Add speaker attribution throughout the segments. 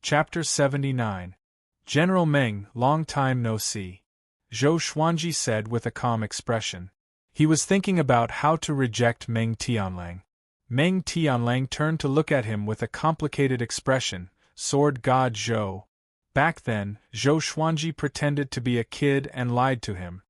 Speaker 1: Chapter 79. General Meng, long time no see. Zhou Xuanji said with a calm expression. He was thinking about how to reject Meng Tianlang. Meng Tianlang turned to look at him with a complicated expression. Sword God Zhou. Back then, Zhou Xuanji pretended to be a kid and lied to him.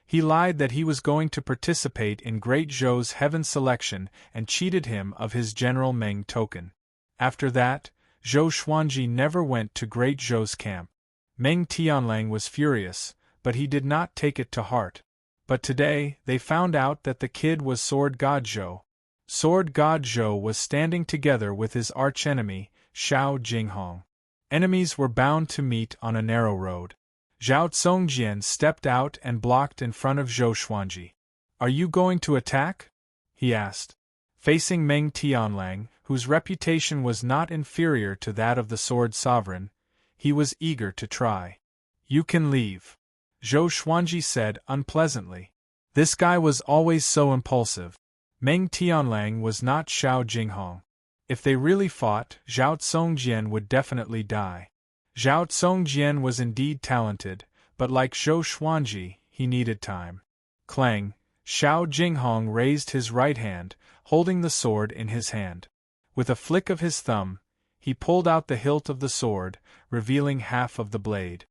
Speaker 1: He lied that he was going to participate in Great Zhou's heaven selection and cheated him of his General Meng token. After that, Zhou Xuanji never went to Great Zhou's camp. Meng Tianlang was furious, but he did not take it to heart. But today, they found out that the kid was Sword God Zhou. Sword God Zhou was standing together with his archenemy, Xiao Jinghong. Enemies were bound to meet on a narrow road. Zhao Tsongjian stepped out and blocked in front of Zhou Xuanji. "Are you going to attack?" he asked. Facing Meng Tianlang, whose reputation was not inferior to that of the Sword Sovereign, he was eager to try. "You can leave," Zhou Xuanji said unpleasantly. This guy was always so impulsive. Meng Tianlang was not Xiao Jinghong. If they really fought, Zhao Tsongjian would definitely die. Zhao Tsongjian was indeed talented, but like Zhou Xuanji, he needed time. Clang! Xiao Jinghong raised his right hand, holding the sword in his hand. With a flick of his thumb, he pulled out the hilt of the sword, revealing half of the blade.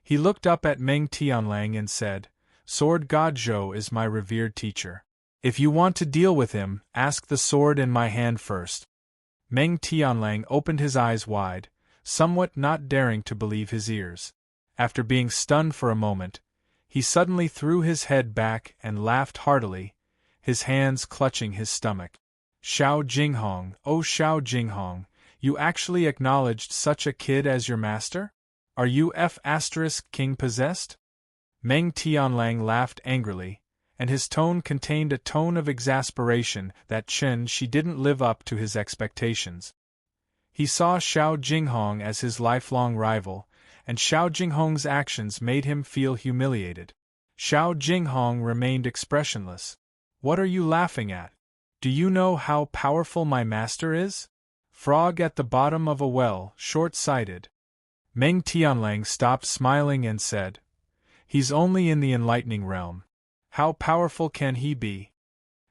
Speaker 1: He looked up at Meng Tianlang and said, "Sword God Zhou is my revered teacher. If you want to deal with him, ask the sword in my hand first." Meng Tianlang opened his eyes wide, somewhat not daring to believe his ears. After being stunned for a moment, he suddenly threw his head back and laughed heartily, his hands clutching his stomach. "Xiao Jinghong, oh Xiao Jinghong, you actually acknowledged such a kid as your master? Are you King possessed?" Meng Tianlang laughed angrily, and his tone contained a tone of exasperation that she didn't live up to his expectations. He saw Xiao Jinghong as his lifelong rival, and Xiao Jinghong's actions made him feel humiliated. Xiao Jinghong remained expressionless. "What are you laughing at? Do you know how powerful my master is? Frog at the bottom of a well, short-sighted." Meng Tianlang stopped smiling and said, "He's only in the enlightening realm. How powerful can he be?"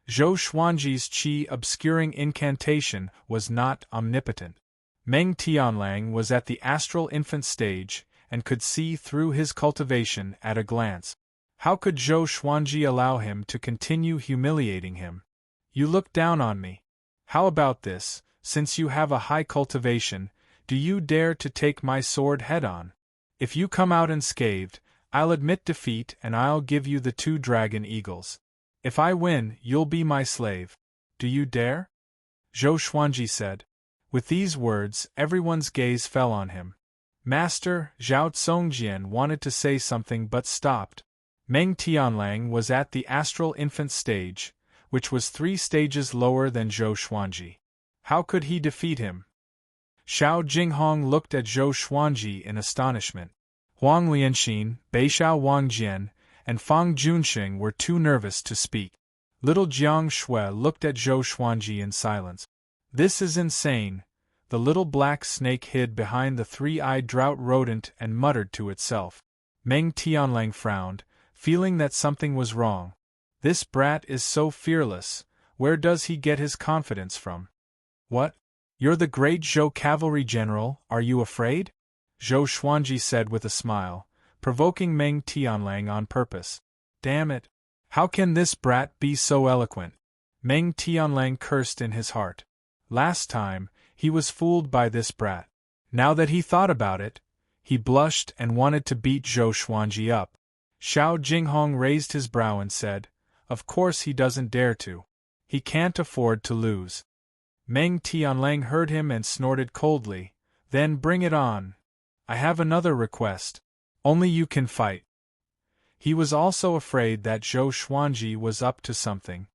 Speaker 1: Zhou Xuanji's qi obscuring incantation was not omnipotent. Meng Tianlang was at the astral infant stage, and could see through his cultivation at a glance. How could Zhou Xuanji allow him to continue humiliating him? "You look down on me. How about this, since you have a high cultivation, do you dare to take my sword head-on? If you come out unscathed, I'll admit defeat and I'll give you the 2 dragon eagles. If I win, you'll be my slave. Do you dare?" Zhou Xuanji said. With these words, everyone's gaze fell on him. Master, Zhao Tsongjian wanted to say something but stopped. Meng Tianlang was at the astral infant stage, which was 3 stages lower than Zhou Xuanji. How could he defeat him? Xiao Jinghong looked at Zhou Xuanji in astonishment. Huang Lianxin, Beixiao Wangjian, and Fang Junxing were too nervous to speak. Little Jiang Shui looked at Zhou Xuanji in silence. "This is insane." The little black snake hid behind the 3-eyed drought rodent and muttered to itself. Meng Tianlang frowned, feeling that something was wrong. "This brat is so fearless, where does he get his confidence from?" "What? You're the great Zhou cavalry general, are you afraid?" Zhou Xuanji said with a smile, provoking Meng Tianlang on purpose. "Damn it! How can this brat be so eloquent?" Meng Tianlang cursed in his heart. Last time, he was fooled by this brat. Now that he thought about it, he blushed and wanted to beat Zhou Xuanji up. Xiao Jinghong raised his brow and said, "Of course he doesn't dare to. He can't afford to lose." Meng Tianlang heard him and snorted coldly, "Then bring it on. I have another request. Only you can fight." He was also afraid that Zhou Xuanji was up to something.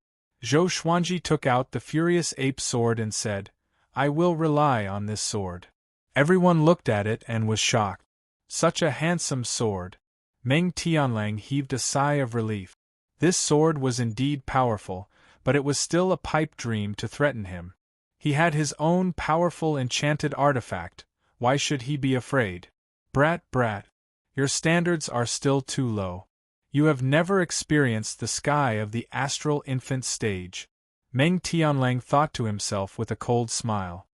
Speaker 1: Zhou Xuanji took out the furious ape sword and said, "I will rely on this sword." Everyone looked at it and was shocked. Such a handsome sword. Meng Tianlang heaved a sigh of relief. This sword was indeed powerful, but it was still a pipe dream to threaten him. He had his own powerful enchanted artifact, Why should he be afraid? Brat, your standards are still too low. You have never experienced the sky of the astral infant stage. Meng Tianlang thought to himself with a cold smile.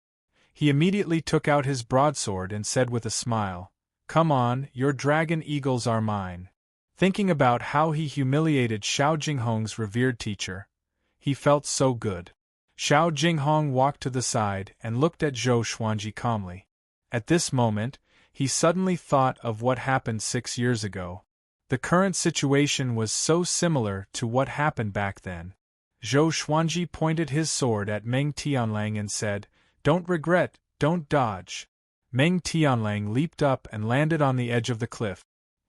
Speaker 1: He immediately took out his broadsword and said with a smile, "Come on, your dragon eagles are mine." Thinking about how he humiliated Xiao Jinghong's revered teacher, he felt so good. Xiao Jinghong walked to the side and looked at Zhou Xuanji calmly. At this moment, he suddenly thought of what happened 6 years ago. The current situation was so similar to what happened back then. Zhou Xuanji pointed his sword at Meng Tianlang and said, "Don't regret, don't dodge." Meng Tianlang leaped up and landed on the edge of the cliff.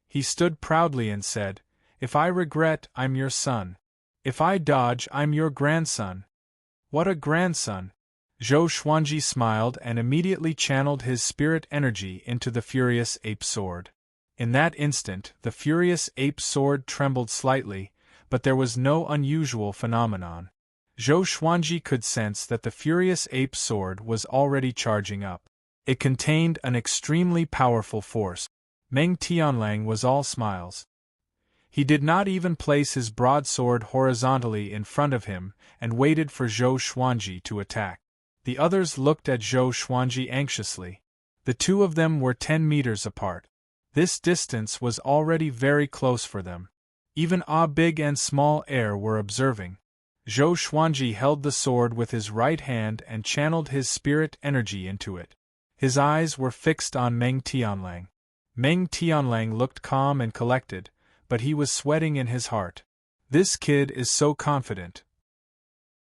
Speaker 1: He stood proudly and said, "If I regret, I'm your son. If I dodge, I'm your grandson." "What a grandson!" Zhou Xuanji smiled and immediately channeled his spirit energy into the furious ape sword. In that instant, the furious ape sword trembled slightly, but there was no unusual phenomenon. Zhou Xuanji could sense that the furious ape sword was already charging up. It contained an extremely powerful force. Meng Tianlang was all smiles. He did not even place his broadsword horizontally in front of him and waited for Zhou Xuanji to attack. The others looked at Zhou Xuanji anxiously. The two of them were 10 meters apart. This distance was already very close for them. Even Big and Small Air were observing. Zhou Xuanji held the sword with his right hand and channeled his spirit energy into it. His eyes were fixed on Meng Tianlang. Meng Tianlang looked calm and collected, but he was sweating in his heart. This kid is so confident.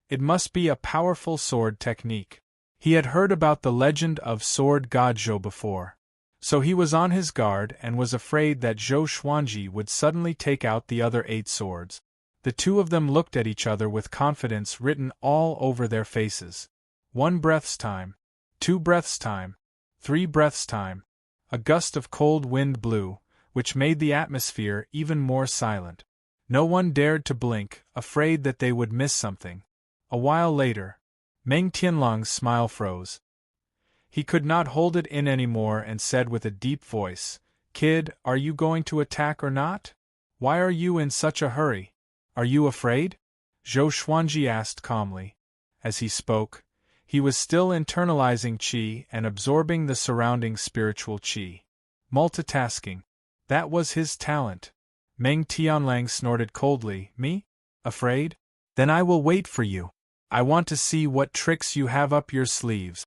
Speaker 1: It must be a powerful sword technique. He had heard about the legend of Sword God Zhou before. So he was on his guard and was afraid that Zhou Xuanji would suddenly take out the other 8 swords. The two of them looked at each other with confidence written all over their faces. 1 breath's time. 2 breaths' time. 3 breaths' time. A gust of cold wind blew, which made the atmosphere even more silent. No one dared to blink, afraid that they would miss something. A while later, Meng Tianlang's smile froze. He could not hold it in anymore and said with a deep voice, "Kid, are you going to attack or not? Why are you in such a hurry? Are you afraid?" Zhou Xuanji asked calmly. As he spoke, he was still internalizing qi and absorbing the surrounding spiritual qi. Multitasking. That was his talent. Meng Tianlang snorted coldly, "Me? Afraid? Then I will wait for you. I want to see what tricks you have up your sleeves."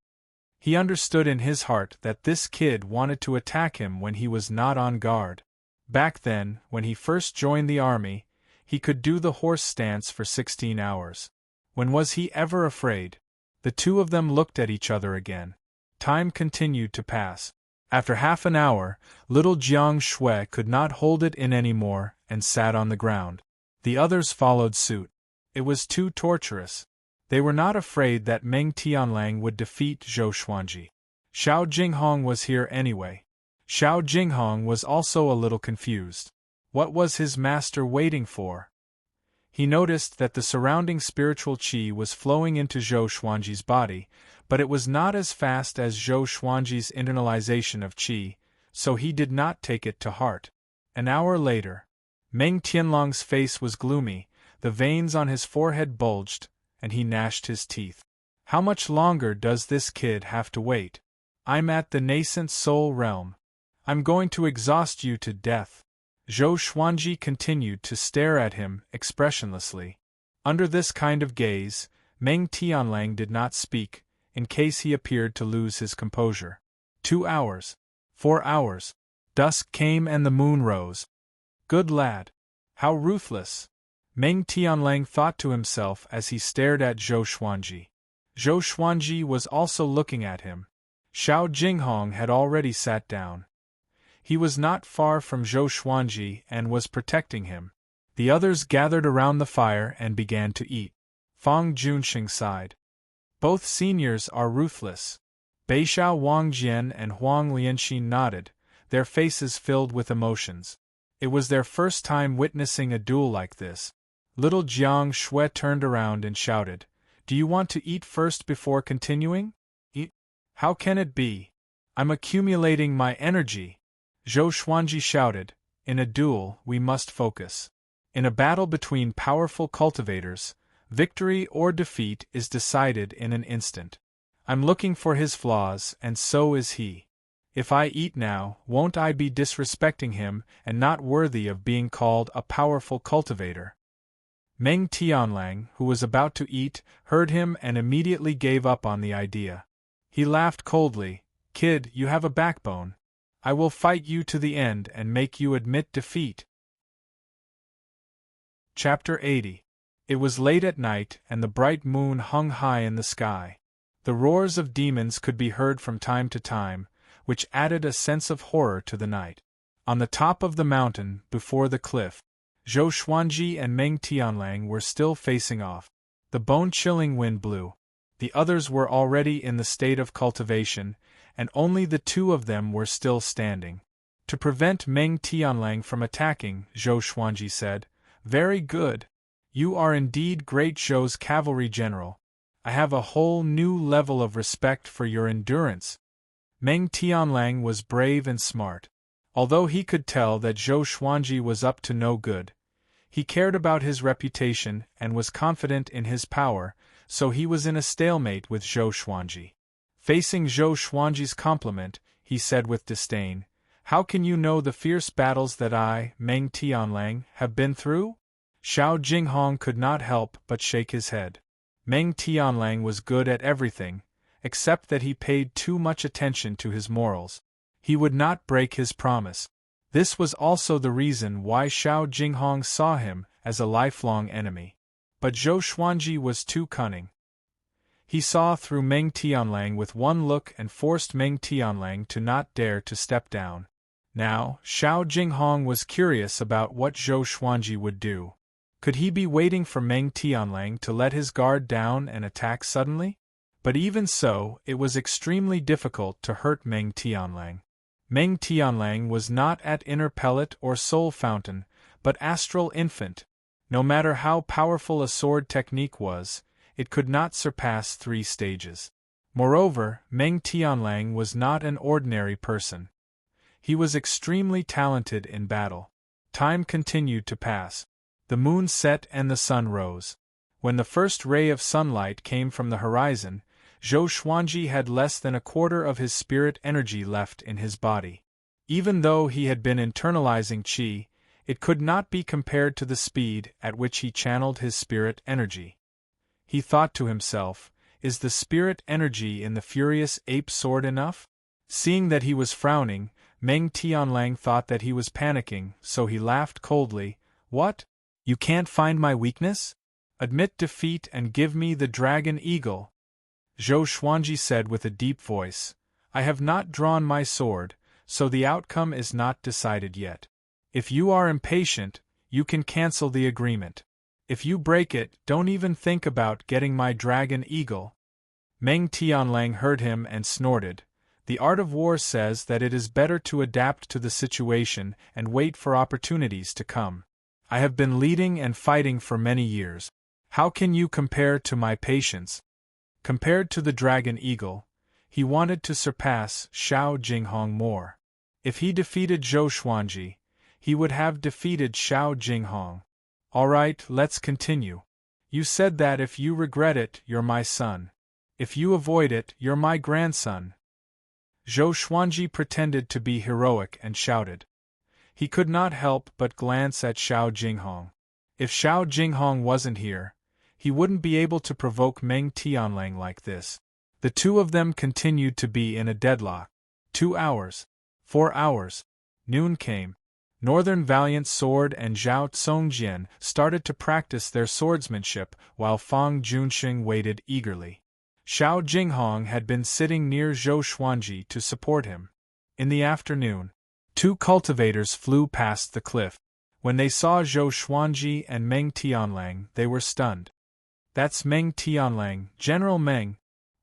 Speaker 1: He understood in his heart that this kid wanted to attack him when he was not on guard. Back then, when he first joined the army, he could do the horse stance for 16 hours. When was he ever afraid? The two of them looked at each other again. Time continued to pass. After half an hour, little Jiang Shui could not hold it in anymore and sat on the ground. The others followed suit. It was too torturous. They were not afraid that Meng Tianlang would defeat Zhou Xuanji. Xiao Jinghong was here anyway. Xiao Jinghong was also a little confused. What was his master waiting for? He noticed that the surrounding spiritual qi was flowing into Zhou Xuanji's body, but it was not as fast as Zhou Xuanji's internalization of qi, so he did not take it to heart. An hour later, Meng Tianlang's face was gloomy, the veins on his forehead bulged, and he gnashed his teeth. How much longer does this kid have to wait? I'm at the nascent soul realm. I'm going to exhaust you to death. Zhou Xuanji continued to stare at him expressionlessly. Under this kind of gaze, Meng Tianlang did not speak, in case he appeared to lose his composure. 2 hours. 4 hours. Dusk came and the moon rose. Good lad. How ruthless. Meng Tianlang thought to himself as he stared at Zhou Xuanji. Zhou Xuanji was also looking at him. Xiao Jinghong had already sat down. He was not far from Zhou Xuanji and was protecting him. The others gathered around the fire and began to eat. Fang Junxing sighed. Both seniors are ruthless. Beixiao Wangjian and Huang Lianxin nodded, their faces filled with emotions. It was their first time witnessing a duel like this. Little Jiang Shui turned around and shouted, "Do you want to eat first before continuing?" "Eat? How can it be? I'm accumulating my energy. Zhou Xuanji shouted. In a duel, we must focus. In a battle between powerful cultivators, victory or defeat is decided in an instant. I'm looking for his flaws, and so is he. If I eat now, won't I be disrespecting him and not worthy of being called a powerful cultivator? Meng Tianlang, who was about to eat, heard him and immediately gave up on the idea. He laughed coldly. Kid, you have a backbone. I will fight you to the end and make you admit defeat. Chapter 80. It was late at night and the bright moon hung high in the sky. The roars of demons could be heard from time to time, which added a sense of horror to the night. On the top of the mountain, before the cliff, Zhou Xuanji and Meng Tianlang were still facing off. The bone-chilling wind blew. The others were already in the state of cultivation, and only the two of them were still standing. To prevent Meng Tianlang from attacking, Zhou Xuanji said, "Very good. You are indeed great Zhou's cavalry general. I have a whole new level of respect for your endurance." Meng Tianlang was brave and smart. Although he could tell that Zhou Xuanji was up to no good, he cared about his reputation and was confident in his power, so he was in a stalemate with Zhou Xuanji. Facing Zhou Xuanji's compliment, he said with disdain, "How can you know the fierce battles that I, Meng Tianlang, have been through?" Xiao Jinghong could not help but shake his head. Meng Tianlang was good at everything, except that he paid too much attention to his morals. He would not break his promise. This was also the reason why Xiao Jinghong saw him as a lifelong enemy. But Zhou Xuanji was too cunning. He saw through Meng Tianlang with one look and forced Meng Tianlang to not dare to step down. Now, Xiao Jinghong was curious about what Zhou Xuanji would do. Could he be waiting for Meng Tianlang to let his guard down and attack suddenly? But even so, it was extremely difficult to hurt Meng Tianlang. Meng Tianlang was not at inner pellet or soul fountain, but astral infant. No matter how powerful a sword technique was, it could not surpass 3 stages. Moreover, Meng Tianlang was not an ordinary person. He was extremely talented in battle. Time continued to pass. The moon set and the sun rose. When the first ray of sunlight came from the horizon, Zhou Xuanji had less than a quarter of his spirit energy left in his body. Even though he had been internalizing qi, it could not be compared to the speed at which he channeled his spirit energy. He thought to himself, "Is the spirit energy in the furious ape sword enough?" Seeing that he was frowning, Meng Tianlang thought that he was panicking, so he laughed coldly. "What? You can't find my weakness? Admit defeat and give me the dragon eagle." Zhou Xuanji said with a deep voice, "I have not drawn my sword, so the outcome is not decided yet. If you are impatient, you can cancel the agreement. If you break it, don't even think about getting my dragon eagle." Meng Tianlang heard him and snorted. The art of war says that it is better to adapt to the situation and wait for opportunities to come. I have been leading and fighting for many years. How can you compare to my patience? Compared to the dragon eagle, he wanted to surpass Xiao Jinghong more. If he defeated Zhou Xuanji, he would have defeated Xiao Jinghong. All right, let's continue. You said that if you regret it, you're my son. If you avoid it, you're my grandson. Zhou Xuanji pretended to be heroic and shouted. He could not help but glance at Xiao Jinghong. If Xiao Jinghong wasn't here, he wouldn't be able to provoke Meng Tianlang like this. The two of them continued to be in a deadlock. 2 hours. 4 hours. Noon came. Northern Valiant Sword and Zhao Tsongjian started to practice their swordsmanship while Fang Junxing waited eagerly. Xiao Jinghong had been sitting near Zhou Xuanji to support him. In the afternoon, 2 cultivators flew past the cliff. When they saw Zhou Xuanji and Meng Tianlang, they were stunned. "That's Meng Tianlang, General Meng,"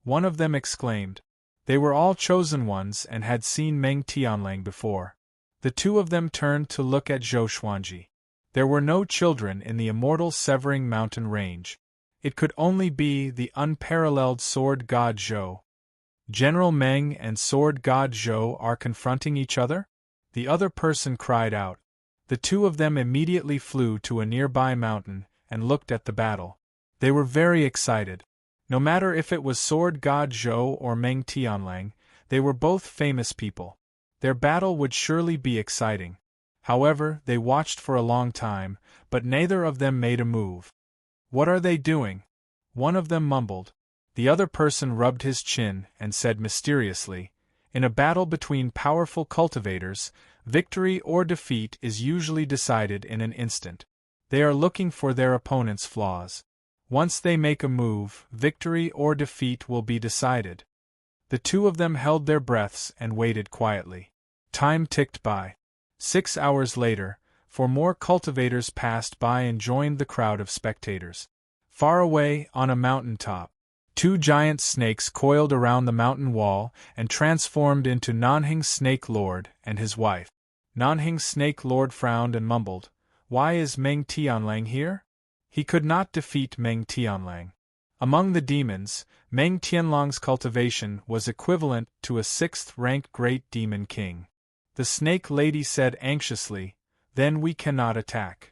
Speaker 1: one of them exclaimed. They were all chosen ones and had seen Meng Tianlang before. The two of them turned to look at Zhou Xuanji. There were no children in the immortal Severing Mountain range. It could only be the unparalleled sword god Zhou. General Meng and sword god Zhou are confronting each other? The other person cried out. The two of them immediately flew to a nearby mountain and looked at the battle. They were very excited. No matter if it was sword god Zhou or Meng Tianlang, they were both famous people. Their battle would surely be exciting. However, they watched for a long time, but neither of them made a move. What are they doing? One of them mumbled. The other person rubbed his chin and said mysteriously, in a battle between powerful cultivators, victory or defeat is usually decided in an instant. They are looking for their opponent's flaws. Once they make a move, victory or defeat will be decided. The two of them held their breaths and waited quietly. Time ticked by. 6 hours later, 4 more cultivators passed by and joined the crowd of spectators. Far away, on a mountain top, 2 giant snakes coiled around the mountain wall and transformed into Nanhing Snake Lord and his wife. Nanhing Snake Lord frowned and mumbled, "Why is Meng Tianlang here?" He could not defeat Meng Tianlang. Among the demons, Meng Tianlang's cultivation was equivalent to a 6th-rank great demon king. The snake lady said anxiously, "Then we cannot attack."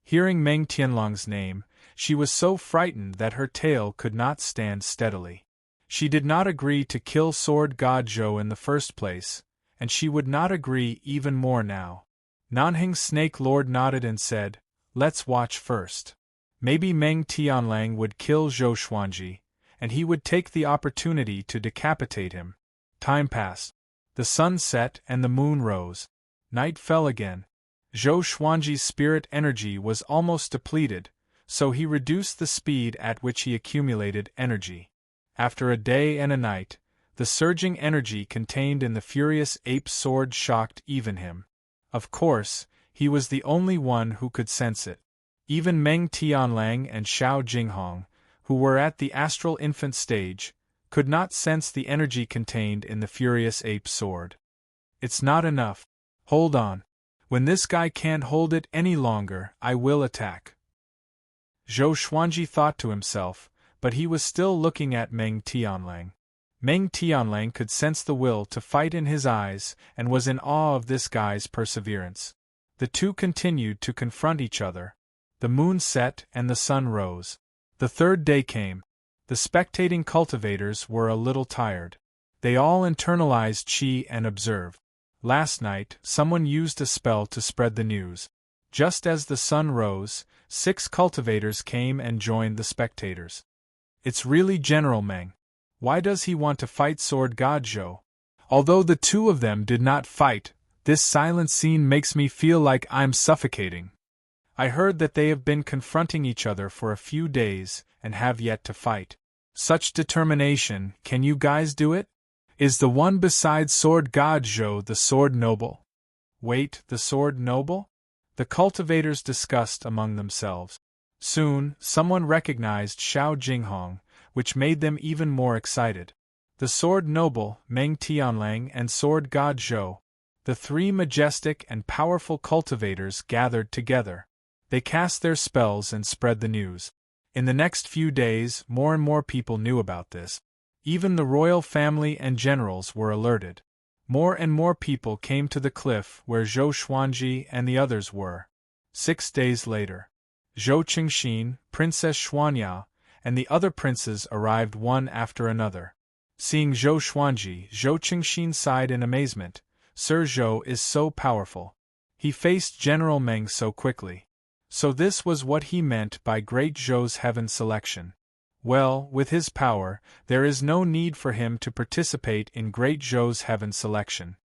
Speaker 1: Hearing Meng Tianlang's name, she was so frightened that her tail could not stand steadily. She did not agree to kill sword god Zhou in the first place, and she would not agree even more now. Nanhing Snake Lord nodded and said, "Let's watch first. Maybe Meng Tianlang would kill Zhou Xuanji, and he would take the opportunity to decapitate him." Time passed. The sun set and the moon rose. Night fell again. Zhou Xuanji's spirit energy was almost depleted, so he reduced the speed at which he accumulated energy. After a day and a night, the surging energy contained in the furious ape sword shocked even him. Of course, he was the only one who could sense it. Even Meng Tianlang and Xiao Jinghong, who were at the astral infant stage, could not sense the energy contained in the furious ape sword. "It's not enough. Hold on. When this guy can't hold it any longer, I will attack." Zhou Xuanji thought to himself, but he was still looking at Meng Tianlang. Meng Tianlang could sense the will to fight in his eyes and was in awe of this guy's perseverance. The two continued to confront each other. The moon set and the sun rose. The third day came. The spectating cultivators were a little tired. They all internalized qi and observed. Last night, someone used a spell to spread the news. Just as the sun rose, 6 cultivators came and joined the spectators. "It's really General Meng. Why does he want to fight sword god Zhou?" Although the two of them did not fight, this silent scene makes me feel like I'm suffocating. I heard that they have been confronting each other for a few days and have yet to fight. Such determination, can you guys do it? Is the one beside sword god Zhou the sword noble? Wait, the sword noble? The cultivators discussed among themselves. Soon, someone recognized Xiao Jinghong, which made them even more excited. The sword noble, Meng Tianlang, and sword god Zhou. The 3 majestic and powerful cultivators gathered together. They cast their spells and spread the news. In the next few days, more and more people knew about this. Even the royal family and generals were alerted. More and more people came to the cliff where Zhou Xuanji and the others were. 6 days later, Zhou Qingxin, Princess Xuanyao, and the other princes arrived one after another. Seeing Zhou Xuanji, Zhou Qingxin sighed in amazement. "Sir Zhou is so powerful. He faced General Meng so quickly." So this was what he meant by Great Zhou's heaven selection. Well, with his power, there is no need for him to participate in Great Zhou's heaven selection.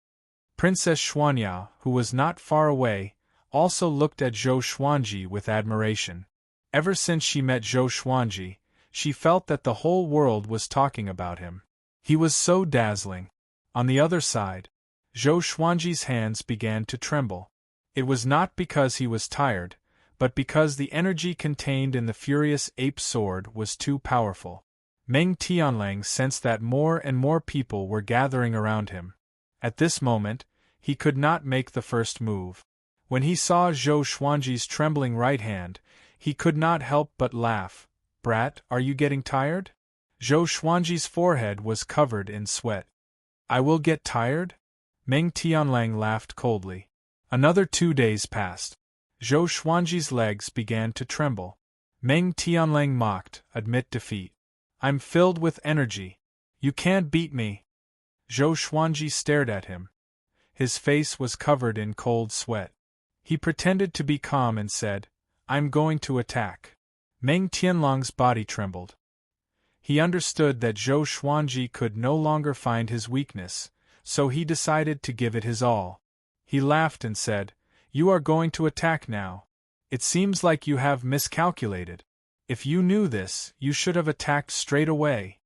Speaker 1: Princess Xuanyao, who was not far away, also looked at Zhou Xuanji with admiration. Ever since she met Zhou Xuanji, she felt that the whole world was talking about him. He was so dazzling. On the other side, Zhou Xuanji's hands began to tremble. It was not because he was tired, but because the energy contained in the furious ape sword was too powerful. Meng Tianlang sensed that more and more people were gathering around him. At this moment, he could not make the first move. When he saw Zhou Xuanji's trembling right hand, he could not help but laugh. "Brat, are you getting tired?" Zhou Xuanji's forehead was covered in sweat. I will get tired? Meng Tianlang laughed coldly. Another 2 days passed. Zhou Xuanji's legs began to tremble. Meng Tianlang mocked, admit defeat. I'm filled with energy. You can't beat me. Zhou Xuanji stared at him. His face was covered in cold sweat. He pretended to be calm and said, I'm going to attack. Meng Tianlang's body trembled. He understood that Zhou Xuanji could no longer find his weakness, so he decided to give it his all. He laughed and said, You are going to attack now. It seems like you have miscalculated. If you knew this, you should have attacked straight away.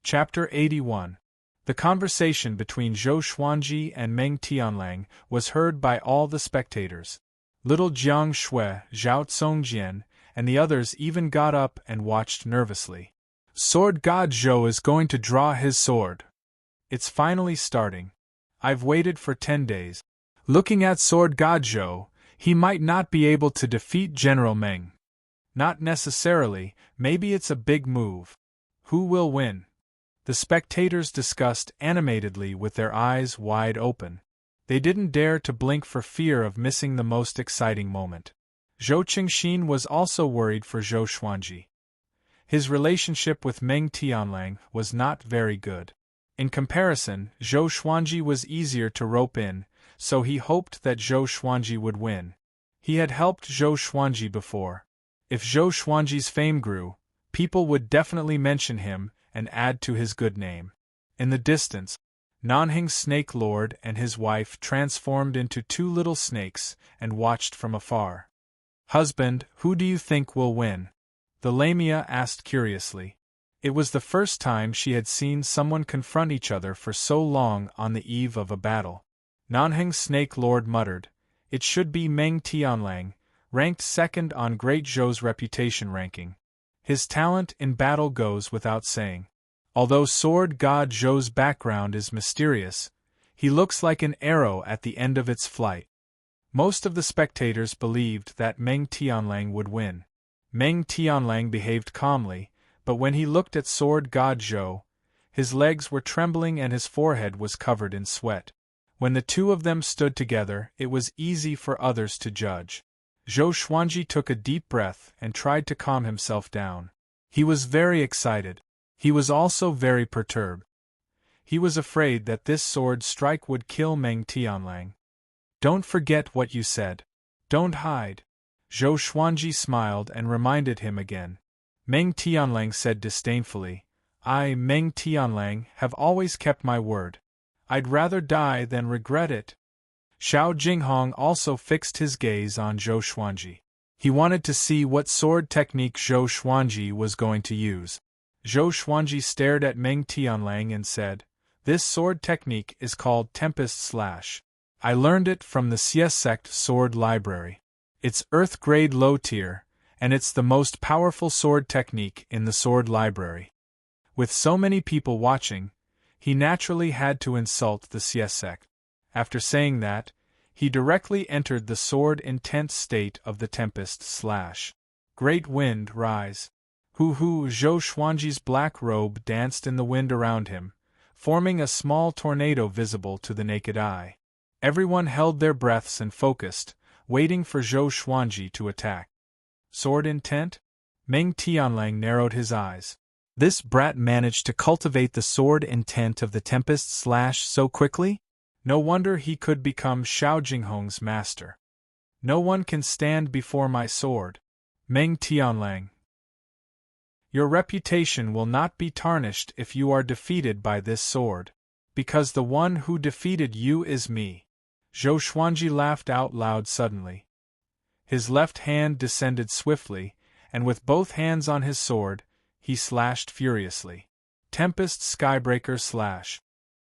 Speaker 1: Chapter 81. The conversation between Zhou Xuanji and Meng Tianlang was heard by all the spectators. Little Jiang Shui, Zhao Tsongjian, and the others even got up and watched nervously. Sword God Zhou is going to draw his sword. It's finally starting. I've waited for 10 days. Looking at Sword God Zhou, he might not be able to defeat General Meng. Not necessarily, maybe it's a big move. Who will win? The spectators discussed animatedly with their eyes wide open. They didn't dare to blink for fear of missing the most exciting moment. Zhou Qingxin was also worried for Zhou Xuanji. His relationship with Meng Tianlang was not very good. In comparison, Zhou Xuanji was easier to rope in, so he hoped that Zhou Xuanji would win. He had helped Zhou Xuanji before. If Zhou Xuanji's fame grew, people would definitely mention him and add to his good name. In the distance, Nanhing's Snake Lord and his wife transformed into 2 little snakes and watched from afar. Husband, who do you think will win? The Lamia asked curiously. It was the first time she had seen someone confront each other for so long on the eve of a battle. Nanhing's Snake Lord muttered, It should be Meng Tianlang, ranked second on Great Zhou's reputation ranking. His talent in battle goes without saying. Although Sword God Zhou's background is mysterious, he looks like an arrow at the end of its flight. Most of the spectators believed that Meng Tianlang would win. Meng Tianlang behaved calmly, but when he looked at Sword God Zhou, his legs were trembling and his forehead was covered in sweat. When the 2 of them stood together, it was easy for others to judge. Zhou Xuanji took a deep breath and tried to calm himself down. He was very excited. He was also very perturbed. He was afraid that this sword strike would kill Meng Tianlang. Don't forget what you said. Don't hide. Zhou Xuanji smiled and reminded him again. Meng Tianlang said disdainfully, I, Meng Tianlang, have always kept my word. I'd rather die than regret it. Xiao Jinghong also fixed his gaze on Zhou Xuanji. He wanted to see what sword technique Zhou Xuanji was going to use. Zhou Xuanji stared at Meng Tianlang and said, This sword technique is called Tempest Slash. I learned it from the Xie Sect Sword Library. It's Earth grade low tier, and it's the most powerful sword technique in the Sword Library. With so many people watching, he naturally had to insult the Xie Sect. After saying that, he directly entered the sword-intense state of the Tempest Slash. Great wind, rise. Hoo-hoo! Zhou Xuanji's black robe danced in the wind around him, forming a small tornado visible to the naked eye. Everyone held their breaths and focused, waiting for Zhou Xuanji to attack. Sword intent? Meng Tianlang narrowed his eyes. This brat managed to cultivate the sword intent of the Tempest Slash so quickly? No wonder he could become Xiao Jinghong's master. No one can stand before my sword. Meng Tianlang. Your reputation will not be tarnished if you are defeated by this sword, because the one who defeated you is me. Zhou Xuanji laughed out loud suddenly. His left hand descended swiftly, and with both hands on his sword, he slashed furiously. Tempest Skybreaker Slash.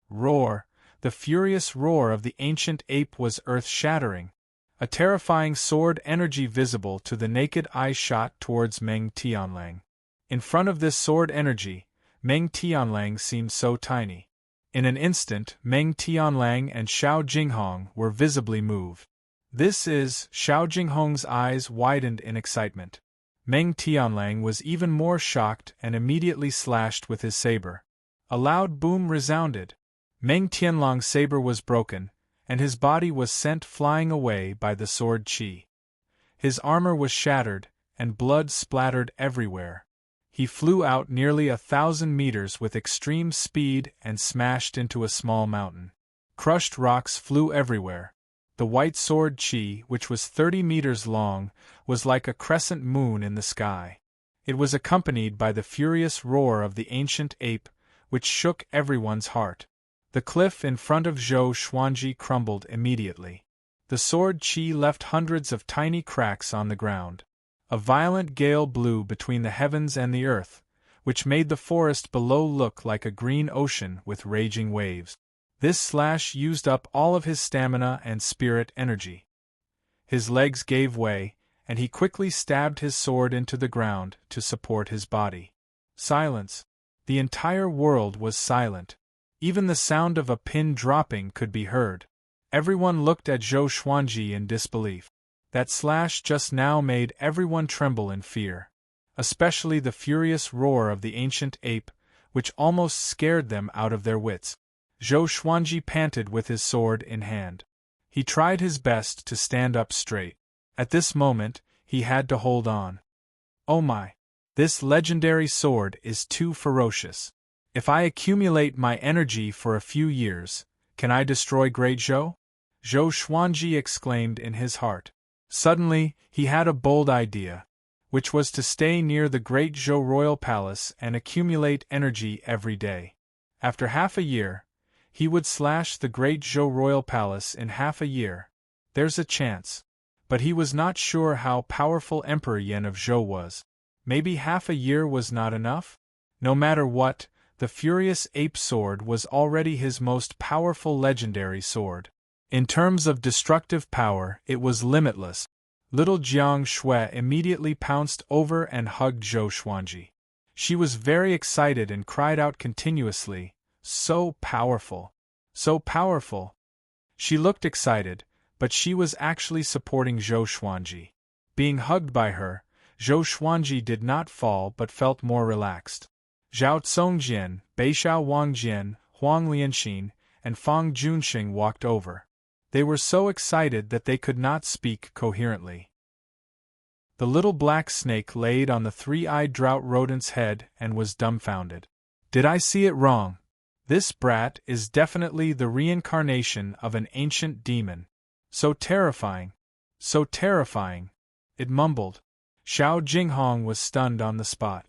Speaker 1: Roar! The furious roar of the ancient ape was earth-shattering. A terrifying sword energy visible to the naked eye shot towards Meng Tianlang. In front of this sword energy, Meng Tianlang seemed so tiny. In an instant, Meng Tianlang and Xiao Jinghong were visibly moved. This is, Xiao Jinghong's eyes widened in excitement. Meng Tianlang was even more shocked and immediately slashed with his saber. A loud boom resounded. Meng Tianlang's saber was broken, and his body was sent flying away by the sword qi. His armor was shattered, and blood splattered everywhere. He flew out nearly 1,000 meters with extreme speed and smashed into a small mountain. Crushed rocks flew everywhere. The white sword qi, which was 30 meters long, was like a crescent moon in the sky. It was accompanied by the furious roar of the ancient ape, which shook everyone's heart. The cliff in front of Zhou Xuanji crumbled immediately. The sword qi left hundreds of tiny cracks on the ground. A violent gale blew between the heavens and the earth, which made the forest below look like a green ocean with raging waves. This slash used up all of his stamina and spirit energy. His legs gave way, and he quickly stabbed his sword into the ground to support his body. Silence. The entire world was silent. Even the sound of a pin dropping could be heard. Everyone looked at Zhou Xuanji in disbelief. That slash just now made everyone tremble in fear. Especially the furious roar of the ancient ape, which almost scared them out of their wits. Zhou Xuanji panted with his sword in hand. He tried his best to stand up straight. At this moment, he had to hold on. Oh my! This legendary sword is too ferocious. If I accumulate my energy for a few years, can I destroy Great Zhou? Zhou Xuanji exclaimed in his heart. Suddenly, he had a bold idea, which was to stay near the Great Zhou royal palace and accumulate energy every day. After half a year, he would slash the Great Zhou royal palace in half a year. There's a chance. But he was not sure how powerful Emperor Yan of Zhou was. Maybe half a year was not enough? No matter what, the furious ape sword was already his most powerful legendary sword. In terms of destructive power, it was limitless. Little Jiang Shui immediately pounced over and hugged Zhou Xuanji. She was very excited and cried out continuously, "So powerful! So powerful!" She looked excited, but she was actually supporting Zhou Xuanji. Being hugged by her, Zhou Xuanji did not fall but felt more relaxed. Zhao Congjian, Beixiao Wangjian, Huang Lianxin, and Fang Junxing walked over. They were so excited that they could not speak coherently. The little black snake laid on the three-eyed drought rodent's head and was dumbfounded. Did I see it wrong? This brat is definitely the reincarnation of an ancient demon. So terrifying! So terrifying! It mumbled. Xiao Jinghong was stunned on the spot.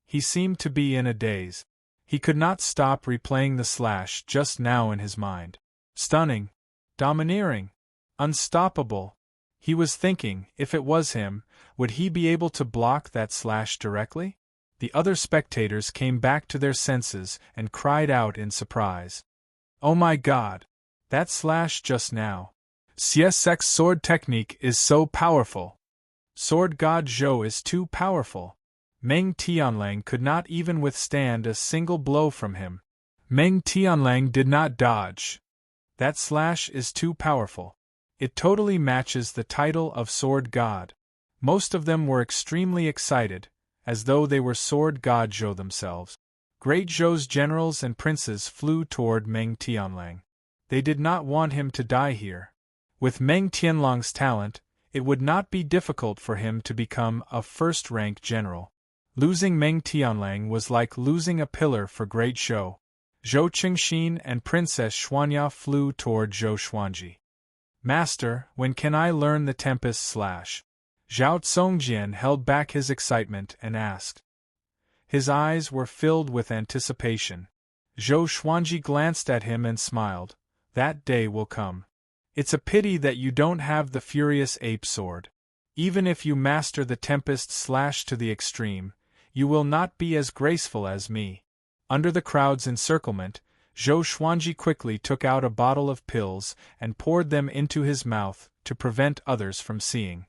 Speaker 1: He seemed to be in a daze. He could not stop replaying the slash just now in his mind. Stunning! Domineering! Unstoppable! He was thinking, if it was him, would he be able to block that slash directly? The other spectators came back to their senses and cried out in surprise. Oh my God! That slash just now! CSX sword technique is so powerful! Sword God Zhou is too powerful! Meng Tianlang could not even withstand a single blow from him. Meng Tianlang did not dodge. That slash is too powerful. It totally matches the title of Sword God. Most of them were extremely excited, as though they were Sword God Zhou themselves. Great Zhou's generals and princes flew toward Meng Tianlang. They did not want him to die here. With Meng Tianlang's talent, it would not be difficult for him to become a first-rank general. Losing Meng Tianlang was like losing a pillar for Great Zhou. Zhou Qingxin and Princess Xuanya flew toward Zhou Xuanji. Master, when can I learn the Tempest Slash? Zhao Congjian held back his excitement and asked. His eyes were filled with anticipation. Zhou Xuanji glanced at him and smiled. That day will come. It's a pity that you don't have the Furious Ape Sword. Even if you master the Tempest Slash to the extreme, you will not be as graceful as me. Under the crowd's encirclement, Zhou Xuanji quickly took out a bottle of pills and poured them into his mouth to prevent others from seeing.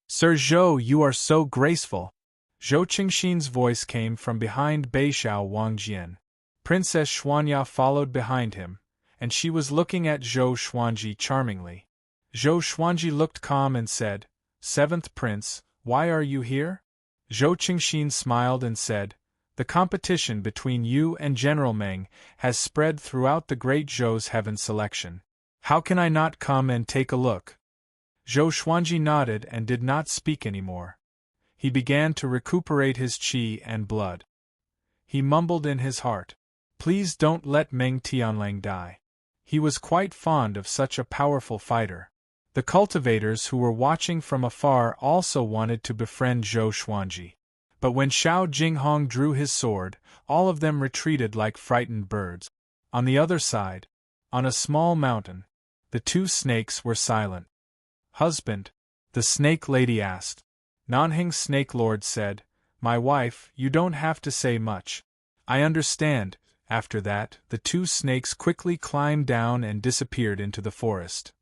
Speaker 1: Sir Zhou, you are so graceful. Zhou Qingxin's voice came from behind Beixiao Wangjian. Princess Xuanya followed behind him, and she was looking at Zhou Xuanji charmingly. Zhou Xuanji looked calm and said, "Seventh Prince, why are you here?" Zhou Qingxin smiled and said, "The competition between you and General Meng has spread throughout the Great Zhou's heaven selection. How can I not come and take a look?" Zhou Xuanji nodded and did not speak anymore. He began to recuperate his qi and blood. He mumbled in his heart, "Please don't let Meng Tianlang die." He was quite fond of such a powerful fighter. The cultivators who were watching from afar also wanted to befriend Zhou Xuanji. But when Xiao Jinghong drew his sword, all of them retreated like frightened birds. On the other side, on a small mountain, the two snakes were silent. "Husband?" the snake lady asked. Nanhing's snake lord said, "My wife, you don't have to say much. I understand." After that, the two snakes quickly climbed down and disappeared into the forest.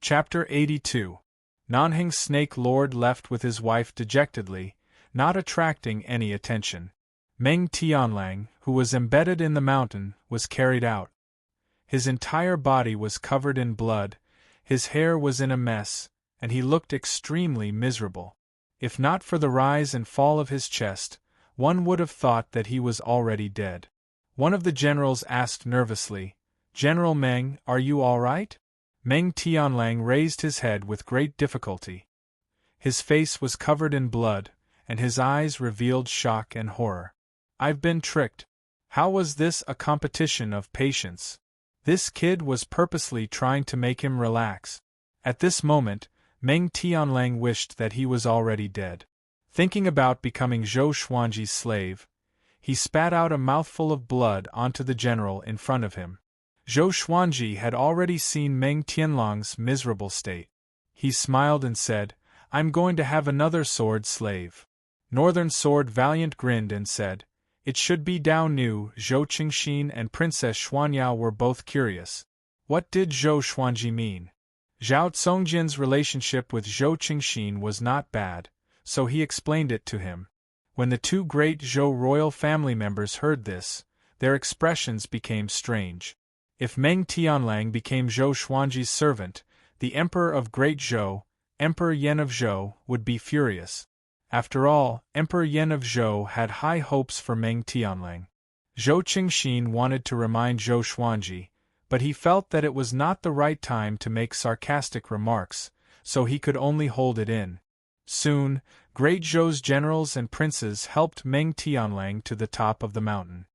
Speaker 1: Chapter 82. Nanhing's snake lord left with his wife dejectedly, not attracting any attention. Meng Tianlang, who was embedded in the mountain, was carried out. His entire body was covered in blood, his hair was in a mess, and he looked extremely miserable. If not for the rise and fall of his chest, one would have thought that he was already dead. One of the generals asked nervously, "General Meng, are you all right?" Meng Tianlang raised his head with great difficulty. His face was covered in blood, and his eyes revealed shock and horror. "I've been tricked. How was this a competition of patience? This kid was purposely trying to make him relax." At this moment, Meng Tianlang wished that he was already dead. Thinking about becoming Zhou Xuanji's slave, he spat out a mouthful of blood onto the general in front of him. Zhou Xuanji had already seen Meng Tianlang's miserable state. He smiled and said, "I'm going to have another sword slave." Northern Sword Valiant grinned and said, "It should be Dao Nu." Zhou Qingxin and Princess Xuanyao were both curious. What did Zhou Xuanji mean? Zhao Congjian's relationship with Zhou Qingxin was not bad, so he explained it to him. When the two great Zhou royal family members heard this, their expressions became strange. If Meng Tianlang became Zhou Xuanji's servant, the Emperor of Great Zhou, Emperor Yan of Zhou, would be furious. After all, Emperor Yan of Zhou had high hopes for Meng Tianlang. Zhou Qingxin wanted to remind Zhou Xuanji, but he felt that it was not the right time to make sarcastic remarks, so he could only hold it in. Soon, Great Zhou's generals and princes helped Meng Tianlang to the top of the mountain.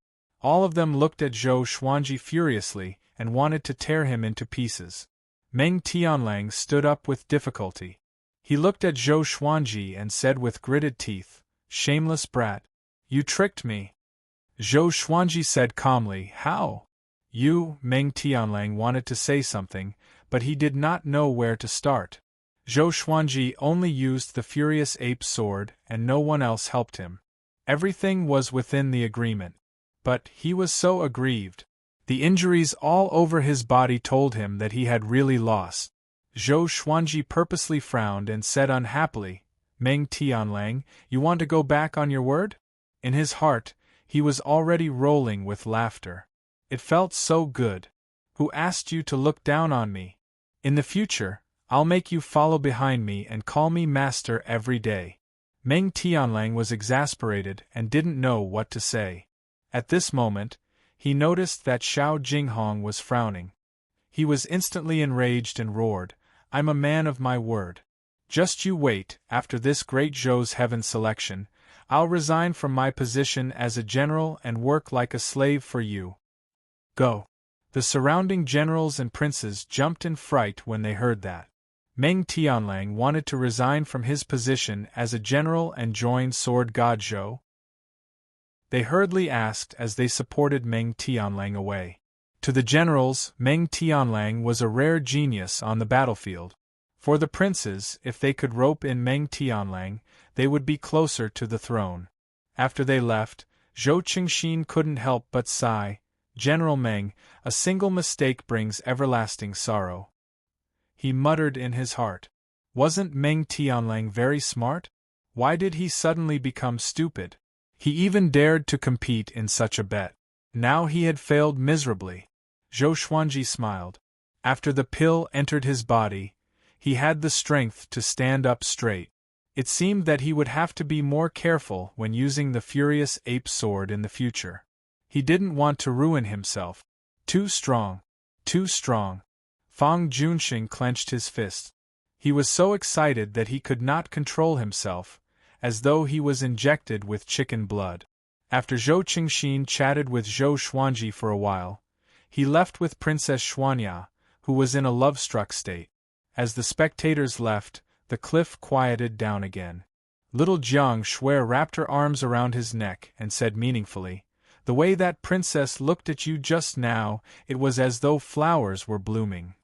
Speaker 1: All of them looked at Zhou Xuanji furiously and wanted to tear him into pieces. Meng Tianlang stood up with difficulty. He looked at Zhou Xuanji and said with gritted teeth, "Shameless brat. You tricked me." Zhou Xuanji said calmly, "How?" Meng Tianlang wanted to say something, but he did not know where to start. Zhou Xuanji only used the Furious Ape sword and no one else helped him. Everything was within the agreement. But he was so aggrieved. The injuries all over his body told him that he had really lost. Zhou Xuanji purposely frowned and said unhappily, "Meng Tianlang, you want to go back on your word?" In his heart, he was already rolling with laughter. It felt so good. "Who asked you to look down on me? In the future, I'll make you follow behind me and call me master every day." Meng Tianlang was exasperated and didn't know what to say. At this moment, he noticed that Xiao Jinghong was frowning. He was instantly enraged and roared, "I'm a man of my word. Just you wait, after this Great Zhou's heaven selection, I'll resign from my position as a general and work like a slave for you. Go." The surrounding generals and princes jumped in fright when they heard that. Meng Tianlang wanted to resign from his position as a general and join Sword God Zhou. They hurriedly asked as they supported Meng Tianlang away. To the generals, Meng Tianlang was a rare genius on the battlefield. For the princes, if they could rope in Meng Tianlang, they would be closer to the throne. After they left, Zhou Qingxin couldn't help but sigh, "General Meng, a single mistake brings everlasting sorrow." He muttered in his heart. Wasn't Meng Tianlang very smart? Why did he suddenly become stupid? He even dared to compete in such a bet. Now he had failed miserably. Zhou Xuanji smiled. After the pill entered his body, he had the strength to stand up straight. It seemed that he would have to be more careful when using the furious ape sword in the future. He didn't want to ruin himself. Too strong. Too strong. Fang Junxing clenched his fists. He was so excited that he could not control himself, as though he was injected with chicken blood. After Zhou Qingxin chatted with Zhou Xuanji for a while, he left with Princess Xuanya, who was in a love-struck state. As the spectators left, the cliff quieted down again. Little Jiang Shui wrapped her arms around his neck and said meaningfully, "The way that princess looked at you just now, it was as though flowers were blooming."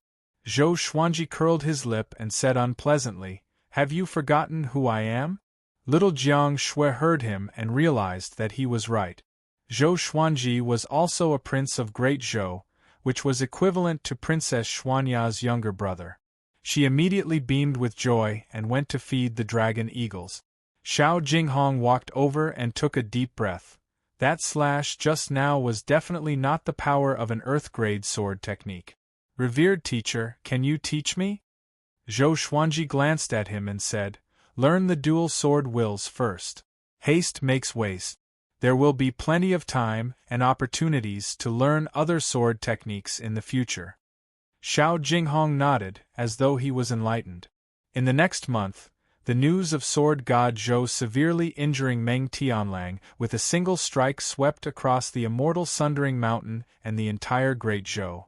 Speaker 1: Zhou Xuanji curled his lip and said unpleasantly, "Have you forgotten who I am?" Little Jiang Shui heard him and realized that he was right. Zhou Xuanji was also a prince of Great Zhou, which was equivalent to Princess Xuanya's younger brother. She immediately beamed with joy and went to feed the dragon eagles. Xiao Jinghong walked over and took a deep breath. That slash just now was definitely not the power of an earth-grade sword technique. "Revered teacher, can you teach me?" Zhou Xuanji glanced at him and said, "Learn the dual sword wills first. Haste makes waste. There will be plenty of time and opportunities to learn other sword techniques in the future." Xiao Jinghong nodded, as though he was enlightened. In the next month, the news of sword god Zhou severely injuring Meng Tianlang with a single strike swept across the immortal Sundering Mountain and the entire Great Zhou.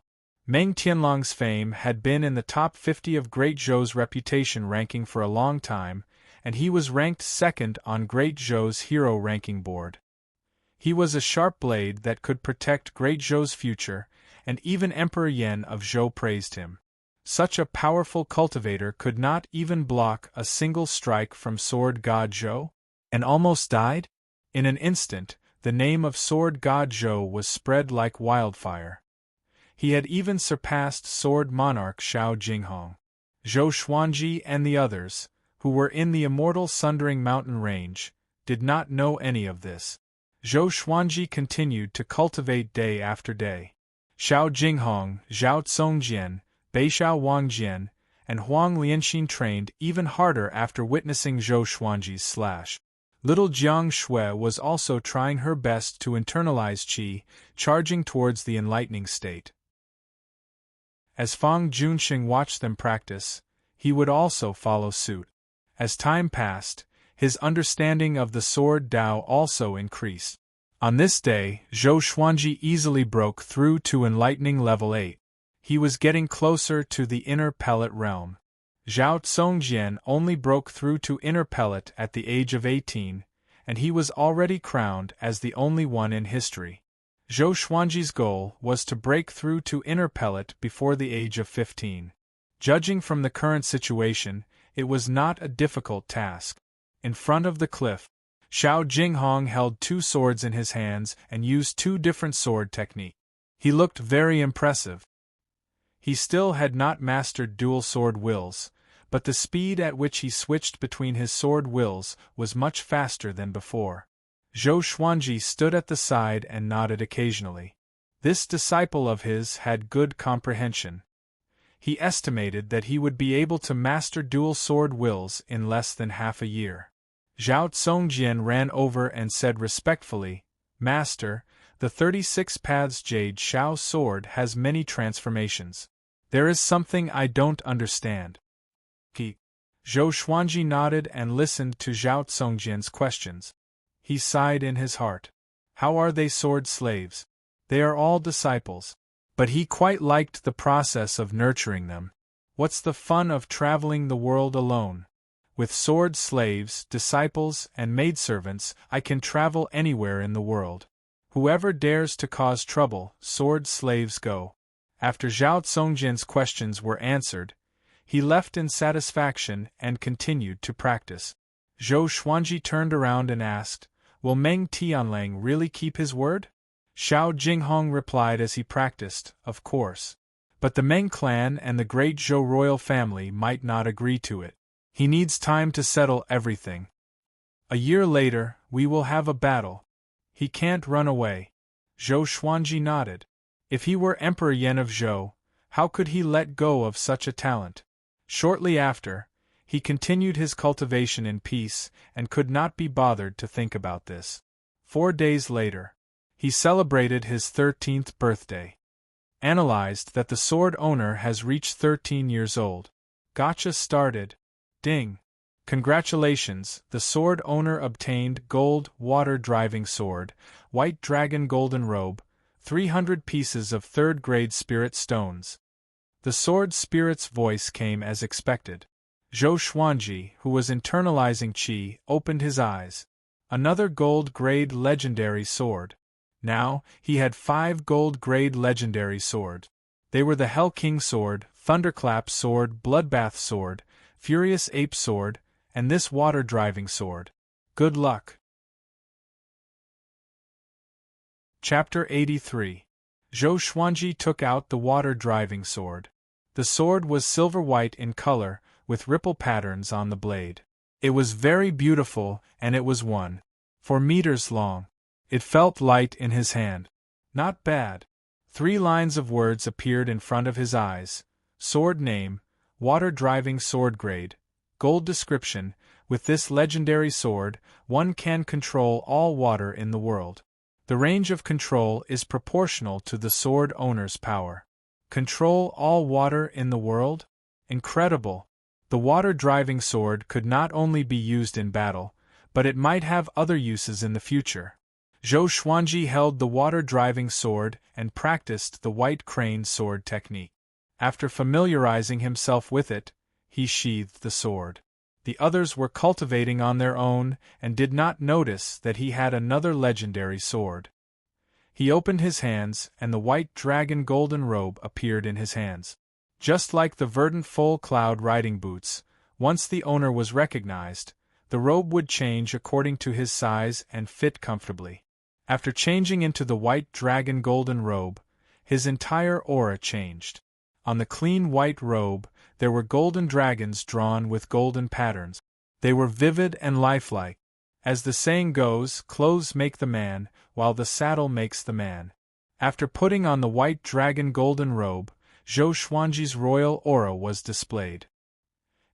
Speaker 1: Meng Tianlang's fame had been in the top 50 of Great Zhou's reputation ranking for a long time, and he was ranked second on Great Zhou's hero ranking board. He was a sharp blade that could protect Great Zhou's future, and even Emperor Yan of Zhou praised him. Such a powerful cultivator could not even block a single strike from Sword God Zhou, and almost died? In an instant, the name of Sword God Zhou was spread like wildfire. He had even surpassed Sword Monarch Xiao Jinghong. Zhou Xuanji and the others, who were in the immortal Sundering Mountain range, did not know any of this. Zhou Xuanji continued to cultivate day after day. Xiao Jinghong, Zhao Tsongjian, Beixiao Wangjian, and Huang Lianxin trained even harder after witnessing Zhou Xuanji's slash. Little Jiang Shui was also trying her best to internalize qi, charging towards the enlightening state. As Fang Junxing watched them practice, he would also follow suit. As time passed, his understanding of the sword Dao also increased. On this day, Zhou Xuanji easily broke through to enlightening level 8. He was getting closer to the inner pellet realm. Zhao Tsongjian only broke through to inner pellet at the age of 18, and he was already crowned as the only one in history. Zhou Xuanji's goal was to break through to inner pellet before the age of 15. Judging from the current situation, it was not a difficult task. In front of the cliff, Xiao Jinghong held 2 swords in his hands and used 2 different sword techniques. He looked very impressive. He still had not mastered dual sword wills, but the speed at which he switched between his sword wills was much faster than before. Zhou Xuanji stood at the side and nodded occasionally. This disciple of his had good comprehension. He estimated that he would be able to master dual sword wills in less than half a year. Zhao Tsongjian ran over and said respectfully, "Master, the 36 Paths Jade Shao sword has many transformations. There is something I don't understand." Zhou Xuanji nodded and listened to Zhao Tsongjian's questions. He sighed in his heart. How are they sword slaves? They are all disciples. But he quite liked the process of nurturing them. What's the fun of traveling the world alone? With sword slaves, disciples, and maidservants, I can travel anywhere in the world. Whoever dares to cause trouble, sword slaves go. After Zhao Tsongjian's questions were answered, he left in satisfaction and continued to practice. Zhou Xuanji turned around and asked, "Will Meng Tianlang really keep his word?" Xiao Jinghong replied as he practiced, "Of course. But the Meng clan and the Great Zhou royal family might not agree to it. He needs time to settle everything. A year later, we will have a battle. He can't run away." Zhou Xuanji nodded. If he were Emperor Yan of Zhou, how could he let go of such a talent? Shortly after, He continued his cultivation in peace and could not be bothered to think about this. 4 days later, he celebrated his 13th birthday. Analyzed that the sword owner has reached 13 years old. Gotcha started. Ding. Congratulations, the sword owner obtained gold water driving sword, white dragon golden robe, 300 pieces of 3rd grade spirit stones. The sword spirit's voice came as expected. Zhou Xuanji, who was internalizing qi, opened his eyes. Another gold grade legendary sword. Now, he had 5 gold grade legendary swords. They were the Hell King sword, Thunderclap sword, Bloodbath sword, Furious Ape sword, and this water driving sword. Good luck. Chapter 83. Zhou Xuanji took out the water driving sword. The sword was silver white in color, with ripple patterns on the blade. It was very beautiful, and it was 1.4 meters long. It felt light in his hand. Not bad. 3 lines of words appeared in front of his eyes. Sword name, water driving sword grade, gold description. With this legendary sword, one can control all water in the world. The range of control is proportional to the sword owner's power. Control all water in the world? Incredible. The water driving sword could not only be used in battle, but it might have other uses in the future. Zhou Xuanji held the water driving sword and practiced the white crane sword technique. After familiarizing himself with it, he sheathed the sword. The others were cultivating on their own and did not notice that he had another legendary sword. He opened his hands, and the white dragon golden robe appeared in his hands. Just like the verdant full cloud riding boots, once the owner was recognized, the robe would change according to his size and fit comfortably. After changing into the white dragon golden robe, his entire aura changed. On the clean white robe, there were golden dragons drawn with golden patterns. They were vivid and lifelike. As the saying goes, clothes make the man, while the saddle makes the man. After putting on the white dragon golden robe, Zhou Xuanji's royal aura was displayed.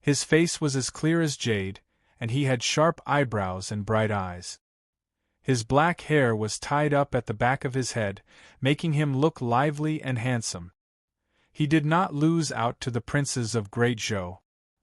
Speaker 1: His face was as clear as jade, and he had sharp eyebrows and bright eyes. His black hair was tied up at the back of his head, making him look lively and handsome. He did not lose out to the princes of Great Zhou.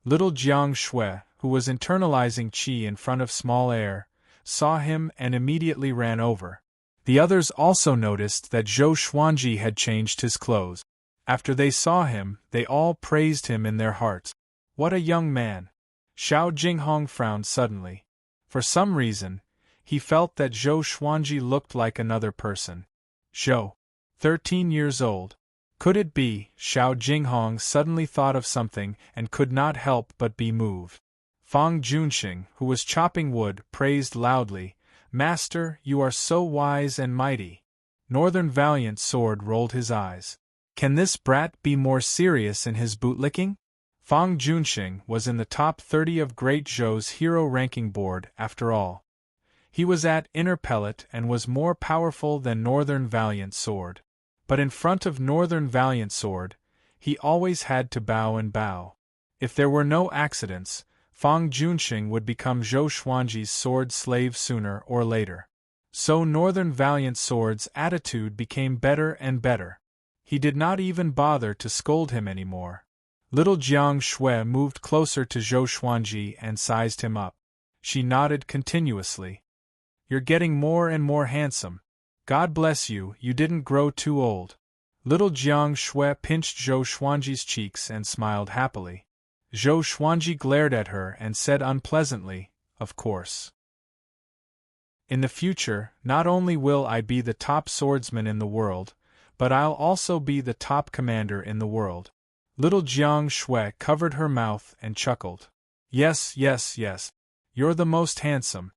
Speaker 1: Little Jiang Shui, who was internalizing qi in front of small air, saw him and immediately ran over. The others also noticed that Zhou Xuanji had changed his clothes. After they saw him, they all praised him in their hearts. What a young man! Xiao Jinghong frowned suddenly. For some reason, he felt that Zhou Xuanji looked like another person. Zhou, 13 years old. Could it be? Xiao Jinghong suddenly thought of something and could not help but be moved. Fang Junxing, who was chopping wood, praised loudly, "Master, you are so wise and mighty." Northern Valiant Sword rolled his eyes. Can this brat be more serious in his bootlicking? Fang Junxing was in the top 30 of Great Zhou's hero ranking board after all. He was at Inner Pellet and was more powerful than Northern Valiant Sword. But in front of Northern Valiant Sword, he always had to bow and bow. If there were no accidents, Fang Junxing would become Zhou Xuanji's sword slave sooner or later. So Northern Valiant Sword's attitude became better and better. He did not even bother to scold him anymore. Little Jiang Shui moved closer to Zhou Xuanji and sized him up. She nodded continuously. "You're getting more and more handsome. God bless you, you didn't grow too old." Little Jiang Shui pinched Zhou Xuanji's cheeks and smiled happily. Zhou Xuanji glared at her and said unpleasantly, "Of course. In the future, not only will I be the top swordsman in the world, but I'll also be the top commander in the world." Little Jiang Shui covered her mouth and chuckled. "Yes, yes, yes. You're the most handsome."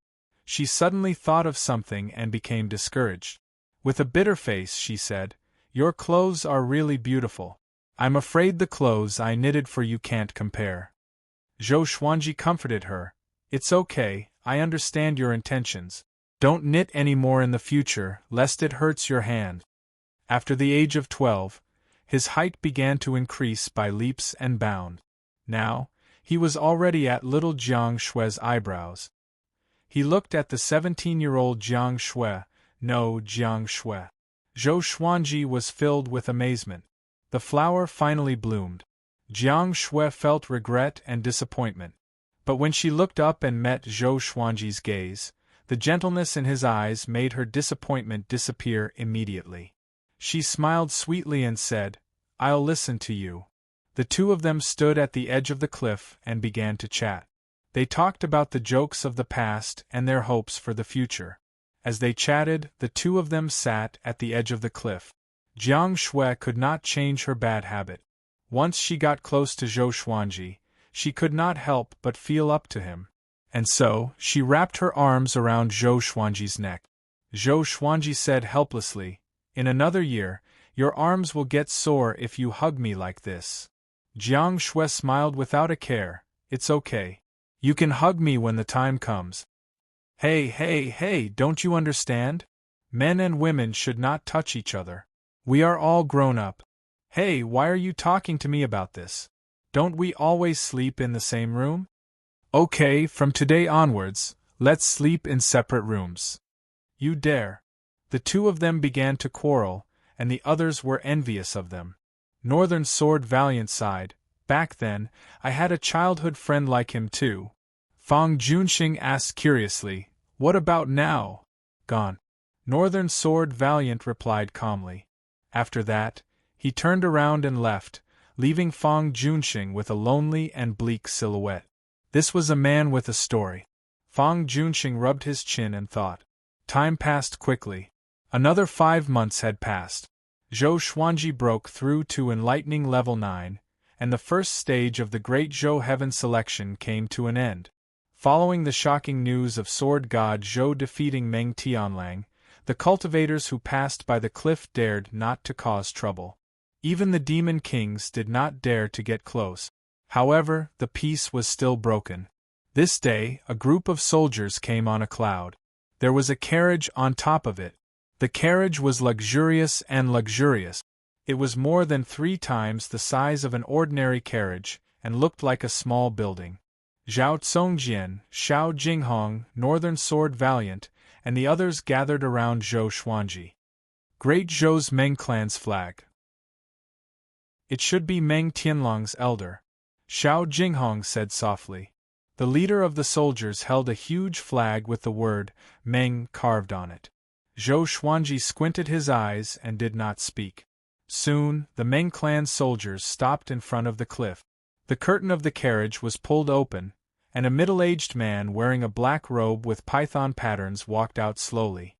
Speaker 1: She suddenly thought of something and became discouraged. With a bitter face she said, "Your clothes are really beautiful. I'm afraid the clothes I knitted for you can't compare." Zhou Xuanji comforted her. "It's okay, I understand your intentions. Don't knit any more in the future, lest it hurts your hand." After the age of 12, his height began to increase by leaps and bounds. Now, He was already at little Jiang Shui's eyebrows. He looked at the 17-year-old Jiang Shui. No, Jiang Shui. Zhou Xuanji was filled with amazement. The flower finally bloomed. Jiang Shui felt regret and disappointment. But when she looked up and met Zhou Xuanji's gaze, the gentleness in his eyes made her disappointment disappear immediately. She smiled sweetly and said, "I'll listen to you." The two of them stood at the edge of the cliff and began to chat. They talked about the jokes of the past and their hopes for the future. As they chatted, the two of them sat at the edge of the cliff. Jiang Shui could not change her bad habit. Once she got close to Zhou Xuanji, she could not help but feel up to him. And so, she wrapped her arms around Zhou Xuanji's neck. Zhou Xuanji said helplessly, "In another year, your arms will get sore if you hug me like this." Jiang Shui smiled without a care. "It's okay. You can hug me when the time comes." Hey, don't you understand? Men and women should not touch each other. We are all grown up. Hey, why are you talking to me about this? Don't we always sleep in the same room? Okay, from today onwards, let's sleep in separate rooms. You dare. The two of them began to quarrel, and the others were envious of them. Northern Sword Valiant sighed. "Back then, I had a childhood friend like him too." Fang Junxing asked curiously, "What about now?" "Gone." Northern Sword Valiant replied calmly. After that, he turned around and left, leaving Fang Junxing with a lonely and bleak silhouette. This was a man with a story. Fang Junxing rubbed his chin and thought. Time passed quickly. Another 5 months had passed. Zhou Xuanji broke through to enlightening level 9, and the first stage of the Great Zhou Heaven selection came to an end. Following the shocking news of Sword God Zhou defeating Meng Tianlang, the cultivators who passed by the cliff dared not to cause trouble. Even the demon kings did not dare to get close. However, the peace was still broken. This day, a group of soldiers came on a cloud. There was a carriage on top of it. The carriage was luxurious and luxurious. It was more than 3 times the size of an ordinary carriage, and looked like a small building. Zhao Tsongjian, Shao Jinghong, Northern Sword Valiant, and the others gathered around Zhou Xuanji. Great Zhou's Meng clan's flag. It should be Meng Tianlong's elder, Shao Jinghong said softly. The leader of the soldiers held a huge flag with the word Meng carved on it. Zhou Xuanji squinted his eyes and did not speak. Soon, the Meng clan soldiers stopped in front of the cliff. The curtain of the carriage was pulled open, and a middle-aged man wearing a black robe with python patterns walked out slowly.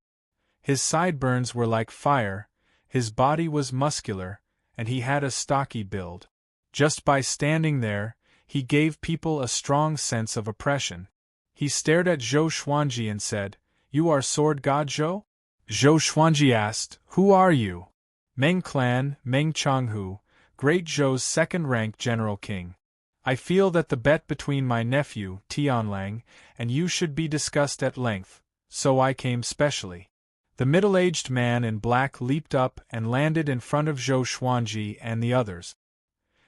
Speaker 1: His sideburns were like fire, his body was muscular, and he had a stocky build. Just by standing there, he gave people a strong sense of oppression. He stared at Zhou Xuanji and said, "You are Sword God Zhou?" Zhou Xuanji asked, "Who are you?" "Meng clan, Meng Changhu, Great Zhou's second-rank general king. I feel that the bet between my nephew, Tianlang, and you should be discussed at length, so I came specially." The middle-aged man in black leaped up and landed in front of Zhou Xuanji and the others.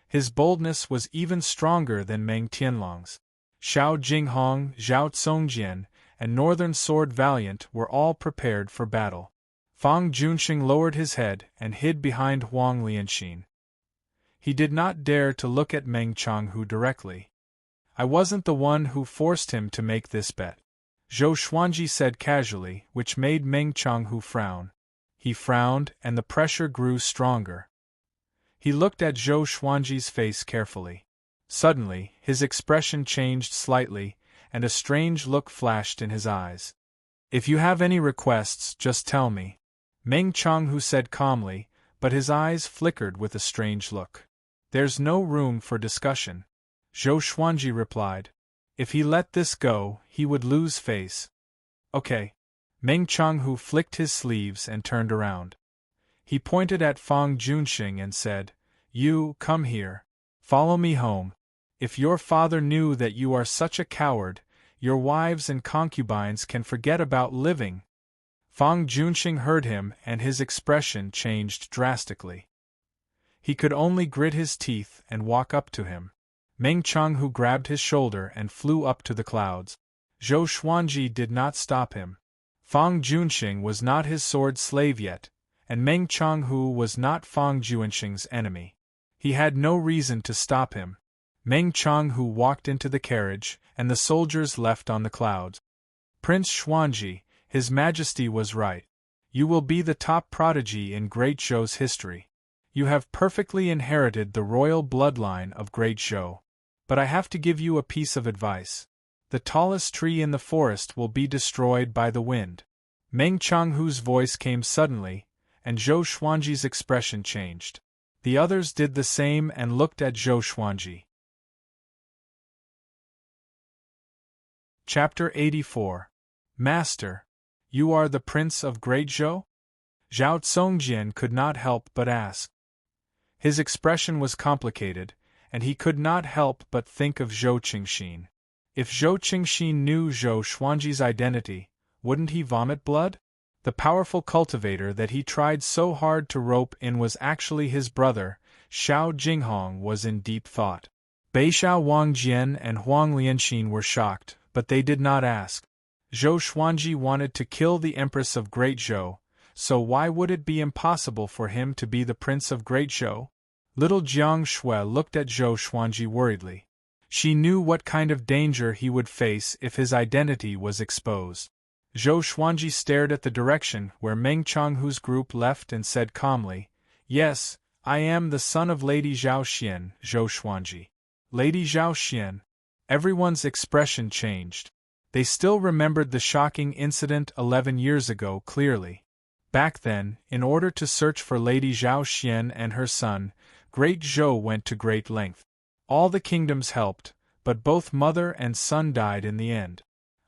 Speaker 1: His boldness was even stronger than Meng Tianlong's. Shao Jinghong, Zhao Tsongjian, and Northern Sword Valiant were all prepared for battle. Fang Junxing lowered his head and hid behind Huang Lianxin. He did not dare to look at Meng Changhu directly. "I wasn't the one who forced him to make this bet," Zhou Xuanji said casually, which made Meng Changhu frown. He frowned, and the pressure grew stronger. He looked at Zhou Xuanji's face carefully. Suddenly, his expression changed slightly, and a strange look flashed in his eyes. "If you have any requests, just tell me," Meng Changhu said calmly, but his eyes flickered with a strange look. "There's no room for discussion," Zhou Xuanji replied. "If he let this go, he would lose face." "Okay." Meng Changhu flicked his sleeves and turned around. He pointed at Fang Junxing and said, "You, come here. Follow me home. If your father knew that you are such a coward, your wives and concubines can forget about living." Fang Junxing heard him and his expression changed drastically. He could only grit his teeth and walk up to him. Meng Changhu grabbed his shoulder and flew up to the clouds. Zhou Xuanji did not stop him. Fang Junxing was not his sword slave yet, and Meng Changhu was not Fang Junxing's enemy. He had no reason to stop him. Meng Changhu walked into the carriage, and the soldiers left on the clouds. Prince Xuanji, His Majesty was right. You will be the top prodigy in Great Zhou's history. You have perfectly inherited the royal bloodline of Great Zhou. But I have to give you a piece of advice. The tallest tree in the forest will be destroyed by the wind. Meng Changhu's voice came suddenly, and Zhou Xuanji's expression changed. The others did the same and looked at Zhou Xuanji. Chapter 84. Master, you are the Prince of Great Zhou? Zhao Tsongjian could not help but ask. His expression was complicated, and he could not help but think of Zhou Qingxin. If Zhou Qingxin knew Zhou Xuanji's identity, wouldn't he vomit blood? The powerful cultivator that he tried so hard to rope in was actually his brother. Xiao Jinghong was in deep thought. Beixiao Wangjian and Huang Lianxin were shocked, but they did not ask. Zhou Xuanji wanted to kill the Empress of Great Zhou, so why would it be impossible for him to be the Prince of Great Zhou? Little Jiang Shui looked at Zhou Xuanji worriedly. She knew what kind of danger he would face if his identity was exposed. Zhou Xuanji stared at the direction where Meng Changhu's group left and said calmly, "Yes, I am the son of Lady Zhao Xian, Zhou Xuanji." Lady Zhao Xian. Everyone's expression changed. They still remembered the shocking incident 11 years ago clearly. Back then, in order to search for Lady Zhao Xian and her son, Great Zhou went to great length. All the kingdoms helped, but both mother and son died in the end.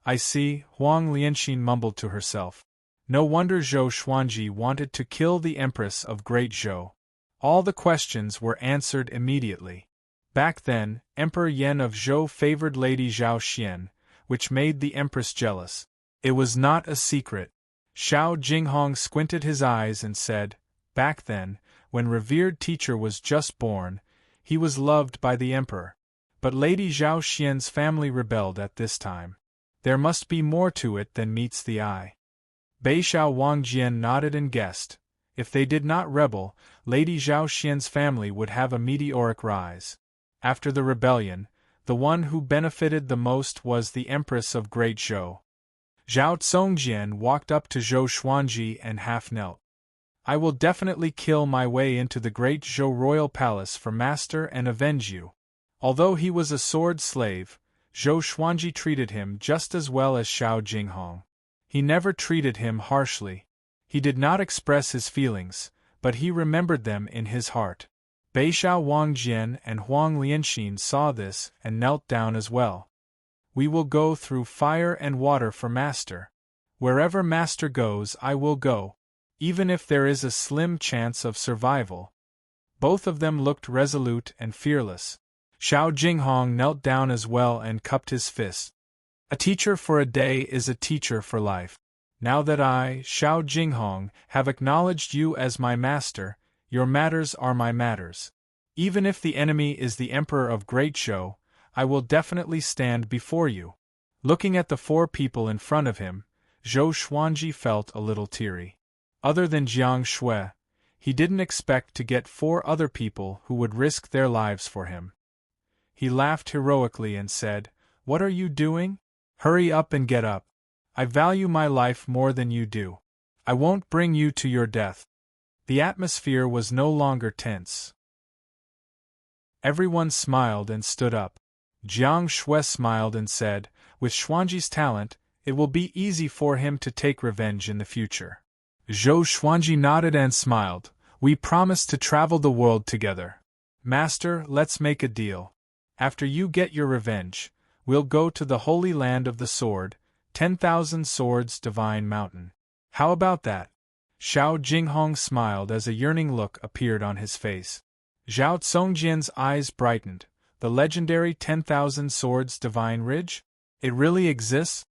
Speaker 1: I see, Huang Lianxin mumbled to herself. No wonder Zhou Xuanji wanted to kill the Empress of Great Zhou. All the questions were answered immediately. Back then, Emperor Yan of Zhou favored Lady Zhao Xian, which made the Empress jealous. It was not a secret. Xiao Jinghong squinted his eyes and said, "Back then, when revered teacher was just born, he was loved by the Emperor. But Lady Zhao Xian's family rebelled at this time. There must be more to it than meets the eye." Beixiao Wangjian nodded and guessed. If they did not rebel, Lady Zhao Xian's family would have a meteoric rise. After the rebellion, the one who benefited the most was the Empress of Great Zhou. Zhao Tsongjian walked up to Zhou Xuanji and half knelt. "I will definitely kill my way into the Great Zhou royal palace for master and avenge you." Although he was a sword slave, Zhou Xuanji treated him just as well as Xiao Jinghong. He never treated him harshly. He did not express his feelings, but he remembered them in his heart. Beixiao Wangjian and Huang Lianxin saw this and knelt down as well. "We will go through fire and water for master. Wherever master goes I will go, even if there is a slim chance of survival." Both of them looked resolute and fearless. Xiao Jinghong knelt down as well and cupped his fist. "A teacher for a day is a teacher for life. Now that I, Xiao Jinghong, have acknowledged you as my master, your matters are my matters. Even if the enemy is the Emperor of Great Zhou, I will definitely stand before you." Looking at the 4 people in front of him, Zhou Xuanji felt a little teary. Other than Jiang Shui, he didn't expect to get 4 other people who would risk their lives for him. He laughed heroically and said, "What are you doing? Hurry up and get up. I value my life more than you do. I won't bring you to your death." The atmosphere was no longer tense. Everyone smiled and stood up. Jiang Shui smiled and said, "With Xuanji's talent, it will be easy for him to take revenge in the future." Zhou Xuanji nodded and smiled. "We promise to travel the world together. Master, let's make a deal. After you get your revenge, we'll go to the Holy Land of the Sword, 10,000 Swords Divine Mountain. How about that?" Xiao Jinghong smiled as a yearning look appeared on his face. Zhao Tsongjian's eyes brightened. "The legendary 10,000 Swords Divine Ridge? It really exists?"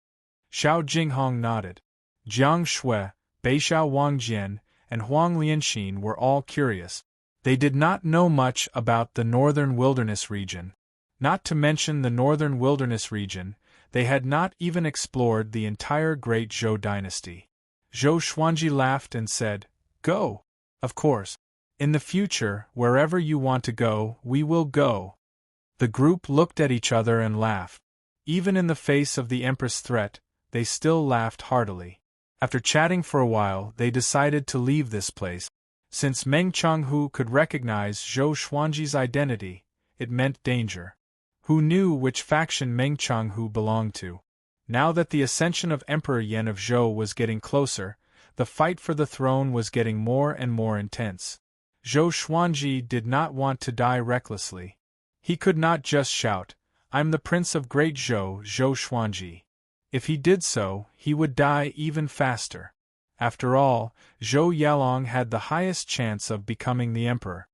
Speaker 1: Xiao Jinghong nodded. Jiang Shui, Beixiao Wangjian, and Huang Lianxin were all curious. They did not know much about the northern wilderness region. Not to mention the northern wilderness region, they had not even explored the entire Great Zhou dynasty. Zhou Xuanji laughed and said, "Go! Of course. In the future, wherever you want to go, we will go." The group looked at each other and laughed. Even in the face of the Empress' threat, they still laughed heartily. After chatting for a while, they decided to leave this place. Since Meng Changhu could recognize Zhou Xuanji's identity, it meant danger. Who knew which faction Meng Changhu belonged to? Now that the ascension of Emperor Yan of Zhou was getting closer, the fight for the throne was getting more and more intense. Zhou Xuanji did not want to die recklessly. He could not just shout, "I'm the Prince of Great Zhou, Zhou Xuanji." If he did so, he would die even faster. After all, Zhou Yalong had the highest chance of becoming the emperor.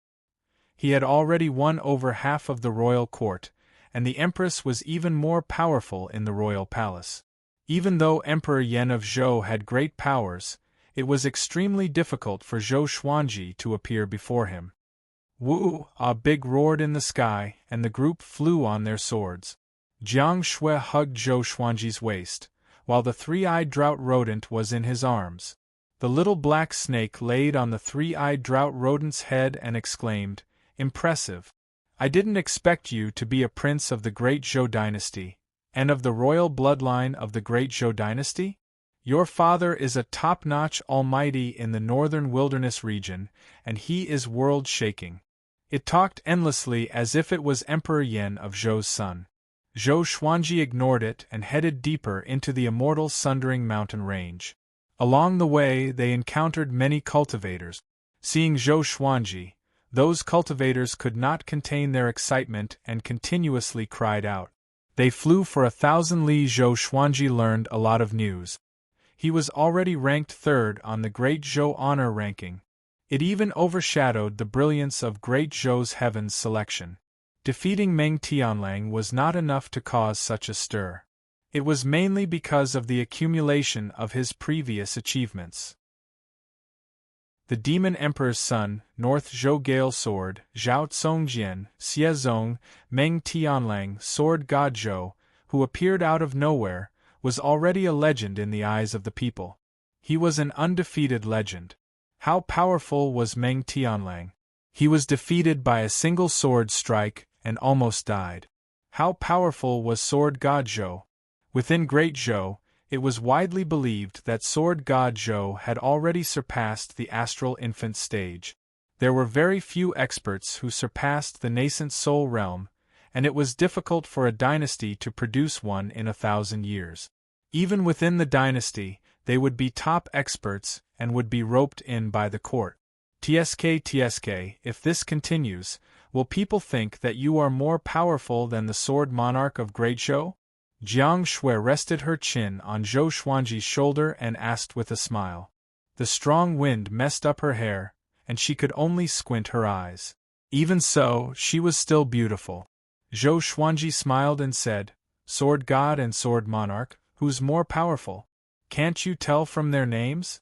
Speaker 1: He had already won over half of the royal court, and the empress was even more powerful in the royal palace. Even though Emperor Yan of Zhou had great powers, it was extremely difficult for Zhou Xuanji to appear before him. "Woo!" A big roared in the sky, and the group flew on their swords. Jiang Shui hugged Zhou Xuanji's waist, while the three-eyed drought rodent was in his arms. The little black snake laid on the three-eyed drought rodent's head and exclaimed, "Impressive! I didn't expect you to be a prince of the Great Zhou dynasty, and of the royal bloodline of the Great Zhou dynasty? Your father is a top-notch almighty in the northern wilderness region, and he is world-shaking." It talked endlessly as if it was Emperor Yan of Zhou's son. Zhou Xuanji ignored it and headed deeper into the immortal Sundering Mountain range. Along the way they encountered many cultivators. Seeing Zhou Xuanji, those cultivators could not contain their excitement and continuously cried out. They flew for 1,000 li. Zhou Xuanji learned a lot of news. He was already ranked third on the Great Zhou honor ranking. It even overshadowed the brilliance of Great Zhou's Heavens selection. Defeating Meng Tianlang was not enough to cause such a stir. It was mainly because of the accumulation of his previous achievements. The Demon Emperor's son, North Zhou Gale Sword, Zhao Tsongjian, Xie Zong, Meng Tianlang, Sword God Zhou, who appeared out of nowhere, was already a legend in the eyes of the people. He was an undefeated legend. How powerful was Meng Tianlang? He was defeated by a single sword strike and almost died. How powerful was Sword God Zhou? Within Great Zhou, it was widely believed that Sword God Zhou had already surpassed the astral infant stage. There were very few experts who surpassed the nascent soul realm, and it was difficult for a dynasty to produce one in 1,000 years. Even within the dynasty, they would be top experts and would be roped in by the court. TSK, if this continues, will people think that you are more powerful than the sword monarch of Great Zhou? Jiang Shui rested her chin on Zhou Xuanji's shoulder and asked with a smile. The strong wind messed up her hair, and she could only squint her eyes. Even so, she was still beautiful. Zhou Xuanji smiled and said, "Sword God and Sword Monarch, who's more powerful? Can't you tell from their names?"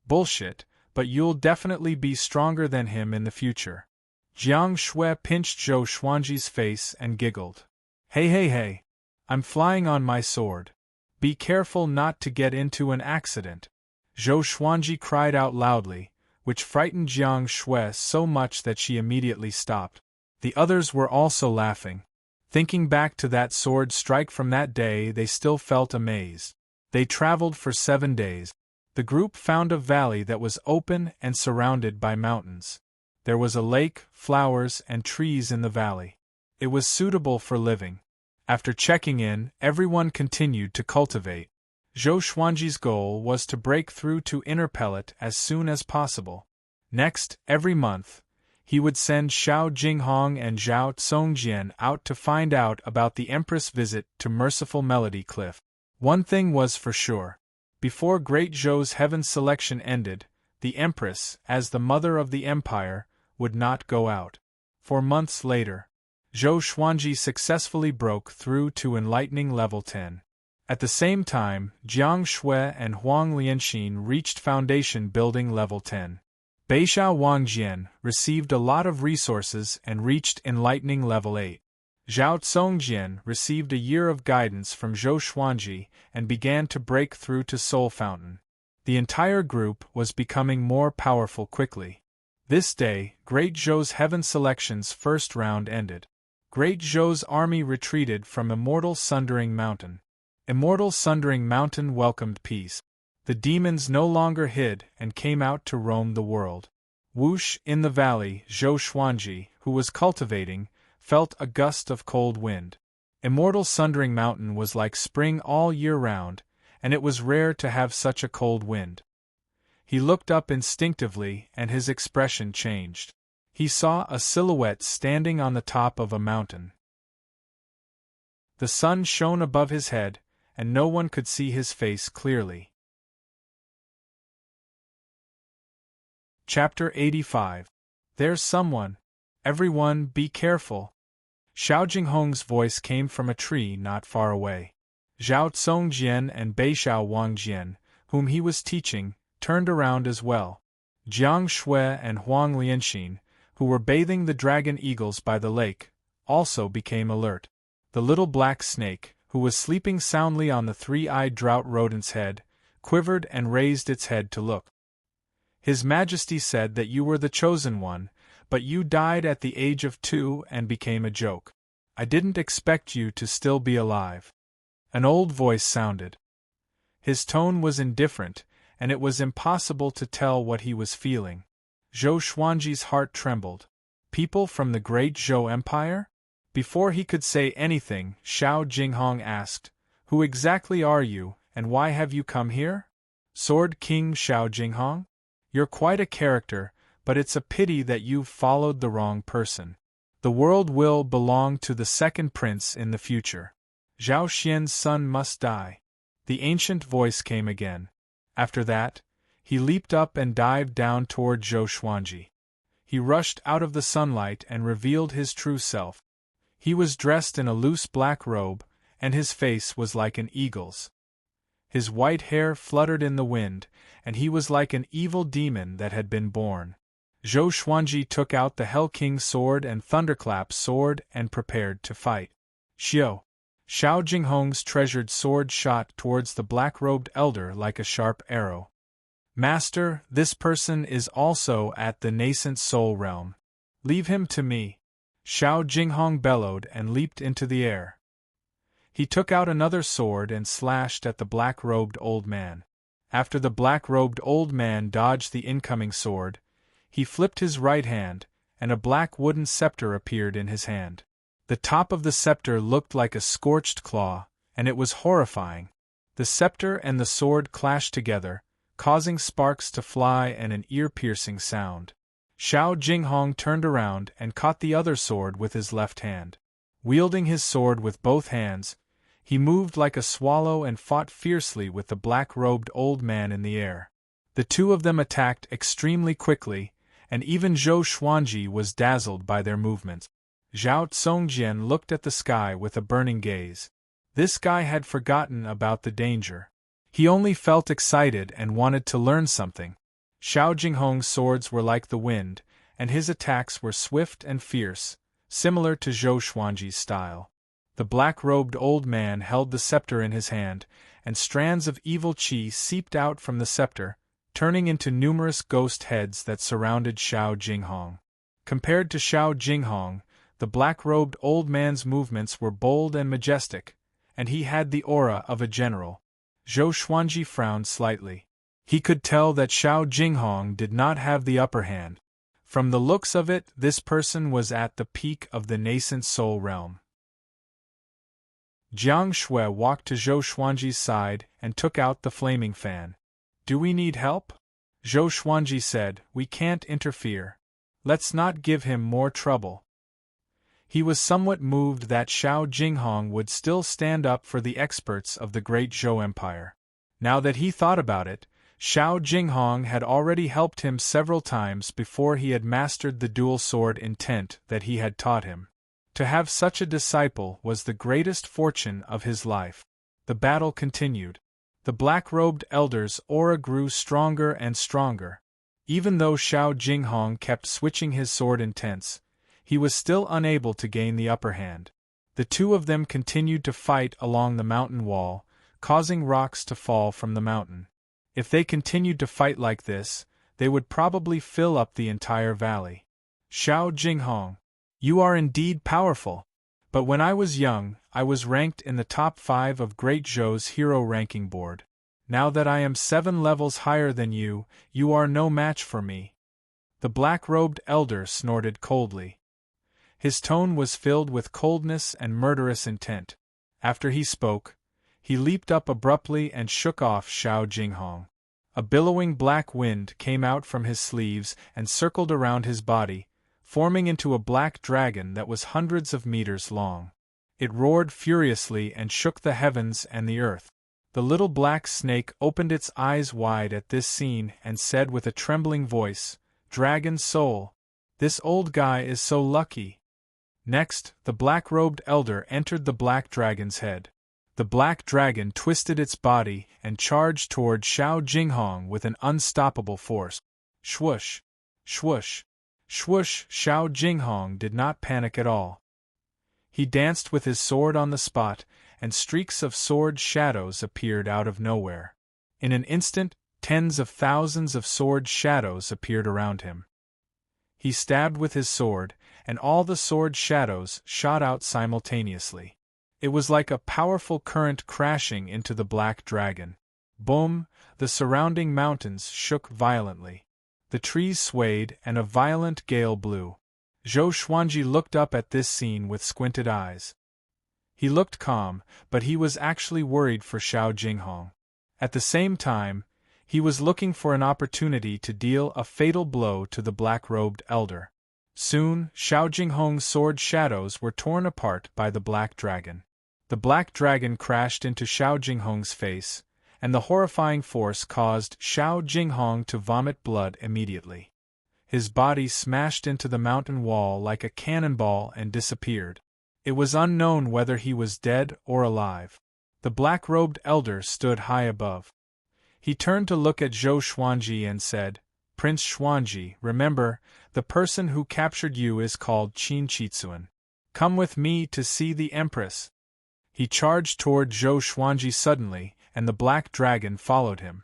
Speaker 1: "Bullshit, but you'll definitely be stronger than him in the future." Jiang Shui pinched Zhou Xuanji's face and giggled. Hey, I'm flying on my sword. Be careful not to get into an accident." Zhou Xuanji cried out loudly, which frightened Jiang Shui so much that she immediately stopped. The others were also laughing. Thinking back to that sword strike from that day, they still felt amazed. They traveled for 7 days. The group found a valley that was open and surrounded by mountains. There was a lake, flowers, and trees in the valley. It was suitable for living. After checking in, everyone continued to cultivate. Zhou Xuanji's goal was to break through to Inner Pellet as soon as possible. Next, every month, he would send Xiao Jinghong and Zhao Tsongjian out to find out about the Empress' visit to Merciful Melody Cliff. One thing was for sure. Before Great Zhou's heaven selection ended, the Empress, as the mother of the empire, would not go out. 4 months later, Zhou Xuanji successfully broke through to enlightening level 10. At the same time, Jiang Shui and Huang Lianxin reached foundation building level 10. Beixiao Wangjian received a lot of resources and reached enlightening level 8. Zhao Tsongjian received a year of guidance from Zhou Xuanji and began to break through to Soul Fountain. The entire group was becoming more powerful quickly. This day, Great Zhou's Heaven Selection's first round ended. Great Zhou's army retreated from Immortal Sundering Mountain. Immortal Sundering Mountain welcomed peace. The demons no longer hid and came out to roam the world. Whoosh, in the valley, Zhou Xuanji, who was cultivating, felt a gust of cold wind. Immortal Sundering Mountain was like spring all year round, and it was rare to have such a cold wind. He looked up instinctively and his expression changed. He saw a silhouette standing on the top of a mountain. The sun shone above his head, and no one could see his face clearly. Chapter 85. There's someone. Everyone, be careful. Xiao Jinghong's voice came from a tree not far away. Zhao Tsongjian and Beixiao Wangjian, whom he was teaching, turned around as well. Jiang Shui and Huang Lianxin, who were bathing the dragon eagles by the lake, also became alert. The little black snake, who was sleeping soundly on the three-eyed drought rodent's head, quivered and raised its head to look. His Majesty said that you were the chosen one, but you died at the age of 2 and became a joke. I didn't expect you to still be alive. An old voice sounded. His tone was indifferent, and it was impossible to tell what he was feeling. Zhou Xuanji's heart trembled. People from the great Zhou Empire? Before he could say anything, Xiao Jinghong asked, "Who exactly are you, and why have you come here?" Sword King Xiao Jinghong? You're quite a character, but it's a pity that you've followed the wrong person. The world will belong to the second prince in the future. Zhao Xian's son must die. The ancient voice came again. After that, he leaped up and dived down toward Zhou Xuanji. He rushed out of the sunlight and revealed his true self. He was dressed in a loose black robe, and his face was like an eagle's. His white hair fluttered in the wind, and he was like an evil demon that had been born. Zhou Xuanji took out the Hell King's sword and Thunderclap's sword and prepared to fight. Xiao Jinghong's treasured sword shot towards the black-robed elder like a sharp arrow. Master, this person is also at the nascent soul realm. Leave him to me. Xiao Jinghong bellowed and leaped into the air. He took out another sword and slashed at the black-robed old man. After the black-robed old man dodged the incoming sword, he flipped his right hand, and a black wooden scepter appeared in his hand. The top of the scepter looked like a scorched claw, and it was horrifying. The scepter and the sword clashed together, causing sparks to fly and an ear-piercing sound. Xiao Jinghong turned around and caught the other sword with his left hand. Wielding his sword with both hands, he moved like a swallow and fought fiercely with the black-robed old man in the air. The two of them attacked extremely quickly, and even Zhou Xuanji was dazzled by their movements. Zhao Tsongjian looked at the sky with a burning gaze. This guy had forgotten about the danger. He only felt excited and wanted to learn something. Xiao Jinghong's swords were like the wind, and his attacks were swift and fierce, similar to Zhou Xuanji's style. The black-robed old man held the scepter in his hand, and strands of evil qi seeped out from the scepter, turning into numerous ghost heads that surrounded Xiao Jinghong. Compared to Xiao Jinghong, the black-robed old man's movements were bold and majestic, and he had the aura of a general. Zhou Xuanji frowned slightly. He could tell that Xiao Jinghong did not have the upper hand. From the looks of it, this person was at the peak of the nascent soul realm. Jiang Shui walked to Zhou Xuanji's side and took out the flaming fan. "Do we need help?" Zhou Xuanji said, "We can't interfere. Let's not give him more trouble." He was somewhat moved that Xiao Jinghong would still stand up for the experts of the great Zhou Empire. Now that he thought about it, Xiao Jinghong had already helped him several times before he had mastered the dual sword intent that he had taught him. To have such a disciple was the greatest fortune of his life. The battle continued. The black-robed elder's aura grew stronger and stronger. Even though Xiao Jinghong kept switching his sword intents, he was still unable to gain the upper hand. The two of them continued to fight along the mountain wall, causing rocks to fall from the mountain. If they continued to fight like this, they would probably fill up the entire valley. Xiao Jinghong, you are indeed powerful. But when I was young, I was ranked in the top 5 of Great Zhou's hero ranking board. Now that I am 7 levels higher than you, you are no match for me. The black-robed elder snorted coldly. His tone was filled with coldness and murderous intent. After he spoke, he leaped up abruptly and shook off Xiao Jinghong. A billowing black wind came out from his sleeves and circled around his body, forming into a black dragon that was hundreds of meters long. It roared furiously and shook the heavens and the earth. The little black snake opened its eyes wide at this scene and said with a trembling voice, "Dragon soul! This old guy is so lucky." Next, the black-robed elder entered the black dragon's head. The black dragon twisted its body and charged toward Xiao Jinghong with an unstoppable force. Swoosh! Swoosh! Swoosh! Xiao Jinghong did not panic at all. He danced with his sword on the spot, and streaks of sword shadows appeared out of nowhere. In an instant, tens of thousands of sword shadows appeared around him. He stabbed with his sword, and all the sword shadows shot out simultaneously. It was like a powerful current crashing into the black dragon. Boom! The surrounding mountains shook violently. The trees swayed and a violent gale blew. Zhou Xuanji looked up at this scene with squinted eyes. He looked calm, but he was actually worried for Xiao Jinghong. At the same time, he was looking for an opportunity to deal a fatal blow to the black-robed elder. Soon, Xiao Jinghong's sword shadows were torn apart by the black dragon. The black dragon crashed into Xiao Jinghong's face, and the horrifying force caused Xiao Jinghong to vomit blood immediately. His body smashed into the mountain wall like a cannonball and disappeared. It was unknown whether he was dead or alive. The black-robed elder stood high above. He turned to look at Zhou Xuanji and said, "Prince Xuanji, remember, the person who captured you is called Qin Chitsuan. Come with me to see the Empress." He charged toward Zhou Xuanji suddenly, and the black dragon followed him.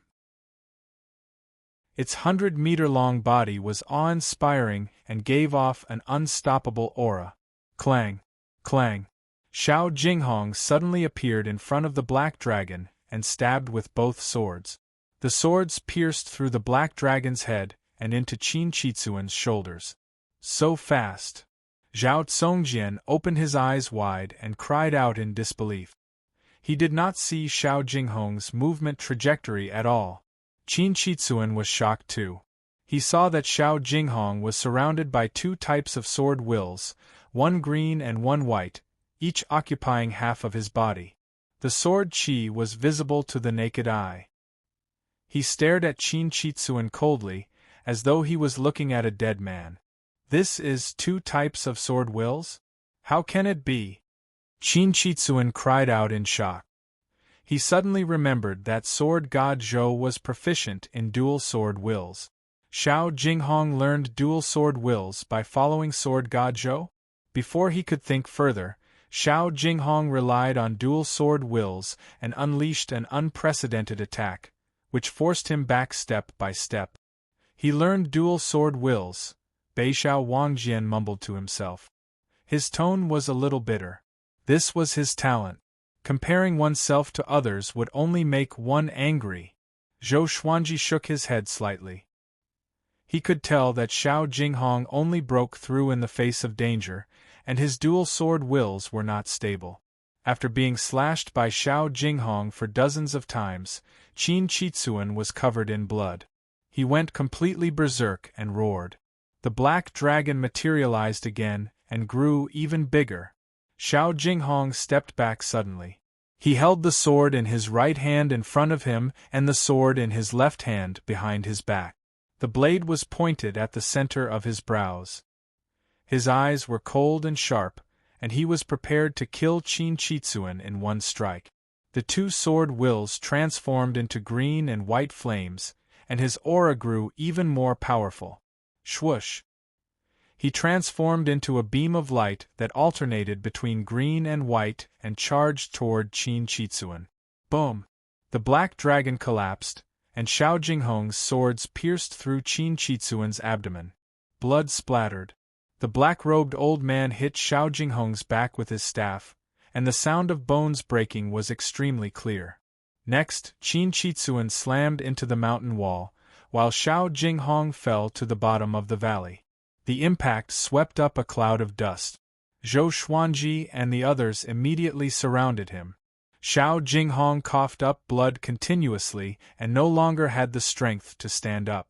Speaker 1: Its 100-meter-long body was awe-inspiring and gave off an unstoppable aura. Clang! Clang! Xiao Jinghong suddenly appeared in front of the black dragon and stabbed with both swords. The swords pierced through the black dragon's head and into Qin Chitsuan's shoulders. So fast! Zhao Tsongjian opened his eyes wide and cried out in disbelief. He did not see Xiao Jinghong's movement trajectory at all. Qin Chitsuan was shocked too. He saw that Xiao Jinghong was surrounded by 2 types of sword wills, one green and one white, each occupying half of his body. The sword qi was visible to the naked eye. He stared at Qin Chitsuan coldly, as though he was looking at a dead man. "This is 2 types of sword wills? How can it be?" Qin Chitsuan cried out in shock. He suddenly remembered that sword god Zhou was proficient in dual sword wills. Xiao Jinghong learned dual sword wills by following sword god Zhou? Before he could think further, Xiao Jinghong relied on dual sword wills and unleashed an unprecedented attack, which forced him back step by step. He learned dual sword wills, Beixiao Wangjian mumbled to himself. His tone was a little bitter. This was his talent. Comparing oneself to others would only make one angry. Zhou Xuanji shook his head slightly. He could tell that Xiao Jinghong only broke through in the face of danger, and his dual sword wills were not stable. After being slashed by Xiao Jinghong for dozens of times, Qin Chitsuan was covered in blood. He went completely berserk and roared. The black dragon materialized again and grew even bigger. Xiao Jinghong stepped back suddenly. He held the sword in his right hand in front of him and the sword in his left hand behind his back. The blade was pointed at the center of his brows. His eyes were cold and sharp, and he was prepared to kill Qin Chitsuan in one strike. The 2 sword wills transformed into green and white flames, and his aura grew even more powerful. Swoosh! He transformed into a beam of light that alternated between green and white and charged toward Qin Chitsuan. Boom! The black dragon collapsed, and Xiao Jinghong's swords pierced through Qin Chitsuan's abdomen. Blood splattered. The black-robed old man hit Xiao Jinghong's back with his staff, and the sound of bones breaking was extremely clear. Next, Qin Chitsuan slammed into the mountain wall, while Xiao Jinghong fell to the bottom of the valley. The impact swept up a cloud of dust. Zhou Xuanji and the others immediately surrounded him. Xiao Jinghong coughed up blood continuously and no longer had the strength to stand up.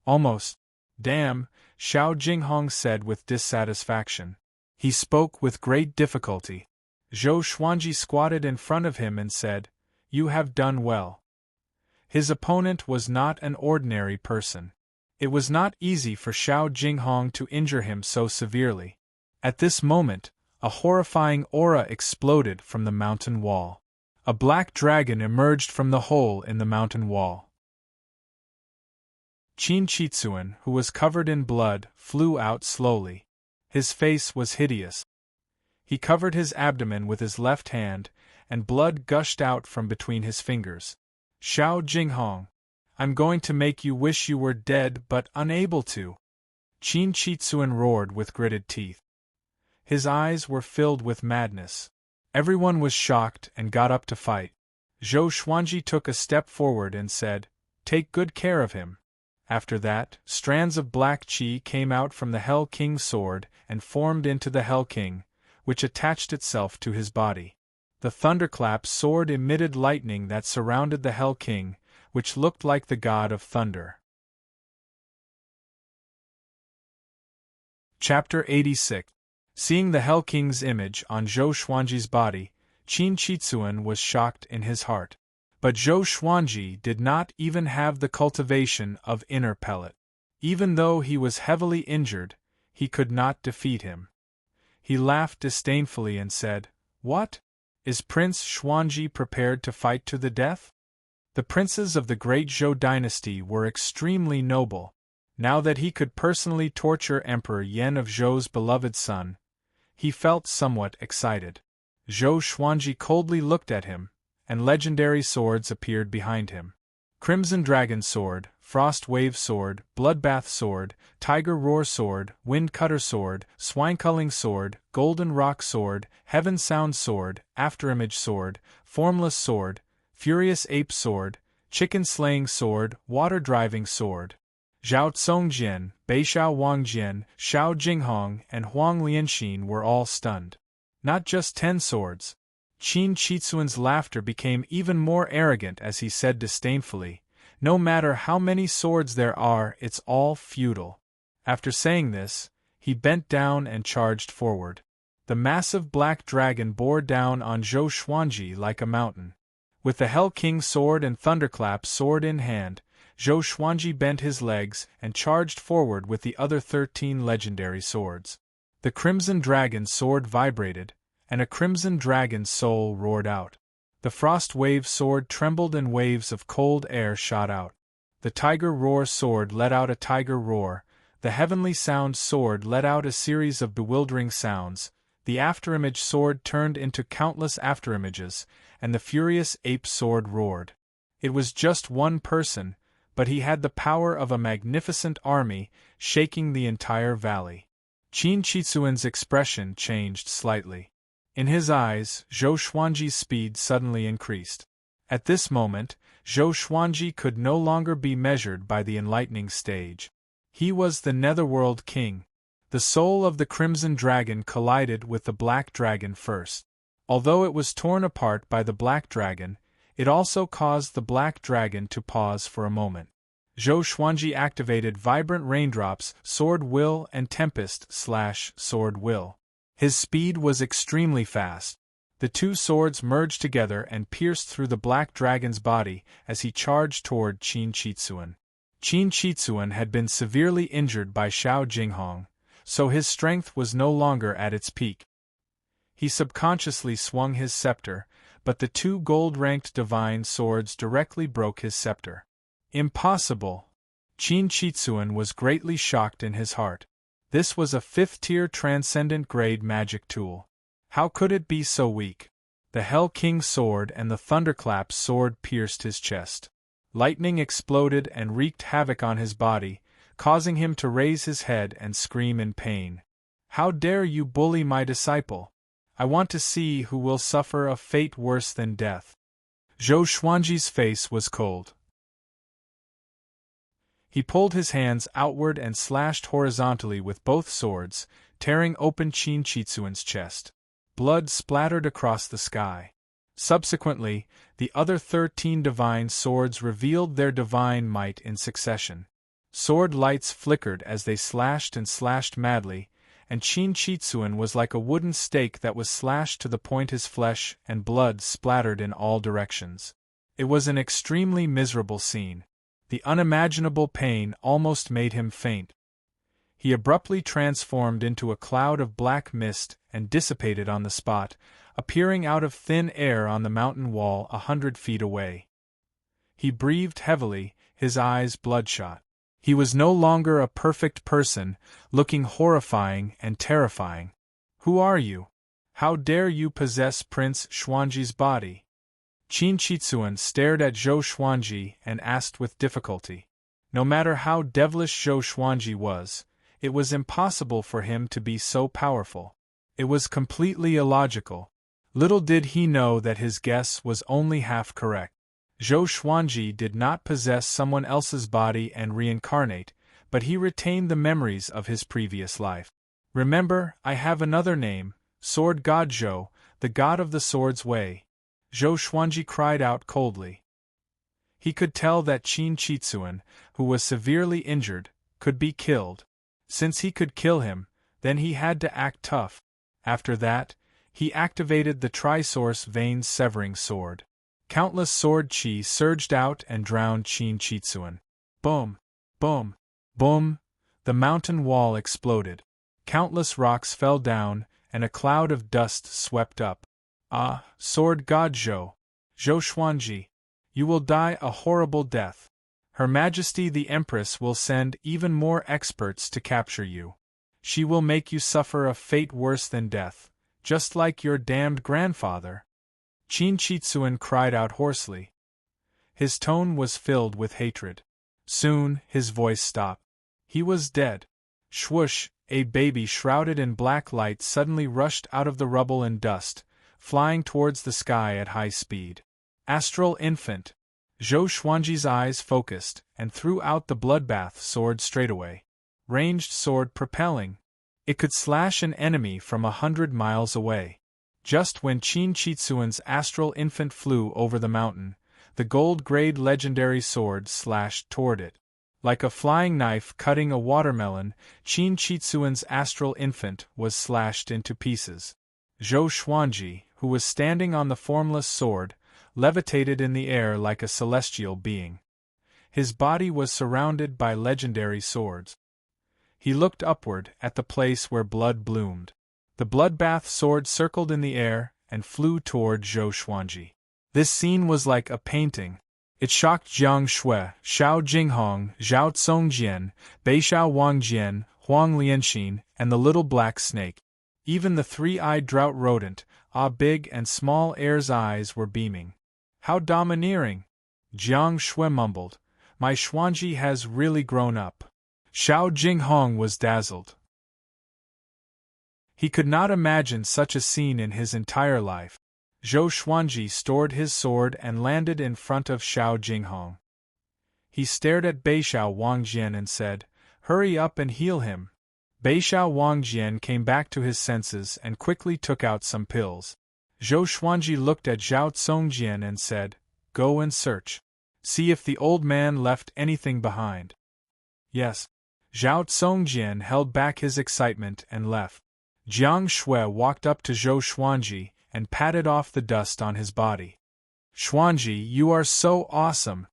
Speaker 1: Almost. Damn, Xiao Jinghong said with dissatisfaction. He spoke with great difficulty. Zhou Xuanji squatted in front of him and said, "You have done well." His opponent was not an ordinary person. It was not easy for Xiao Jinghong to injure him so severely. At this moment, a horrifying aura exploded from the mountain wall. A black dragon emerged from the hole in the mountain wall. Qin Chitsuan, who was covered in blood, flew out slowly. His face was hideous. He covered his abdomen with his left hand, and blood gushed out from between his fingers. "Xiao Jinghong, I'm going to make you wish you were dead but unable to," Qin Chitsuan roared with gritted teeth. His eyes were filled with madness. Everyone was shocked and got up to fight. Zhou Xuanji took a step forward and said, "Take good care of him." After that, strands of black qi came out from the Hell King's sword and formed into the Hell King, which attached itself to his body. The Thunderclap's sword emitted lightning that surrounded the Hell King, which looked like the god of thunder. Chapter 86. Seeing the Hell King's image on Zhou Xuanji's body, Qin Chitsuan was shocked in his heart. But Zhou Xuanji did not even have the cultivation of inner pellet. Even though he was heavily injured, he could not defeat him. He laughed disdainfully and said, "What? Is Prince Xuanji prepared to fight to the death?" The princes of the great Zhou dynasty were extremely noble. Now that he could personally torture Emperor Yan of Zhou's beloved son, he felt somewhat excited. Zhou Xuanji coldly looked at him, and legendary swords appeared behind him. Crimson Dragon Sword, Frost Wave Sword, Bloodbath Sword, Tiger Roar Sword, Wind Cutter Sword, Swineculling Sword, Golden Rock Sword, Heaven Sound Sword, Afterimage Sword, Formless Sword, Furious Ape Sword, Chicken Slaying Sword, Water Driving Sword. Zhao Tsongjian, Beixiao Wangjian, Xiao Jinghong, and Huang Lianxin were all stunned. Not just 10 swords. Qin Chitsuan's laughter became even more arrogant as he said disdainfully, "No matter how many swords there are, it's all futile." After saying this, he bent down and charged forward. The massive black dragon bore down on Zhou Xuanji like a mountain. With the Hell King's sword and Thunderclap's sword in hand, Zhou Xuanji bent his legs and charged forward with the other 13 legendary swords. The Crimson Dragon's sword vibrated, and a Crimson Dragon's soul roared out. The Frost Wave Sword trembled and waves of cold air shot out. The Tiger Roar Sword let out a tiger roar, the Heavenly Sound Sword let out a series of bewildering sounds, the Afterimage Sword turned into countless afterimages, and the Furious Ape Sword roared. It was just one person, but he had the power of a magnificent army, shaking the entire valley. Qin Chitsuan's expression changed slightly. In his eyes, Zhou Xuanji's speed suddenly increased. At this moment, Zhou Xuanji could no longer be measured by the enlightening stage. He was the Netherworld King. The soul of the Crimson Dragon collided with the Black Dragon first. Although it was torn apart by the Black Dragon, it also caused the Black Dragon to pause for a moment. Zhou Xuanji activated Vibrant Raindrops, Sword Will and Tempest/Sword Will. His speed was extremely fast. The two swords merged together and pierced through the Black Dragon's body as he charged toward Qin Chitsuan. Qin Chitsuan had been severely injured by Xiao Jinghong, so his strength was no longer at its peak. He subconsciously swung his scepter, but the two gold-ranked divine swords directly broke his scepter. Impossible! Qin Chitsuan was greatly shocked in his heart. This was a 5th-tier transcendent-grade magic tool. How could it be so weak? The Hell King's sword and the Thunderclap's sword pierced his chest. Lightning exploded and wreaked havoc on his body, causing him to raise his head and scream in pain. How dare you bully my disciple? I want to see who will suffer a fate worse than death. Zhou Xuanji's face was cold. He pulled his hands outward and slashed horizontally with both swords, tearing open Qin Chitsuan's chest. Blood splattered across the sky. Subsequently, the other 13 divine swords revealed their divine might in succession. Sword lights flickered as they slashed and slashed madly, and Qin Chitsuan was like a wooden stake that was slashed to the point his flesh and blood splattered in all directions. It was an extremely miserable scene. The unimaginable pain almost made him faint. He abruptly transformed into a cloud of black mist and dissipated on the spot, appearing out of thin air on the mountain wall 100 feet away. He breathed heavily, his eyes bloodshot. He was no longer a perfect person, looking horrifying and terrifying. Who are you? How dare you possess Prince Xuanji's body? Qin Chitsuan stared at Zhou Xuanji and asked with difficulty. No matter how devilish Zhou Xuanji was, it was impossible for him to be so powerful. It was completely illogical. Little did he know that his guess was only half correct. Zhou Xuanji did not possess someone else's body and reincarnate, but he retained the memories of his previous life. Remember, I have another name, Sword God Zhou, the god of the sword's way. Zhou Xuanji cried out coldly. He could tell that Qin Chitsuan, who was severely injured, could be killed. Since he could kill him, then he had to act tough. After that, he activated the Trisource vein-severing sword. Countless sword chi surged out and drowned Qin Chitsuan. Boom! Boom! Boom! The mountain wall exploded. Countless rocks fell down, and a cloud of dust swept up. Ah, Sword God Zhou! Zhou Xuanji! You will die a horrible death. Her Majesty the Empress will send even more experts to capture you. She will make you suffer a fate worse than death, just like your damned grandfather. Qin Chitsuan cried out hoarsely. His tone was filled with hatred. Soon, his voice stopped. He was dead. Swoosh! A baby shrouded in black light suddenly rushed out of the rubble and dust, flying towards the sky at high speed. Astral infant! Zhou Xuanji's eyes focused, and threw out the bloodbath sword straightaway. Ranged sword propelling. It could slash an enemy from 100 miles away. Just when Qin Chitsuan's astral infant flew over the mountain, the gold-grade legendary sword slashed toward it. Like a flying knife cutting a watermelon, Qin Chitsuan's astral infant was slashed into pieces. Zhou Xuanji, who was standing on the formless sword, levitated in the air like a celestial being. His body was surrounded by legendary swords. He looked upward at the place where blood bloomed. The bloodbath sword circled in the air and flew toward Zhou Xuanji. This scene was like a painting. It shocked Jiang Shui, Xiao Jinghong, Zhao Congjian, Beixiao Wangjian, Huang Lianxin, and the little black snake. Even the three-eyed drought rodent, big and small air's eyes were beaming. How domineering! Jiang Shui mumbled. My Xuanji has really grown up. Xiao Jinghong was dazzled. He could not imagine such a scene in his entire life. Zhou Xuanji stored his sword and landed in front of Xiao Jinghong. He stared at Beixiao Wangjian and said, "Hurry up and heal him." Beixiao Wangjian came back to his senses and quickly took out some pills. Zhou Xuanji looked at Zhao Congjian and said, "Go and search. See if the old man left anything behind." Yes. Zhao Congjian held back his excitement and left. Jiang Shui walked up to Zhou Xuanji and patted off the dust on his body. "Xuanji, you are so awesome,"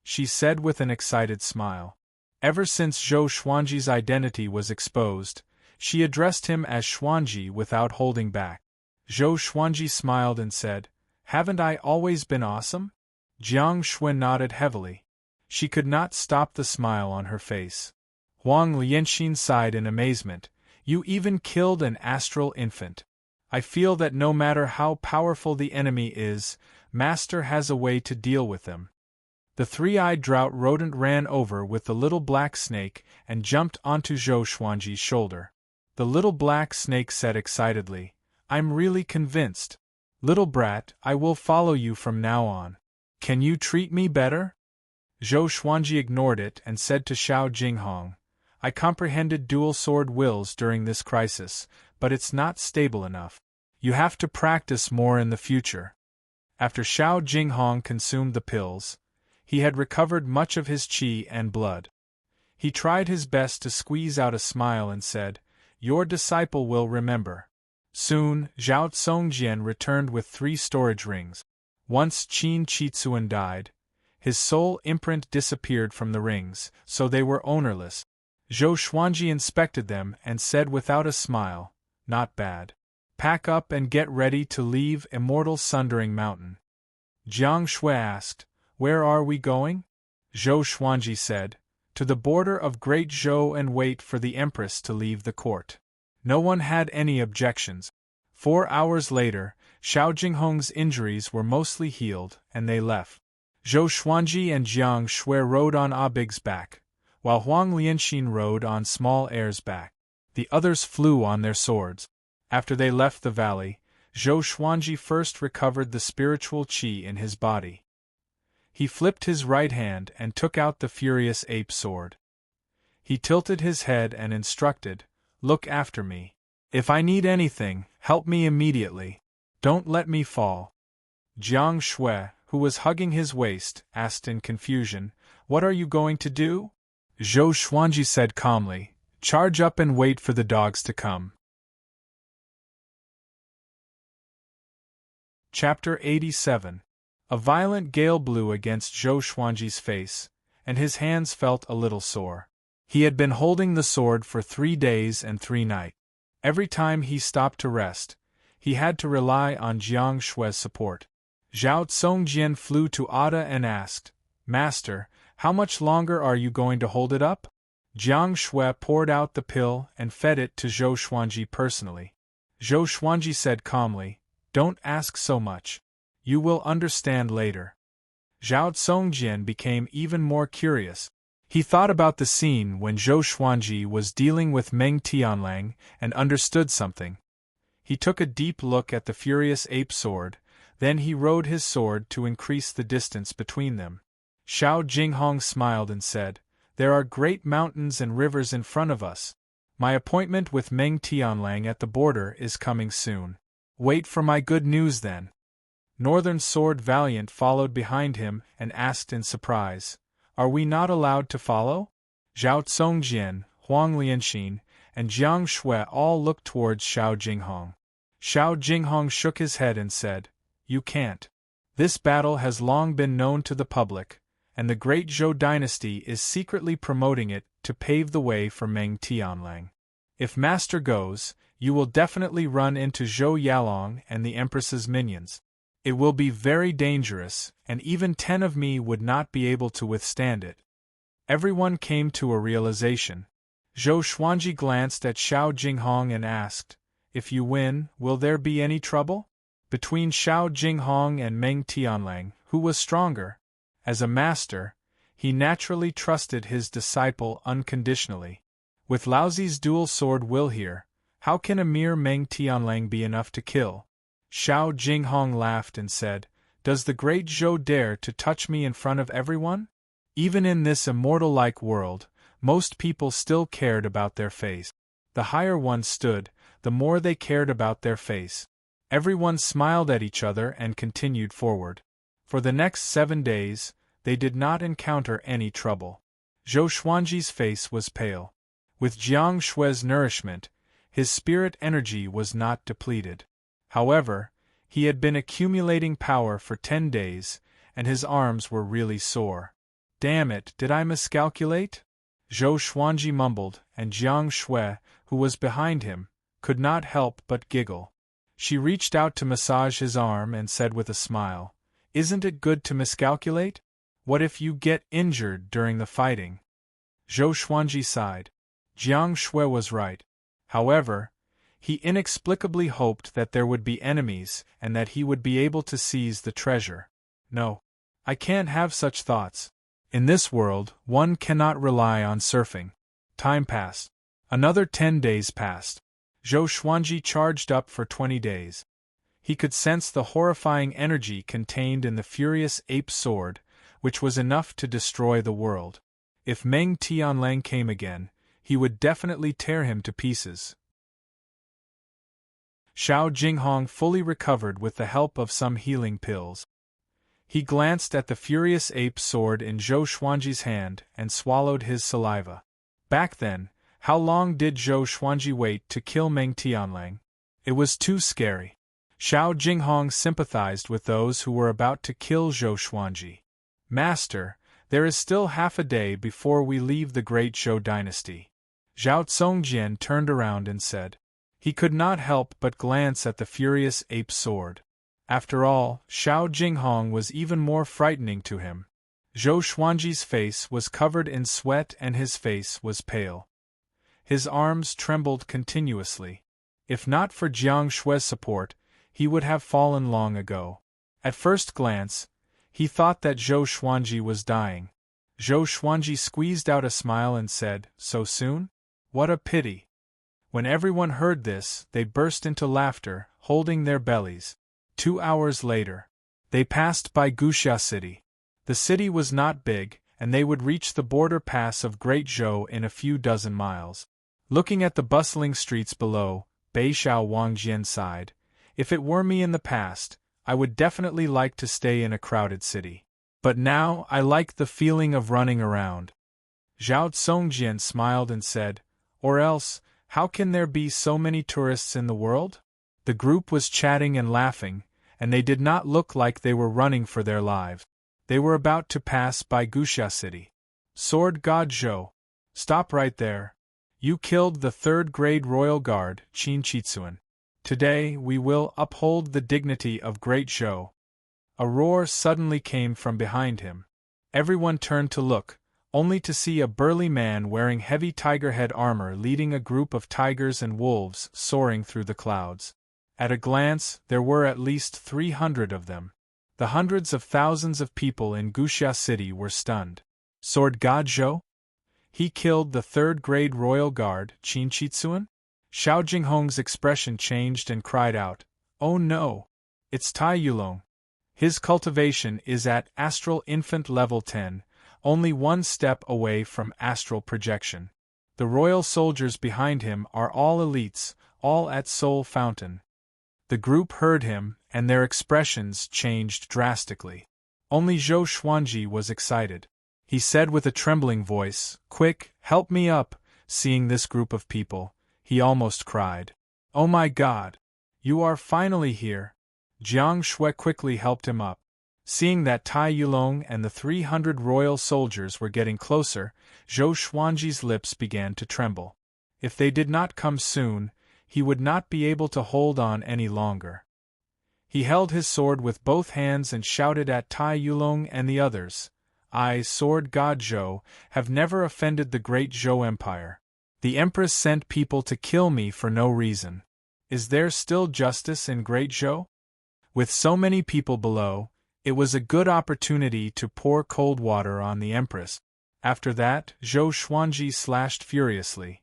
Speaker 1: she said with an excited smile. Ever since Zhou Xuanji's identity was exposed, she addressed him as Xuanji without holding back. Zhou Xuanji smiled and said, "Haven't I always been awesome?" Jiang Shui nodded heavily. She could not stop the smile on her face. Huang Lianxin sighed in amazement. You even killed an astral infant. I feel that no matter how powerful the enemy is, Master has a way to deal with them. The three-eyed drought rodent ran over with the little black snake and jumped onto Zhou Xuanji's shoulder. The little black snake said excitedly, I'm really convinced. Little brat, I will follow you from now on. Can you treat me better? Zhou Xuanji ignored it and said to Xiao Jinghong, I comprehended dual sword wills during this crisis, but it's not stable enough. You have to practice more in the future. After Xiao Jinghong consumed the pills, he had recovered much of his qi and blood. He tried his best to squeeze out a smile and said, Your disciple will remember. Soon, Zhao Tsongjian returned with 3 storage rings. Once Qin Chitsuan died, his soul imprint disappeared from the rings, so they were ownerless. Zhou Xuanji inspected them and said without a smile, Not bad. Pack up and get ready to leave Immortal Sundering Mountain. Jiang Shui asked, Where are we going? Zhou Xuanji said, To the border of Great Zhou and wait for the Empress to leave the court. No one had any objections. 4 hours later, Xiao Jinghong's injuries were mostly healed, and they left. Zhou Xuanji and Jiang Shui rode on Big's back, while Huang Lianxin rode on Small Air's back. The others flew on their swords. After they left the valley, Zhou Xuanji first recovered the spiritual qi in his body. He flipped his right hand and took out the furious ape sword. He tilted his head and instructed, Look after me. If I need anything, help me immediately. Don't let me fall. Jiang Shui, who was hugging his waist, asked in confusion, What are you going to do? Zhou Xuanji said calmly, Charge up and wait for the dogs to come. Chapter 87. A violent gale blew against Zhou Xuanji's face, and his hands felt a little sore. He had been holding the sword for 3 days and 3 nights. Every time he stopped to rest, he had to rely on Jiang Shui's support. Zhao Tsongjian flew to Ada and asked, Master, how much longer are you going to hold it up? Jiang Shui poured out the pill and fed it to Zhou Xuanji personally. Zhou Xuanji said calmly, Don't ask so much. You will understand later. Zhao Tsongjian became even more curious. He thought about the scene when Zhou Xuanji was dealing with Meng Tianlang and understood something. He took a deep look at the furious ape sword, then he rode his sword to increase the distance between them. Xiao Jinghong smiled and said, There are great mountains and rivers in front of us. My appointment with Meng Tianlang at the border is coming soon. Wait for my good news then. Northern Sword Valiant followed behind him and asked in surprise, Are we not allowed to follow? Zhao Tsongjian, Huang Lianxin, and Jiang Shui all looked towards Xiao Jinghong. Xiao Jinghong shook his head and said, You can't. This battle has long been known to the public, and the Great Zhou dynasty is secretly promoting it to pave the way for Meng Tianlang. If Master goes, you will definitely run into Zhou Yalong and the Empress's minions. It will be very dangerous, and even 10 of me would not be able to withstand it. Everyone came to a realization. Zhou Xuanji glanced at Xiao Jinghong and asked, If you win, will there be any trouble? Between Xiao Jinghong and Meng Tianlang, who was stronger? As a master, he naturally trusted his disciple unconditionally. With Laozi's dual sword will here, how can a mere Meng Tianlang be enough to kill? Xiao Jinghong laughed and said, Does the great Zhou dare to touch me in front of everyone? Even in this immortal-like world, most people still cared about their face. The higher one stood, the more they cared about their face. Everyone smiled at each other and continued forward. For the next 7 days, they did not encounter any trouble. Zhou Xuanji's face was pale. With Jiang Shui's nourishment, his spirit energy was not depleted. However, he had been accumulating power for 10 days, and his arms were really sore. Damn it, did I miscalculate? Zhou Xuanji mumbled, and Jiang Shui, who was behind him, could not help but giggle. She reached out to massage his arm and said with a smile, Isn't it good to miscalculate? What if you get injured during the fighting? Zhou Xuanji sighed. Jiang Shui was right. However, he inexplicably hoped that there would be enemies and that he would be able to seize the treasure. No. I can't have such thoughts. In this world, one cannot rely on surfing. Time passed. Another 10 days passed. Zhou Xuanji charged up for 20 days. He could sense the horrifying energy contained in the furious ape sword, which was enough to destroy the world. If Meng Tianlang came again, he would definitely tear him to pieces. Xiao Jinghong fully recovered with the help of some healing pills. He glanced at the furious ape sword in Zhou Xuanji's hand and swallowed his saliva. Back then, how long did Zhou Xuanji wait to kill Meng Tianlang? It was too scary. Xiao Jinghong sympathized with those who were about to kill Zhou Xuanji. Master, there is still half a day before we leave the great Zhou dynasty. Zhao Tsongjian turned around and said. He could not help but glance at the furious ape sword. After all, Xiao Jinghong was even more frightening to him. Zhou Xuanji's face was covered in sweat and his face was pale. His arms trembled continuously. If not for Jiang Shui's support, he would have fallen long ago. At first glance, he thought that Zhou Xuanji was dying. Zhou Xuanji squeezed out a smile and said, "So soon? What a pity." When everyone heard this, they burst into laughter, holding their bellies. 2 hours later, they passed by Guxia City. The city was not big, and they would reach the border pass of Great Zhou in a few dozen miles. Looking at the bustling streets below, Beixiao Wangjian sighed. If it were me in the past, I would definitely like to stay in a crowded city. But now I like the feeling of running around. Zhao Tsongjian smiled and said, "Or else, how can there be so many tourists in the world?" The group was chatting and laughing, and they did not look like they were running for their lives. They were about to pass by Guxia City. Sword God Zhou. Stop right there. You killed the 3rd-grade royal guard, Qin Chitsuan. Today we will uphold the dignity of Great Zhou. A roar suddenly came from behind him. Everyone turned to look, only to see a burly man wearing heavy tiger head armor leading a group of tigers and wolves soaring through the clouds. At a glance, there were at least 300 of them. The hundreds of thousands of people in Guxia City were stunned. Sword God Zhou? He killed the 3rd-grade royal guard, Qin Chitsuan? Xiao Jinghong's expression changed and cried out, "Oh no! It's Tai Yulong. His cultivation is at Astral Infant Level 10, only 1 step away from astral projection. The royal soldiers behind him are all elites, all at Soul Fountain." The group heard him, and their expressions changed drastically. Only Zhou Xuanji was excited. He said with a trembling voice, "Quick, help me up." Seeing this group of people, he almost cried. "Oh my God! You are finally here!" Jiang Shui quickly helped him up. Seeing that Tai Yulong and the 300 royal soldiers were getting closer, Zhou Xuanji's lips began to tremble. If they did not come soon, he would not be able to hold on any longer. He held his sword with both hands and shouted at Tai Yulong and the others, "I, Sword God Zhou, have never offended the great Zhou Empire. The Empress sent people to kill me for no reason. Is there still justice in Great Zhou?" With so many people below, it was a good opportunity to pour cold water on the Empress. After that, Zhou Xuanji slashed furiously.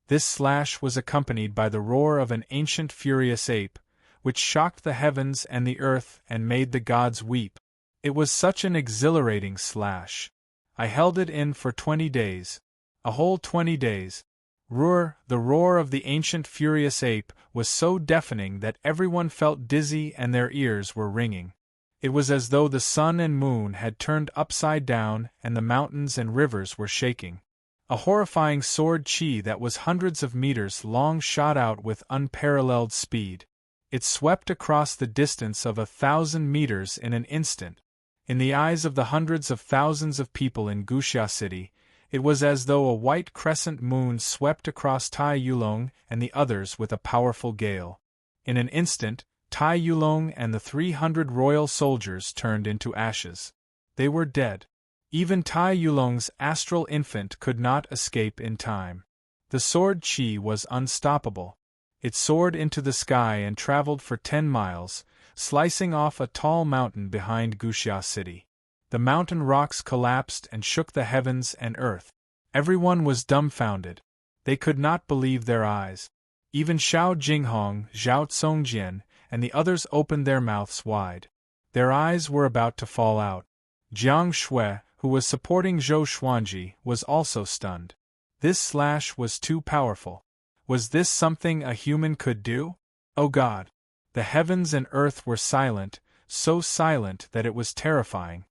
Speaker 1: This slash was accompanied by the roar of an ancient furious ape, which shocked the heavens and the earth and made the gods weep. It was such an exhilarating slash. I held it in for 20 days. A whole 20 days. The roar of the ancient furious ape was so deafening that everyone felt dizzy and their ears were ringing. It was as though the sun and moon had turned upside down and the mountains and rivers were shaking. A horrifying sword chi that was hundreds of meters long shot out with unparalleled speed. It swept across the distance of 1,000 meters in an instant. In the eyes of the hundreds of thousands of people in Guxia City, it was as though a white crescent moon swept across Tai Yulong and the others with a powerful gale. In an instant, Tai Yulong and the 300 royal soldiers turned into ashes. They were dead. Even Tai Yulong's astral infant could not escape in time. The sword Qi was unstoppable. It soared into the sky and traveled for 10 miles, slicing off a tall mountain behind Guxia City. The mountain rocks collapsed and shook the heavens and earth. Everyone was dumbfounded. They could not believe their eyes. Even Xiao Jinghong, Zhao Tsongjian, and the others opened their mouths wide. Their eyes were about to fall out. Jiang Shui, who was supporting Zhou Xuanji, was also stunned. This slash was too powerful. Was this something a human could do? Oh God! The heavens and earth were silent, so silent that it was terrifying.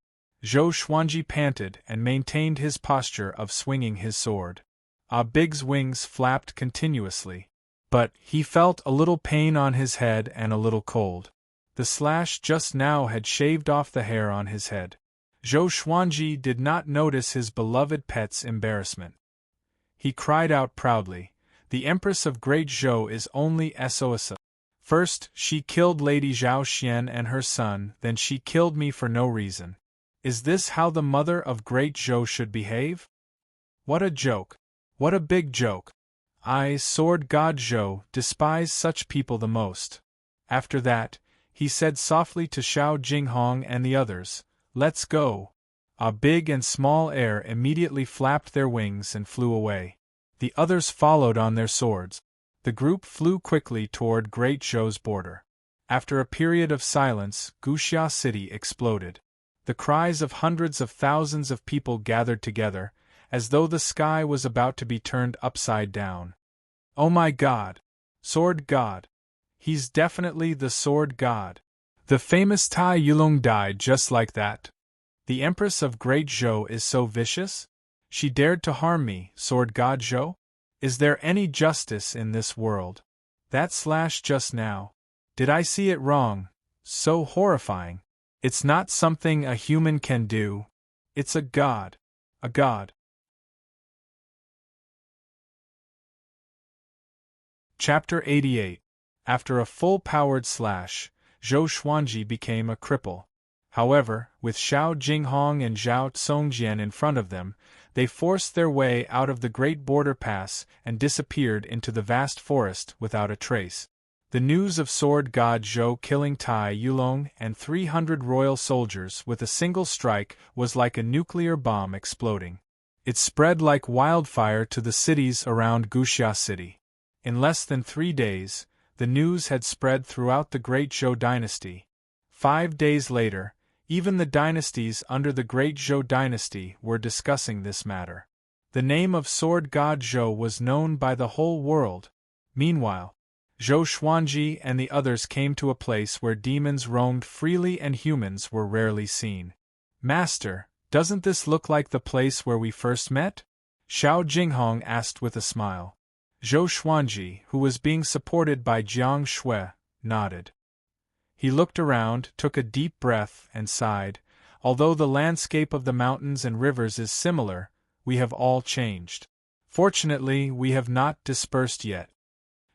Speaker 1: Zhou Xuanji panted and maintained his posture of swinging his sword. Big's wings flapped continuously. But he felt a little pain on his head and a little cold. The slash just now had shaved off the hair on his head. Zhou Xuanji did not notice his beloved pet's embarrassment. He cried out proudly, "The Empress of Great Zhou is only SOS. First, she killed Lady Zhao Xian and her son, then she killed me for no reason. Is this how the mother of Great Zhou should behave? What a joke! What a big joke! I, Sword God Zhou, despise such people the most." After that, he said softly to Xiao Jinghong and the others, "Let's go." Big and Small Air immediately flapped their wings and flew away. The others followed on their swords. The group flew quickly toward Great Zhou's border. After a period of silence, Guxia City exploded. The cries of hundreds of thousands of people gathered together, as though the sky was about to be turned upside down. "Oh my God! Sword God! He's definitely the Sword God! The famous Tai Yulong died just like that. The Empress of Great Zhou is so vicious? She dared to harm me, Sword God Zhou? Is there any justice in this world? That slash just now. Did I see it wrong? So horrifying. It's not something a human can do. It's a god. A god." Chapter 88. After a full-powered slash, Zhou Xuanji became a cripple. However, with Xiao Jinghong and Zhao Tsongjian in front of them, they forced their way out of the great border pass and disappeared into the vast forest without a trace. The news of Sword God Zhou killing Tai Yulong and 300 royal soldiers with a single strike was like a nuclear bomb exploding. It spread like wildfire to the cities around Guxia City. In less than 3 days, the news had spread throughout the Great Zhou dynasty. 5 days later, even the dynasties under the Great Zhou dynasty were discussing this matter. The name of Sword God Zhou was known by the whole world. Meanwhile, Zhou Xuanji and the others came to a place where demons roamed freely and humans were rarely seen. "Master, doesn't this look like the place where we first met?" Xiao Jinghong asked with a smile. Zhou Xuanji, who was being supported by Jiang Shui, nodded. He looked around, took a deep breath, and sighed. "Although the landscape of the mountains and rivers is similar, we have all changed. Fortunately, we have not dispersed yet."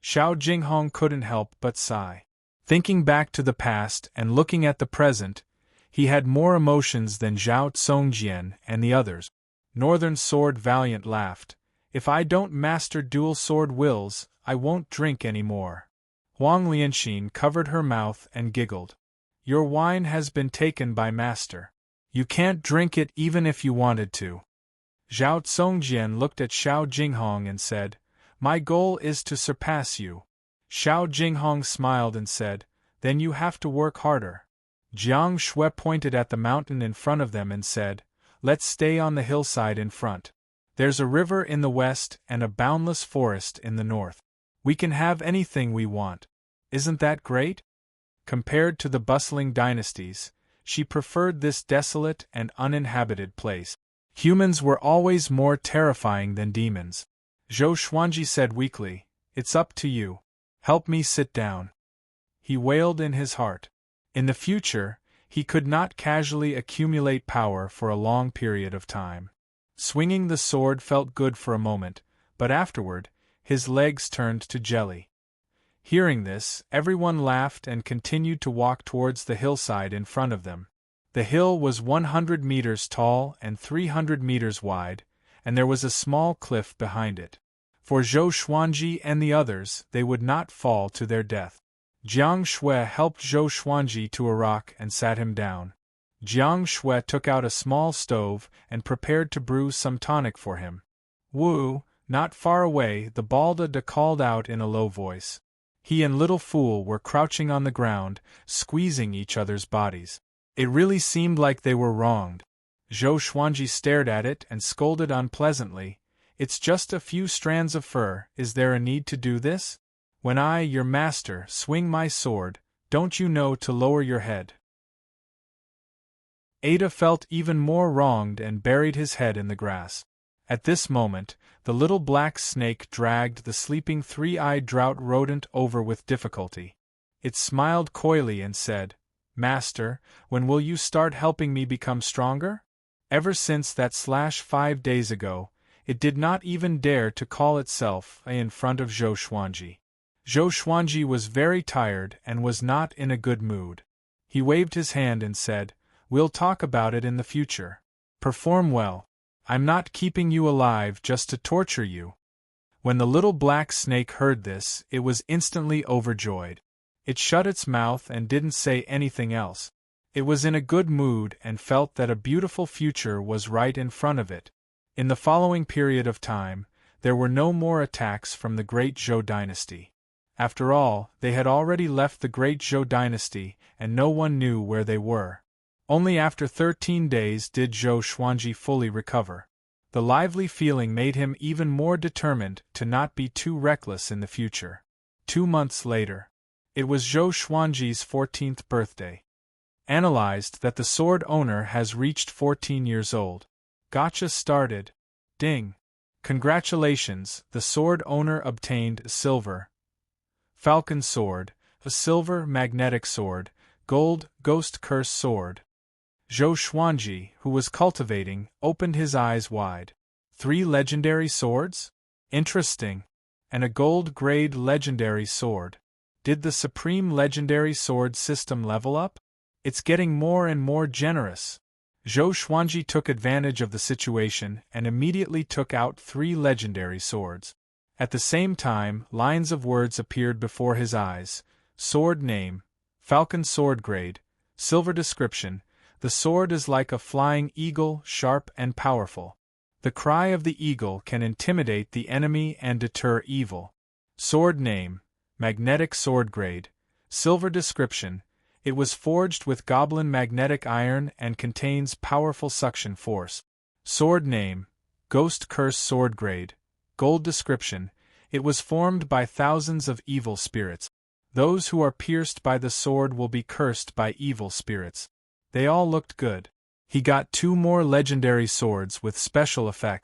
Speaker 1: Xiao Jinghong couldn't help but sigh. Thinking back to the past and looking at the present, he had more emotions than Zhao Tsongjian and the others. Northern Sword Valiant laughed. "If I don't master dual sword wills, I won't drink any more." Huang Lianxin covered her mouth and giggled. "Your wine has been taken by Master. You can't drink it even if you wanted to." Zhao Tsongjian looked at Xiao Jinghong and said, "My goal is to surpass you." Xiao Jinghong smiled and said, "Then you have to work harder." Jiang Shui pointed at the mountain in front of them and said, "Let's stay on the hillside in front. There's a river in the west and a boundless forest in the north. We can have anything we want. Isn't that great?" Compared to the bustling dynasties, she preferred this desolate and uninhabited place. Humans were always more terrifying than demons. Zhou Xuanji said weakly, "It's up to you. Help me sit down." He wailed in his heart. In the future, he could not casually accumulate power for a long period of time. Swinging the sword felt good for a moment, but afterward, his legs turned to jelly. Hearing this, everyone laughed and continued to walk towards the hillside in front of them. The hill was 100 meters tall and 300 meters wide, and there was a small cliff behind it. For Zhou Xuanji and the others, they would not fall to their death. Jiang Shui helped Zhou Xuanji to a rock and sat him down. Jiang Shui took out a small stove and prepared to brew some tonic for him. Wu, not far away, the Balda called out in a low voice. He and Little Fool were crouching on the ground, squeezing each other's bodies. It really seemed like they were wronged. Zhou Xuanji stared at it and scolded unpleasantly. It's just a few strands of fur, is there a need to do this? When I, your master, swing my sword, don't you know to lower your head? Ada felt even more wronged and buried his head in the grass. At this moment, the little black snake dragged the sleeping three-eyed drought rodent over with difficulty. It smiled coyly and said, Master, when will you start helping me become stronger? Ever since that /5 days ago, it did not even dare to call itself in front of Zhou Xuanji. Zhou Xuanji was very tired and was not in a good mood. He waved his hand and said, We'll talk about it in the future. Perform well. I'm not keeping you alive just to torture you. When the little black snake heard this, it was instantly overjoyed. It shut its mouth and didn't say anything else. It was in a good mood and felt that a beautiful future was right in front of it. In the following period of time, there were no more attacks from the Great Zhou dynasty. After all, they had already left the Great Zhou dynasty, and no one knew where they were. Only after 13 days did Zhou Xuanji fully recover. The lively feeling made him even more determined to not be too reckless in the future. 2 months later. It was Zhou Xuanji's 14th birthday. Analyzed that the sword owner has reached 14 years old. Gotcha started. Ding. Congratulations, the sword owner obtained a silver falcon sword, a silver magnetic sword, gold ghost curse sword. Zhou Xuanji, who was cultivating, opened his eyes wide. 3 legendary swords? Interesting. And a gold-grade legendary sword. Did the Supreme Legendary Sword system level up? It's getting more and more generous. Zhou Xuanji took advantage of the situation and immediately took out 3 legendary swords. At the same time, lines of words appeared before his eyes. Sword name, Falcon sword grade, silver description. The sword is like a flying eagle, sharp and powerful. The cry of the eagle can intimidate the enemy and deter evil. Sword name, magnetic sword grade, silver description. It was forged with goblin magnetic iron and contains powerful suction force. Sword name, ghost curse sword grade, gold description. It was formed by thousands of evil spirits. Those who are pierced by the sword will be cursed by evil spirits. They all looked good. He got 2 more legendary swords with special effect.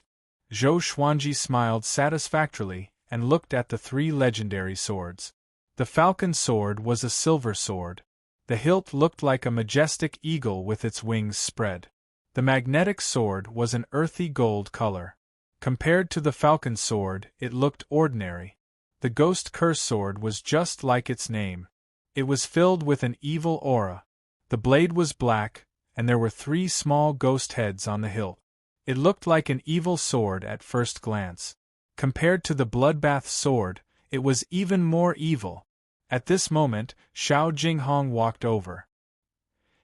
Speaker 1: Zhou Xuanji smiled satisfactorily and looked at the 3 legendary swords. The falcon sword was a silver sword. The hilt looked like a majestic eagle with its wings spread. The magnetic sword was an earthy gold color. Compared to the falcon sword, it looked ordinary. The ghost curse sword was just like its name. It was filled with an evil aura. The blade was black, and there were 3 small ghost heads on the hilt. It looked like an evil sword at first glance. Compared to the bloodbath sword, it was even more evil. At this moment, Xiao Jinghong walked over.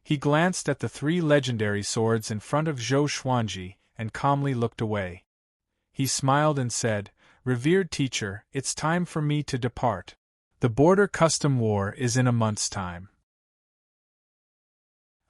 Speaker 1: He glanced at the 3 legendary swords in front of Zhou Xuanji and calmly looked away. He smiled and said, Revered teacher, it's time for me to depart. The border custom war is in a month's time.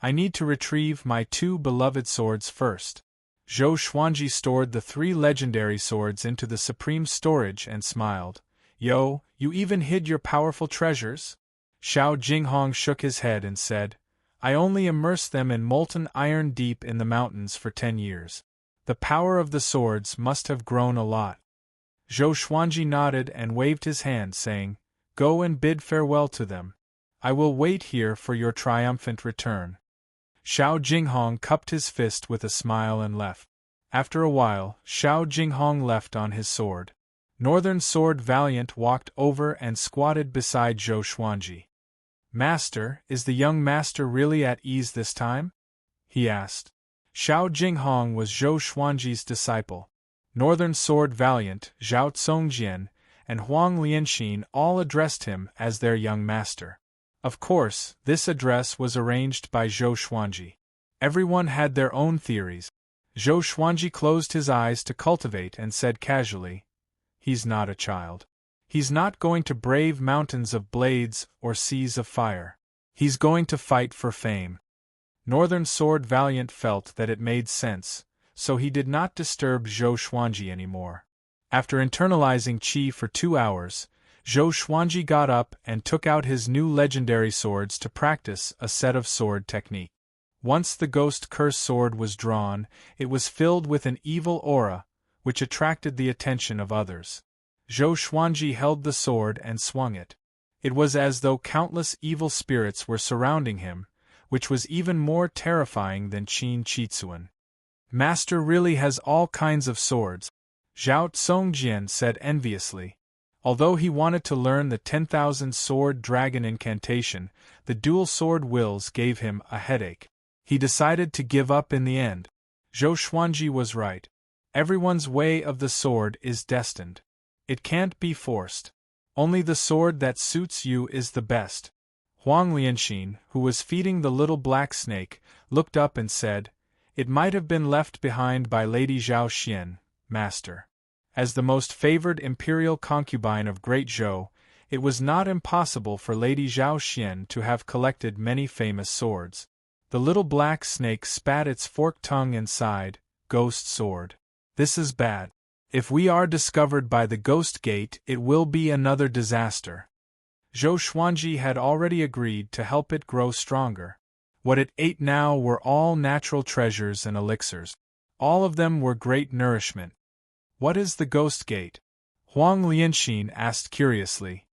Speaker 1: I need to retrieve my 2 beloved swords first. Zhou Xuanji stored the 3 legendary swords into the supreme storage and smiled. Yo, you even hid your powerful treasures? Xiao Jinghong shook his head and said, I only immersed them in molten iron deep in the mountains for 10 years. The power of the swords must have grown a lot. Zhou Xuanji nodded and waved his hand, saying, Go and bid farewell to them. I will wait here for your triumphant return. Xiao Jinghong cupped his fist with a smile and left. After a while, Xiao Jinghong left on his sword. Northern Sword Valiant walked over and squatted beside Zhou Xuanji. Master, is the young master really at ease this time? he asked. Xiao Jinghong was Zhou Xuanji's disciple. Northern Sword Valiant, Zhao Tsongjian, and Huang Lianxin all addressed him as their young master. Of course, this address was arranged by Zhou Xuanji. Everyone had their own theories. Zhou Xuanji closed his eyes to cultivate and said casually, "He's not a child. He's not going to brave mountains of blades or seas of fire. He's going to fight for fame." Northern Sword Valiant felt that it made sense, so he did not disturb Zhou Xuanji anymore. After internalizing qi for 2 hours, Zhou Xuanji got up and took out his new legendary swords to practice a set of sword technique. Once the Ghost Curse sword was drawn, it was filled with an evil aura, which attracted the attention of others. Zhou Xuanji held the sword and swung it. It was as though countless evil spirits were surrounding him, which was even more terrifying than Qin Qitsuan. "Master really has all kinds of swords," Zhao Tsongjian said enviously. Although he wanted to learn the 10,000 sword dragon incantation, the dual sword wills gave him a headache. He decided to give up in the end. Zhou Xuanji was right. Everyone's way of the sword is destined. It can't be forced. Only the sword that suits you is the best. Huang Lianxin, who was feeding the little black snake, looked up and said, "It might have been left behind by Lady Zhao Xian, Master. As the most favored imperial concubine of Great Zhou, it was not impossible for Lady Zhao Xian to have collected many famous swords." The little black snake spat its forked tongue and sighed, "Ghost sword. This is bad. If we are discovered by the Ghost Gate, it will be another disaster." Zhou Xuanji had already agreed to help it grow stronger. What it ate now were all natural treasures and elixirs. All of them were great nourishment. "What is the Ghost Gate?" Huang Lianxin asked curiously.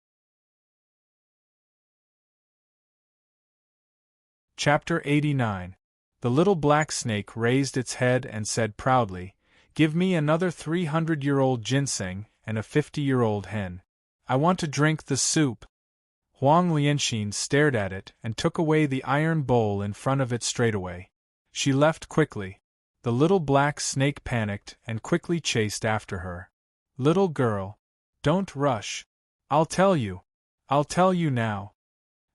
Speaker 1: Chapter 89. The little black snake raised its head and said proudly, "Give me another 300-year-old ginseng and a 50-year-old hen. I want to drink the soup." Huang Lianxin stared at it and took away the iron bowl in front of it straightaway. She left quickly. The little black snake panicked and quickly chased after her. "Little girl, don't rush. I'll tell you now."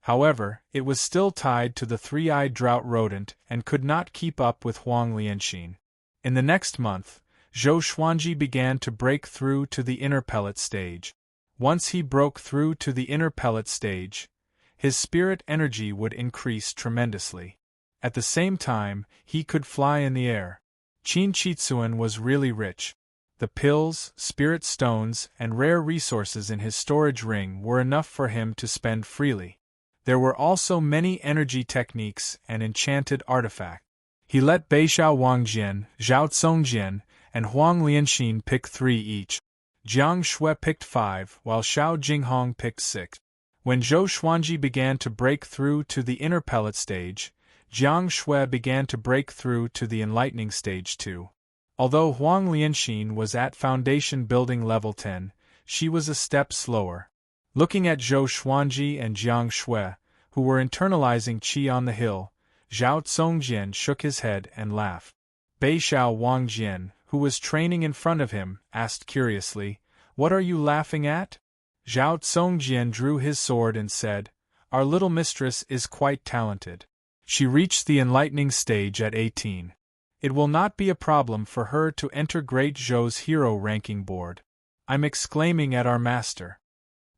Speaker 1: However, it was still tied to the three-eyed drought rodent and could not keep up with Huang Lianxin. In the next month, Zhou Xuanji began to break through to the inner pellet stage. Once he broke through to the inner pellet stage, his spirit energy would increase tremendously. At the same time, he could fly in the air. Qin Qitsuan was really rich. The pills, spirit stones, and rare resources in his storage ring were enough for him to spend freely. There were also many energy techniques and enchanted artifacts. He let Beixiao Wangjian, Zhao Tsongjian, and Huang Lianxin pick 3 each. Jiang Shui picked 5, while Xiao Jinghong picked 6. When Zhou Xuanji began to break through to the inner pellet stage, Jiang Shui began to break through to the enlightening stage too. Although Huang Lianxin was at foundation building level 10, she was a step slower. Looking at Zhou Xuanji and Jiang Shui, who were internalizing qi on the hill, Zhao Tsongjian shook his head and laughed. Beixiao Wangjian, who was training in front of him, asked curiously, "What are you laughing at?" Zhao Tsongjian drew his sword and said, "Our little mistress is quite talented. She reached the enlightening stage at 18. It will not be a problem for her to enter Great Zhou's hero ranking board. I'm exclaiming at our master."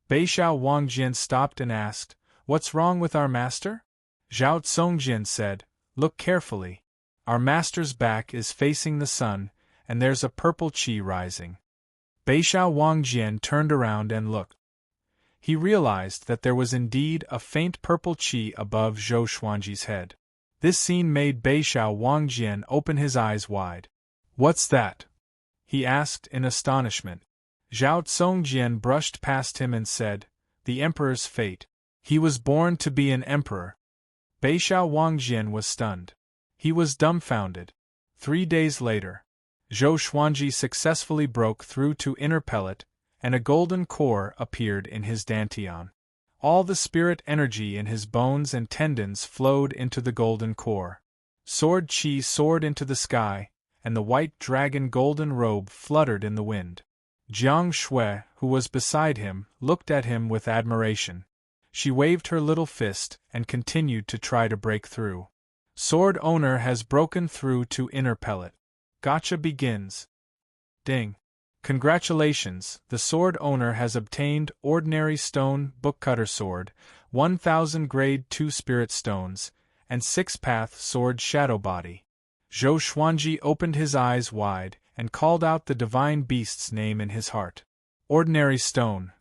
Speaker 1: Beixiao Wangjian stopped and asked, "What's wrong with our master?" Zhao Tsongjian said, "Look carefully. Our master's back is facing the sun, and there's a purple qi rising." Beixiao Wangjian turned around and looked. He realized that there was indeed a faint purple qi above Zhou Xuanji's head. This scene made Beixiao Wangjian open his eyes wide. "What's that?" he asked in astonishment. Zhao Tsongjian brushed past him and said, "The emperor's fate. He was born to be an emperor." Beixiao Wangjian was stunned. He was dumbfounded. 3 days later, Zhou Xuanji successfully broke through to inner pellet, and a golden core appeared in his dantian. All the spirit energy in his bones and tendons flowed into the golden core. Sword Qi soared into the sky, and the white dragon golden robe fluttered in the wind. Jiang Shui, who was beside him, looked at him with admiration. She waved her little fist and continued to try to break through. Sword owner has broken through to inner pellet. Gotcha begins. Ding. Congratulations, the sword owner has obtained ordinary stone bookcutter sword, 1000 grade 2 spirit stones, and 6-path sword shadow body. Zhou Xuanji opened his eyes wide and called out the divine beast's name in his heart. Ordinary stone.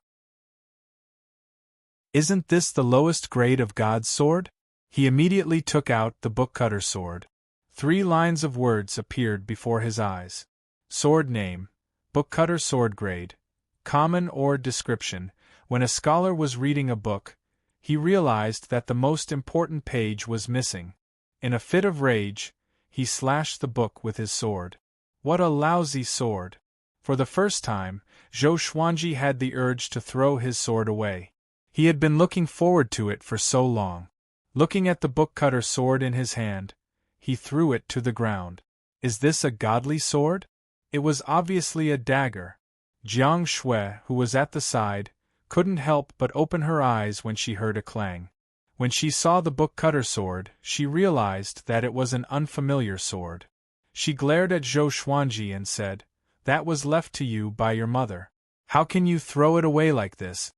Speaker 1: Isn't this the lowest grade of God's sword? He immediately took out the bookcutter sword. 3 lines of words appeared before his eyes. Sword name, bookcutter sword grade, common or description. When a scholar was reading a book, he realized that the most important page was missing. In a fit of rage, he slashed the book with his sword. What a lousy sword! For the first time, Zhou Xuanji had the urge to throw his sword away. He had been looking forward to it for so long. Looking at the bookcutter sword in his hand, he threw it to the ground. Is this a godly sword? It was obviously a dagger. Jiang Shui, who was at the side, couldn't help but open her eyes when she heard a clang. When she saw the bookcutter sword, she realized that it was an unfamiliar sword. She glared at Zhou Xuanji and said, "That was left to you by your mother. How can you throw it away like this?"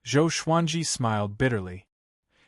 Speaker 1: Zhou Xuanji smiled bitterly.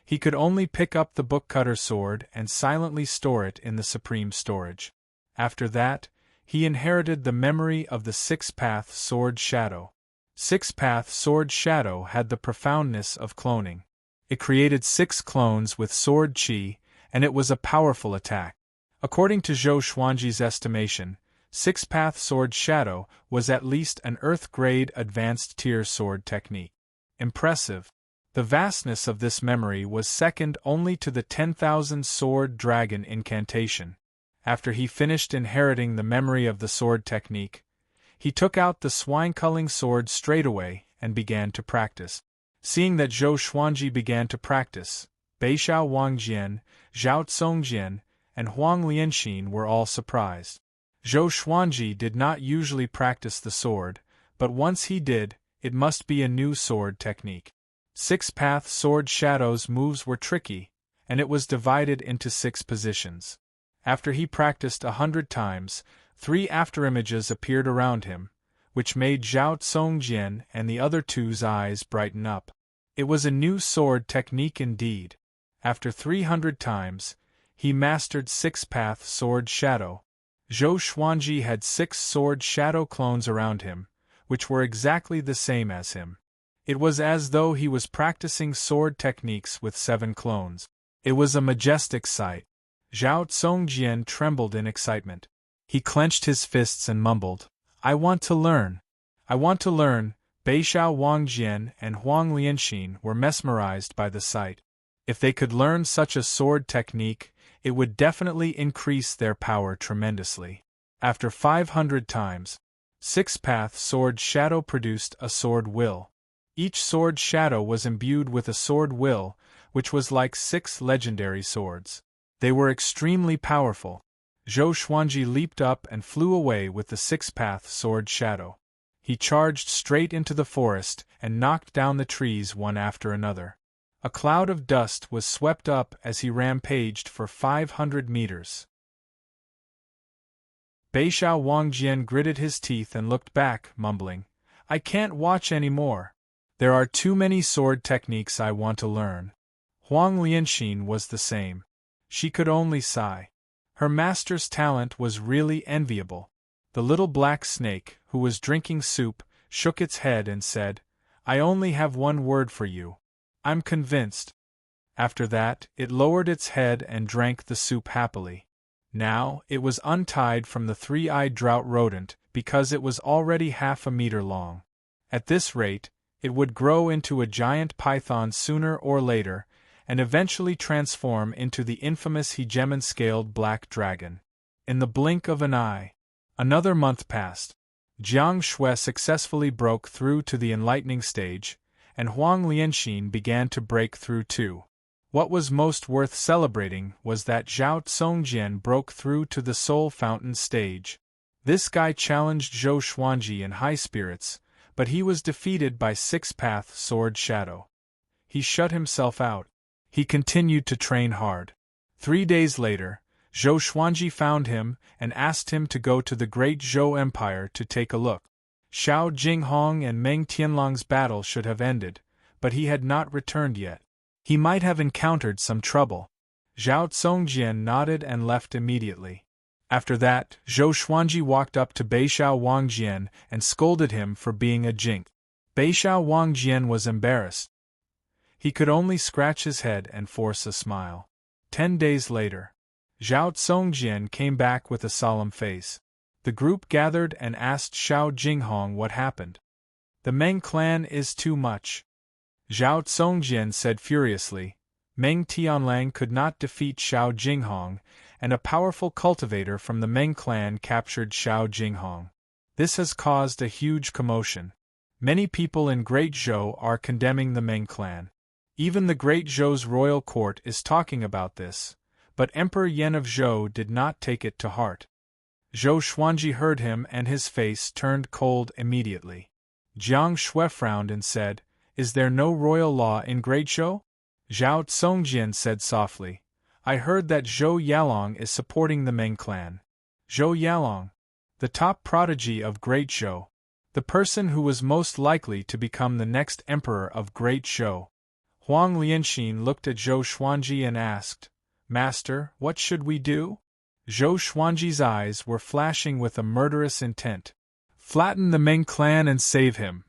Speaker 1: He could only pick up the bookcutter sword and silently store it in the supreme storage. After that, he inherited the memory of the 6-path sword shadow. 6-path sword shadow had the profoundness of cloning. It created 6 clones with sword qi, and it was a powerful attack. According to Zhou Xuanji's estimation, 6-path sword shadow was at least an Earth-grade advanced tier sword technique. Impressive. The vastness of this memory was second only to the 10,000 sword dragon incantation. After he finished inheriting the memory of the sword technique, he took out the swine-culling sword straightaway and began to practice. Seeing that Zhou Xuanji began to practice, Beixiao Wangjian, Zhao Tsongjian, and Huang Lianxin were all surprised. Zhou Xuanji did not usually practice the sword, but once he did, it must be a new sword technique. 6-path sword shadow's moves were tricky, and it was divided into 6 positions. After he practiced 100 times, 3 afterimages appeared around him, which made Zhao Tsongjian and the other two's eyes brighten up. It was a new sword technique indeed. After 300 times, he mastered 6-path sword shadow. Zhou Xuanji had 6 sword shadow clones around him, which were exactly the same as him. It was as though he was practicing sword techniques with 7 clones. It was a majestic sight. Zhao Tsongjian trembled in excitement. He clenched his fists and mumbled, "I want to learn. I want to learn." Beixiao Wangjian and Huang Lianxin were mesmerized by the sight. If they could learn such a sword technique, it would definitely increase their power tremendously. After 500 times, 6-path sword shadow produced a sword will. Each sword shadow was imbued with a sword will, which was like 6 legendary swords. They were extremely powerful. Zhou Xuanji leaped up and flew away with the 6-path sword shadow. He charged straight into the forest and knocked down the trees one after another. A cloud of dust was swept up as he rampaged for 500 meters. Beixiao Wangjian gritted his teeth and looked back, mumbling, "I can't watch any more. There are too many sword techniques I want to learn." Huang Lianxin was the same. She could only sigh. Her master's talent was really enviable. The little black snake, who was drinking soup, shook its head and said, "I only have one word for you. I'm convinced." After that, it lowered its head and drank the soup happily. Now, it was untied from the 3-eyed drought rodent because it was already half a meter long. At this rate, it would grow into a giant python sooner or later, and eventually transform into the infamous hegemon-scaled black dragon. In the blink of an eye. Another month passed. Jiang Shui successfully broke through to the enlightening stage, and Huang Lianxin began to break through too. What was most worth celebrating was that Zhao Tsongjian broke through to the Soul Fountain stage. This guy challenged Zhou Xuanji in high spirits, but he was defeated by Six-Path Sword Shadow. He shut himself out. He continued to train hard. 3 days later, Zhou Xuanji found him and asked him to go to the Great Zhou Empire to take a look. Xiao Jinghong and Meng Tianlong's battle should have ended, but he had not returned yet. He might have encountered some trouble. Zhao Tsongjian nodded and left immediately. After that, Zhou Xuanji walked up to Beixiao Wangjian and scolded him for being a jink. Beixiao Wangjian was embarrassed. He could only scratch his head and force a smile. 10 days later, Zhao Tsongjian came back with a solemn face. The group gathered and asked Xiao Jinghong what happened. The Meng clan is too much. Zhao Tsongjian said furiously. Meng Tianlang could not defeat Xiao Jinghong, and a powerful cultivator from the Meng clan captured Xiao Jinghong. This has caused a huge commotion. Many people in Great Zhou are condemning the Meng clan. Even the Great Zhou's royal court is talking about this, but Emperor Yan of Zhou did not take it to heart. Zhou Xuanji heard him and his face turned cold immediately. Jiang Shui frowned and said, "Is there no royal law in Great Zhou?" Zhao Tsongjian said softly, "I heard that Zhou Yalong is supporting the Meng clan." Zhou Yalong, the top prodigy of Great Zhou, the person who was most likely to become the next emperor of Great Zhou. Huang Lianxin looked at Zhou Xuanji and asked, "Master, what should we do?" Zhou Xuanji's eyes were flashing with a murderous intent. "Flatten the Meng clan and save him."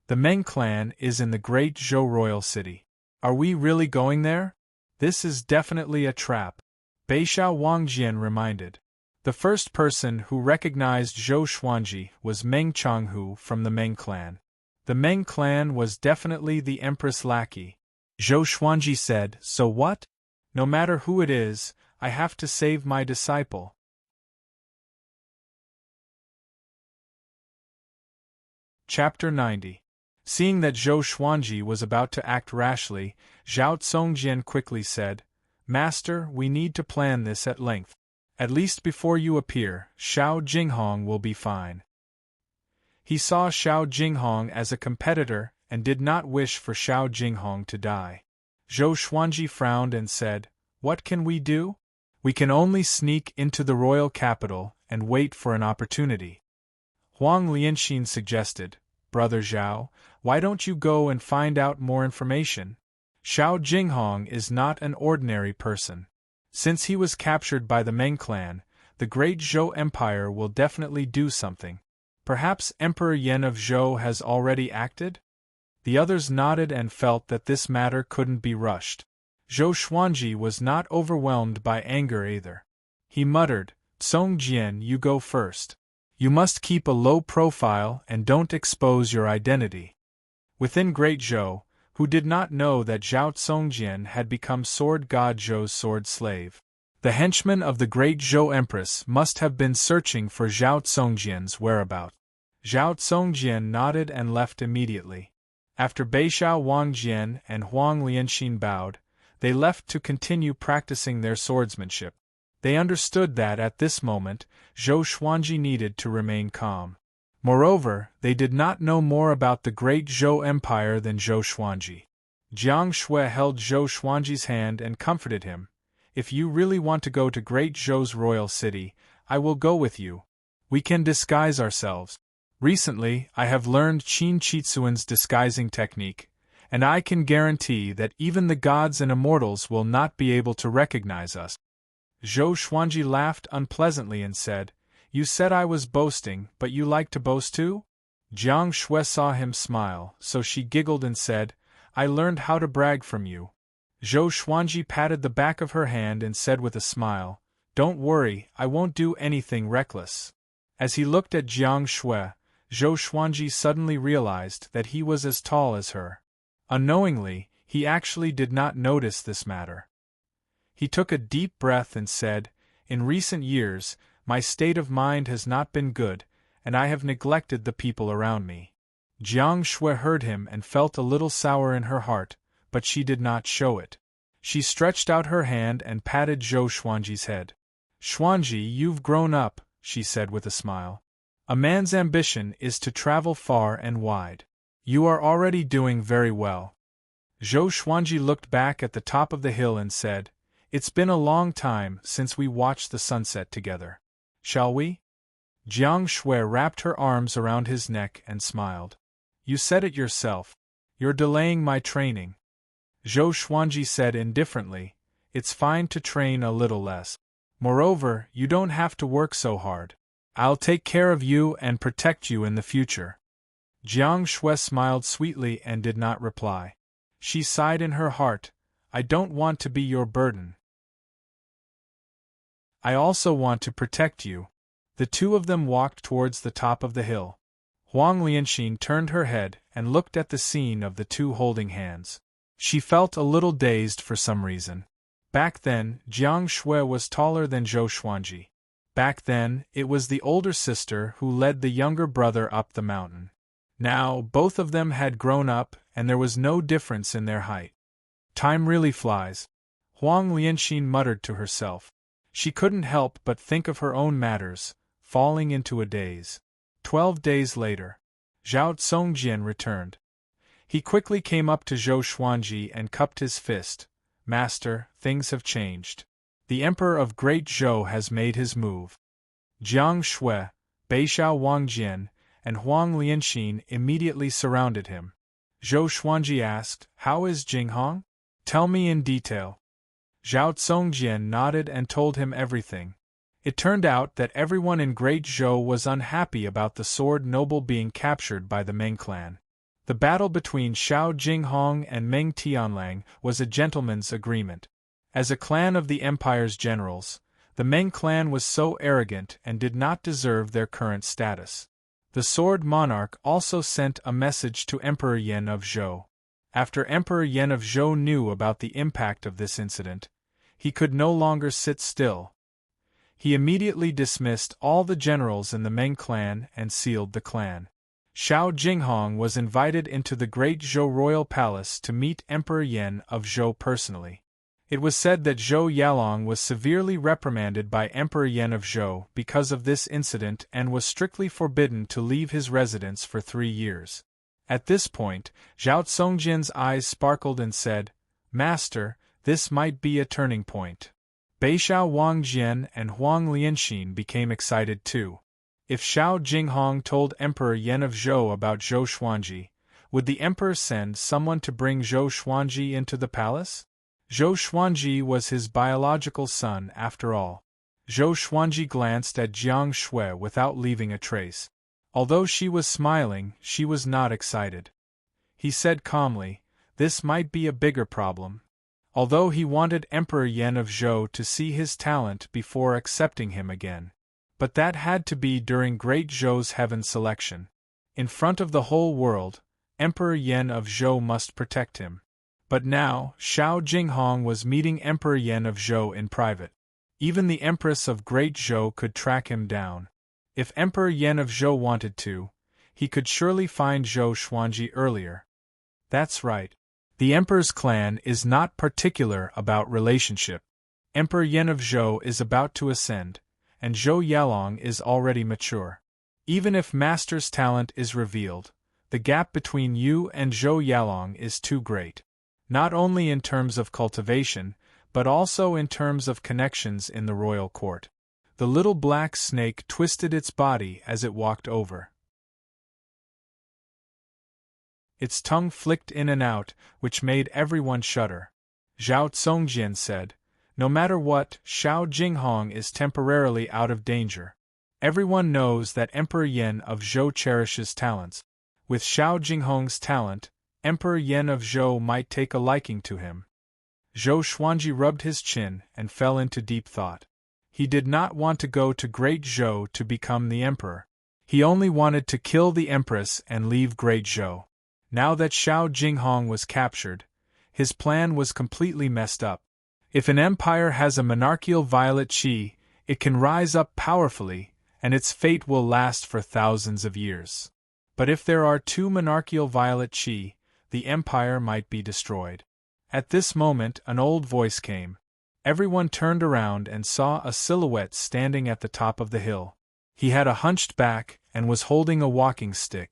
Speaker 1: The Meng clan is in the Great Zhou royal city. Are we really going there? This is definitely a trap. Beixiao Wangjian reminded. The first person who recognized Zhou Xuanji was Meng Changhu from the Meng clan. The Meng clan was definitely the Empress lackey. Zhou Xuanji said, "So what? No matter who it is, I have to save my disciple." Chapter 90. Seeing that Zhou Xuanji was about to act rashly, Zhao Tsongjian quickly said, "Master, we need to plan this at length. At least before you appear, Xiao Jinghong will be fine." He saw Xiao Jinghong as a competitor and did not wish for Xiao Jinghong to die. Zhou Xuanji frowned and said, "What can we do? We can only sneak into the royal capital and wait for an opportunity." Huang Lianxin suggested, "Brother Zhao, why don't you go and find out more information? Xiao Jinghong is not an ordinary person. Since he was captured by the Meng clan, the Great Zhou Empire will definitely do something. Perhaps Emperor Yan of Zhou has already acted?" The others nodded and felt that this matter couldn't be rushed. Zhou Xuanji was not overwhelmed by anger either. He muttered, "Tsongjian, you go first. You must keep a low profile and don't expose your identity." Within Great Zhou, who did not know that Zhao Tsongjian had become Sword God Zhou's sword slave. The henchmen of the Great Zhou Empress must have been searching for Zhao Tsongjian's whereabouts. Zhao Tsongjian nodded and left immediately. After Beixiao Wangjian and Huang Lianxin bowed, they left to continue practicing their swordsmanship. They understood that at this moment, Zhou Xuanji needed to remain calm. Moreover, they did not know more about the Great Zhou Empire than Zhou Xuanji. Jiang Shui held Zhou Xuanji's hand and comforted him. "If you really want to go to Great Zhou's royal city, I will go with you. We can disguise ourselves. Recently, I have learned Qin Chitsuan's disguising technique, and I can guarantee that even the gods and immortals will not be able to recognize us." Zhou Xuanji laughed unpleasantly and said, "You said I was boasting, but you like to boast too?" Jiang Shui saw him smile, so she giggled and said, "I learned how to brag from you." Zhou Xuanji patted the back of her hand and said with a smile, "Don't worry, I won't do anything reckless." As he looked at Jiang Shui, Zhou Xuanji suddenly realized that he was as tall as her. Unknowingly, he actually did not notice this matter. He took a deep breath and said, "In recent years, my state of mind has not been good, and I have neglected the people around me." Jiang Shui heard him and felt a little sour in her heart, but she did not show it. She stretched out her hand and patted Zhou Xuanji's head. Xuanji, you've grown up, she said with a smile. A man's ambition is to travel far and wide. You are already doing very well. Zhou Xuanji looked back at the top of the hill and said, It's been a long time since we watched the sunset together. Shall we? Jiang Shui wrapped her arms around his neck and smiled. You said it yourself. You're delaying my training. Zhou Xuanji said indifferently, It's fine to train a little less. Moreover, you don't have to work so hard. I'll take care of you and protect you in the future. Jiang Shui smiled sweetly and did not reply. She sighed in her heart, I don't want to be your burden. I also want to protect you. The two of them walked towards the top of the hill. Huang Lianxin turned her head and looked at the scene of the two holding hands. She felt a little dazed for some reason. Back then, Jiang Shui was taller than Zhou Xuanji. Back then, it was the older sister who led the younger brother up the mountain. Now, both of them had grown up, and there was no difference in their height. Time really flies. Huang Lianxin muttered to herself. She couldn't help but think of her own matters, falling into a daze. 12 days later, Zhao Tsongjian returned. He quickly came up to Zhou Xuanji and cupped his fist. Master, things have changed. The Emperor of Great Zhou has made his move. Jiang Shui, Beixiao Wangjian, and Huang Lianxin immediately surrounded him. Zhou Xuanji asked, How is Jinghong? Tell me in detail. Zhao Tsongjian nodded and told him everything. It turned out that everyone in Great Zhou was unhappy about the sword noble being captured by the Meng clan. The battle between Xiao Jinghong and Meng Tianlang was a gentleman's agreement. As a clan of the empire's generals, the Meng clan was so arrogant and did not deserve their current status. The Sword Monarch also sent a message to Emperor Yan of Zhou. After Emperor Yan of Zhou knew about the impact of this incident, he could no longer sit still. He immediately dismissed all the generals in the Meng clan and sealed the clan. Xiao Jinghong was invited into the Great Zhou royal palace to meet Emperor Yan of Zhou personally. It was said that Zhou Yalong was severely reprimanded by Emperor Yan of Zhou because of this incident and was strictly forbidden to leave his residence for 3 years. At this point, Zhao Tsongjian's eyes sparkled and said, Master, this might be a turning point. Beixiao Wangjian and Huang Lianxin became excited too. If Xiao Jinghong told Emperor Yan of Zhou about Zhou Xuanji, would the emperor send someone to bring Zhou Xuanji into the palace? Zhou Xuanji was his biological son after all. Zhou Xuanji glanced at Jiang Shui without leaving a trace. Although she was smiling, she was not excited. He said calmly, This might be a bigger problem. Although he wanted Emperor Yan of Zhou to see his talent before accepting him again. But that had to be during Great Zhou's heaven selection. In front of the whole world, Emperor Yan of Zhou must protect him. But now, Xiao Jinghong was meeting Emperor Yan of Zhou in private. Even the Empress of Great Zhou could track him down. If Emperor Yan of Zhou wanted to, he could surely find Zhou Xuanji earlier. That's right. The Emperor's clan is not particular about relationship. Emperor Yan of Zhou is about to ascend, and Zhou Yalong is already mature. Even if Master's talent is revealed, the gap between you and Zhou Yalong is too great. Not only in terms of cultivation, but also in terms of connections in the royal court. The little black snake twisted its body as it walked over. Its tongue flicked in and out, which made everyone shudder. Zhao Tsongjian said, No matter what, Xiao Jinghong is temporarily out of danger. Everyone knows that Emperor Yan of Zhou cherishes talents. With Xiao Jinghong's talent, Emperor Yan of Zhou might take a liking to him. Zhou Xuanji rubbed his chin and fell into deep thought. He did not want to go to Great Zhou to become the emperor. He only wanted to kill the empress and leave Great Zhou. Now that Xiao Jinghong was captured, his plan was completely messed up. If an empire has a monarchical violet qi, it can rise up powerfully, and its fate will last for thousands of years. But if there are 2 monarchical violet qi, the empire might be destroyed. At this moment, an old voice came. Everyone turned around and saw a silhouette standing at the top of the hill. He had a hunched back and was holding a walking stick.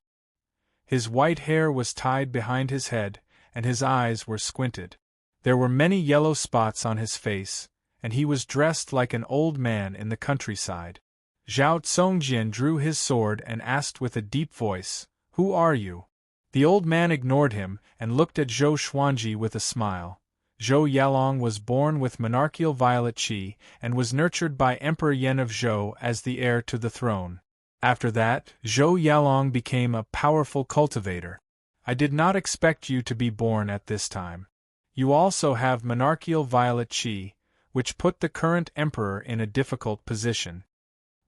Speaker 1: His white hair was tied behind his head, and his eyes were squinted. There were many yellow spots on his face, and he was dressed like an old man in the countryside. Zhao Tsongjian drew his sword and asked with a deep voice, "Who are you?" The old man ignored him and looked at Zhou Xuanji with a smile. Zhou Yalong was born with monarchical violet qi and was nurtured by Emperor Yan of Zhou as the heir to the throne. After that, Zhou Yalong became a powerful cultivator. I did not expect you to be born at this time. You also have monarchical violet qi, which put the current emperor in a difficult position.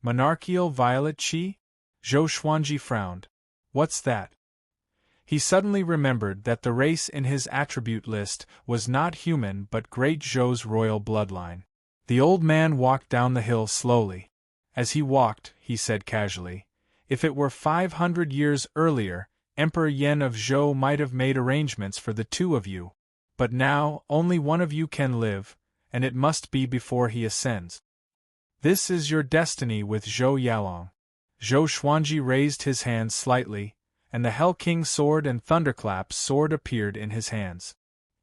Speaker 1: Monarchical violet qi? Zhou Xuanji frowned. What's that? He suddenly remembered that the race in his attribute list was not human but Great Zhou's royal bloodline. The old man walked down the hill slowly. As he walked, he said casually, "If it were 500 years earlier, Emperor Yan of Zhou might have made arrangements for the two of you. But now, only one of you can live, and it must be before he ascends. This is your destiny with Zhou Yalong." Zhou Xuanji raised his hands slightly, and the Hell King's sword and Thunderclap's sword appeared in his hands.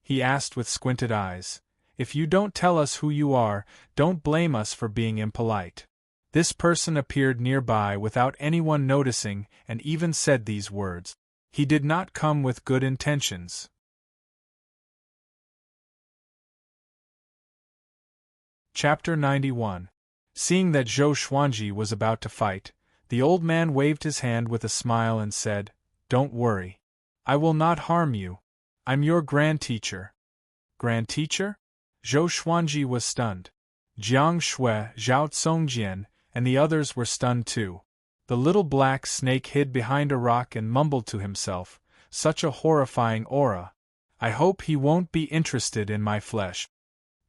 Speaker 1: He asked with squinted eyes, "If you don't tell us who you are, don't blame us for being impolite." This person appeared nearby without anyone noticing and even said these words. He did not come with good intentions. Chapter 91. Seeing that Zhou Xuanji was about to fight, the old man waved his hand with a smile and said, "Don't worry. I will not harm you. I'm your grand teacher." Grand teacher? Zhou Xuanji was stunned. Jiang Shui, Zhao Tsongjian, and the others were stunned too. The little black snake hid behind a rock and mumbled to himself, "Such a horrifying aura. I hope he won't be interested in my flesh."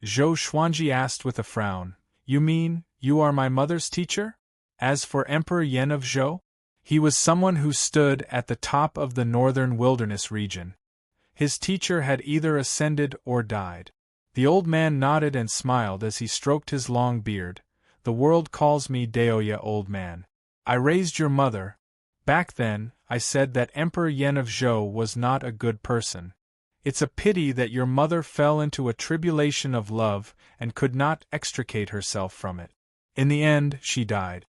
Speaker 1: Zhou Xuanji asked with a frown, "You mean, you are my mother's teacher?" As for Emperor Yan of Zhou, he was someone who stood at the top of the northern wilderness region. His teacher had either ascended or died. The old man nodded and smiled as he stroked his long beard. "The world calls me Daoya, old man. I raised your mother. Back then, I said that Emperor Yan of Zhou was not a good person. It's a pity that your mother fell into a tribulation of love and could not extricate herself from it. In the end, she died."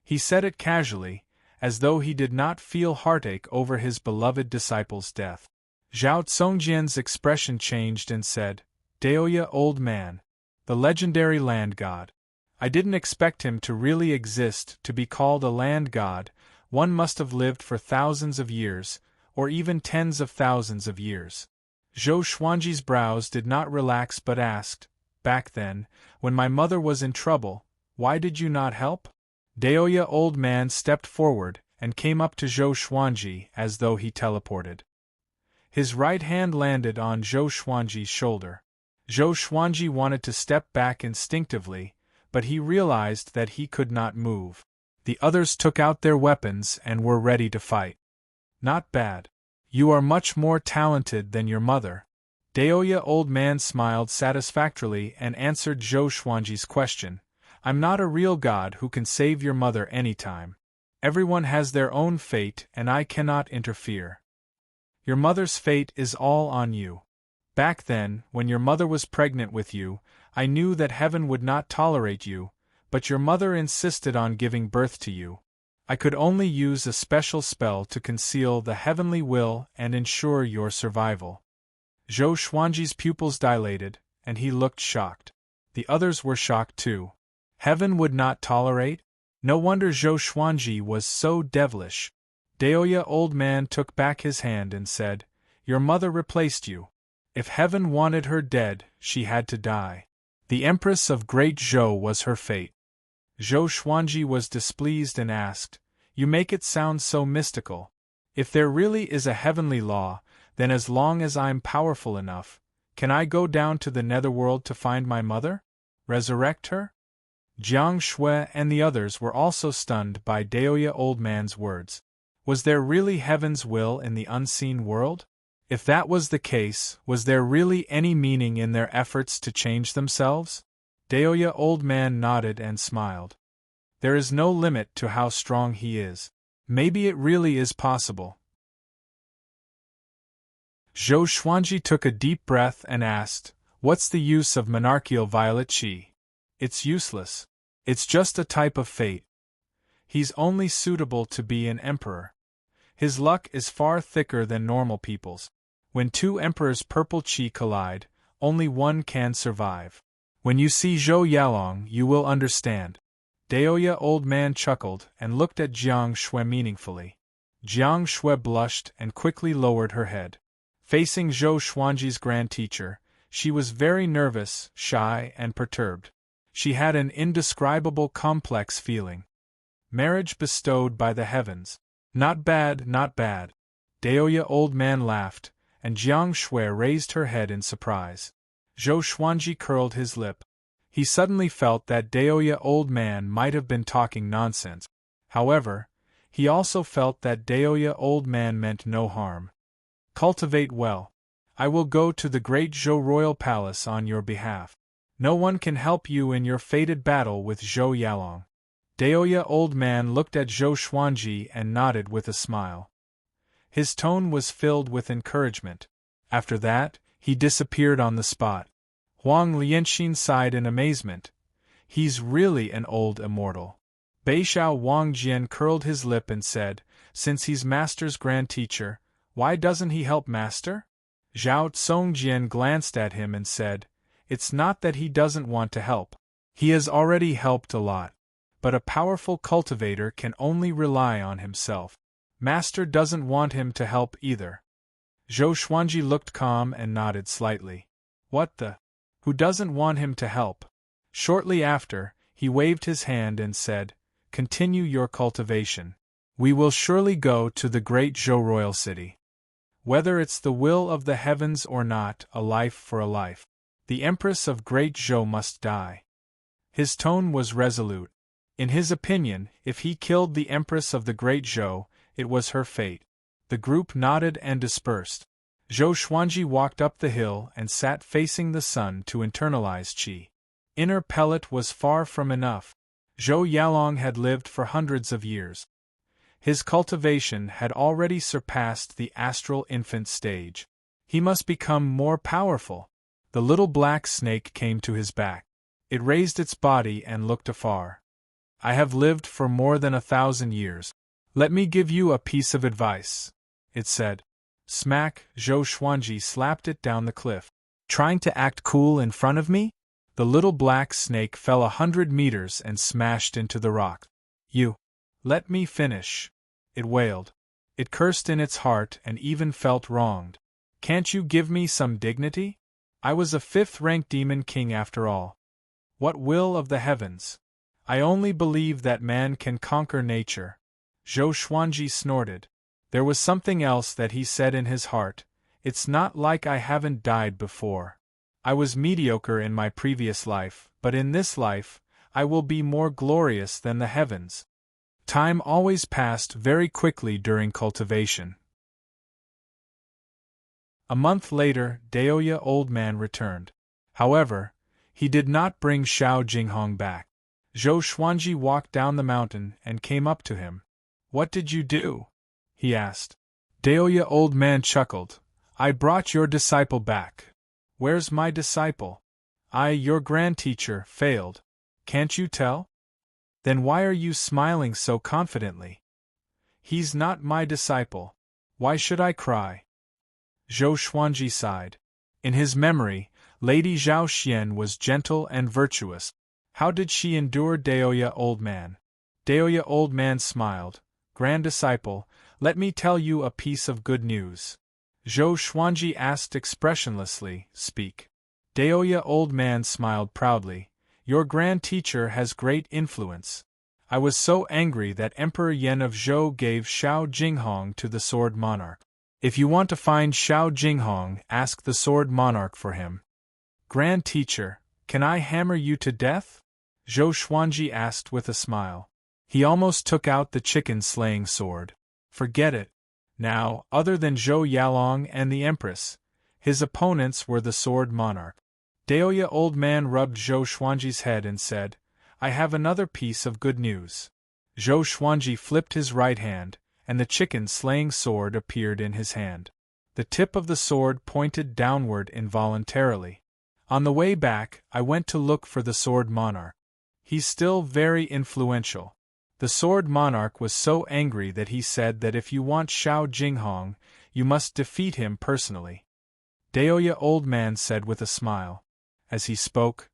Speaker 1: He said it casually, as though he did not feel heartache over his beloved disciple's death. Zhao Tsongjian's expression changed and said, "Daoya, old man. The legendary land god. I didn't expect him to really exist to be called a land god. One must have lived for thousands of years, or even tens of thousands of years." Zhou Xuanji's brows did not relax but asked, "Back then, when my mother was in trouble, why did you not help?" Daoya old man stepped forward and came up to Zhou Xuanji as though he teleported. His right hand landed on Zhou Xuanji's shoulder. Zhou Xuanji wanted to step back instinctively, but he realized that he could not move. The others took out their weapons and were ready to fight. "Not bad. You are much more talented than your mother." Daoya old man smiled satisfactorily and answered Zhou Xuanji's question. "I'm not a real god who can save your mother anytime. Everyone has their own fate and I cannot interfere. Your mother's fate is all on you. Back then, when your mother was pregnant with you, I knew that heaven would not tolerate you, but your mother insisted on giving birth to you. I could only use a special spell to conceal the heavenly will and ensure your survival." Zhou Xuanji's pupils dilated, and he looked shocked. The others were shocked too. Heaven would not tolerate? No wonder Zhou Xuanji was so devilish. Daoya old man took back his hand and said, "Your mother replaced you. If heaven wanted her dead, she had to die. The Empress of Great Zhou was her fate." Zhou Xuanji was displeased and asked, "You make it sound so mystical. If there really is a heavenly law, then as long as I'm powerful enough, can I go down to the netherworld to find my mother? Resurrect her?" Jiang Shui and the others were also stunned by Daoya old man's words. Was there really heaven's will in the unseen world? If that was the case, was there really any meaning in their efforts to change themselves? Deoya old man nodded and smiled. There is no limit to how strong he is. Maybe it really is possible. Zhou Xuanji took a deep breath and asked, "What's the use of monarchical violet qi? It's useless. It's just a type of fate. He's only suitable to be an emperor. His luck is far thicker than normal people's. When two emperors' purple qi collide, only one can survive. When you see Zhou Yalong, you will understand." Deoya old man chuckled and looked at Jiang Shui meaningfully. Jiang Shui blushed and quickly lowered her head. Facing Zhou Xuanji's grand teacher, she was very nervous, shy, and perturbed. She had an indescribable complex feeling. Marriage bestowed by the heavens. Not bad, not bad. Deoya old man laughed, and Jiang Shui raised her head in surprise. Zhou Xuanji curled his lip. He suddenly felt that Deoya old man might have been talking nonsense. However, he also felt that Deoya old man meant no harm. Cultivate well. I will go to the great Zhou royal palace on your behalf. No one can help you in your fated battle with Zhou Yalong. Deoya old man looked at Zhou Xuanji and nodded with a smile. His tone was filled with encouragement. After that, he disappeared on the spot. Huang Lianxin sighed in amazement. He's really an old immortal. Beixiao Wang Jian curled his lip and said, "Since he's Master's grand teacher, why doesn't he help Master?" Zhao Tsongjian glanced at him and said, "It's not that he doesn't want to help. He has already helped a lot. But a powerful cultivator can only rely on himself. Master doesn't want him to help either." Zhou Xuanji looked calm and nodded slightly. "What the? Who doesn't want him to help?" Shortly after, he waved his hand and said, "Continue your cultivation. We will surely go to the great Zhou royal city. Whether it's the will of the heavens or not, a life for a life. The Empress of Great Zhou must die." His tone was resolute. In his opinion, if he killed the Empress of the Great Zhou, it was her fate. The group nodded and dispersed. Zhou Xuanji walked up the hill and sat facing the sun to internalize qi. Inner pellet was far from enough. Zhou Yalong had lived for hundreds of years. His cultivation had already surpassed the astral infant stage. He must become more powerful. The little black snake came to his back. It raised its body and looked afar. "I have lived for more than 1,000 years. Let me give you a piece of advice," it said. Smack, Zhou Xuanji slapped it down the cliff. "Trying to act cool in front of me?" The little black snake fell 100 meters and smashed into the rock. "You! Let me finish," it wailed. It cursed in its heart and even felt wronged. "Can't you give me some dignity? I was a 5th-rank demon king after all. What will of the heavens? I only believe that man can conquer nature." Zhou Xuanji snorted. There was something else that he said in his heart. "It's not like I haven't died before. I was mediocre in my previous life, but in this life, I will be more glorious than the heavens." Time always passed very quickly during cultivation. A month later, Deoya old man returned. However, he did not bring Xiao Jinghong back. Zhou Xuanji walked down the mountain and came up to him. "What did you do?" he asked. Deoya old man chuckled. "I brought your disciple back." "Where's my disciple?" Your grand teacher, failed. Can't you tell?" "Then why are you smiling so confidently?" "He's not my disciple. Why should I cry?" Zhou Xuanji sighed. In his memory, Lady Zhao Xian was gentle and virtuous. How did she endure Deoya old man? Deoya old man smiled. "Grand disciple, let me tell you a piece of good news." Zhou Xuanji asked expressionlessly, "Speak." Deoya old man smiled proudly. "Your grand teacher has great influence. I was so angry that Emperor Yan of Zhou gave Xiao Jinghong to the Sword Monarch. If you want to find Xiao Jinghong, ask the Sword Monarch for him." "Grand teacher, can I hammer you to death?" Zhou Xuanji asked with a smile. He almost took out the chicken-slaying sword. "Forget it. Now, other than Zhou Yalong and the Empress, his opponents were the Sword Monarch. Daoya Old Man rubbed Zhou Xuanji's head and said, I have another piece of good news. Zhou Xuanji flipped his right hand, and the chicken-slaying sword appeared in his hand. The tip of the sword pointed downward involuntarily. On the way back, I went to look for the Sword Monarch. He's still very influential. The Sword Monarch was so angry that he said that if you want Xiao Jinghong, you must defeat him personally. Daoya Old Man said with a smile. As he spoke,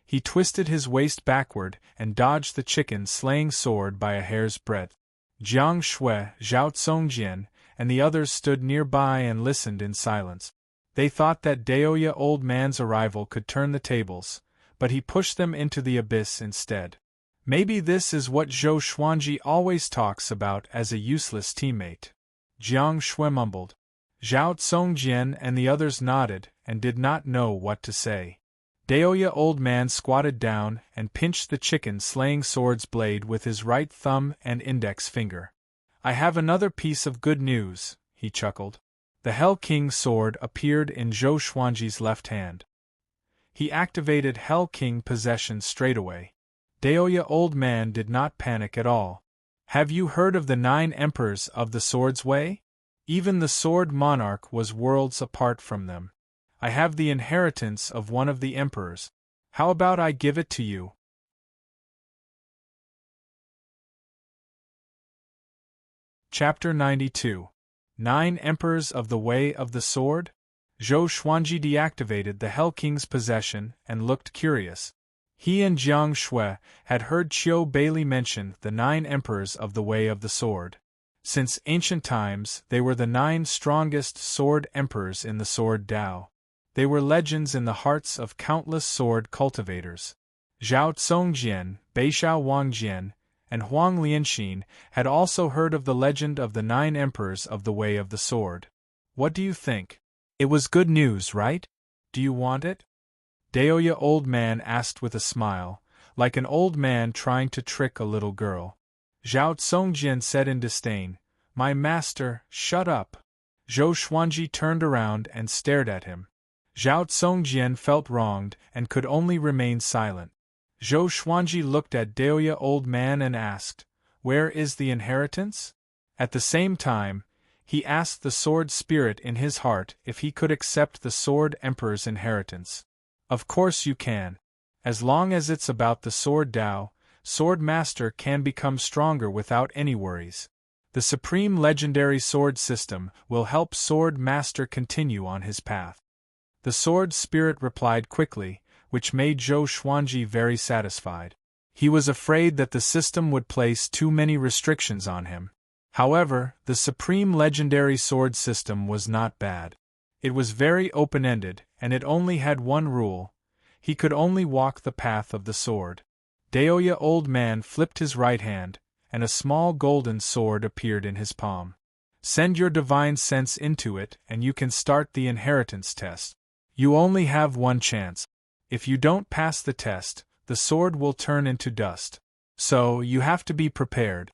Speaker 1: he twisted his waist backward and dodged the chicken-slaying sword by a hair's breadth. Jiang Shui, Zhao Tsongjian, and the others stood nearby and listened in silence. They thought that Daoya Old Man's arrival could turn the tables, but he pushed them into the abyss instead. Maybe this is what Zhou Xuanji always talks about as a useless teammate. Jiang Shui mumbled. Zhao Tsongjian and the others nodded and did not know what to say. Daoya Old Man squatted down and pinched the chicken-slaying sword's blade with his right thumb and index finger. I have another piece of good news, he chuckled. The Hell King's sword appeared in Zhou Xuanji's left hand. He activated Hell King possession straightaway. Daoya Old Man did not panic at all. Have you heard of the 9 emperors of the Sword's Way? Even the Sword Monarch was worlds apart from them. I have the inheritance of one of the emperors. How about I give it to you? Chapter 92. 9 Emperors of the Way of the Sword? Zhou Xuanji deactivated the Hell King's possession and looked curious. He and Jiang Shui had heard Qiu Bailey mention the 9 Emperors of the Way of the Sword. Since ancient times, they were the 9 strongest sword emperors in the Sword Dao. They were legends in the hearts of countless sword cultivators. Zhao Tsongjian, Beishao Wangjian, and Huang Lianxin had also heard of the legend of the 9 emperors of the Way of the Sword. What do you think? It was good news, right? Do you want it? Daoya Old Man asked with a smile, like an old man trying to trick a little girl. Zhao Tsongjian said in disdain, My master, shut up. Zhou Xuanji turned around and stared at him. Zhao Tsongjian felt wronged and could only remain silent. Zhou Xuanji looked at Daoya Old Man and asked, Where is the inheritance? At the same time, he asked the sword spirit in his heart if he could accept the Sword Emperor's inheritance. Of course you can. As long as it's about the Sword Dao, Sword Master can become stronger without any worries. The Supreme Legendary Sword System will help Sword Master continue on his path. The Sword Spirit replied quickly, which made Zhou Xuanji very satisfied. He was afraid that the system would place too many restrictions on him. However, the Supreme Legendary Sword System was not bad. It was very open-ended, and it only had one rule. He could only walk the path of the sword. Daoya Old Man flipped his right hand, and a small golden sword appeared in his palm. Send your divine sense into it and you can start the inheritance test. You only have one chance. If you don't pass the test, the sword will turn into dust. So, you have to be prepared.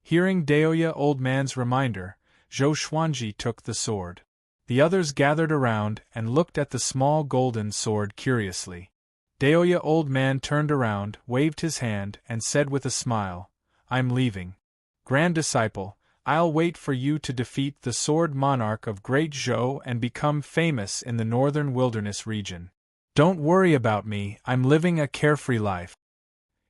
Speaker 1: Hearing Daoya Old Man's reminder, Zhou Xuanji took the sword. The others gathered around and looked at the small golden sword curiously. Daoya Old Man turned around, waved his hand, and said with a smile, I'm leaving. Grand Disciple, I'll wait for you to defeat the Sword Monarch of Great Zhou and become famous in the northern wilderness region. Don't worry about me, I'm living a carefree life.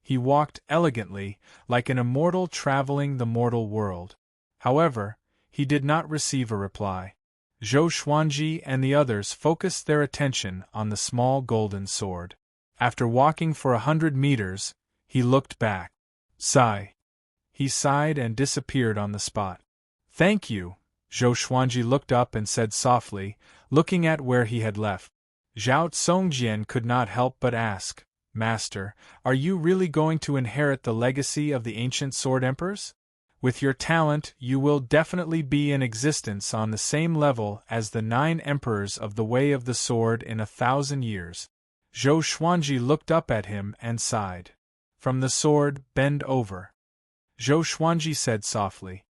Speaker 1: He walked elegantly, like an immortal traveling the mortal world. However, he did not receive a reply. Zhou Xuanji and the others focused their attention on the small golden sword. After walking for 100 meters, he looked back. Sigh. He sighed and disappeared on the spot. Thank you, Zhou Xuanji looked up and said softly, looking at where he had left. Zhao Tsongjian could not help but ask, Master, are you really going to inherit the legacy of the ancient sword emperors? With your talent, you will definitely be in existence on the same level as the 9 emperors of the Way of the Sword in 1,000 years. Zhou Xuanji looked up at him and sighed. From the sword, bend over. Zhou Xuanji said softly.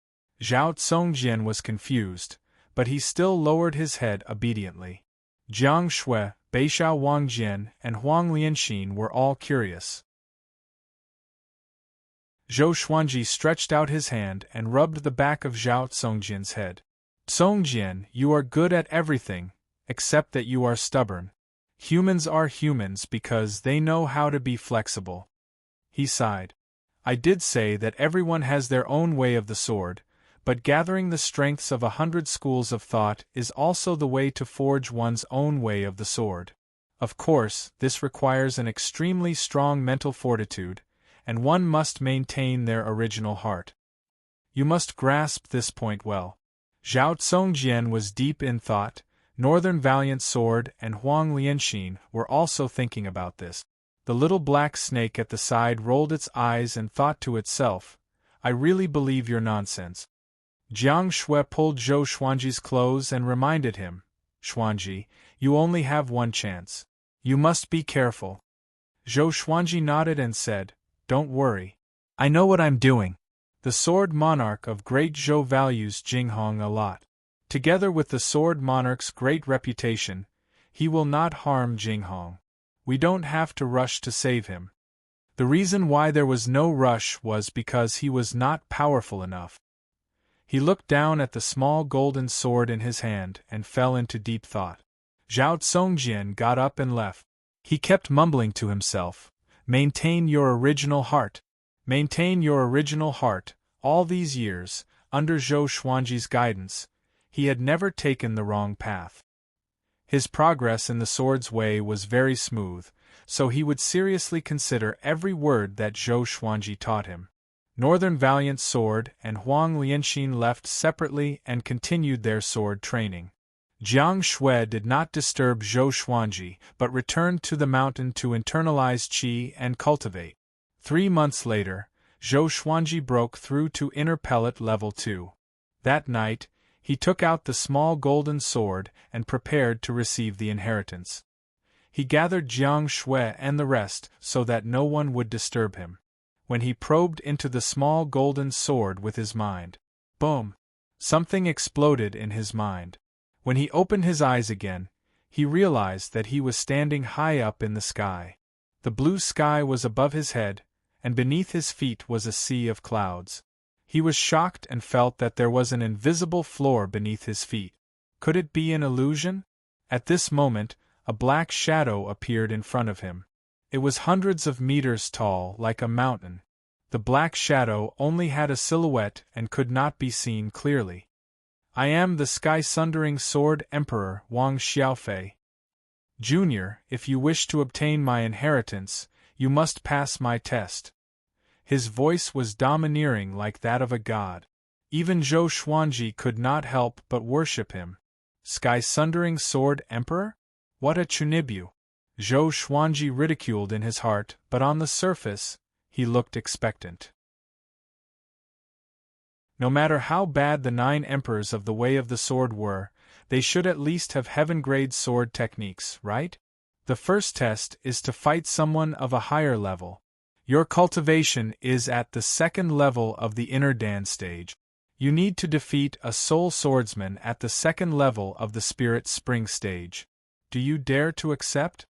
Speaker 1: Zhao Tsongjian was confused, but he still lowered his head obediently. Jiang Shui, Beixiao Wangjian, and Huang Lianxin were all curious. Zhou Xuanji stretched out his hand and rubbed the back of Zhao Tsongjian's head. Tsongjian, you are good at everything, except that you are stubborn. Humans are humans because they know how to be flexible. He sighed. I did say that everyone has their own way of the sword, but gathering the strengths of 100 schools of thought is also the way to forge one's own way of the sword. Of course, this requires an extremely strong mental fortitude, and one must maintain their original heart. You must grasp this point well. Zhao Tsongjian was deep in thought. Northern Valiant Sword and Huang Lianxin were also thinking about this. The little black snake at the side rolled its eyes and thought to itself, I really believe your nonsense. Jiang Shui pulled Zhou Xuanji's clothes and reminded him, Xuanji, you only have one chance. You must be careful. Zhou Xuanji nodded and said, Don't worry. I know what I'm doing. The Sword Monarch of Great Zhou values Jinghong a lot. Together with the Sword Monarch's great reputation, he will not harm Jinghong. We don't have to rush to save him. The reason why there was no rush was because he was not powerful enough. He looked down at the small golden sword in his hand and fell into deep thought. Zhao Tsongjian got up and left. He kept mumbling to himself, Maintain your original heart. Maintain your original heart. All these years, under Zhou Xuanji's guidance, he had never taken the wrong path. His progress in the sword's way was very smooth, so he would seriously consider every word that Zhou Xuanji taught him. Northern Valiant Sword and Huang Lianxin left separately and continued their sword training. Jiang Shui did not disturb Zhou Xuanji but returned to the mountain to internalize qi and cultivate. 3 months later, Zhou Xuanji broke through to inner pellet level 2. That night, he took out the small golden sword and prepared to receive the inheritance. He gathered Jiang Shui and the rest so that no one would disturb him. When he probed into the small golden sword with his mind, boom! Something exploded in his mind. When he opened his eyes again, he realized that he was standing high up in the sky. The blue sky was above his head, and beneath his feet was a sea of clouds. He was shocked and felt that there was an invisible floor beneath his feet. Could it be an illusion? At this moment, a black shadow appeared in front of him. It was hundreds of meters tall, like a mountain. The black shadow only had a silhouette and could not be seen clearly. I am the sky-sundering Sword Emperor Wang Xiaofei. Junior, if you wish to obtain my inheritance, you must pass my test. His voice was domineering like that of a god. Even Zhou Xuanji could not help but worship him. Sky-sundering Sword Emperor? What a chunibu! Zhou Xuanji ridiculed in his heart, but on the surface, he looked expectant. No matter how bad the 9 emperors of the Way of the Sword were, they should at least have heaven-grade sword techniques, right? The first test is to fight someone of a higher level. Your cultivation is at the 2nd level of the inner Dan stage. You need to defeat a soul swordsman at the 2nd level of the Spirit Spring stage. Do you dare to accept?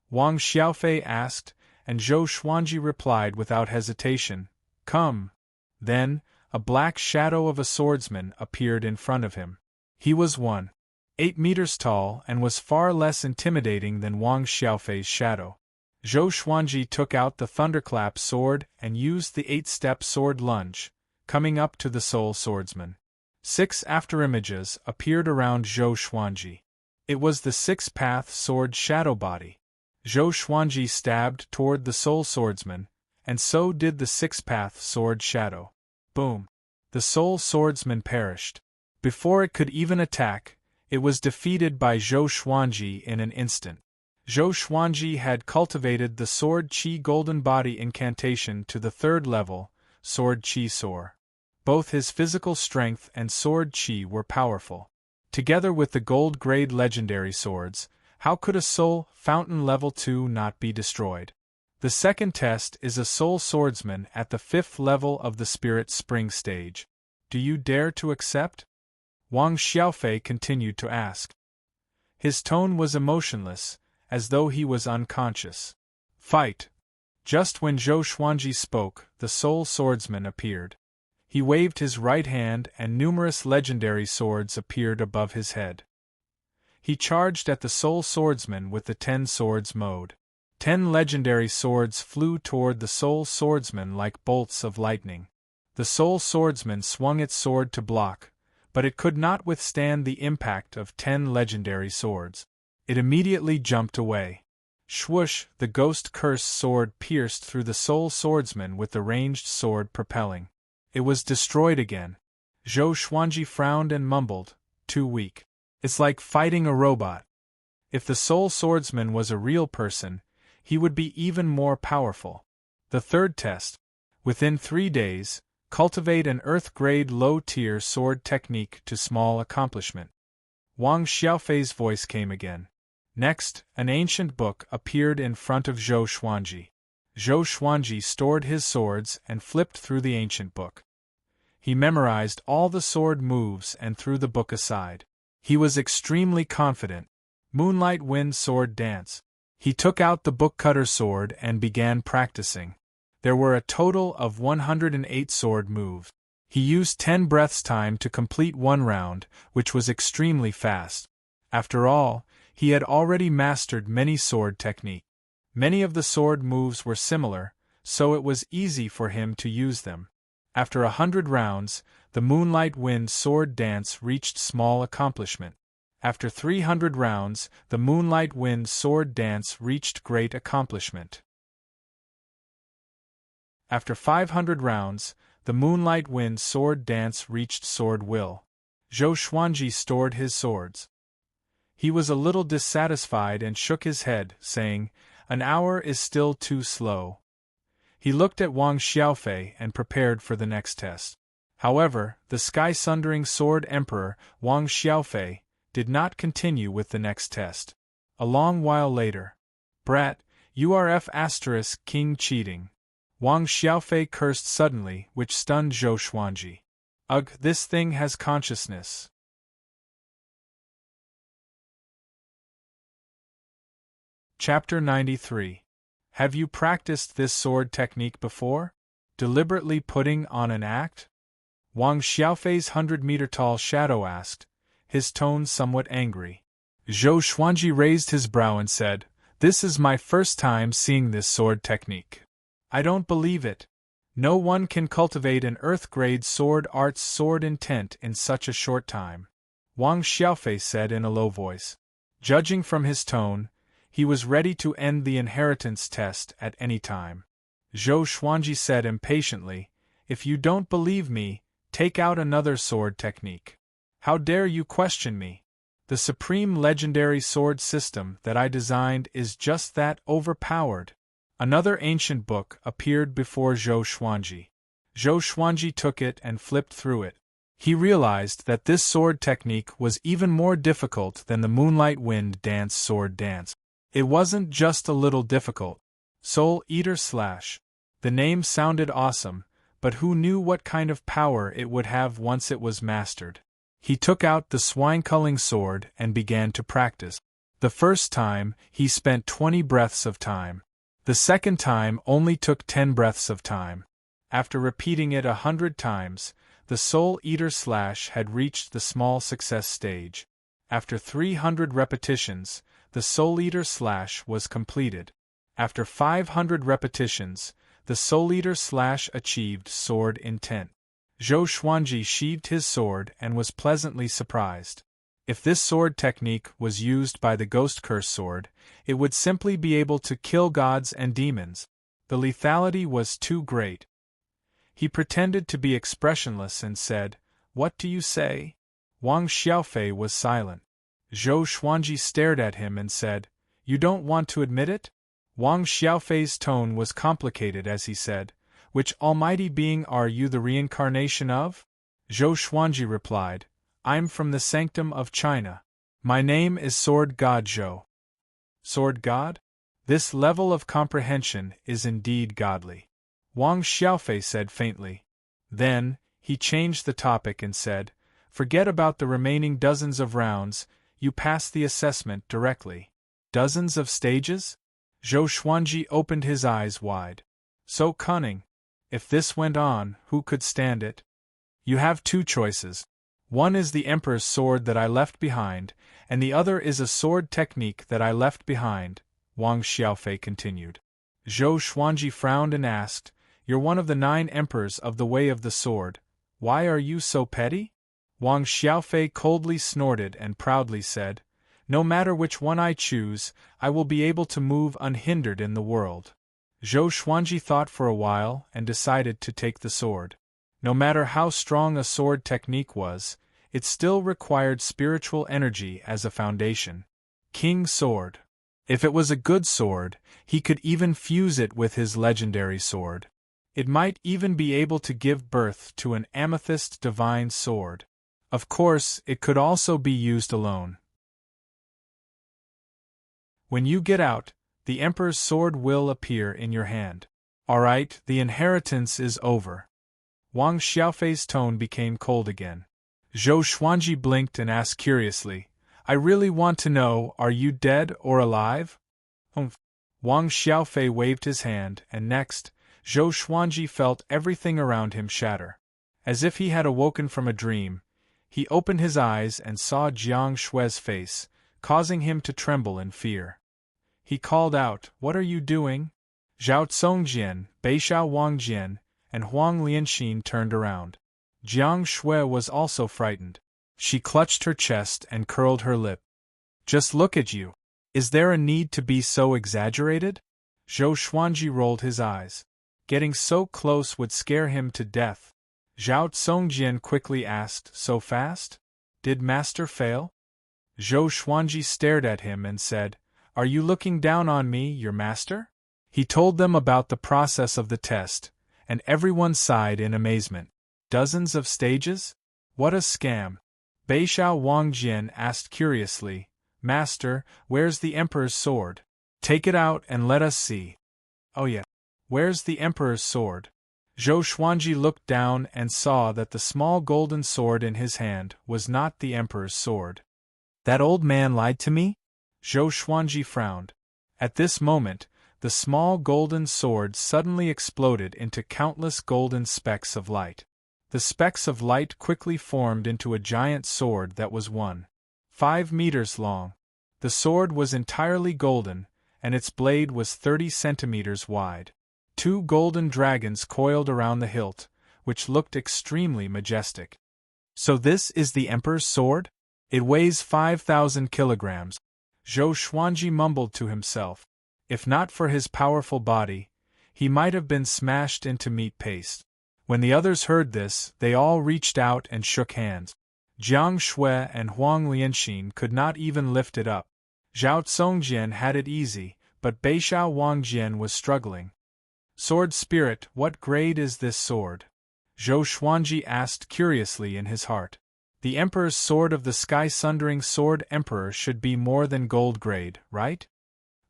Speaker 1: Wang Xiaofei asked, and Zhou Xuanji replied without hesitation, Come. Then, a black shadow of a swordsman appeared in front of him. He was 1.8 meters tall and was far less intimidating than Wang Xiaofei's shadow. Zhou Xuanji took out the thunderclap sword and used the 8-step sword lunge, coming up to the soul swordsman. 6 afterimages appeared around Zhou Xuanji. It was the 6-path sword shadow body. Zhou Xuanji stabbed toward the soul swordsman, and so did the 6-path sword shadow. Boom! The soul swordsman perished. Before it could even attack, it was defeated by Zhou Xuanji in an instant. Zhou Xuanji had cultivated the Sword Qi Golden Body incantation to the 3rd level, Sword Qi Soar. Both his physical strength and Sword Qi were powerful. Together with the gold-grade legendary swords, how could a Soul Fountain Level 2 not be destroyed? The second test is a Soul Swordsman at the 5th level of the Spirit Spring stage. Do you dare to accept? Wang Xiaofei continued to ask. His tone was emotionless, as though he was unconscious. Fight! Just when Zhou Xuanji spoke, the Soul Swordsman appeared. He waved his right hand and numerous legendary swords appeared above his head. He charged at the Soul Swordsman with the 10 swords mode. 10 legendary swords flew toward the Soul Swordsman like bolts of lightning. The Soul Swordsman swung its sword to block, but it could not withstand the impact of 10 legendary swords. It immediately jumped away. Swoosh! The Ghost Curse sword pierced through the Soul Swordsman with the ranged sword propelling. It was destroyed again. Zhou Xuanji frowned and mumbled, "Too weak. It's like fighting a robot." If the Soul Swordsman was a real person, he would be even more powerful. The third test. Within 3 days, cultivate an Earth-grade low-tier sword technique to small accomplishment. Wang Xiaofei's voice came again. Next, an ancient book appeared in front of Zhou Xuanji. Zhou Xuanji stored his swords and flipped through the ancient book. He memorized all the sword moves and threw the book aside. He was extremely confident. Moonlight Wind Sword Dance. He took out the book-cutter sword and began practicing. There were a total of 108 sword moves. He used 10 breaths time to complete 1 round, which was extremely fast. After all, he had already mastered many sword techniques. Many of the sword moves were similar, so it was easy for him to use them. After 100 rounds, the Moonlight Wind Sword Dance reached small accomplishment. After 300 rounds, the Moonlight Wind Sword Dance reached great accomplishment. After 500 rounds, the Moonlight Wind Sword Dance reached Sword Will. Zhou Xuanji stored his swords. He was a little dissatisfied and shook his head, saying, "An hour is still too slow." He looked at Wang Xiaofei and prepared for the next test. However, the sky-sundering Sword Emperor, Wang Xiaofei, did not continue with the next test. A long while later. "Brat, you are King cheating." Wang Xiaofei cursed suddenly, which stunned Zhou Xuanji. "Ugh, this thing has consciousness." Chapter 93. Have you practiced this sword technique before? Deliberately putting on an act? Wang Xiaofei's 100-meter-tall shadow asked, his tone somewhat angry. Zhou Xuanji raised his brow and said, "This is my first time seeing this sword technique. I don't believe it. No one can cultivate an Earth-grade sword art's sword intent in such a short time," Wang Xiaofei said in a low voice. Judging from his tone, he was ready to end the inheritance test at any time. Zhou Xuanji said impatiently, "If you don't believe me, take out another sword technique. How dare you question me? The supreme legendary sword system that I designed is just that overpowered." Another ancient book appeared before Zhou Xuanji. Zhou Xuanji took it and flipped through it. He realized that this sword technique was even more difficult than the Moonlight Wind Dance sword dance. It wasn't just a little difficult. Soul Eater / The name sounded awesome, but who knew what kind of power it would have once it was mastered? He took out the swine-culling sword and began to practice. The first time, he spent 20 breaths of time. The second time only took 10 breaths of time. After repeating it 100 times, the Soul Eater / had reached the small success stage. After 300 repetitions, the Soul Eater / was completed. After 500 repetitions, the Soul Eater / achieved sword intent. Zhou Xuanji sheathed his sword and was pleasantly surprised. If this sword technique was used by the Ghost Curse sword, it would simply be able to kill gods and demons. The lethality was too great. He pretended to be expressionless and said, "What do you say?" Wang Xiaofei was silent. Zhou Xuanji stared at him and said, "You don't want to admit it?" Wang Xiaofei's tone was complicated as he said, "Which almighty being are you the reincarnation of?" Zhou Xuanji replied, "I'm from the sanctum of China. My name is Sword God Zhou." Sword God? This level of comprehension is indeed godly. Wang Xiaofei said faintly. Then, He changed the topic and said, "Forget about the remaining dozens of rounds, you pass the assessment directly." Dozens of stages? Zhou Xuanji opened his eyes wide. So cunning. If this went on, who could stand it? You have two choices. One is the Emperor's sword that I left behind, and the other is a sword technique that I left behind, Wang Xiaofei continued. Zhou Xuanji frowned and asked, "You're one of the 9 emperors of the Way of the Sword. Why are you so petty?" Wang Xiaofei coldly snorted and proudly said, "No matter which one I choose, I will be able to move unhindered in the world." Zhou Xuanji thought for a while and decided to take the sword. No matter how strong a sword technique was, it still required spiritual energy as a foundation. King's sword. If it was a good sword, he could even fuse it with his legendary sword. It might even be able to give birth to an amethyst divine sword. Of course, it could also be used alone. When you get out, the Emperor's sword will appear in your hand. Alright, the inheritance is over. Wang Xiaofei's tone became cold again. Zhou Xuanji blinked and asked curiously, "I really want to know, are you dead or alive?" Wang Xiaofei waved his hand, and next, Zhou Xuanji felt everything around him shatter. As if he had awoken from a dream, he opened his eyes and saw Jiang Shui's face, causing him to tremble in fear. He called out, "What are you doing?" Zhao Congjian, Beixiao Wangjian, and Huang Lianxin turned around. Jiang Shui was also frightened. She clutched her chest and curled her lip. "Just look at you. Is there a need to be so exaggerated?" Zhou Xuanji rolled his eyes. Getting so close would scare him to death. Zhao Congjian quickly asked, "So fast? Did Master fail?" Zhou Xuanji stared at him and said, "Are you looking down on me, your master?" He told them about the process of the test, and everyone sighed in amazement. Dozens of stages? What a scam! Beixiao Wangjian asked curiously, "Master, where's the Emperor's sword? Take it out and let us see." "Oh yeah. Where's the Emperor's sword?" Zhou Xuanji looked down and saw that the small golden sword in his hand was not the Emperor's sword. "That old man lied to me?" Zhou Xuanji frowned. At this moment, the small golden sword suddenly exploded into countless golden specks of light. The specks of light quickly formed into a giant sword that was 1.5 meters long. The sword was entirely golden, and its blade was 30 centimeters wide. 2 golden dragons coiled around the hilt, which looked extremely majestic. "So this is the Emperor's sword? It weighs 5,000 kilograms. Zhou Xuanji mumbled to himself. If not for his powerful body, he might have been smashed into meat paste. When the others heard this, they all reached out and shook hands. Jiang Shui and Huang Lianxin could not even lift it up. Zhao Congjian had it easy, but Beixiao Wangjian was struggling. "Sword Spirit, what grade is this sword?" Zhou Xuanji asked curiously in his heart. The Emperor's sword of the Sky-Sundering Sword Emperor should be more than gold grade, right?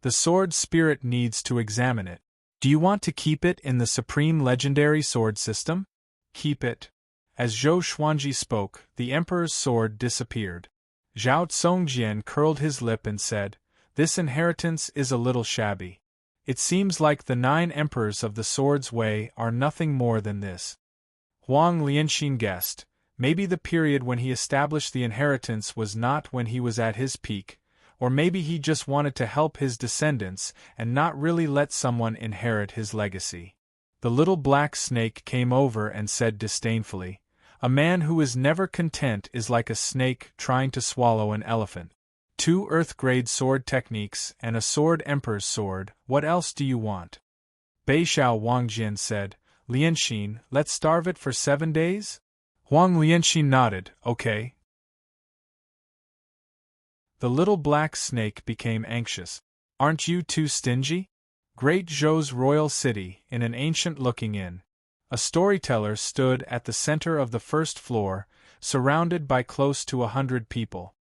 Speaker 1: The Sword Spirit needs to examine it. "Do you want to keep it in the Supreme Legendary Sword System?" "Keep it." As Zhou Xuanji spoke, the Emperor's sword disappeared. Zhao Congjian curled his lip and said, "This inheritance is a little shabby. It seems like the 9 emperors of the Sword's Way are nothing more than this." Huang Lianxin guessed, maybe the period when he established the inheritance was not when he was at his peak, or maybe he just wanted to help his descendants and not really let someone inherit his legacy. The little black snake came over and said disdainfully, "A man who is never content is like a snake trying to swallow an elephant. 2 Earth-grade sword techniques and a sword Emperor's sword, what else do you want?" Beixiao Wangjian said, "Lianxin, let's starve it for 7 days?" Huang Lianxin nodded, "Okay." The little black snake became anxious. "Aren't you too stingy?" Great Zhou's royal city, in an ancient-looking inn. A storyteller stood at the center of the first floor, surrounded by close to 100 people.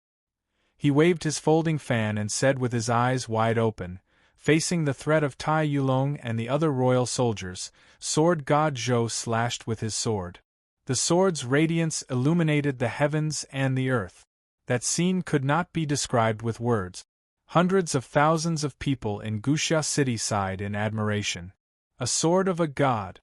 Speaker 1: He waved his folding fan and said with his eyes wide open, facing the threat of Tai Yulong and the other royal soldiers, "Sword God Zhou slashed with his sword. The sword's radiance illuminated the heavens and the earth. That scene could not be described with words. Hundreds of thousands of people in Guxia City sighed in admiration. A sword of a god.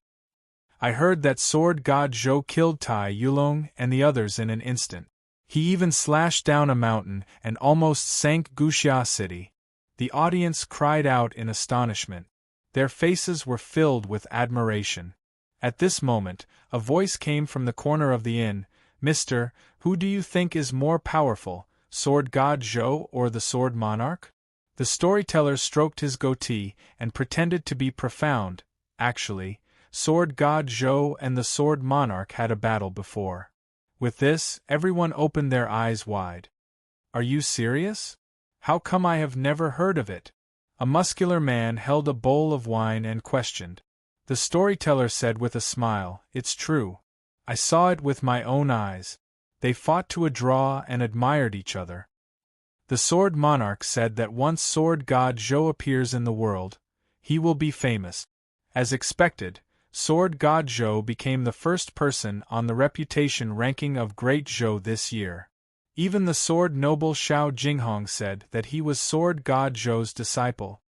Speaker 1: I heard that sword god Zhou killed Tai Yulong and the others in an instant. He even slashed down a mountain and almost sank Guxia City. The audience cried out in astonishment. Their faces were filled with admiration. At this moment, a voice came from the corner of the inn. "Mister, who do you think is more powerful, Sword God Zhou or the Sword Monarch?" The storyteller stroked his goatee and pretended to be profound. Actually, Sword God Zhou and the Sword Monarch had a battle before. With this, everyone opened their eyes wide. "Are you serious? How come I have never heard of it?" A muscular man held a bowl of wine and questioned. The storyteller said with a smile, "It's true. I saw it with my own eyes. They fought to a draw and admired each other." The Sword Monarch said that once Sword God Zhou appears in the world, he will be famous. As expected, Sword God Zhou became the first person on the reputation ranking of Great Zhou this year. Even the sword noble Xiao Jinghong said that he was Sword God Zhou's disciple.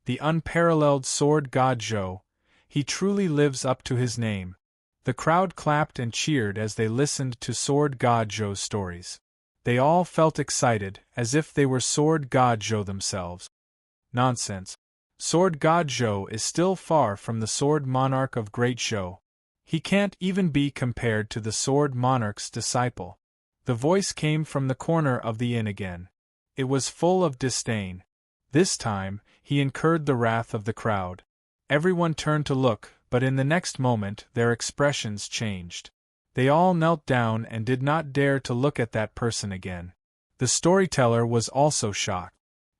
Speaker 1: The unparalleled Sword God Zhou, he truly lives up to his name. The crowd clapped and cheered as they listened to Sword God Zhou's stories. They all felt excited, as if they were Sword God Zhou themselves. Nonsense. Sword God Zhou is still far from the Sword Monarch of Great Zhou. He can't even be compared to the Sword Monarch's disciple. The voice came from the corner of the inn again. It was full of disdain. This time, he incurred the wrath of the crowd. Everyone turned to look, but in the next moment their expressions changed. They all knelt down and did not dare to look at that person again. The storyteller was also shocked.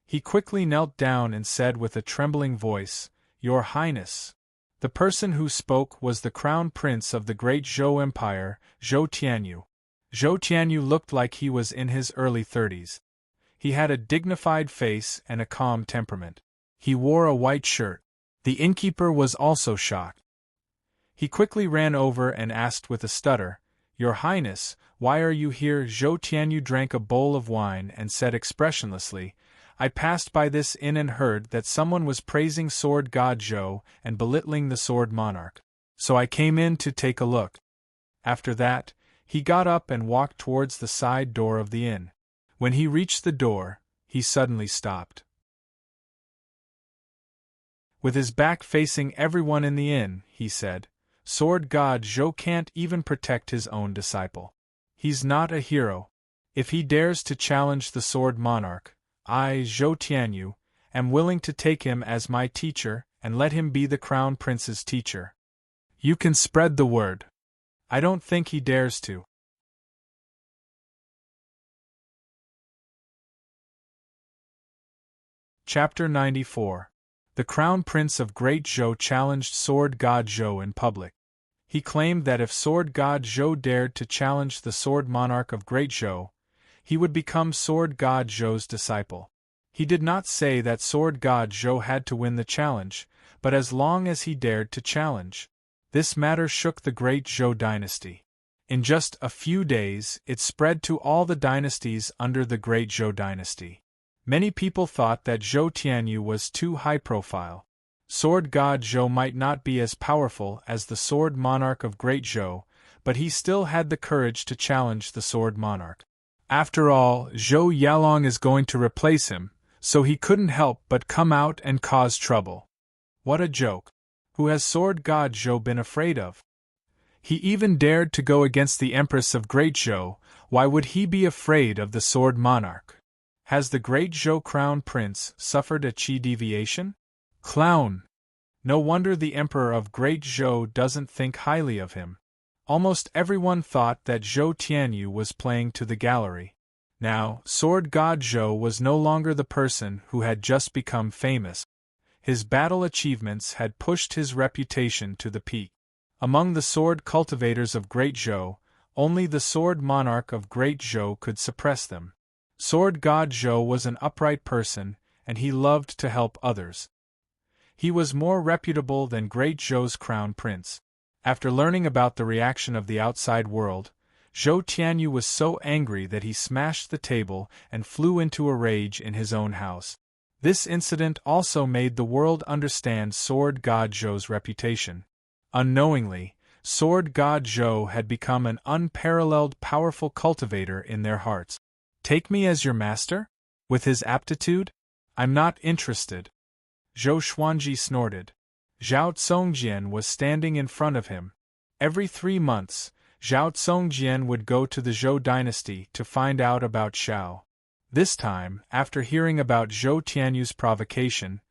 Speaker 1: He quickly knelt down and said with a trembling voice, "Your Highness." The person who spoke was the crown prince of the great Zhou Empire, Zhou Tianyu. Zhou Tianyu looked like he was in his early 30s. He had a dignified face and a calm temperament. He wore a white shirt. The innkeeper was also shocked. He quickly ran over and asked with a stutter, "Your Highness, why are you here?" Zhou Tianyu drank a bowl of wine and said expressionlessly, "I passed by this inn and heard that someone was praising Sword God Zhou and belittling the Sword Monarch. So I came in to take a look." After that, he got up and walked towards the side door of the inn. When he reached the door, he suddenly stopped. With his back facing everyone in the inn, he said, "Sword God Zhou can't even protect his own disciple. He's not a hero. If he dares to challenge the Sword Monarch, I, Zhou Tianyu, am willing to take him as my teacher and let him be the Crown Prince's teacher. You can spread the word. I don't think he dares to." Chapter 94. The Crown Prince of Great Zhou challenged Sword God Zhou in public. He claimed that if Sword God Zhou dared to challenge the Sword Monarch of Great Zhou, he would become Sword God Zhou's disciple. He did not say that Sword God Zhou had to win the challenge, but as long as he dared to challenge. This matter shook the Great Zhou dynasty. In just a few days, it spread to all the dynasties under the Great Zhou dynasty. Many people thought that Zhou Tianyu was too high-profile. Sword God Zhou might not be as powerful as the Sword Monarch of Great Zhou, but he still had the courage to challenge the Sword Monarch. After all, Zhou Yalong is going to replace him, so he couldn't help but come out and cause trouble. What a joke! Who has Sword God Zhou been afraid of? He even dared to go against the Empress of Great Zhou. Why would he be afraid of the Sword Monarch? Has the Great Zhou Crown Prince suffered a chi deviation? Clown! No wonder the Emperor of Great Zhou doesn't think highly of him. Almost everyone thought that Zhou Tianyu was playing to the gallery. Now, Sword God Zhou was no longer the person who had just become famous. His battle achievements had pushed his reputation to the peak. Among the sword cultivators of Great Zhou, only the Sword Monarch of Great Zhou could suppress them. Sword God Zhou was an upright person, and he loved to help others. He was more reputable than Great Zhou's crown prince. After learning about the reaction of the outside world, Zhou Tianyu was so angry that he smashed the table and flew into a rage in his own house. This incident also made the world understand Sword God Zhou's reputation. Unknowingly, Sword God Zhou had become an unparalleled powerful cultivator in their hearts. Take me as your master? With his aptitude? I'm not interested. Zhou Xuanji snorted. Zhao Tsongjian was standing in front of him. Every 3 months, Zhao Tsongjian would go to the Zhou dynasty to find out about Xiao. This time, after hearing about Zhou Tianyu's provocation,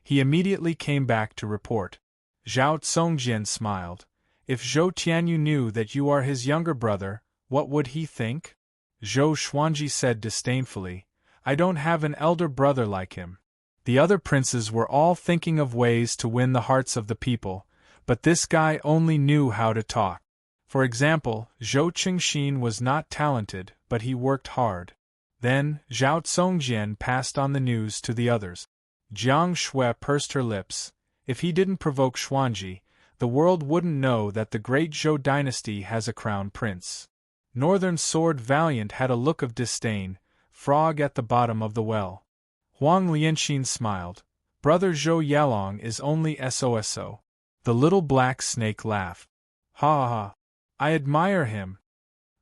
Speaker 1: he immediately came back to report. Zhao Tsongjian smiled. If Zhou Tianyu knew that you are his younger brother, what would he think? Zhou Xuanji said disdainfully, I don't have an elder brother like him. The other princes were all thinking of ways to win the hearts of the people, but this guy only knew how to talk. For example, Zhou Qingxin was not talented, but he worked hard. Then, Zhao Tsongjian passed on the news to the others. Jiang Shui pursed her lips. If he didn't provoke Xuanji, the world wouldn't know that the great Zhou dynasty has a crown prince. Northern Sword Valiant had a look of disdain, frog at the bottom of the well. Huang Lianxin smiled. Brother Zhou Yalong is only SOSO. The little black snake laughed. Ha ha! I admire him.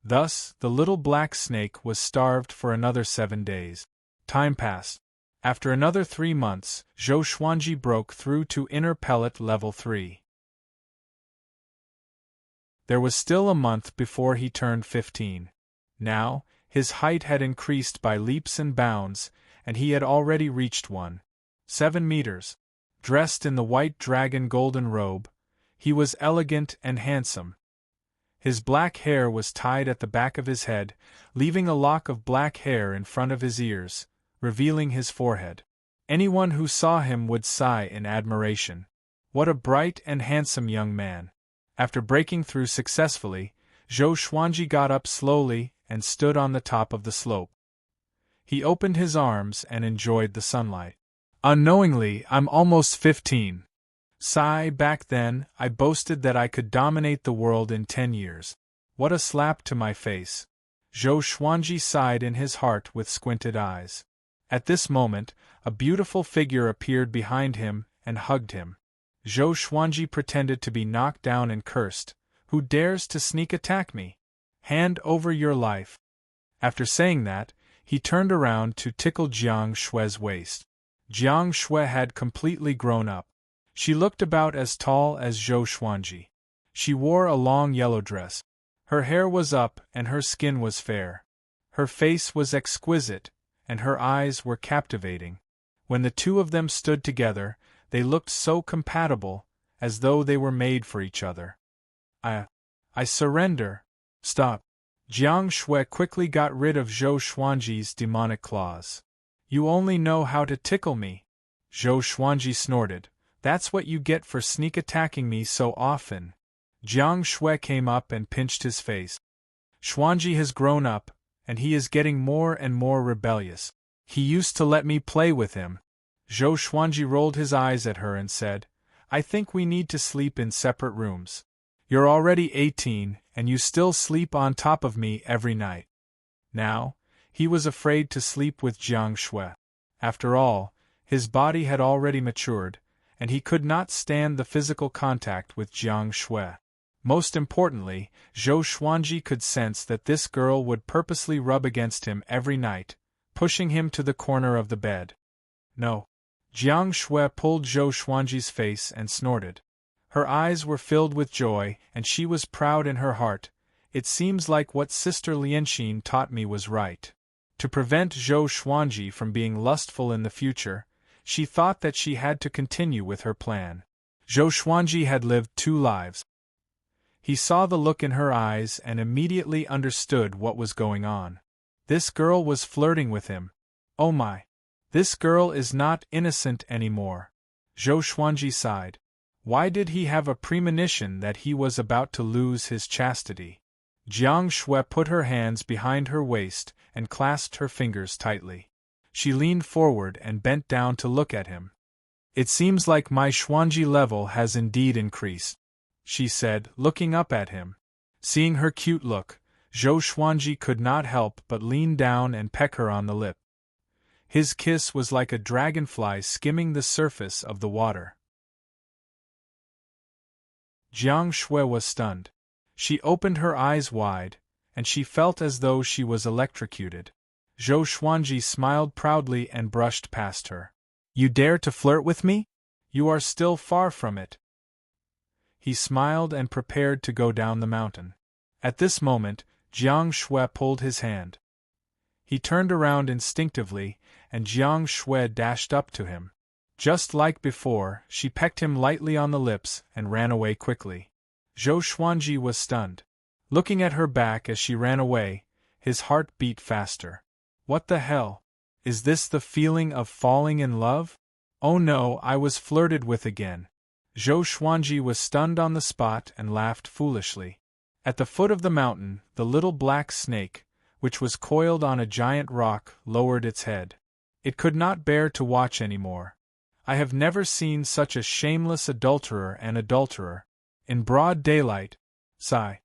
Speaker 1: Thus, the little black snake was starved for another 7 days. Time passed. After another 3 months, Zhou Xuanji broke through to inner pellet level 3. There was still a month before he turned 15. Now, his height had increased by leaps and bounds, and he had already reached 7 meters. Dressed in the white dragon golden robe, he was elegant and handsome. His black hair was tied at the back of his head, leaving a lock of black hair in front of his ears, revealing his forehead. Anyone who saw him would sigh in admiration. What a bright and handsome young man! After breaking through successfully, Zhou Xuanji got up slowly and stood on the top of the slope. He opened his arms and enjoyed the sunlight. Unknowingly, I'm almost 15. Sigh, back then, I boasted that I could dominate the world in 10 years. What a slap to my face. Zhou Xuanji sighed in his heart with squinted eyes. At this moment, a beautiful figure appeared behind him and hugged him. Zhou Xuanji pretended to be knocked down and cursed. Who dares to sneak attack me? Hand over your life. After saying that, he turned around to tickle Jiang Shui's waist. Jiang Shui had completely grown up. She looked about as tall as Zhou Xuanji. She wore a long yellow dress. Her hair was up and her skin was fair. Her face was exquisite, and her eyes were captivating. When the two of them stood together, they looked so compatible, as though they were made for each other. I surrender. Stop. Jiang Shui quickly got rid of Zhou Xuanji's demonic claws. You only know how to tickle me. Zhou Xuanji snorted. That's what you get for sneak attacking me so often. Jiang Shui came up and pinched his face. Xuanji has grown up, and he is getting more and more rebellious. He used to let me play with him. Zhou Xuanji rolled his eyes at her and said, I think we need to sleep in separate rooms. You're already 18, and you still sleep on top of me every night. Now, he was afraid to sleep with Jiang Shui. After all, his body had already matured, and he could not stand the physical contact with Jiang Shui. Most importantly, Zhou Xuanji could sense that this girl would purposely rub against him every night, pushing him to the corner of the bed. No. Jiang Shui pulled Zhou Xuanji's face and snorted. Her eyes were filled with joy, and she was proud in her heart. It seems like what Sister Lianxin taught me was right. To prevent Zhou Xuanji from being lustful in the future, she thought that she had to continue with her plan. Zhou Xuanji had lived 2 lives. He saw the look in her eyes and immediately understood what was going on. This girl was flirting with him. Oh my! This girl is not innocent anymore. Zhou Xuanji sighed. Why did he have a premonition that he was about to lose his chastity? Jiang Shui put her hands behind her waist and clasped her fingers tightly. She leaned forward and bent down to look at him. It seems like my Xuanji level has indeed increased. she said, looking up at him. Seeing her cute look, Zhou Xuanji could not help but lean down and peck her on the lip. His kiss was like a dragonfly skimming the surface of the water. Jiang Shui was stunned. She opened her eyes wide, and she felt as though she was electrocuted. Zhou Xuanji smiled proudly and brushed past her. You dare to flirt with me? You are still far from it. He smiled and prepared to go down the mountain. At this moment, Jiang Shui pulled his hand. He turned around instinctively, and Jiang Shui dashed up to him. Just like before, she pecked him lightly on the lips and ran away quickly. Zhou Xuanji was stunned. Looking at her back as she ran away, his heart beat faster. What the hell? Is this the feeling of falling in love? Oh no, I was flirted with again. Zhou Xuanji was stunned on the spot and laughed foolishly. At the foot of the mountain, the little black snake, which was coiled on a giant rock, lowered its head. It could not bear to watch any more. I have never seen such a shameless adulterer and adulterer. In broad daylight. Sigh.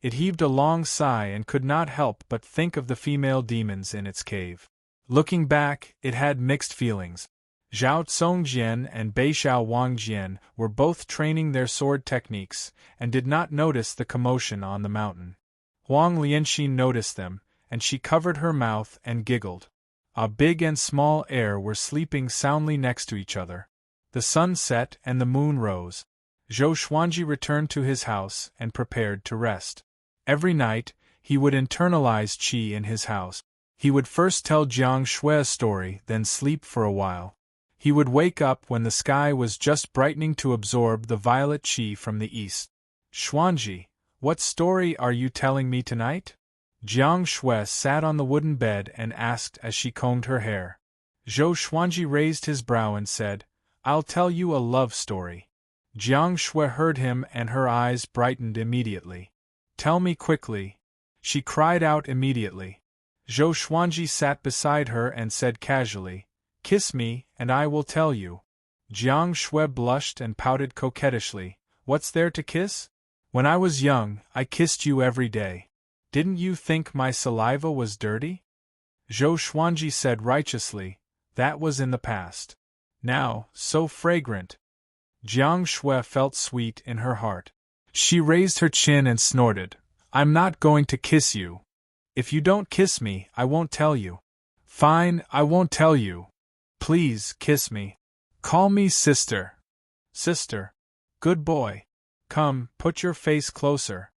Speaker 1: It heaved a long sigh and could not help but think of the female demons in its cave. Looking back, it had mixed feelings. Zhao Tsongjian and Beixiao Wangjian were both training their sword techniques, and did not notice the commotion on the mountain. Huang Lianxin noticed them, and she covered her mouth and giggled. A big and small heir were sleeping soundly next to each other. The sun set and the moon rose. Zhou Xuanji returned to his house and prepared to rest. Every night, he would internalize qi in his house. He would first tell Jiang Shui a story, then sleep for a while. He would wake up when the sky was just brightening to absorb the violet qi from the east. Xuanji, what story are you telling me tonight? Jiang Shui sat on the wooden bed and asked as she combed her hair. Zhou Xuanji raised his brow and said, I'll tell you a love story. Jiang Shui heard him and her eyes brightened immediately. Tell me quickly. She cried out immediately. Zhou Xuanji sat beside her and said casually, Kiss me, and I will tell you. Jiang Shui blushed and pouted coquettishly. What's there to kiss? When I was young, I kissed you every day. Didn't you think my saliva was dirty? Zhou Xuanji said righteously, that was in the past. Now, so fragrant. Jiang Shui felt sweet in her heart. She raised her chin and snorted, I'm not going to kiss you. If you don't kiss me, I won't tell you. Fine, I won't tell you. Please, kiss me. Call me sister. Sister. Good boy. Come, put your face closer.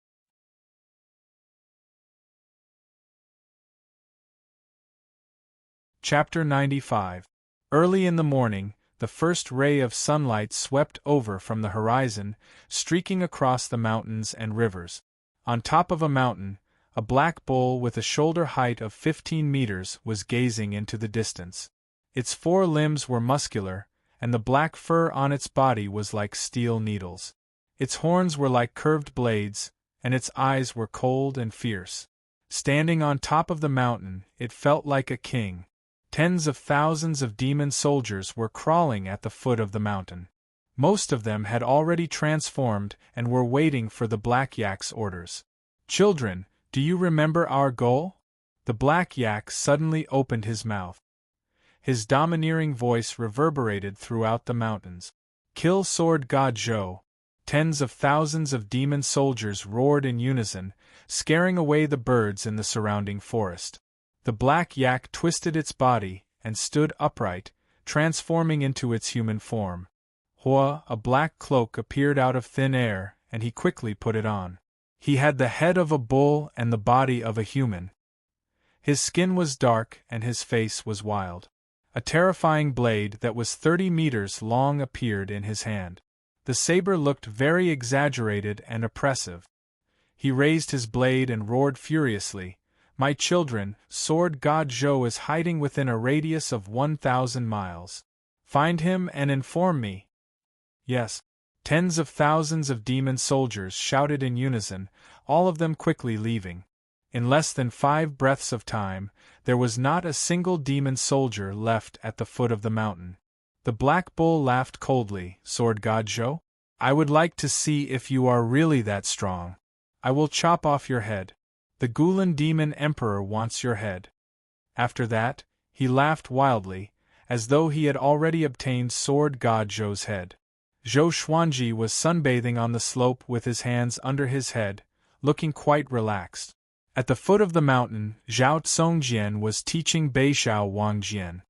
Speaker 1: Chapter 95. Early in the morning, the first ray of sunlight swept over from the horizon, streaking across the mountains and rivers. On top of a mountain, a black bull with a shoulder height of 15 meters was gazing into the distance. Its 4 limbs were muscular, and the black fur on its body was like steel needles. Its horns were like curved blades, and its eyes were cold and fierce. Standing on top of the mountain, it felt like a king. Tens of thousands of demon soldiers were crawling at the foot of the mountain. Most of them had already transformed and were waiting for the Black Yak's orders. Children, do you remember our goal? The Black Yak suddenly opened his mouth. His domineering voice reverberated throughout the mountains. Kill Sword God Zhou. Tens of thousands of demon soldiers roared in unison, scaring away the birds in the surrounding forest. The Black Yak twisted its body and stood upright, transforming into its human form. Hua, a black cloak appeared out of thin air, and he quickly put it on. He had the head of a bull and the body of a human. His skin was dark and his face was wild. A terrifying blade that was 30 meters long appeared in his hand. The saber looked very exaggerated and oppressive. He raised his blade and roared furiously, My children, Sword God Zhou is hiding within a radius of 1,000 miles. Find him and inform me. Yes. Tens of thousands of demon soldiers shouted in unison, all of them quickly leaving. In less than 5 breaths of time, there was not a single demon soldier left at the foot of the mountain. The Black Bull laughed coldly. Sword God Zhou? I would like to see if you are really that strong. I will chop off your head. The Gulan demon emperor wants your head. After that, he laughed wildly, as though he had already obtained sword god Zhou's head. Zhou Xuanji was sunbathing on the slope with his hands under his head, looking quite relaxed. At the foot of the mountain, Zhao Tsongjian was teaching Beishao Wangjian.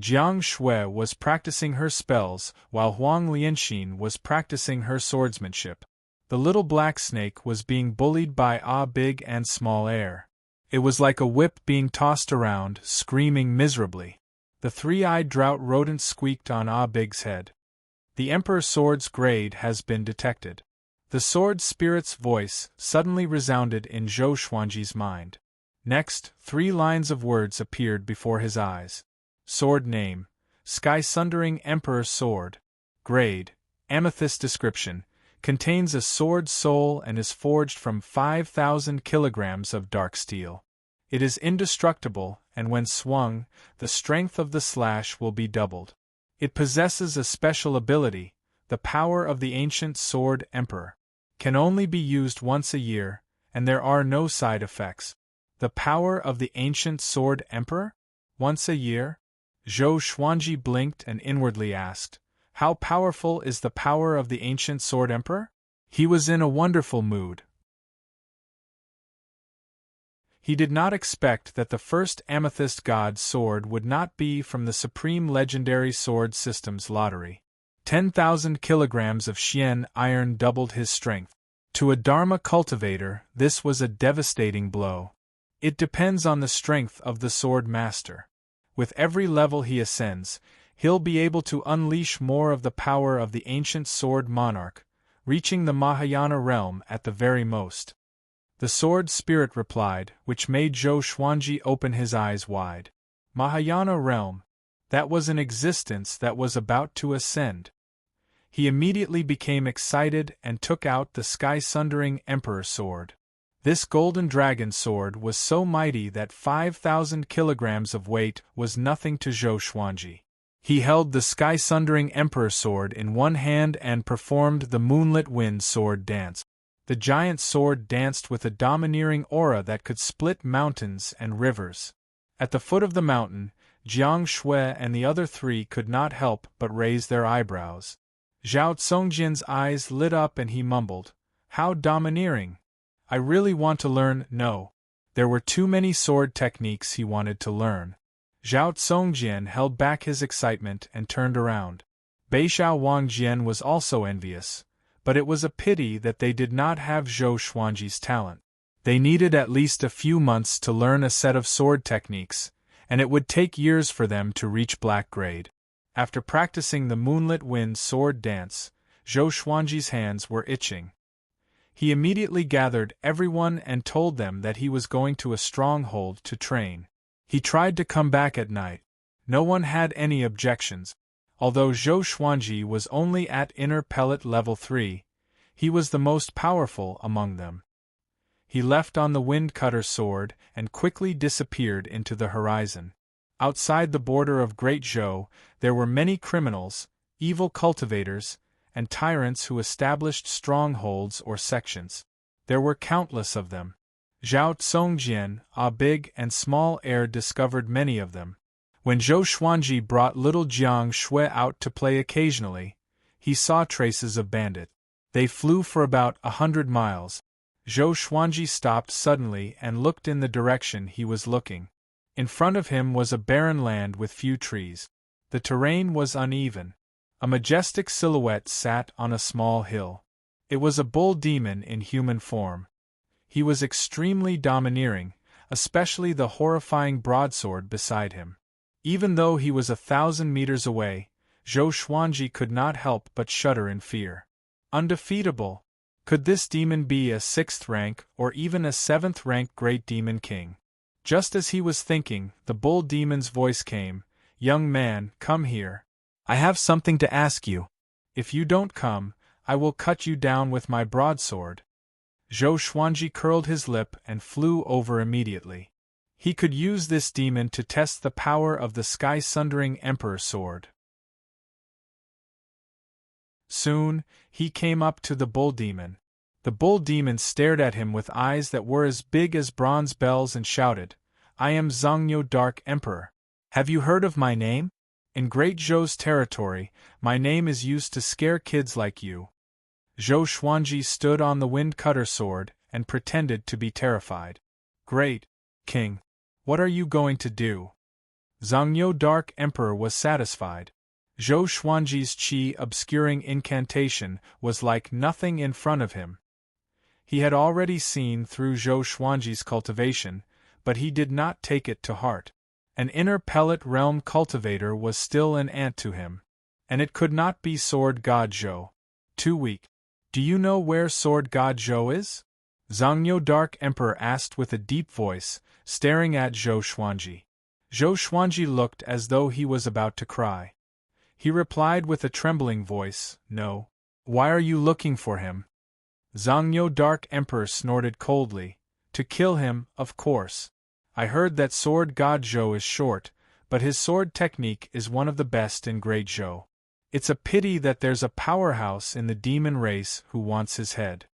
Speaker 1: Jiang Shui was practicing her spells, while Huang Lianxin was practicing her swordsmanship. The little black snake was being bullied by Big and Small Air. It was like a whip being tossed around, screaming miserably. The three-eyed drought rodent squeaked on Big's head. The Emperor's sword's grade has been detected. The sword spirit's voice suddenly resounded in Zhou Xuanji's mind. Next, 3 lines of words appeared before his eyes. Sword name: Sky-Sundering Emperor's Sword. Grade: Amethyst. Description: contains a sword soul and is forged from 5,000 kilograms of dark steel. It is indestructible, and when swung, the strength of the slash will be doubled. It possesses a special ability, the power of the ancient sword emperor. Can only be used once a year, and there are no side effects. The power of the ancient sword emperor? Once a year? Zhou Xuanji blinked and inwardly asked, how powerful is the power of the ancient sword emperor? He was in a wonderful mood. He did not expect that the first amethyst god sword would not be from the Supreme Legendary Sword System's lottery. 10,000 kilograms of Xian iron doubled his strength. To a Dharma cultivator, this was a devastating blow. It depends on the strength of the sword master. With every level he ascends, he'll be able to unleash more of the power of the ancient sword monarch, reaching the Mahayana realm at the very most. The sword spirit replied, which made Zhou Xuanji open his eyes wide. Mahayana realm. That was an existence that was about to ascend. He immediately became excited and took out the sky-sundering emperor sword. This golden dragon sword was so mighty that 5,000 kilograms of weight was nothing to Zhou Xuanji. He held the sky-sundering emperor sword in one hand and performed the moonlit wind sword dance. The giant sword danced with a domineering aura that could split mountains and rivers. At the foot of the mountain, Jiang Shui and the other 3 could not help but raise their eyebrows. Zhao Tsongjian's eyes lit up and he mumbled, "How domineering! I really want to learn." No. There were too many sword techniques he wanted to learn. Zhao Tsongjian held back his excitement and turned around. Beishao Wangjian was also envious, but it was a pity that they did not have Zhou Xuanji's talent. They needed at least a few months to learn a set of sword techniques, and it would take years for them to reach black grade. After practicing the moonlit wind sword dance, Zhou Xuanji's hands were itching. He immediately gathered everyone and told them that he was going to a stronghold to train. He tried to come back at night. No one had any objections. Although Zhou Xuanji was only at inner pellet level 3, he was the most powerful among them. He left on the wind cutter sword and quickly disappeared into the horizon. Outside the border of Great Zhou, there were many criminals, evil cultivators, and tyrants who established strongholds or sections. There were countless of them. Zhao Tsongjian, Big and Small Air discovered many of them. When Zhou Xuanji brought little Jiang Shui out to play occasionally, he saw traces of bandit. They flew for about 100 miles. Zhou Xuanji stopped suddenly and looked in the direction he was looking. In front of him was a barren land with few trees. The terrain was uneven. A majestic silhouette sat on a small hill. It was a bull demon in human form. He was extremely domineering, especially the horrifying broadsword beside him. Even though he was 1,000 meters away, Zhou Xuanji could not help but shudder in fear. Undefeatable! Could this demon be a 6th rank or even a 7th rank great demon king? Just as he was thinking, the bull demon's voice came, "Young man, come here. I have something to ask you. If you don't come, I will cut you down with my broadsword." Zhou Xuanji curled his lip and flew over immediately. He could use this demon to test the power of the sky-sundering emperor sword. Soon, he came up to the bull demon. The bull demon stared at him with eyes that were as big as bronze bells and shouted, "I am Zhongnyo Dark Emperor. Have you heard of my name? In Great Zhou's territory, my name is used to scare kids like you." Zhou Xuanji stood on the wind cutter sword and pretended to be terrified. "Great King, what are you going to do?" Zhongnyo Dark Emperor was satisfied. Zhou Xuanji's qi obscuring incantation was like nothing in front of him. He had already seen through Zhou Xuanji's cultivation, but he did not take it to heart. An inner pellet realm cultivator was still an ant to him. And it could not be Sword God Zhou. Too weak. "Do you know where Sword God Zhou is?" Zhongnyo Dark Emperor asked with a deep voice, staring at Zhou Xuanji. Zhou Xuanji looked as though he was about to cry. He replied with a trembling voice, "No." "Why are you looking for him?" Zhongnyo Dark Emperor snorted coldly. "To kill him, of course. I heard that Sword God Zhou is short, but his sword technique is one of the best in Great Zhou. It's a pity that there's a powerhouse in the demon race who wants his head."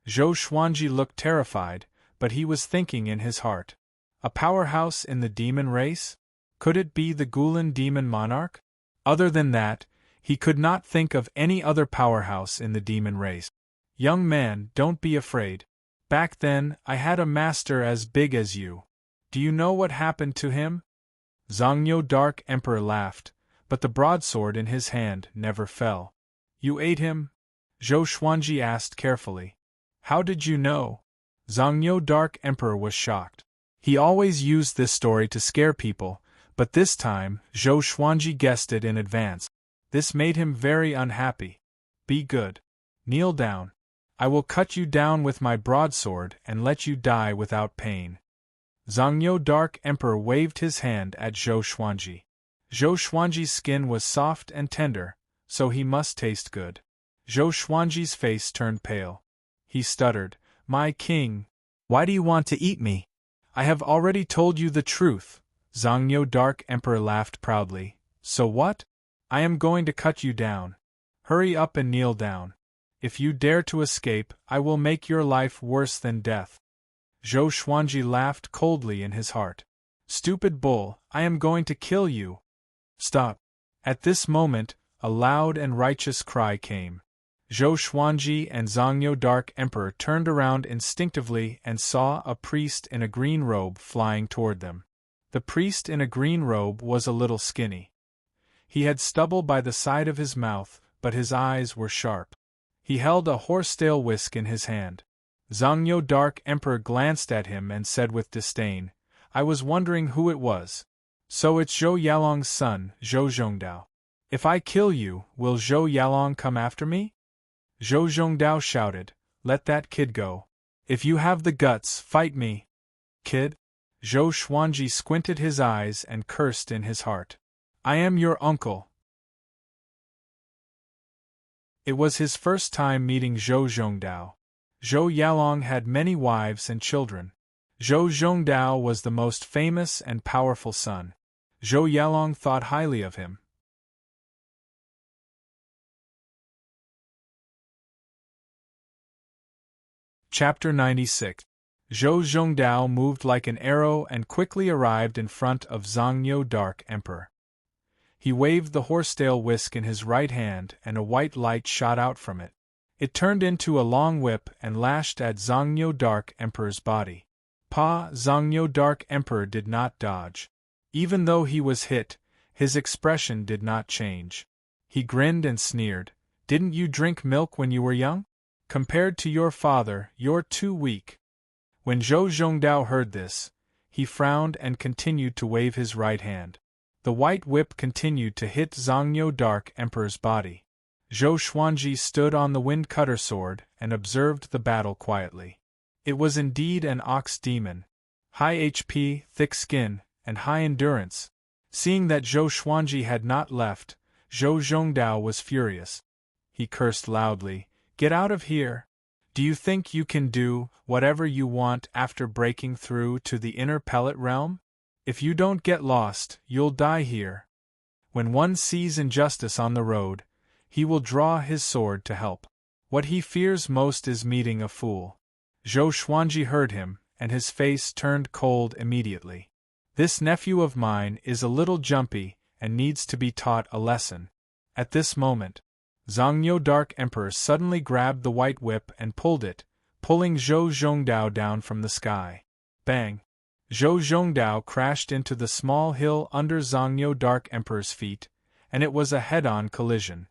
Speaker 1: Zhou Xuanji looked terrified, but he was thinking in his heart. A powerhouse in the demon race? Could it be the Gulan demon monarch? Other than that, he could not think of any other powerhouse in the demon race. "Young man, don't be afraid. Back then, I had a master as big as you. Do you know what happened to him?" Zhongnyo Dark Emperor laughed, but the broadsword in his hand never fell. "You ate him?" Zhou Xuanji asked carefully. "How did you know?" Zhongnyo Dark Emperor was shocked. He always used this story to scare people, but this time, Zhou Xuanji guessed it in advance. This made him very unhappy. "Be good. Kneel down. I will cut you down with my broadsword and let you die without pain." Zhongnyo Dark Emperor waved his hand at Zhou Xuanji. Zhou Xuanji's skin was soft and tender, so he must taste good. Zhou Xuanji's face turned pale. He stuttered, "My king, why do you want to eat me?" "I have already told you the truth," Zhongnyo Dark Emperor laughed proudly. "So what? I am going to cut you down. Hurry up and kneel down. If you dare to escape, I will make your life worse than death." Zhou Xuanji laughed coldly in his heart. "Stupid bull, I am going to kill you." "Stop." At this moment, a loud and righteous cry came. Zhou Xuanji and Zhongnyo Dark Emperor turned around instinctively and saw a priest in a green robe flying toward them. The priest in a green robe was a little skinny. He had stubble by the side of his mouth, but his eyes were sharp. He held a horsetail whisk in his hand. Zhongnyo Dark Emperor glanced at him and said with disdain, "I was wondering who it was. So it's Zhou Yalong's son, Zhou Zhongdao. If I kill you, will Zhou Yalong come after me?" Zhou Zhongdao shouted, "Let that kid go. If you have the guts, fight me." "Kid?" Zhou Xuanji squinted his eyes and cursed in his heart. "I am your uncle." It was his first time meeting Zhou Zhongdao. Zhou Yalong had many wives and children. Zhou Zhongdao was the most famous and powerful son. Zhou Yalong thought highly of him. Chapter 96. Zhou Zhongdao moved like an arrow and quickly arrived in front of Zhongnyo Dark Emperor. He waved the horsetail whisk in his right hand and a white light shot out from it. It turned into a long whip and lashed at Zhongnyo Dark Emperor's body. Zhongnyo Dark Emperor did not dodge. Even though he was hit, his expression did not change. He grinned and sneered. "Didn't you drink milk when you were young? Compared to your father, you're too weak." When Zhou Zhongdao heard this, he frowned and continued to wave his right hand. The white whip continued to hit Zhongnyo Dark Emperor's body. Zhou Xuanji stood on the wind cutter sword and observed the battle quietly. It was indeed an ox demon. High HP, thick skin, and high endurance. Seeing that Zhou Xuanji had not left, Zhou Zhongdao was furious. He cursed loudly, "Get out of here! Do you think you can do whatever you want after breaking through to the inner pellet realm? If you don't get lost, you'll die here." When one sees injustice on the road, He will draw his sword to help. What he fears most is meeting a fool. Zhou Xuanji heard him, and his face turned cold immediately. This nephew of mine is a little jumpy, and needs to be taught a lesson. At this moment, Zhongyou Dark Emperor suddenly grabbed the white whip and pulled it, pulling Zhou Zhongdao down from the sky. Bang! Zhou Zhongdao crashed into the small hill under Zhongyou Dark Emperor's feet, and it was a head-on collision.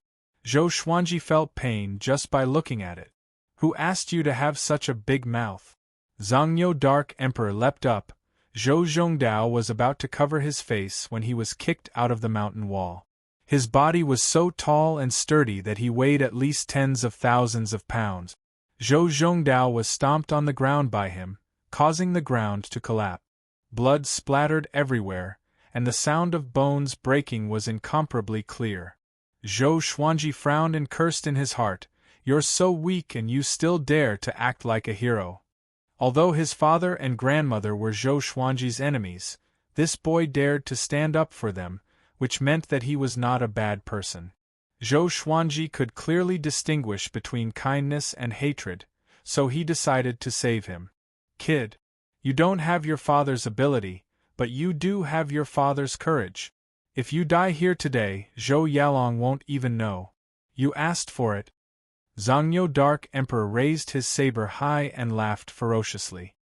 Speaker 1: Zhou Xuanji felt pain just by looking at it. Who asked you to have such a big mouth? Zhongyou Dark Emperor leapt up. Zhou Zhongdao was about to cover his face when he was kicked out of the mountain wall. His body was so tall and sturdy that he weighed at least tens of thousands of pounds. Zhou Zhongdao was stomped on the ground by him, causing the ground to collapse. Blood splattered everywhere, and the sound of bones breaking was incomparably clear. Zhou Xuanji frowned and cursed in his heart, "You're so weak and you still dare to act like a hero." Although his father and grandmother were Zhou Xuanji's enemies, this boy dared to stand up for them, which meant that he was not a bad person. Zhou Xuanji could clearly distinguish between kindness and hatred, so he decided to save him. "Kid, you don't have your father's ability, but you do have your father's courage. If you die here today, Zhou Yalong won't even know. You asked for it." Zhongyou Dark Emperor raised his saber high and laughed ferociously.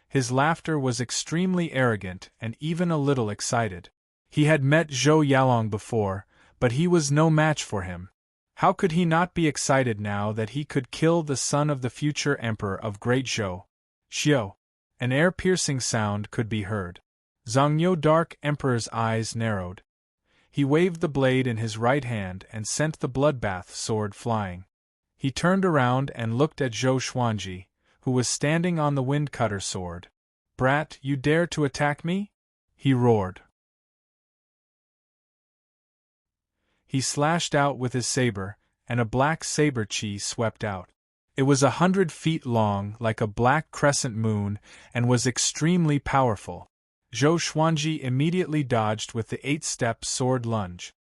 Speaker 1: His laughter was extremely arrogant and even a little excited. He had met Zhou Yalong before, but he was no match for him. How could he not be excited now that he could kill the son of the future emperor of Great Zhou? Xiao! An air-piercing sound could be heard. Zhongyou Dark Emperor's eyes narrowed. He waved the blade in his right hand and sent the bloodbath sword flying. He turned around and looked at Zhou Xuanji, who was standing on the wind-cutter sword. "Brat, you dare to attack me?" he roared. He slashed out with his saber, and a black saber chi swept out. It was 100 feet long, like a black crescent moon, and was extremely powerful. Zhou Xuanji immediately dodged with the 8-step sword lunge.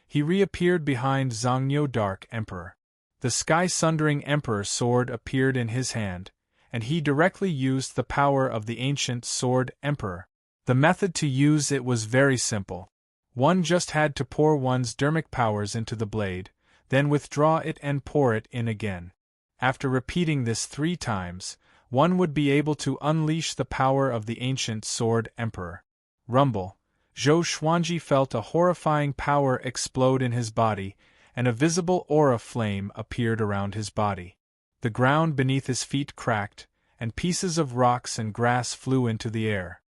Speaker 1: He reappeared behind Zhongyou Dark Emperor. The sky-sundering Emperor's sword appeared in his hand, and he directly used the power of the ancient sword Emperor. The method to use it was very simple. One just had to pour one's dermic powers into the blade, then withdraw it and pour it in again. After repeating this 3 times, one would be able to unleash the power of the ancient sword Emperor. Rumble! Zhou Xuanji felt a horrifying power explode in his body, and a visible aura flame appeared around his body. The ground beneath his feet cracked, and pieces of rocks and grass flew into the air.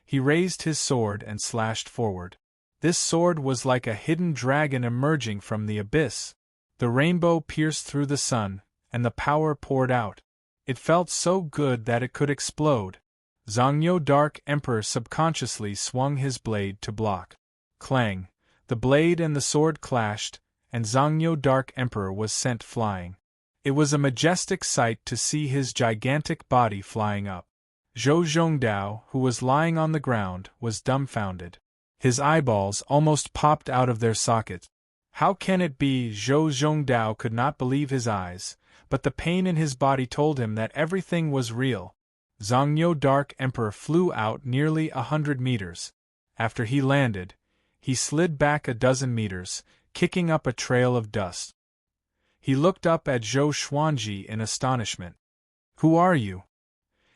Speaker 1: He raised his sword and slashed forward. This sword was like a hidden dragon emerging from the abyss. The rainbow pierced through the sun, and the power poured out. It felt so good that it could explode. Zhongyou Dark Emperor subconsciously swung his blade to block. Clang! The blade and the sword clashed, and Zhongyou Dark Emperor was sent flying. It was a majestic sight to see his gigantic body flying up. Zhou Zhongdao, who was lying on the ground, was dumbfounded. His eyeballs almost popped out of their sockets. How can it be? Zhou Zhongdao could not believe his eyes, but the pain in his body told him that everything was real. Zhongyou Dark Emperor flew out nearly 100 meters. After he landed, he slid back a dozen meters, kicking up a trail of dust. He looked up at Zhou Xuanji in astonishment. "Who are you?"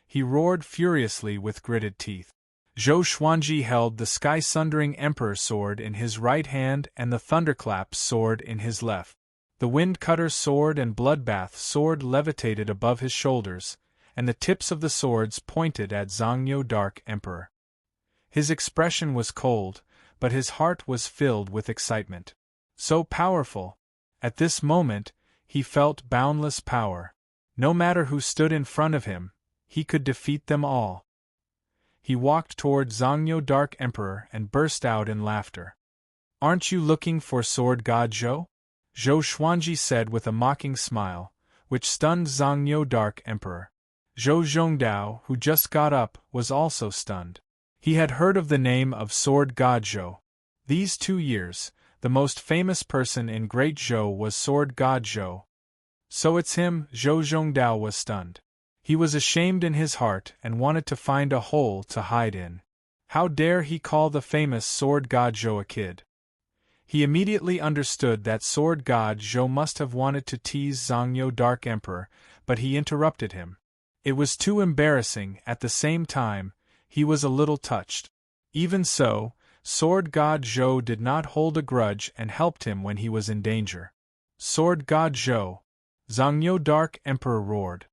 Speaker 1: he roared furiously with gritted teeth. Zhou Xuanji held the sky-sundering Emperor sword in his right hand and the thunderclap sword in his left. The wind-cutter sword and bloodbath sword levitated above his shoulders, and the tips of the swords pointed at Zhongyou Dark Emperor. His expression was cold, but his heart was filled with excitement. So powerful! At this moment, he felt boundless power. No matter who stood in front of him, he could defeat them all. He walked toward Zhongyou Dark Emperor and burst out in laughter. "Aren't you looking for Sword God Zhou?" Zhou Xuanji said with a mocking smile, which stunned Zhongyou Dark Emperor. Zhou Zhongdao, who just got up, was also stunned. He had heard of the name of Sword God Zhou. These 2 years, The most famous person in Great Zhou was Sword God Zhou. So it's him. Zhou Zhongdao was stunned. He was ashamed in his heart and wanted to find a hole to hide in. How dare he call the famous Sword God Zhou a kid? He immediately understood that Sword God Zhou must have wanted to tease Zhongyou Dark Emperor, but he interrupted him. It was too embarrassing. At the same time, he was a little touched. Even so, Sword God Zhou did not hold a grudge and helped him when he was in danger. Sword God Zhou! Zhongyou Dark Emperor roared.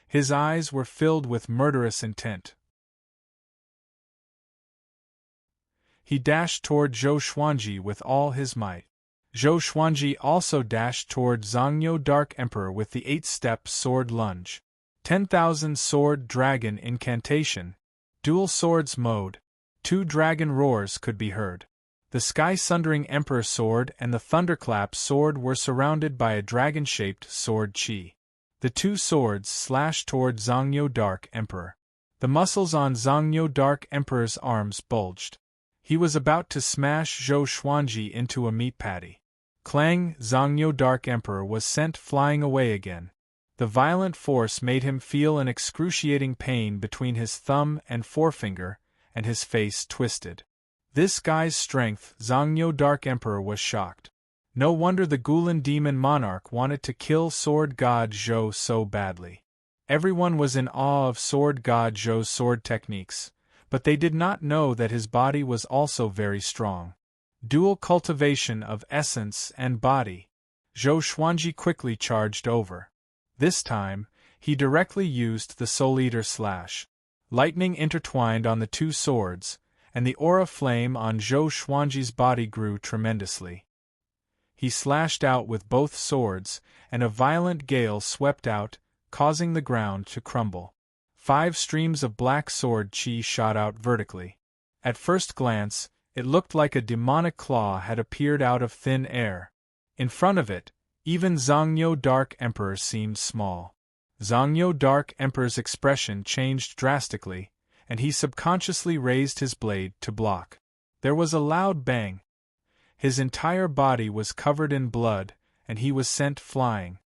Speaker 1: His eyes were filled with murderous intent. He dashed toward Zhou Xuanji with all his might. Zhou Xuanji also dashed toward Zhongyou Dark Emperor with the 8-step sword lunge. 10,000 Sword Dragon Incantation. Dual Swords Mode. 2 dragon roars could be heard. The Sky-Sundering Emperor Sword and the Thunderclap Sword were surrounded by a dragon-shaped sword chi. The 2 swords slashed toward Zhongyou Dark Emperor. The muscles on Zhongyou Dark Emperor's arms bulged. He was about to smash Zhou Xuanji into a meat patty. Clang! Zhongyou Dark Emperor was sent flying away again. The violent force made him feel an excruciating pain between his thumb and forefinger, and his face twisted. This guy's strength! Zhongyou Dark Emperor was shocked. No wonder the Gulan Demon Monarch wanted to kill Sword God Zhou so badly. Everyone was in awe of Sword God Zhou's sword techniques, but they did not know that his body was also very strong. Dual cultivation of essence and body. Zhou Xuanji quickly charged over. This time, he directly used the Soul Eater slash. Lightning intertwined on the 2 swords, and the aura flame on Zhou Xuanji's body grew tremendously. He slashed out with both swords, and a violent gale swept out, causing the ground to crumble. 5 streams of black sword chi shot out vertically. At first glance, it looked like a demonic claw had appeared out of thin air. In front of it, even Zhongyou Dark Emperor seemed small. Zhongyou Dark Emperor's expression changed drastically, and he subconsciously raised his blade to block. There was a loud bang. His entire body was covered in blood, and he was sent flying.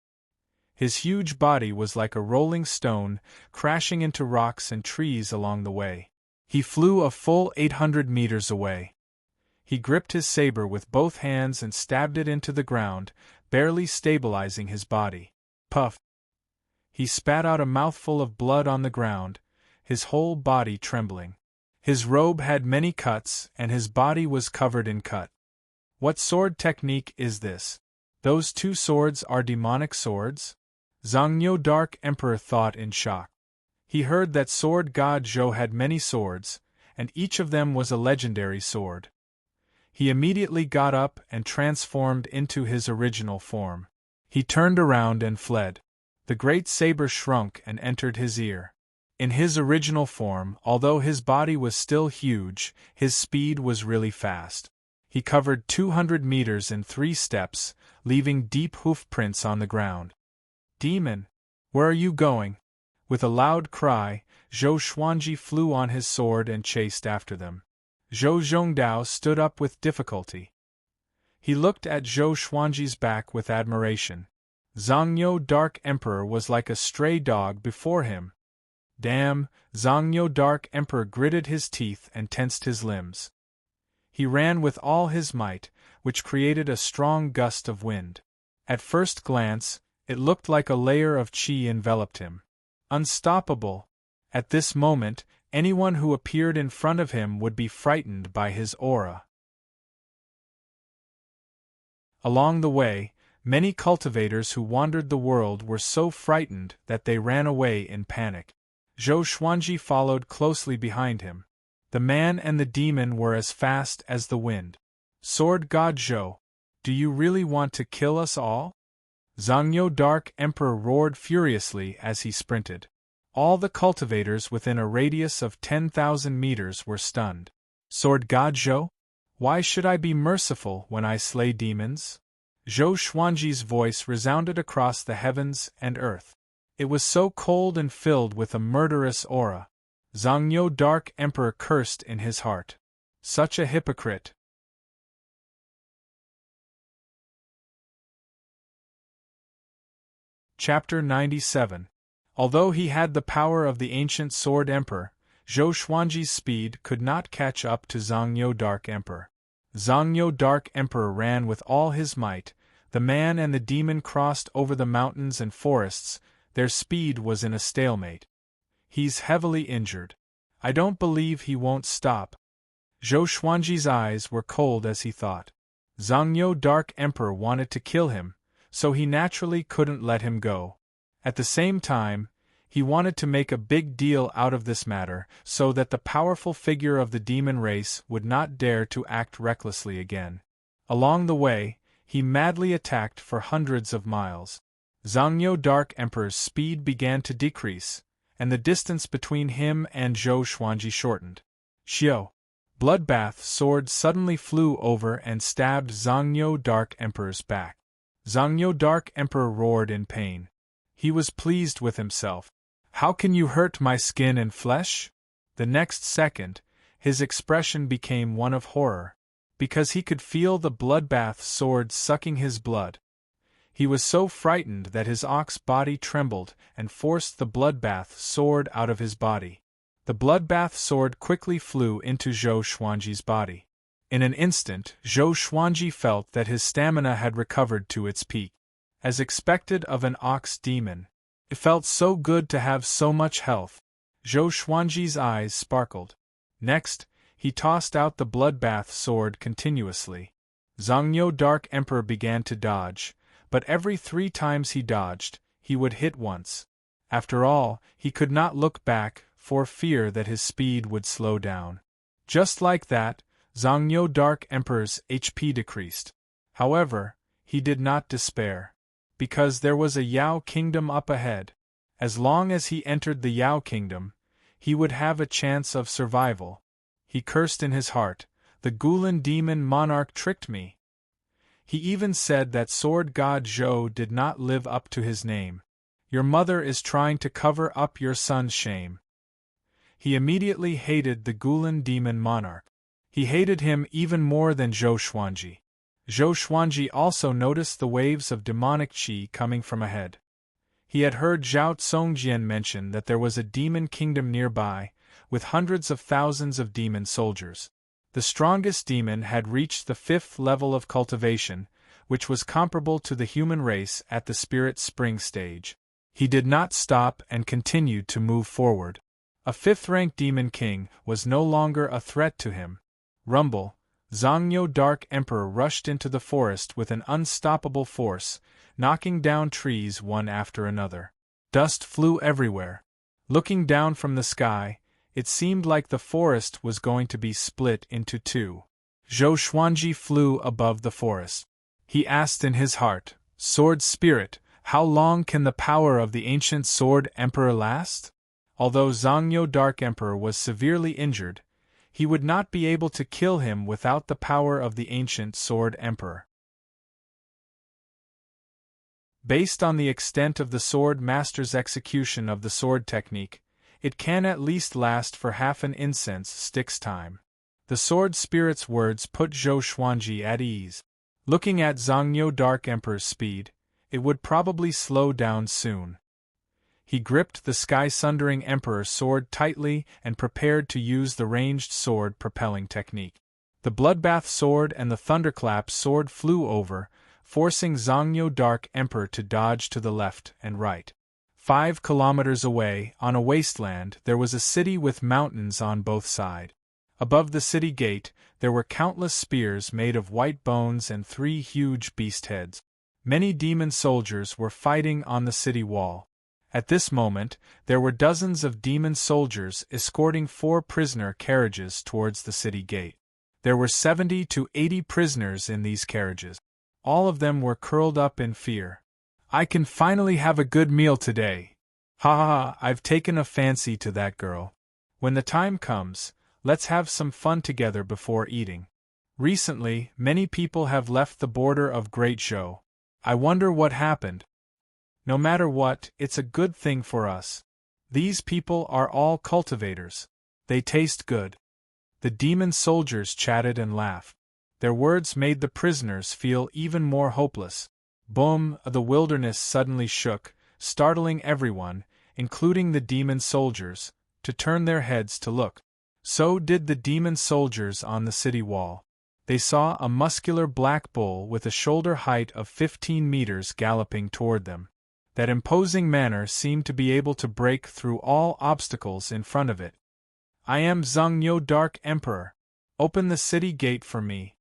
Speaker 1: His huge body was like a rolling stone, crashing into rocks and trees along the way. He flew a full 800 meters away. He gripped his saber with both hands and stabbed it into the ground, barely stabilizing his body. Puff! He spat out a mouthful of blood on the ground, his whole body trembling. His robe had many cuts, and his body was covered in cut. What sword technique is this? Those 2 swords are demonic swords? Zhongyou Dark Emperor thought in shock. He heard that Sword God Zhou had many swords, and each of them was a legendary sword. He immediately got up and transformed into his original form. He turned around and fled. The great saber shrunk and entered his ear. In his original form, although his body was still huge, his speed was really fast. He covered 200 meters in 3 steps, leaving deep hoof prints on the ground. Demon! Where are you going? With a loud cry, Zhou Xuanji flew on his sword and chased after them. Zhou Zhongdao stood up with difficulty. He looked at Zhou Xuanji's back with admiration. Zhongyou Dark Emperor was like a stray dog before him. Damn! Zhongyou Dark Emperor gritted his teeth and tensed his limbs. He ran with all his might, which created a strong gust of wind. At first glance, it looked like a layer of chi enveloped him. Unstoppable! At this moment, anyone who appeared in front of him would be frightened by his aura. Along the way, many cultivators who wandered the world were so frightened that they ran away in panic. Zhou Xuanji followed closely behind him. The man and the demon were as fast as the wind. Sword God Zhou, do you really want to kill us all? Zhongyou Dark Emperor roared furiously as he sprinted. All the cultivators within a radius of 10,000 meters were stunned. Sword God Zhou? Why should I be merciful when I slay demons? Zhou Xuanji's voice resounded across the heavens and earth. It was so cold and filled with a murderous aura. Zhongyou Dark Emperor cursed in his heart. Such a hypocrite! Chapter 97. Although he had the power of the ancient Sword Emperor, Zhou Xuanji's speed could not catch up to Zhongyou Dark Emperor. Zhongyou Dark Emperor ran with all his might. The man and the demon crossed over the mountains and forests. Their speed was in a stalemate. He's heavily injured. I don't believe he won't stop. Zhou Xuanji's eyes were cold as he thought. Zhongyou Dark Emperor wanted to kill him, so he naturally couldn't let him go. At the same time, he wanted to make a big deal out of this matter so that the powerful figure of the demon race would not dare to act recklessly again. Along the way, he madly attacked for hundreds of miles. Zhongyou Dark Emperor's speed began to decrease, and the distance between him and Zhou Xuanji shortened. Xiao! Bloodbath sword suddenly flew over and stabbed Zhongyou Dark Emperor's back. Zhongyou Dark Emperor roared in pain. He was pleased with himself. How can you hurt my skin and flesh? The next second, his expression became one of horror, because he could feel the bloodbath sword sucking his blood. He was so frightened that his ox body trembled and forced the bloodbath sword out of his body. The bloodbath sword quickly flew into Zhou Xuanji's body. In an instant, Zhou Xuanji felt that his stamina had recovered to its peak. As expected of an ox demon, it felt so good to have so much health. Zhou Xuanji's eyes sparkled. Next, he tossed out the bloodbath sword continuously. Zhongyou Dark Emperor began to dodge, but every 3 times he dodged, he would hit once. After all, he could not look back, for fear that his speed would slow down. Just like that, Zhongyou Dark Emperor's HP decreased. However, he did not despair. Because there was a Yao Kingdom up ahead. As long as he entered the Yao Kingdom, he would have a chance of survival. He cursed in his heart, the Gulan demon monarch tricked me. He even said that sword god Zhou did not live up to his name. Your mother is trying to cover up your son's shame. He immediately hated the Gulan demon monarch. He hated him even more than Zhou Xuanji. Zhou Xuanji also noticed the waves of demonic qi coming from ahead. He had heard Zhao Tsongjian mention that there was a demon kingdom nearby, with hundreds of thousands of demon soldiers. The strongest demon had reached the 5th level of cultivation, which was comparable to the human race at the spirit spring stage. He did not stop and continued to move forward. A 5th-rank demon king was no longer a threat to him. Rumble! Zhongyou Dark Emperor rushed into the forest with an unstoppable force, knocking down trees one after another. Dust flew everywhere. Looking down from the sky, it seemed like the forest was going to be split into 2. Zhou Xuanji flew above the forest. He asked in his heart, Sword Spirit, how long can the power of the ancient Sword Emperor last? Although Zhongyou Dark Emperor was severely injured, he would not be able to kill him without the power of the ancient Sword Emperor. Based on the extent of the Sword Master's execution of the sword technique, it can at least last for half an incense stick's time. The Sword Spirit's words put Zhou Xuanji at ease. Looking at Zhongyou Dark Emperor's speed, it would probably slow down soon. He gripped the sky-sundering Emperor's sword tightly and prepared to use the ranged sword propelling technique. The Bloodbath sword and the Thunderclap sword flew over, forcing Zhongyou Dark Emperor to dodge to the left and right. 5 kilometers away, on a wasteland, there was a city with mountains on both sides. Above the city gate, there were countless spears made of white bones and 3 huge beast heads. Many demon soldiers were fighting on the city wall. At this moment, there were dozens of demon soldiers escorting 4 prisoner carriages towards the city gate. There were 70 to 80 prisoners in these carriages. All of them were curled up in fear. I can finally have a good meal today. Ha ha ha, I've taken a fancy to that girl. When the time comes, let's have some fun together before eating. Recently, many people have left the border of Great Zhou. I wonder what happened. No matter what, it's a good thing for us. These people are all cultivators. They taste good. The demon soldiers chatted and laughed. Their words made the prisoners feel even more hopeless. Boom! The wilderness suddenly shook. startling everyone, including the demon soldiers, to turn their heads to look. So did the demon soldiers on the city wall. They saw a muscular black bull with a shoulder height of 15 meters galloping toward them. That imposing manner seemed to be able to break through all obstacles in front of it. "I am Zhongnyo Dark Emperor. Open the city gate for me,"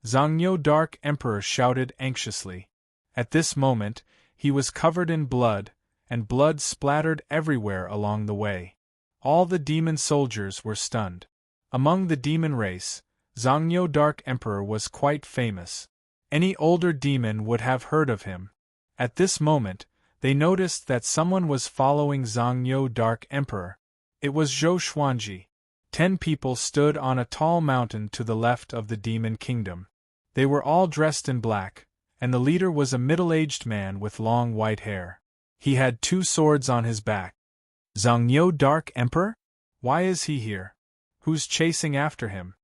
Speaker 1: Zhongnyo Dark Emperor shouted anxiously. At this moment, he was covered in blood, and blood splattered everywhere along the way. All the demon soldiers were stunned. Among the demon race, Zhongnyo Dark Emperor was quite famous. Any older demon would have heard of him. At this moment, they noticed that someone was following Zhongnyo Dark Emperor. It was Zhou Xuanji. 10 people stood on a tall mountain to the left of the demon kingdom. They were all dressed in black, and the leader was a middle-aged man with long white hair. He had 2 swords on his back. "Zhongnyo Dark Emperor? Why is he here? Who's chasing after him?"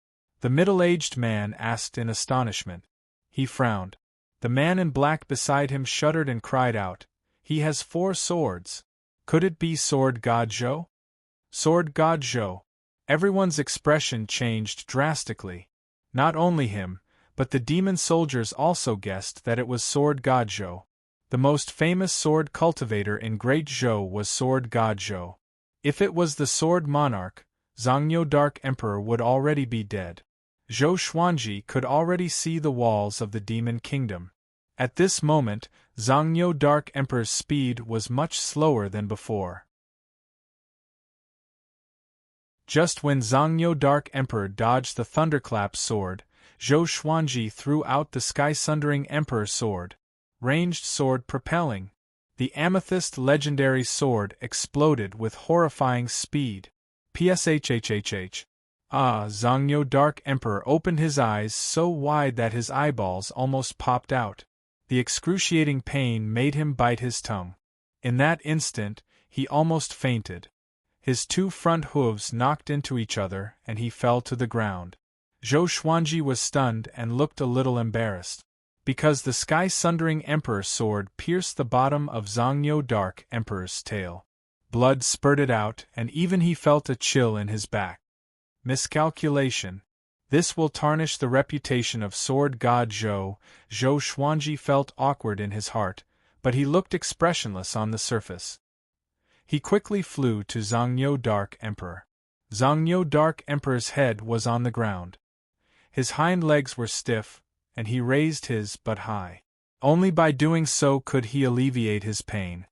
Speaker 1: the middle-aged man asked in astonishment. He frowned. The man in black beside him shuddered and cried out, "He has 4 swords. Could it be Sword God Zhou?" Sword God Zhou. Everyone's expression changed drastically. Not only him, but the demon soldiers also guessed that it was Sword God Zhou. The most famous sword cultivator in Great Zhou was Sword God Zhou. If it was the Sword Monarch, Zhongnyo Dark Emperor would already be dead. Zhou Xuanji could already see the walls of the demon kingdom. At this moment, Zhongnyo Dark Emperor's speed was much slower than before. Just when Zhongnyo Dark Emperor dodged the Thunderclap sword, Zhou Xuanji threw out the Sky-Sundering Emperor sword. Ranged sword propelling. The amethyst legendary sword exploded with horrifying speed. Pshhhhh. Zhongnyo Dark Emperor opened his eyes so wide that his eyeballs almost popped out. The excruciating pain made him bite his tongue. In that instant, he almost fainted. His 2 front hooves knocked into each other and he fell to the ground. Zhou Xuanji was stunned and looked a little embarrassed. Because the Sky-Sundering Emperor's sword pierced the bottom of Zhongnyo Dark Emperor's tail. Blood spurted out and even he felt a chill in his back. Miscalculation. This will tarnish the reputation of Sword God Zhou. Zhou Xuanji felt awkward in his heart, but he looked expressionless on the surface. He quickly flew to Zhongnyo Dark Emperor. Zhongnyo Dark Emperor's head was on the ground. His hind legs were stiff, and he raised his but high. Only by doing so could he alleviate his pain.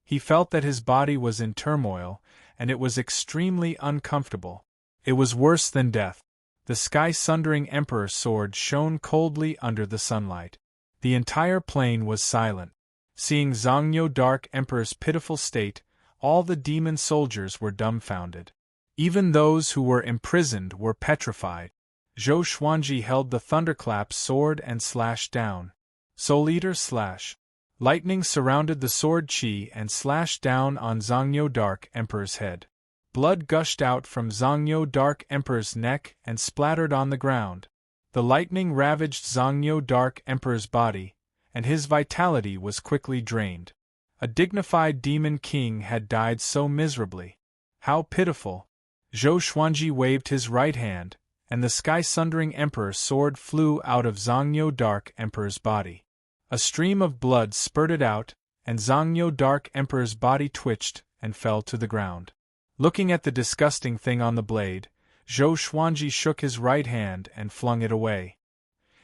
Speaker 1: He felt that his body was in turmoil, and it was extremely uncomfortable. It was worse than death. The Sky-Sundering Emperor's sword shone coldly under the sunlight. The entire plain was silent. Seeing Zhongnyo Dark Emperor's pitiful state, all the demon soldiers were dumbfounded. Even those who were imprisoned were petrified. Zhou Xuanji held the Thunderclap sword and slashed down. Soul Eater slash. Lightning surrounded the sword chi and slashed down on Zhongnyo Dark Emperor's head. Blood gushed out from Zhongnyo Dark Emperor's neck and splattered on the ground. The lightning ravaged Zhongnyo Dark Emperor's body, and his vitality was quickly drained. A dignified demon king had died so miserably. How pitiful! Zhou Xuanji waved his right hand, and the Sky-Sundering Emperor's sword flew out of Zhongnyo Dark Emperor's body. A stream of blood spurted out, and Zhongnyo Dark Emperor's body twitched and fell to the ground. Looking at the disgusting thing on the blade, Zhou Xuanji shook his right hand and flung it away.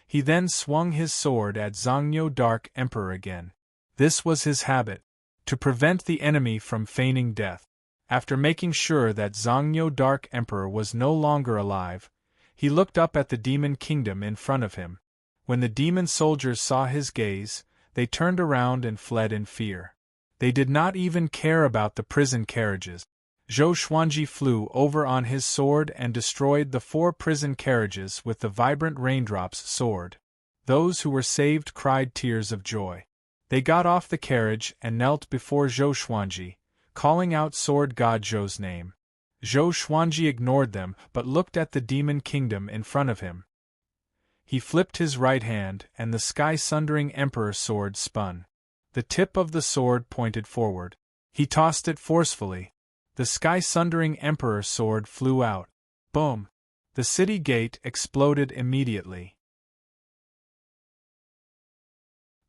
Speaker 1: He then swung his sword at Zhongnyo Dark Emperor again. This was his habit, to prevent the enemy from feigning death. After making sure that Zhongnyo Dark Emperor was no longer alive, he looked up at the demon kingdom in front of him. When the demon soldiers saw his gaze, they turned around and fled in fear. They did not even care about the prison carriages. Zhou Xuanji flew over on his sword and destroyed the 4 prison carriages with the vibrant raindrops sword. Those who were saved cried tears of joy. They got off the carriage and knelt before Zhou Xuanji, calling out Sword God Zhou's name. Zhou Xuanji ignored them but looked at the demon kingdom in front of him. He flipped his right hand and the Sky-Sundering Emperor's sword spun. The tip of the sword pointed forward. He tossed it forcefully. The sky-sundering Emperor's sword flew out. Boom! The city gate exploded immediately.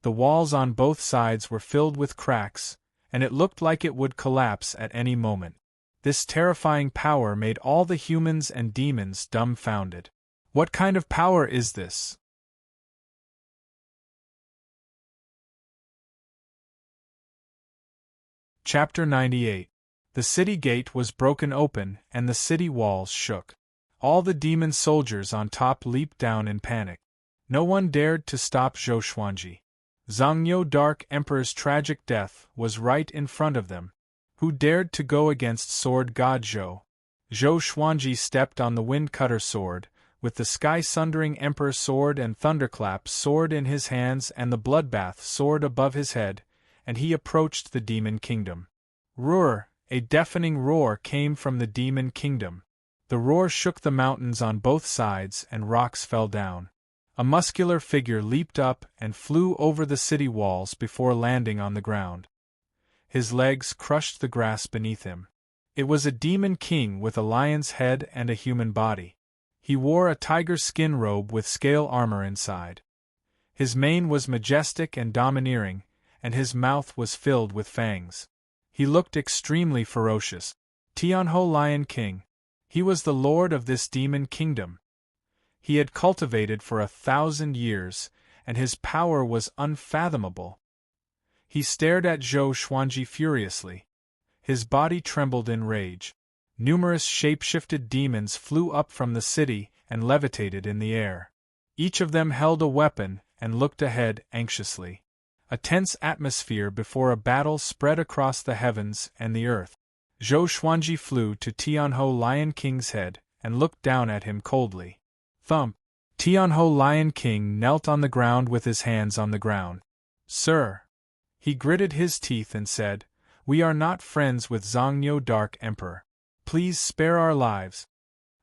Speaker 1: The walls on both sides were filled with cracks, and it looked like it would collapse at any moment. This terrifying power made all the humans and demons dumbfounded. What kind of power is this? Chapter 98. The city gate was broken open and the city walls shook. All the demon soldiers on top leaped down in panic. No one dared to stop Zhou Xuanji. Zhongnyo Dark Emperor's tragic death was right in front of them. Who dared to go against Sword God Zhou? Zhou Xuanji stepped on the Wind Cutter sword, with the sky-sundering Emperor sword and Thunderclap sword in his hands and the Bloodbath sword above his head, and he approached the Demon Kingdom. Roar! A deafening roar came from the Demon Kingdom. The roar shook the mountains on both sides and rocks fell down. A muscular figure leaped up and flew over the city walls before landing on the ground. His legs crushed the grass beneath him. It was a demon king with a lion's head and a human body. He wore a tiger skin robe with scale armor inside. His mane was majestic and domineering, and his mouth was filled with fangs. He looked extremely ferocious. Tianhou Lion King. He was the lord of this demon kingdom. He had cultivated for 1,000 years, and his power was unfathomable. He stared at Zhou Xuanji furiously. His body trembled in rage. Numerous shape-shifted demons flew up from the city and levitated in the air. Each of them held a weapon and looked ahead anxiously. A tense atmosphere before a battle spread across the heavens and the earth. Zhou Xuanji flew to Tianhou Lion King's head and looked down at him coldly. Thump! Tianhou Lion King knelt on the ground with his hands on the ground. Sir! He gritted his teeth and said, "We are not friends with Zhongnyo Dark Emperor. Please spare our lives."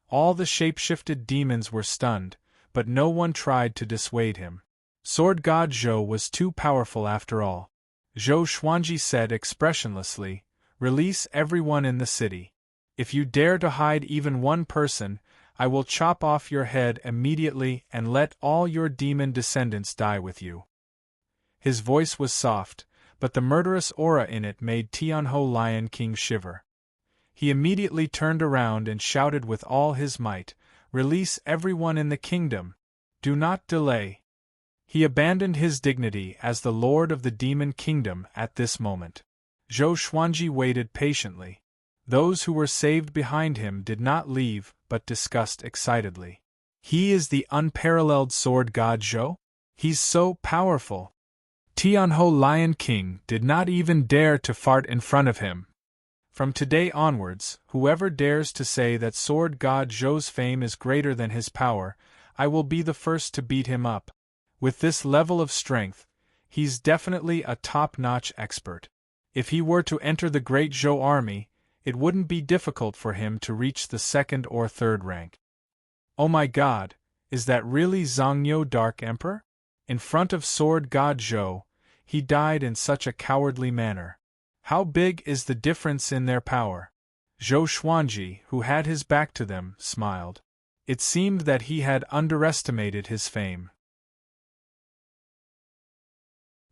Speaker 1: All the shape-shifted demons were stunned, but no one tried to dissuade him. Sword God Zhou was too powerful after all. Zhou Xuanji said expressionlessly, "Release everyone in the city. If you dare to hide even one person, I will chop off your head immediately and let all your demon descendants die with you." His voice was soft, but the murderous aura in it made Tianhou Lion King shiver. He immediately turned around and shouted with all his might, "Release everyone in the kingdom! Do not delay!" He abandoned his dignity as the lord of the demon kingdom at this moment. Zhou Xuanji waited patiently. Those who were saved behind him did not leave but discussed excitedly. He is the unparalleled sword god Zhou? He's so powerful. Tianhou Lion King did not even dare to fart in front of him. From today onwards, whoever dares to say that sword god Zhou's fame is greater than his power, I will be the first to beat him up. With this level of strength, he's definitely a top-notch expert. If he were to enter the great Zhou army, it wouldn't be difficult for him to reach the 2nd or 3rd rank. Oh my god, is that really Zhongnyo Dark Emperor? In front of sword god Zhou, he died in such a cowardly manner. How big is the difference in their power? Zhou Xuanji, who had his back to them, smiled. It seemed that he had underestimated his fame.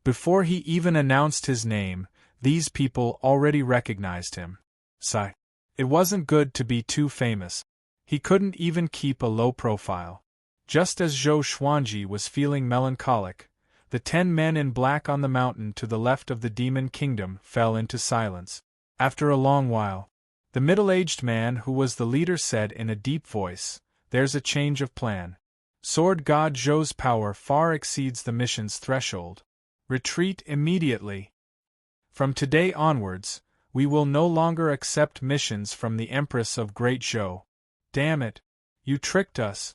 Speaker 1: Before he even announced his name, these people already recognized him. Sigh. It wasn't good to be too famous. He couldn't even keep a low profile. Just as Zhou Xuanji was feeling melancholic, the 10 men in black on the mountain to the left of the Demon Kingdom fell into silence. After a long while, the middle-aged man who was the leader said in a deep voice, "There's a change of plan. Sword God Zhou's power far exceeds the mission's threshold. Retreat immediately. From today onwards, we will no longer accept missions from the Empress of Great Zhou." "Damn it! You tricked us."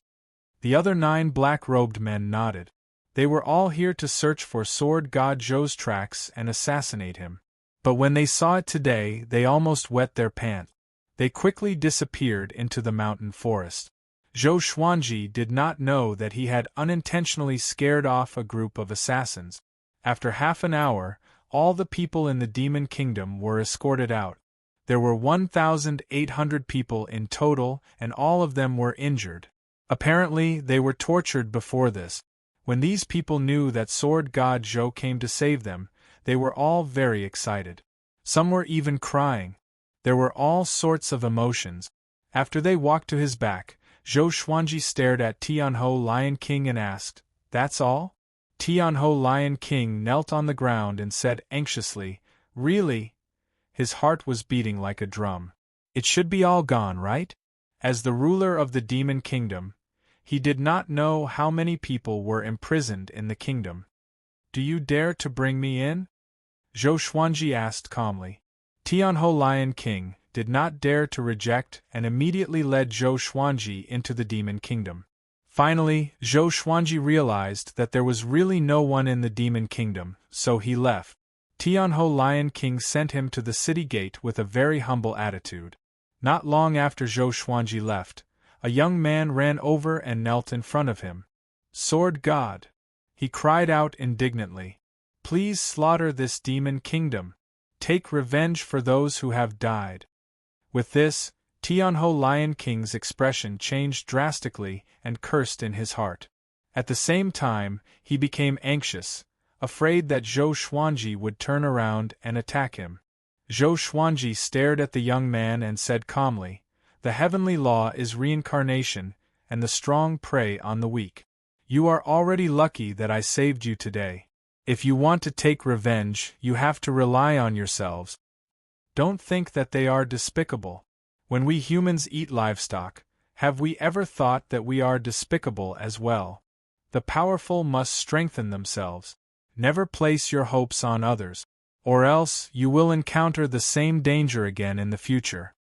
Speaker 1: The other 9 black-robed men nodded. They were all here to search for Sword God Zhou's tracks and assassinate him. But when they saw it today, they almost wet their pants. They quickly disappeared into the mountain forest. Zhou Xuanji did not know that he had unintentionally scared off a group of assassins. After half an hour, all the people in the demon kingdom were escorted out. There were 1,800 people in total, and all of them were injured. Apparently, they were tortured before this. When these people knew that sword god Zhou came to save them, they were all very excited. Some were even crying. There were all sorts of emotions. After they walked to his back, Zhou Xuanji stared at Tianhou Lion King and asked, "That's all?" Tianhou Lion King knelt on the ground and said anxiously, "Really?" His heart was beating like a drum. It should be all gone, right? As the ruler of the demon kingdom, he did not know how many people were imprisoned in the kingdom. "Do you dare to bring me in?" Zhou Xuanji asked calmly. Tianhou Lion King did not dare to reject and immediately led Zhou Xuanji into the demon kingdom. Finally, Zhou Xuanji realized that there was really no one in the demon kingdom, so he left. Tianhou Lion King sent him to the city gate with a very humble attitude. Not long after Zhou Xuanji left, a young man ran over and knelt in front of him. "Sword God!" he cried out indignantly. "Please slaughter this demon kingdom. Take revenge for those who have died." With this, Tianhou Lion King's expression changed drastically and cursed in his heart. At the same time, he became anxious, afraid that Zhou Xuanji would turn around and attack him. Zhou Xuanji stared at the young man and said calmly, "The heavenly law is reincarnation, and the strong prey on the weak. You are already lucky that I saved you today. If you want to take revenge, you have to rely on yourselves. Don't think that they are despicable. When we humans eat livestock, have we ever thought that we are despicable as well? The powerful must strengthen themselves. Never place your hopes on others, or else you will encounter the same danger again in the future."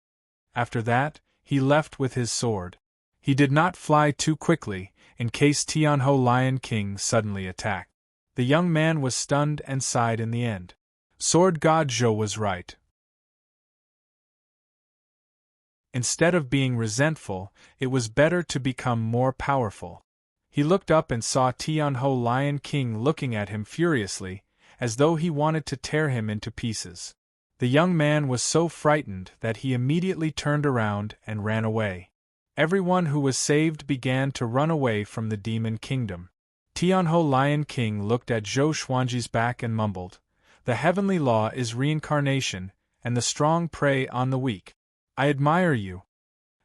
Speaker 1: After that, he left with his sword. He did not fly too quickly, in case Tianhou Lion King suddenly attacked. The young man was stunned and sighed in the end. Sword God Zhou was right. Instead of being resentful, it was better to become more powerful. He looked up and saw Tianhou Lion King looking at him furiously, as though he wanted to tear him into pieces. The young man was so frightened that he immediately turned around and ran away. Everyone who was saved began to run away from the demon kingdom. Tianhou Lion King looked at Zhou Xuanji's back and mumbled, "The heavenly law is reincarnation, and the strong prey on the weak. I admire you."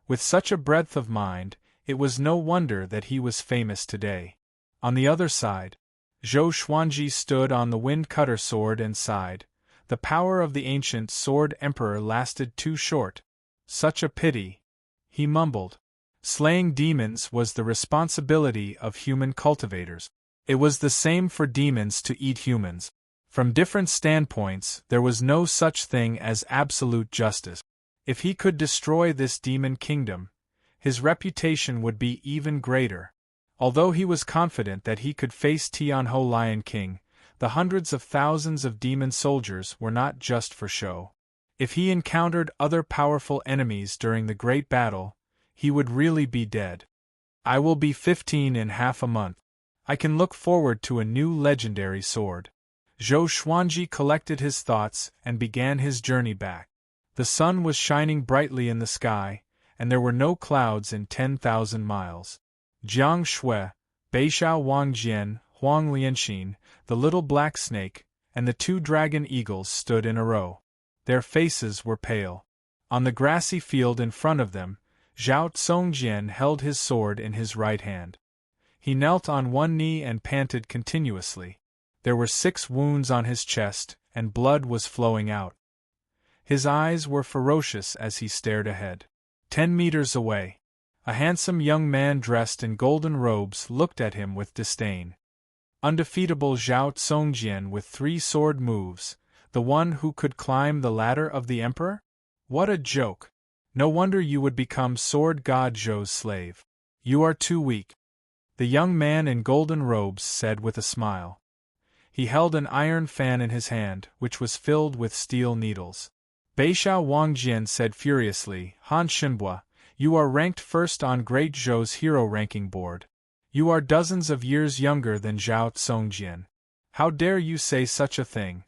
Speaker 1: With such a breadth of mind, it was no wonder that he was famous today. On the other side, Zhou Xuanji stood on the wind-cutter sword and sighed. The power of the ancient sword emperor lasted too short. Such a pity. He mumbled. Slaying demons was the responsibility of human cultivators. It was the same for demons to eat humans. From different standpoints, there was no such thing as absolute justice. If he could destroy this demon kingdom, his reputation would be even greater. Although he was confident that he could face Tianhou Lion King, the hundreds of thousands of demon soldiers were not just for show. If he encountered other powerful enemies during the great battle, he would really be dead. "I will be 15 in half a month. I can look forward to a new legendary sword." Zhou Xuanji collected his thoughts and began his journey back. The sun was shining brightly in the sky, and there were no clouds in 10,000 miles. Jiang Shui, Beishao Wangjian, Huang Lianxin, the little black snake, and the two dragon eagles stood in a row. Their faces were pale. On the grassy field in front of them, Zhao Tsongjian held his sword in his right hand. He knelt on one knee and panted continuously. There were 6 wounds on his chest, and blood was flowing out. His eyes were ferocious as he stared ahead. 10 meters away, a handsome young man dressed in golden robes looked at him with disdain. Undefeatable Zhao Tsongjian with 3 sword moves, the one who could climb the ladder of the emperor? What a joke! No wonder you would become sword god Zhou's slave. You are too weak. The young man in golden robes said with a smile. He held an iron fan in his hand, which was filled with steel needles. Beishao Wangjian said furiously, "Han Shenbua, you are ranked first on Great Zhou's hero ranking board. You are dozens of years younger than Zhao Tsongjian. How dare you say such a thing?"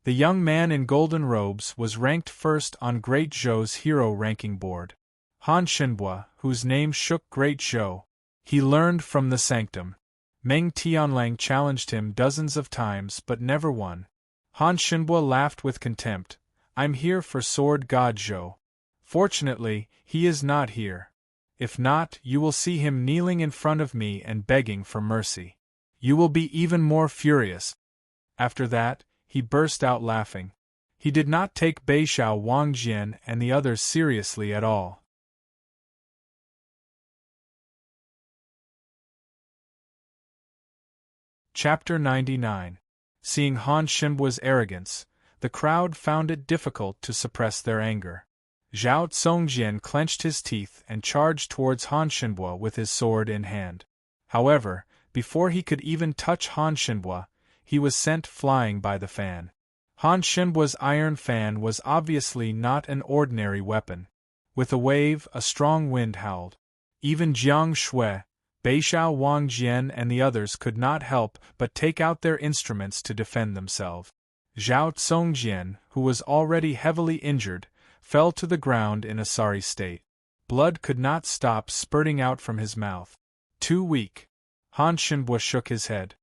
Speaker 1: The young man in golden robes was ranked first on Great Zhou's hero ranking board. Han Shenbua, whose name shook Great Zhou. He learned from the sanctum. Meng Tianlang challenged him dozens of times but never won. Han Shenbua laughed with contempt. I'm here for Sword God Zhou. Fortunately, he is not here. If not, you will see him kneeling in front of me and begging for mercy. You will be even more furious. After that, he burst out laughing. He did not take Beixiao Wangjian and the others seriously at all. Chapter 99. Seeing Han Shenbua's arrogance, the crowd found it difficult to suppress their anger. Zhao Tsongjian clenched his teeth and charged towards Han Shenbua with his sword in hand. However, before he could even touch Han Shenbua, he was sent flying by the fan. Han Shenbua's iron fan was obviously not an ordinary weapon. With a wave, a strong wind howled. Even Jiang Shui, Beixiao Wangjian and the others could not help but take out their instruments to defend themselves. Zhao Tsongjian, who was already heavily injured, fell to the ground in a sorry state. Blood could not stop spurting out from his mouth. Too weak. Han Shenbua shook his head.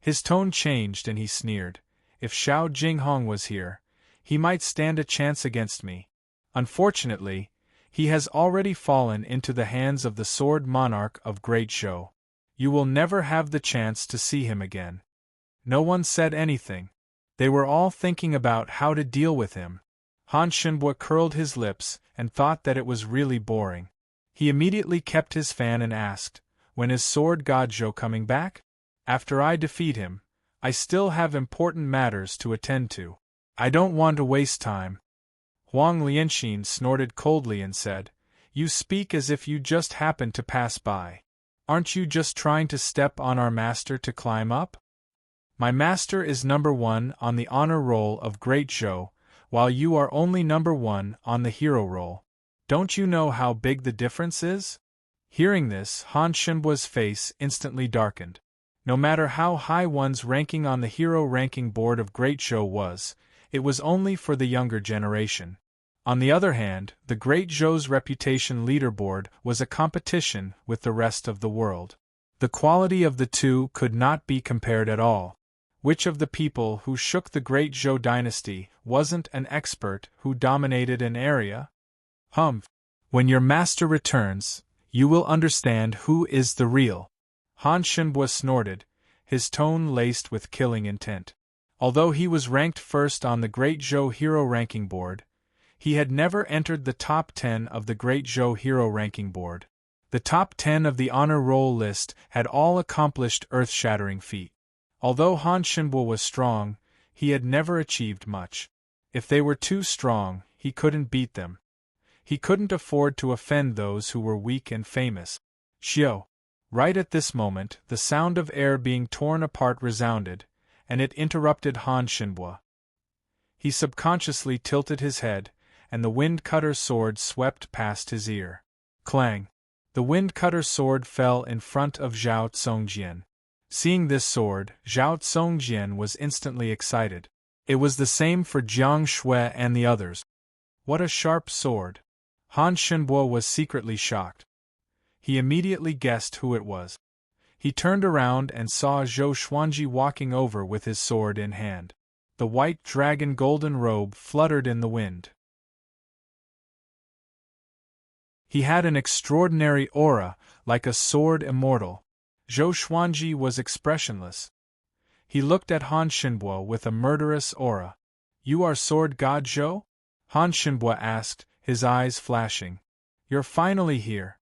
Speaker 1: His tone changed and he sneered. If Xiao Jinghong was here, he might stand a chance against me. Unfortunately, he has already fallen into the hands of the Sword Monarch of Great Zhou. You will never have the chance to see him again. No one said anything. They were all thinking about how to deal with him. Han Shenbua curled his lips and thought that it was really boring. He immediately kept his fan and asked, "When is Sword God Zhou coming back? After I defeat him, I still have important matters to attend to. I don't want to waste time." Huang Lianxin snorted coldly and said, "You speak as if you just happened to pass by. Aren't you just trying to step on our master to climb up? My master is number 1 on the honor roll of Great Zhou, while you are only number 1 on the hero roll. Don't you know how big the difference is?" Hearing this, Han Shenbua's face instantly darkened. No matter how high one's ranking on the hero ranking board of Great Zhou was, it was only for the younger generation. On the other hand, the Great Zhou's reputation leaderboard was a competition with the rest of the world. The quality of the two could not be compared at all. Which of the people who shook the Great Zhou dynasty wasn't an expert who dominated an area? Humph! When your master returns, you will understand who is the real. Han Shenbua snorted, his tone laced with killing intent. Although he was ranked first on the Great Zhou hero ranking board, he had never entered the top 10 of the Great Zhou hero ranking board. The top 10 of the honor roll list had all accomplished earth-shattering feat. Although Han Shenbua was strong, he had never achieved much. If they were too strong, he couldn't beat them. He couldn't afford to offend those who were weak and famous. Xiao! Right at this moment, the sound of air being torn apart resounded, and it interrupted Han Shenbua. He subconsciously tilted his head, and the wind-cutter sword swept past his ear. Clang! The wind-cutter sword fell in front of Zhao Tsongjian. Seeing this sword, Zhao Tsongjian was instantly excited. It was the same for Jiang Shui and the others. What a sharp sword! Han Shenbua was secretly shocked. He immediately guessed who it was. He turned around and saw Zhou Xuanji walking over with his sword in hand. The white dragon golden robe fluttered in the wind. He had an extraordinary aura, like a sword immortal. Zhou Xuanji was expressionless. He looked at Han Shenbua with a murderous aura. "You are Sword God Zhou?" Han Shenbua asked, his eyes flashing. "You're finally here."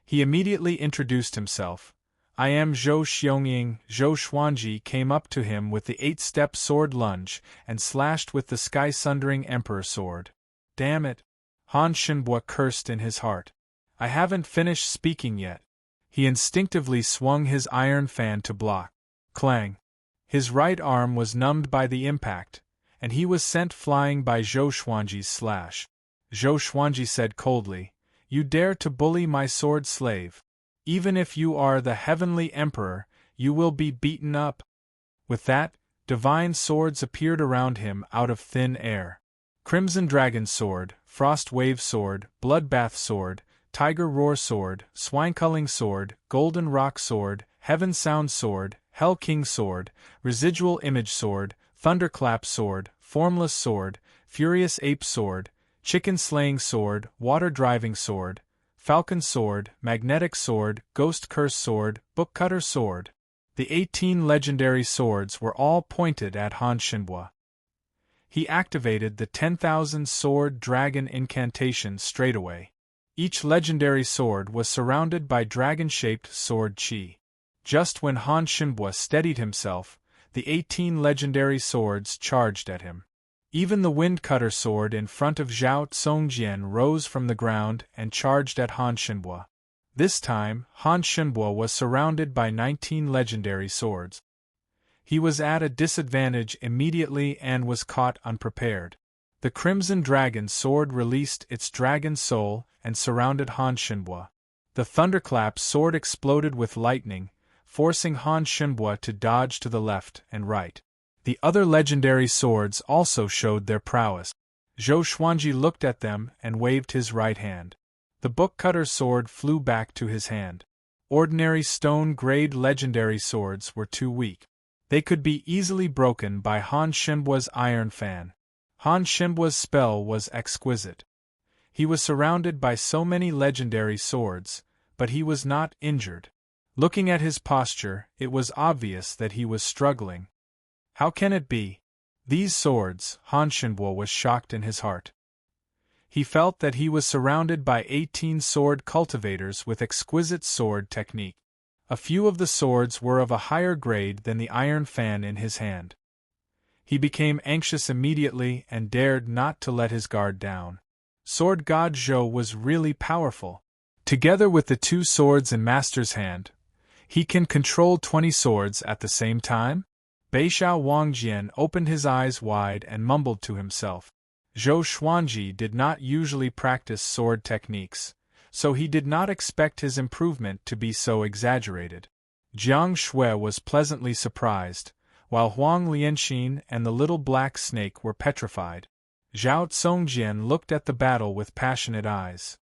Speaker 1: He immediately introduced himself. "I am Zhou Xiongying." Zhou Xuanji came up to him with the 8-step sword lunge and slashed with the sky-sundering Emperor sword. "Damn it!" Han Shenbua cursed in his heart. "I haven't finished speaking yet." He instinctively swung his iron fan to block. Clang! His right arm was numbed by the impact, and he was sent flying by Zhou Xuanji's slash. Zhou Xuanji said coldly, "You dare to bully my sword slave? Even if you are the heavenly emperor, you will be beaten up." With that, divine swords appeared around him out of thin air. Crimson Dragon Sword, Frost Wave Sword, Bloodbath Sword, Tiger Roar Sword, Swineculling Sword, Golden Rock Sword, Heaven Sound Sword, Hell King Sword, Residual Image Sword, Thunderclap Sword, Formless Sword, Furious Ape Sword, Chicken Slaying Sword, Water Driving Sword, Falcon Sword, Magnetic Sword, Ghost Curse Sword, Bookcutter Sword. The 18 legendary swords were all pointed at Han Shinbua. He activated the 10,000 Sword Dragon incantation straightaway. Each legendary sword was surrounded by dragon-shaped sword chi. Just when Han Shinbua steadied himself, the 18 legendary swords charged at him. Even the Windcutter sword in front of Zhao Tsongjian rose from the ground and charged at Han Shinbua. This time, Han Shinbua was surrounded by 19 legendary swords. He was at a disadvantage immediately and was caught unprepared. The Crimson Dragon Sword released its dragon soul and surrounded Han Shinbua. The Thunderclap Sword exploded with lightning, forcing Han Shinbua to dodge to the left and right. The other legendary swords also showed their prowess. Zhou Xuanji looked at them and waved his right hand. The Bookcutter Sword flew back to his hand. Ordinary stone-grade legendary swords were too weak. They could be easily broken by Han Shinbua's Iron Fan. Han Shinbua's spell was exquisite. He was surrounded by so many legendary swords, but he was not injured. Looking at his posture, it was obvious that he was struggling. How can it be? These swords, Han Shinbua was shocked in his heart. He felt that he was surrounded by 18 sword cultivators with exquisite sword technique. A few of the swords were of a higher grade than the iron fan in his hand. He became anxious immediately and dared not to let his guard down. Sword God Zhou was really powerful. Together with the 2 swords in Master's hand, he can control 20 swords at the same time? Beixiao Wangjian opened his eyes wide and mumbled to himself. Zhou Xuanji did not usually practice sword techniques, so he did not expect his improvement to be so exaggerated. Jiang Shui was pleasantly surprised, while Huang Lianxin and the little black snake were petrified. Zhao Tsongjian looked at the battle with passionate eyes.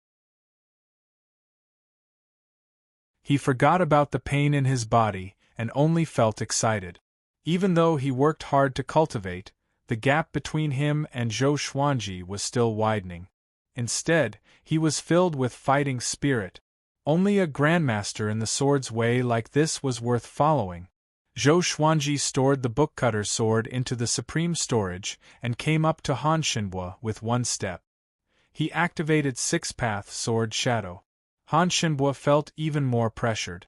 Speaker 1: He forgot about the pain in his body and only felt excited. Even though he worked hard to cultivate, the gap between him and Zhou Xuanji was still widening. Instead, he was filled with fighting spirit. Only a grandmaster in the sword's way like this was worth following. Zhou Xuanji stored the Bookcutter Sword into the supreme storage and came up to Han Shinbua with one step. He activated 6-path Sword Shadow. Han Shinbua felt even more pressured.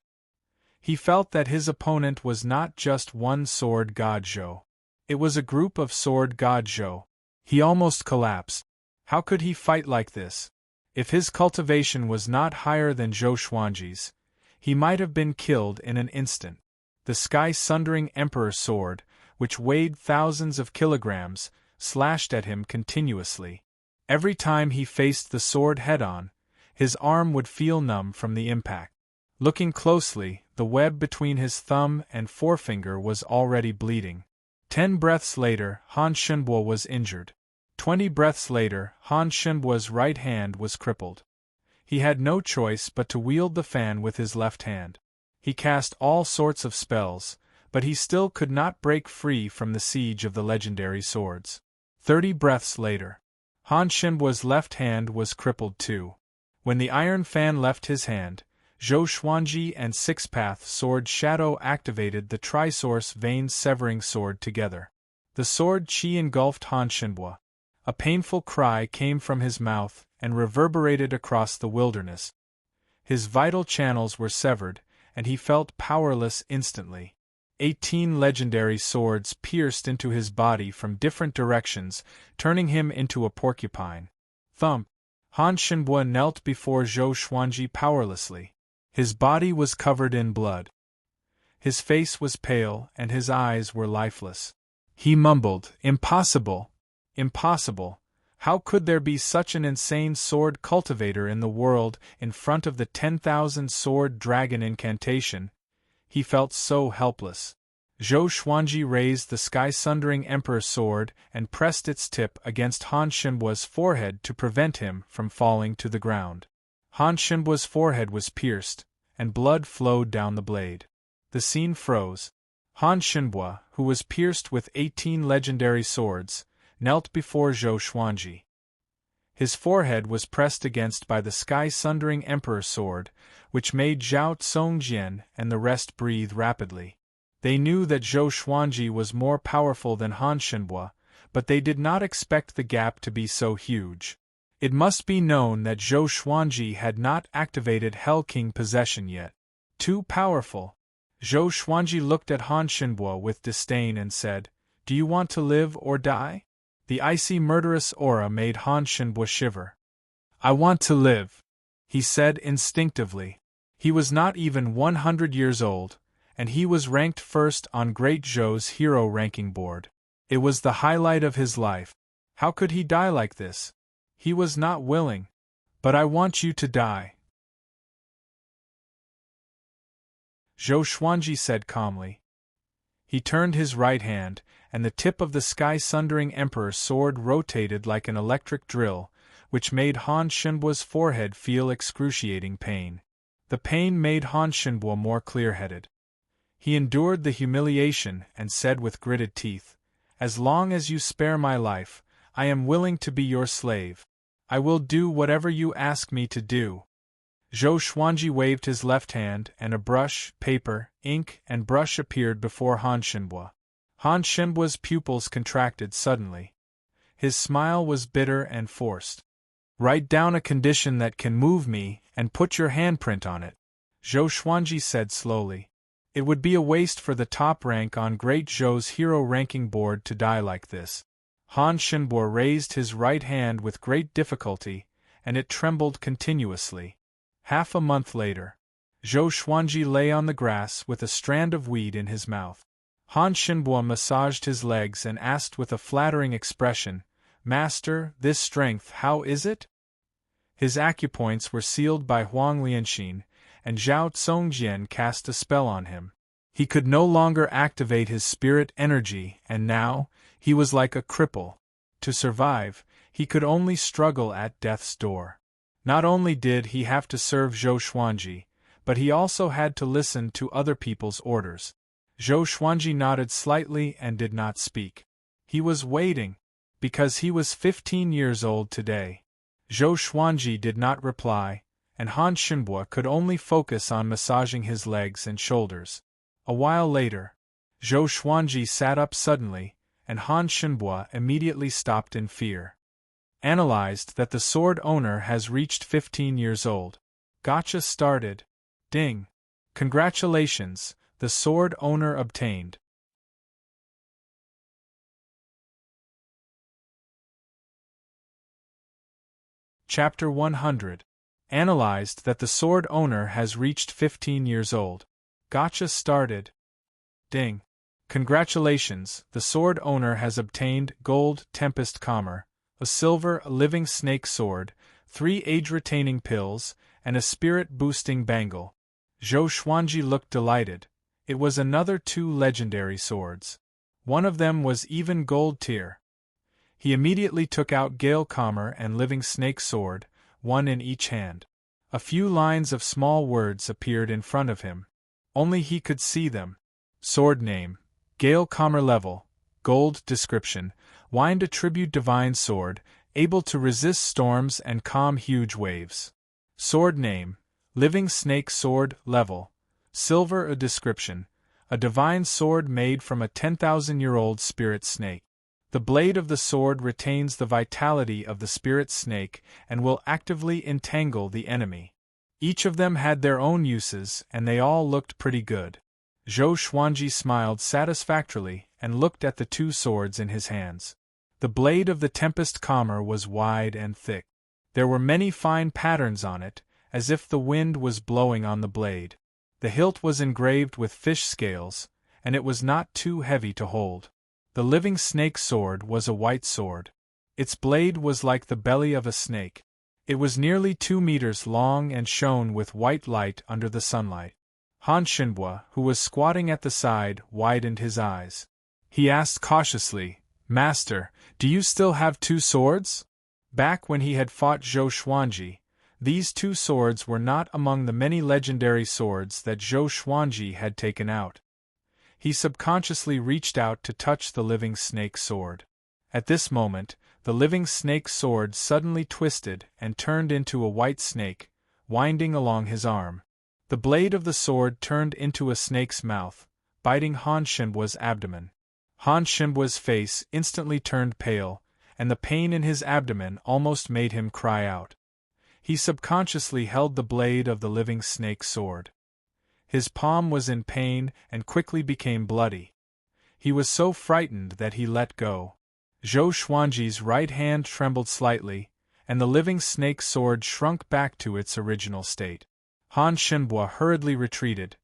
Speaker 1: He felt that his opponent was not just one Sword God Zhou. It was a group of Sword God Zhou. He almost collapsed. How could he fight like this? If his cultivation was not higher than Zhou Xuanji's, he might have been killed in an instant. The sky-sundering Emperor Sword, which weighed thousands of kilograms, slashed at him continuously. Every time he faced the sword head-on, his arm would feel numb from the impact. Looking closely, the web between his thumb and forefinger was already bleeding. 10 breaths later, Han Shinbua was injured. 20 breaths later, Han Shinbua's right hand was crippled. He had no choice but to wield the fan with his left hand. He cast all sorts of spells, but he still could not break free from the siege of the legendary swords. 30 breaths later, Han Shinbua's left hand was crippled too. When the iron fan left his hand, Zhou Xuanji and 6-path Sword Shadow activated the Trisource Vein-Severing Sword together. The sword chi engulfed Han Shinbua. A painful cry came from his mouth and reverberated across the wilderness. His vital channels were severed, and he felt powerless instantly. 18 legendary swords pierced into his body from different directions, turning him into a porcupine. Thump! Han Shinbua knelt before Zhou Xuanji powerlessly. His body was covered in blood. His face was pale and his eyes were lifeless. He mumbled, "Impossible! Impossible! How could there be such an insane sword cultivator in the world in front of the 10,000 sword dragon incantation?" He felt so helpless. Zhou Xuanji raised the sky-sundering emperor's sword and pressed its tip against Han Shenbua's forehead to prevent him from falling to the ground. Han Shenbua's forehead was pierced, and blood flowed down the blade. The scene froze. Han Shenbua, who was pierced with 18 legendary swords, knelt before Zhou Xuanji. His forehead was pressed against by the sky-sundering emperor's sword, which made Zhao Tsongjian and the rest breathe rapidly. They knew that Zhou Xuanji was more powerful than Han Shenbua, but they did not expect the gap to be so huge. It must be known that Zhou Xuanji had not activated Hell King possession yet. Too powerful. Zhou Xuanji looked at Han Shenbua with disdain and said, "Do you want to live or die?" The icy murderous aura made Han Shenbua shiver. "I want to live," he said instinctively. He was not even 100 years old, and he was ranked first on Great Zhou's hero ranking board. It was the highlight of his life. How could he die like this? He was not willing. "But I want you to die," Zhou Xuanji said calmly. He turned his right hand, and the tip of the sky-sundering emperor's sword rotated like an electric drill, which made Han Shenbua's forehead feel excruciating pain. The pain made Han Shenbua more clear-headed. He endured the humiliation and said with gritted teeth, "As long as you spare my life, I am willing to be your slave. I will do whatever you ask me to do." Zhou Xuanji waved his left hand, and a brush, paper, ink, and brush appeared before Han Shenbua. Han Shenbua's pupils contracted suddenly. His smile was bitter and forced. "Write down a condition that can move me, and put your handprint on it," Zhou Xuanji said slowly. "It would be a waste for the top rank on Great Zhou's hero ranking board to die like this." Han Shenbua raised his right hand with great difficulty, and it trembled continuously. Half a month later, Zhou Xuanji lay on the grass with a strand of weed in his mouth. Han Shenbua massaged his legs and asked with a flattering expression, "Master, this strength, how is it?" His acupoints were sealed by Huang Lianxin, and Zhao Tsongjian cast a spell on him. He could no longer activate his spirit energy, and now, he was like a cripple. To survive, he could only struggle at death's door. Not only did he have to serve Zhou Xuanji, but he also had to listen to other people's orders. Zhou Xuanji nodded slightly and did not speak. He was waiting, because he was 15 years old today. Zhou Xuanji did not reply, and Han Shenbua could only focus on massaging his legs and shoulders. A while later, Zhou Xuanji sat up suddenly, and Han Shenbua immediately stopped in fear. Analyzed that the sword owner has reached 15 years old. Gotcha started. Ding. Congratulations, the sword owner obtained. Chapter 100. Analyzed that the sword owner has reached 15 years old. Gotcha started. Ding. Congratulations, the sword owner has obtained Gold Tempest Calmer, a silver living snake sword, 3 age-retaining pills, and a spirit-boosting bangle. Zhou Xuanji looked delighted. It was another 2 legendary swords. One of them was even gold tier. He immediately took out Gale Calmer and Living Snake Sword, one in each hand. A few lines of small words appeared in front of him. Only he could see them. Sword name, Gale Calmer level, gold description, Wind attribute divine sword, able to resist storms and calm huge waves. Sword name, Living Snake Sword level, silver a description, a divine sword made from a 10,000-year-old spirit snake. The blade of the sword retains the vitality of the spirit snake and will actively entangle the enemy. Each of them had their own uses, and they all looked pretty good. Zhou Xuanji smiled satisfactorily and looked at the 2 swords in his hands. The blade of the Tempest Calmer was wide and thick. There were many fine patterns on it, as if the wind was blowing on the blade. The hilt was engraved with fish scales, and it was not too heavy to hold. The Living Snake Sword was a white sword. Its blade was like the belly of a snake. It was nearly 2 meters long and shone with white light under the sunlight. Han Shinbua, who was squatting at the side, widened his eyes. He asked cautiously, "Master, do you still have 2 swords?" Back when he had fought Zhou Xuanji, these 2 swords were not among the many legendary swords that Zhou Xuanji had taken out. He subconsciously reached out to touch the living snake sword. At this moment, the living snake sword suddenly twisted and turned into a white snake, winding along his arm. The blade of the sword turned into a snake's mouth, biting Han Shinbua's abdomen. Han Shinbua's face instantly turned pale, and the pain in his abdomen almost made him cry out. He subconsciously held the blade of the living snake sword. His palm was in pain and quickly became bloody. He was so frightened that he let go. Zhou Xuanji's right hand trembled slightly, and the living snake sword shrunk back to its original state. Han Shinbua hurriedly retreated,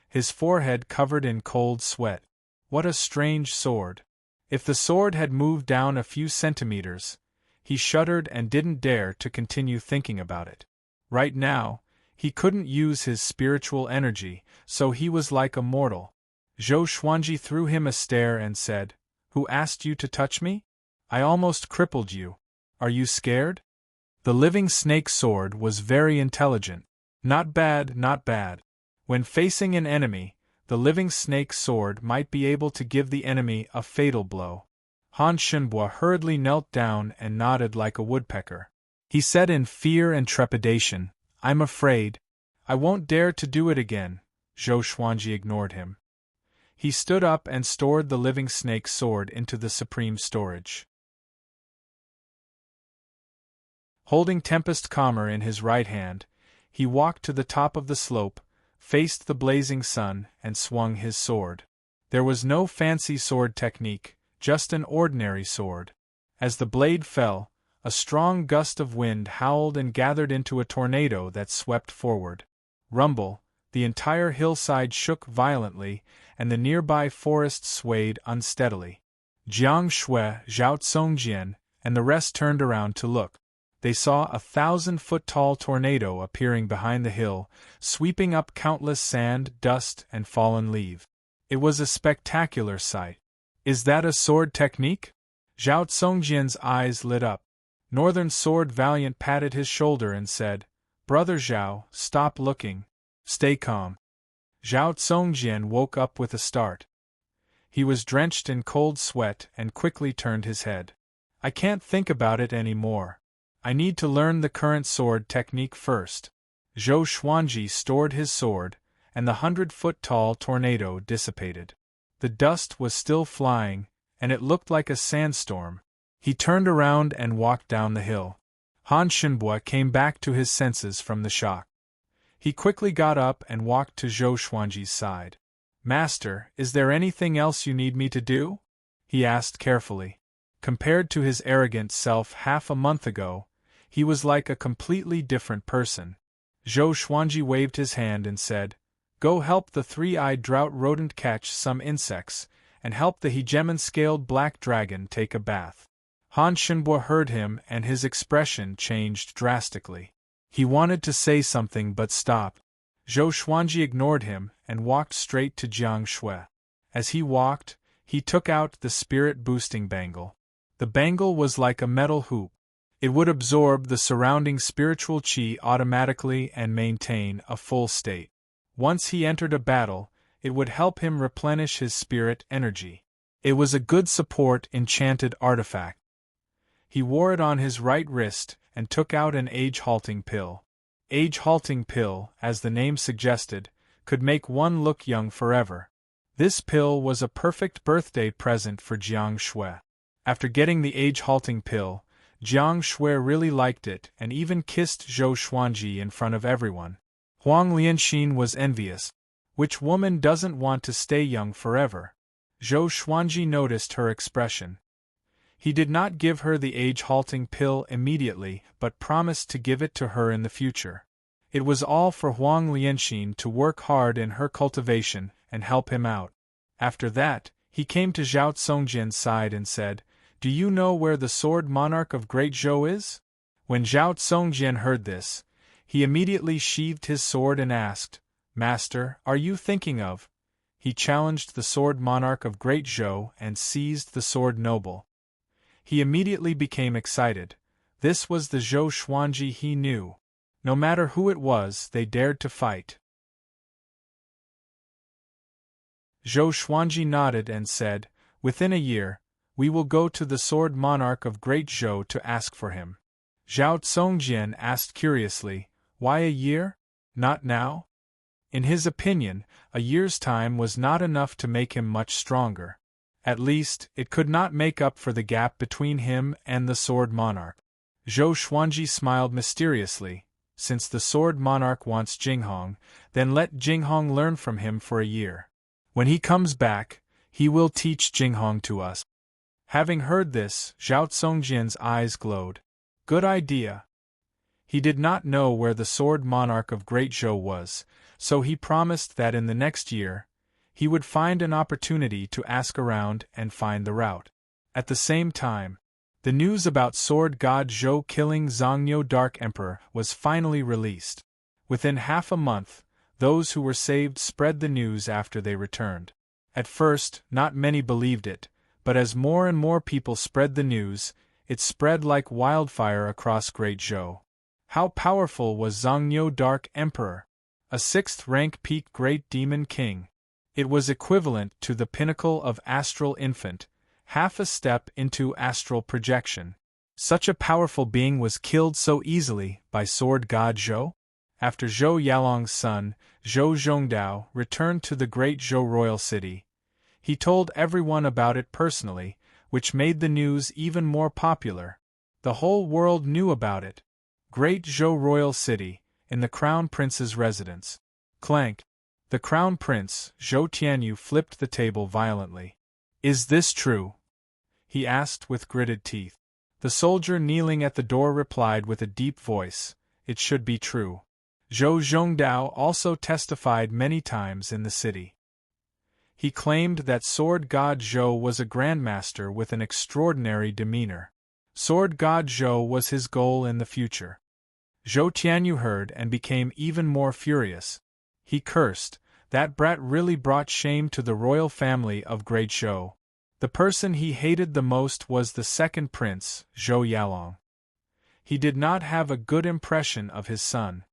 Speaker 1: his forehead covered in cold sweat. What a strange sword! If the sword had moved down a few centimeters, he shuddered and didn't dare to continue thinking about it. Right now, he couldn't use his spiritual energy, so he was like a mortal. Zhou Xuanji threw him a stare and said, "Who asked you to touch me? I almost crippled you. Are you scared?" The living snake sword was very intelligent. Not bad, not bad. When facing an enemy, the living snake sword might be able to give the enemy a fatal blow. Han Shinbua hurriedly knelt down and nodded like a woodpecker. He said in fear and trepidation, "I'm afraid. I won't dare to do it again." Zhou Xuanji ignored him. He stood up and stored the living snake sword into the supreme storage. Holding Tempest Calmer in his right hand, he walked to the top of the slope, faced the blazing sun, and swung his sword. There was no fancy sword technique, just an ordinary sword. As the blade fell, a strong gust of wind howled and gathered into a tornado that swept forward. Rumble, the entire hillside shook violently, and the nearby forest swayed unsteadily. Jiang Shui, Zhao Tsongjian, and the rest turned around to look. They saw a 1,000-foot-tall tornado appearing behind the hill, sweeping up countless sand, dust, and fallen leaves. It was a spectacular sight. "Is that a sword technique?" Zhao Tsongjian's eyes lit up. Northern Sword Valiant patted his shoulder and said, "Brother Zhao, stop looking. Stay calm." Zhao Tsongjian woke up with a start. He was drenched in cold sweat and quickly turned his head. "I can't think about it anymore. I need to learn the current sword technique first." Zhou Xuanji stored his sword, and the 100-foot-tall tornado dissipated. The dust was still flying, and it looked like a sandstorm. He turned around and walked down the hill. Han Shinbua came back to his senses from the shock. He quickly got up and walked to Zhou Xuanji's side. "Master, is there anything else you need me to do?" he asked carefully. Compared to his arrogant self half a month ago, he was like a completely different person. Zhou Xuanji waved his hand and said, "Go help the 3-eyed drought rodent catch some insects, and help the hegemon-scaled black dragon take a bath." Han Shinbua heard him and his expression changed drastically. He wanted to say something but stopped. Zhou Xuanji ignored him and walked straight to Jiang Shui. As he walked, he took out the spirit-boosting bangle. The bangle was like a metal hoop. It would absorb the surrounding spiritual qi automatically and maintain a full state. Once he entered a battle, it would help him replenish his spirit energy. It was a good support enchanted artifact. He wore it on his right wrist and took out an age-halting pill. Age-halting pill, as the name suggested, could make one look young forever. This pill was a perfect birthday present for Jiang Shui. After getting the age-halting pill, Jiang Shui really liked it and even kissed Zhou Xuanji in front of everyone. Huang Lianxin was envious. Which woman doesn't want to stay young forever? Zhou Xuanji noticed her expression. He did not give her the age-halting pill immediately, but promised to give it to her in the future. It was all for Huang Lianxin to work hard in her cultivation and help him out. After that, he came to Zhao Tsongjian's side and said, "Do you know where the sword monarch of Great Zhou is?" When Zhao Tsongjian heard this, he immediately sheathed his sword and asked, Master, are you thinking of? He challenged the sword monarch of Great Zhou and seized the sword noble. He immediately became excited. This was the Zhou Xuanji he knew. No matter who it was, they dared to fight. Zhou Xuanji nodded and said, "Within a year, we will go to the sword monarch of Great Zhou to ask for him." Zhao Tsongjian asked curiously, "Why a year? Not now?" In his opinion, a year's time was not enough to make him much stronger. At least, it could not make up for the gap between him and the sword monarch. Zhou Xuanji smiled mysteriously. Since the sword monarch wants Jinghong, then let Jinghong learn from him for a year. When he comes back, he will teach Jinghong to us. Having heard this, Zhao Tsongjian's eyes glowed. Good idea. He did not know where the sword monarch of Great Zhou was, so he promised that in the next year, he would find an opportunity to ask around and find the route. At the same time, the news about sword god Zhou killing Zhongnyo Dark Emperor was finally released. Within half a month, those who were saved spread the news after they returned. At first, not many believed it, but as more and more people spread the news, it spread like wildfire across Great Zhou. How powerful was Zhongnyo Dark Emperor? A 6th-rank peak Great Demon King. It was equivalent to the pinnacle of Astral Infant, half a step into astral projection. Such a powerful being was killed so easily by sword god Zhou? After Zhou Yalong's son, Zhou Zhongdao, returned to the Great Zhou royal city, he told everyone about it personally, which made the news even more popular. The whole world knew about it. Great Zhou royal city, in the crown prince's residence. Clank. The crown prince, Zhou Tianyu, flipped the table violently. "Is this true?" he asked with gritted teeth. The soldier kneeling at the door replied with a deep voice, "It should be true." Zhou Zhongdao also testified many times in the city. He claimed that sword god Zhou was a grandmaster with an extraordinary demeanor. Sword god Zhou was his goal in the future. Zhou Tianyu heard and became even more furious. He cursed, "That brat really brought shame to the royal family of Great Zhou." The person he hated the most was the second prince, Zhou Yalong. He did not have a good impression of his son.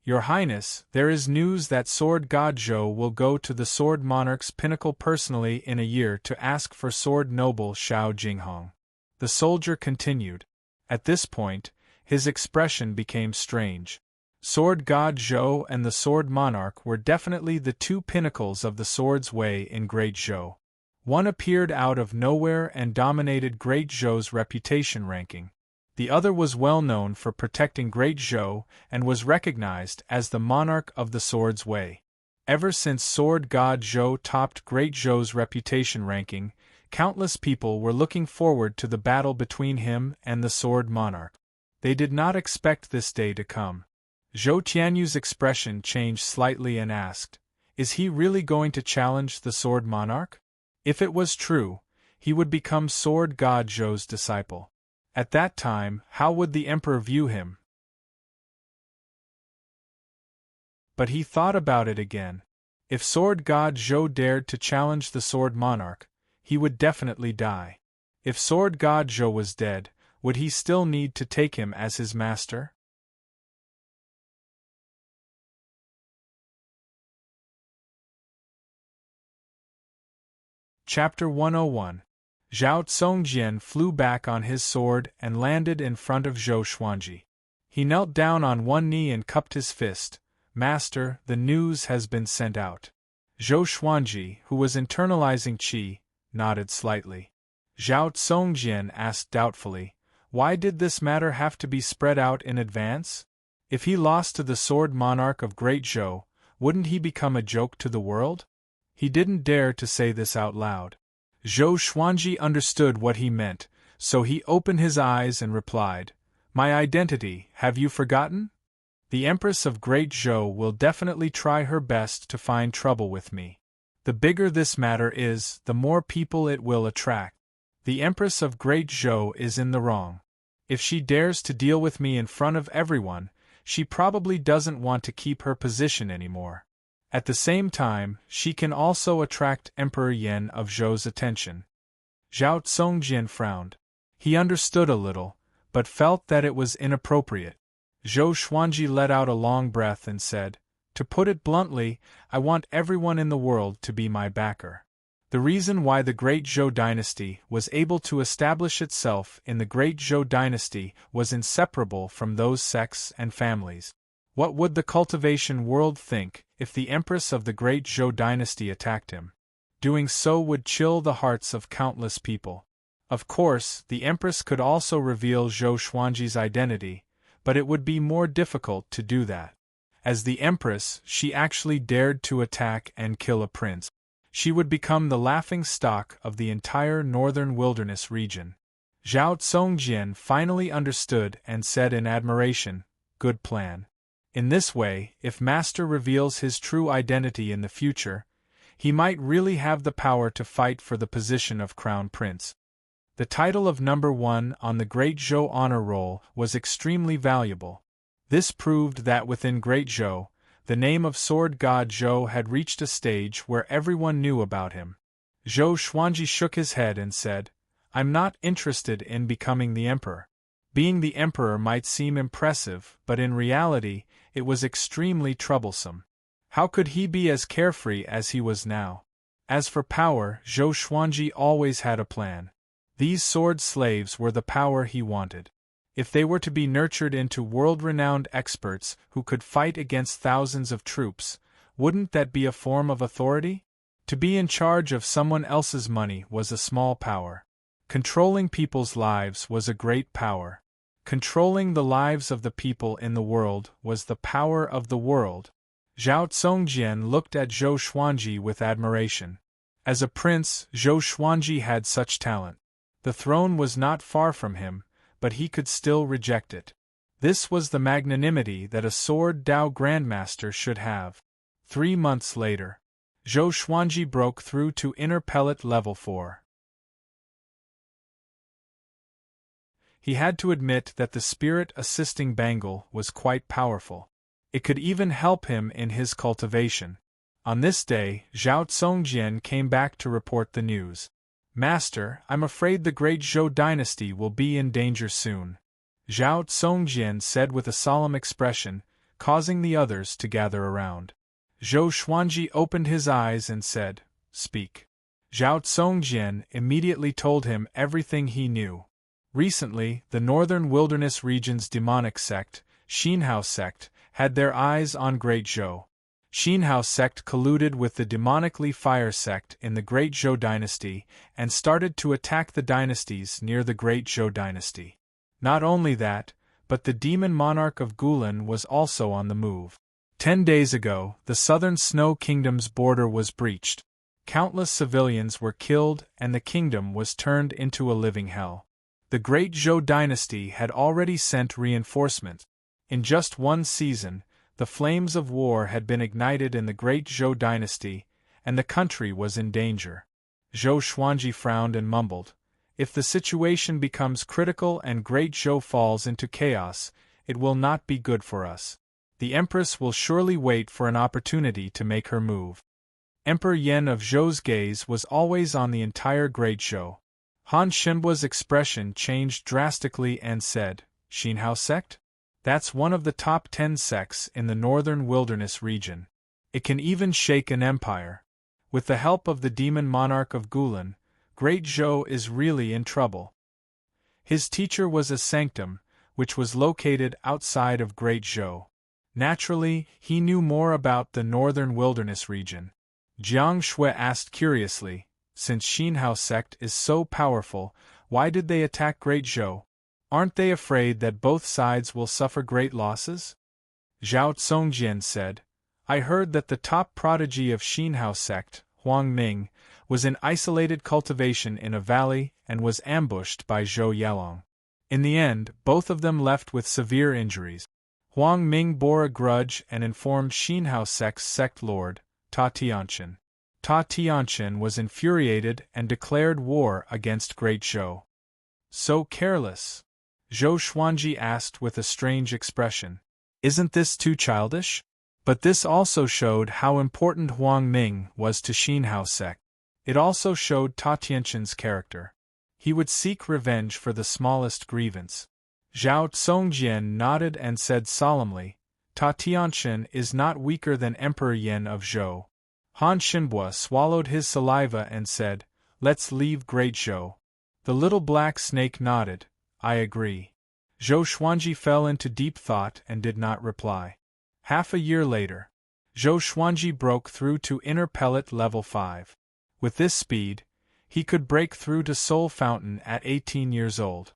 Speaker 1: "Your Highness, there is news that sword god Zhou will go to the sword monarch's pinnacle personally in a year to ask for sword noble Xiao Jinghong." The soldier continued. At this point, his expression became strange. Sword god Zhou and the sword monarch were definitely the two pinnacles of the sword's way in Great Zhou. One appeared out of nowhere and dominated Great Zhou's reputation ranking. The other was well known for protecting Great Zhou and was recognized as the monarch of the sword's way. Ever since sword god Zhou topped Great Zhou's reputation ranking, countless people were looking forward to the battle between him and the sword monarch. They did not expect this day to come. Zhou Tianyu's expression changed slightly and asked, "Is he really going to challenge the sword monarch?" If it was true, he would become sword god Zhou's disciple. At that time, how would the emperor view him? But he thought about it again. If sword god Zhou dared to challenge the sword monarch, he would definitely die. If sword god Zhou was dead, would he still need to take him as his master? Chapter 101. Zhao Tsongjian flew back on his sword and landed in front of Zhou Xuanji. He knelt down on one knee and cupped his fist. "Master, the news has been sent out." Zhou Xuanji, who was internalizing qi, nodded slightly. Zhao Tsongjian asked doubtfully, "Why did this matter have to be spread out in advance? If he lost to the sword monarch of Great Zhou, wouldn't he become a joke to the world?" He didn't dare to say this out loud. Zhou Xuanji understood what he meant, so he opened his eyes and replied, "My identity, have you forgotten? The Empress of Great Zhou will definitely try her best to find trouble with me. The bigger this matter is, the more people it will attract. The Empress of Great Zhou is in the wrong. If she dares to deal with me in front of everyone, she probably doesn't want to keep her position anymore. At the same time, she can also attract Emperor Yan of Zhou's attention. Zhao Tsongjian frowned. He understood a little, but felt that it was inappropriate. Zhou Xuanji let out a long breath and said, "To put it bluntly, I want everyone in the world to be my backer." The reason why the Great Zhou dynasty was able to establish itself in the Great Zhou dynasty was inseparable from those sects and families. What would the cultivation world think if the empress of the Great Zhou dynasty attacked him? Doing so would chill the hearts of countless people. Of course, the empress could also reveal Zhou Xuanji's identity, but it would be more difficult to do that. As the empress, she actually dared to attack and kill a prince. She would become the laughing stock of the entire northern wilderness region. Zhao Tsongjian finally understood and said in admiration, "Good plan." In this way, if Master reveals his true identity in the future, he might really have the power to fight for the position of Crown Prince. The title of number 1 on the Great Zhou honor roll was extremely valuable. This proved that within Great Zhou, the name of Sword God Zhou had reached a stage where everyone knew about him. Zhou Xuanji shook his head and said, "I'm not interested in becoming the emperor." Being the emperor might seem impressive, but in reality, it was extremely troublesome. How could he be as carefree as he was now? As for power, Zhou Xuanji always had a plan. These sword slaves were the power he wanted. If they were to be nurtured into world-renowned experts who could fight against thousands of troops, wouldn't that be a form of authority? To be in charge of someone else's money was a small power. Controlling people's lives was a great power. Controlling the lives of the people in the world was the power of the world. Zhao Tsongjian looked at Zhou Xuanji with admiration. As a prince, Zhou Xuanji had such talent. The throne was not far from him, but he could still reject it. This was the magnanimity that a sword Dao Grandmaster should have. 3 months later, Zhou Xuanji broke through to inner pellet level 4. He had to admit that the spirit assisting Bangle was quite powerful. It could even help him in his cultivation. On this day, Zhao Tsongjian came back to report the news. "Master, I'm afraid the Great Zhou dynasty will be in danger soon," Zhao Tsongjian said with a solemn expression, causing the others to gather around. Zhou Xuanji opened his eyes and said, "Speak." Zhao Tsongjian immediately told him everything he knew. Recently, the northern wilderness region's demonic sect, Xinhao sect, had their eyes on Great Zhou. Xinhao sect colluded with the demonically fire sect in the Great Zhou dynasty and started to attack the dynasties near the Great Zhou dynasty. Not only that, but the demon monarch of Gulan was also on the move. 10 days ago, the southern Snow Kingdom's border was breached. Countless civilians were killed and the kingdom was turned into a living hell. The Great Zhou dynasty had already sent reinforcements. In just 1 season, the flames of war had been ignited in the Great Zhou dynasty, and the country was in danger. Zhou Xuanji frowned and mumbled, "If the situation becomes critical and Great Zhou falls into chaos, it will not be good for us. The Empress will surely wait for an opportunity to make her move." Emperor Yan of Zhou's gaze was always on the entire Great Zhou. Han Shenhua's expression changed drastically and said, "Xinhao sect? That's one of the top 10 sects in the northern wilderness region. It can even shake an empire. With the help of the demon monarch of Gulan, Great Zhou is really in trouble." His teacher was a sanctum, which was located outside of Great Zhou. Naturally, he knew more about the northern wilderness region. Jiang Shui asked curiously, "Since Xinhao sect is so powerful, why did they attack Great Zhou? Aren't they afraid that both sides will suffer great losses?" Zhao Tsongjian said, "I heard that the top prodigy of Xinhao sect, Huang Ming, was in isolated cultivation in a valley and was ambushed by Zhou Yalong. In the end, both of them left with severe injuries. Huang Ming bore a grudge and informed Xinhao sect's sect lord, Ta Tianqian. Ta Tianqian was infuriated and declared war against Great Zhou." "So careless?" Zhou Xuanji asked with a strange expression. "Isn't this too childish?" But this also showed how important Huang Ming was to Xinhao sect. It also showed Ta Tianqian's character. He would seek revenge for the smallest grievance. Zhao Tsongjian nodded and said solemnly, Ta Tianqian is not weaker than Emperor Yan of Zhou. Han Xinbua swallowed his saliva and said, Let's leave Great Zhou. The little black snake nodded, I agree. Zhou Xuanji fell into deep thought and did not reply. Half a year later, Zhou Xuanji broke through to Inner Pellet Level 5. With this speed, he could break through to Soul Fountain at 18 years old.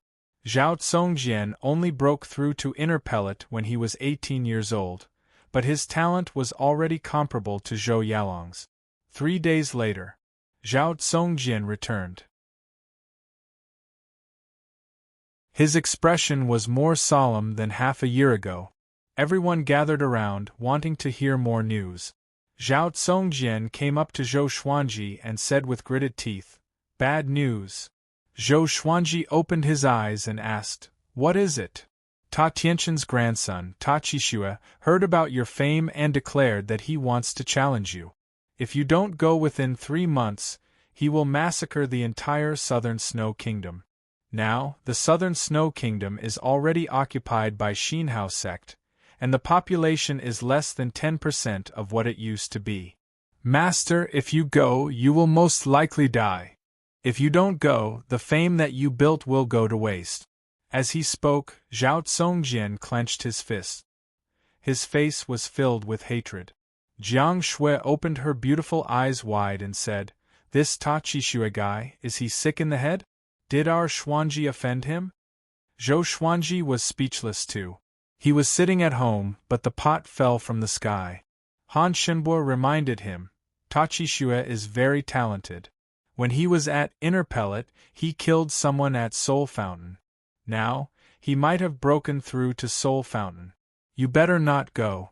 Speaker 1: Zhao Tsongjian only broke through to Inner Pellet when he was 18 years old, but his talent was already comparable to Zhou Yalong's. 3 days later, Zhao Tsongjian returned. His expression was more solemn than half a year ago. Everyone gathered around, wanting to hear more news. Zhao Tsongjian came up to Zhou Xuanji and said with gritted teeth, Bad news. Zhou Xuanji opened his eyes and asked, What is it? Ta Tianqian's grandson, Ta Qixue, heard about your fame and declared that he wants to challenge you. If you don't go within 3 months, he will massacre the entire Southern Snow Kingdom. Now, the Southern Snow Kingdom is already occupied by Xinhao sect, and the population is less than 10% of what it used to be. Master, if you go, you will most likely die. If you don't go, the fame that you built will go to waste. As he spoke, Zhao Tsongjian clenched his fist. His face was filled with hatred. Jiang Shui opened her beautiful eyes wide and said, This Ta Qixue guy, is he sick in the head? Did our Xuanji offend him? Zhou Xuanji was speechless too. He was sitting at home, but the pot fell from the sky. Han Xinbua reminded him, Ta Qixue is very talented. When he was at Inner Pellet, he killed someone at Soul Fountain. Now, he might have broken through to Soul Fountain. You better not go.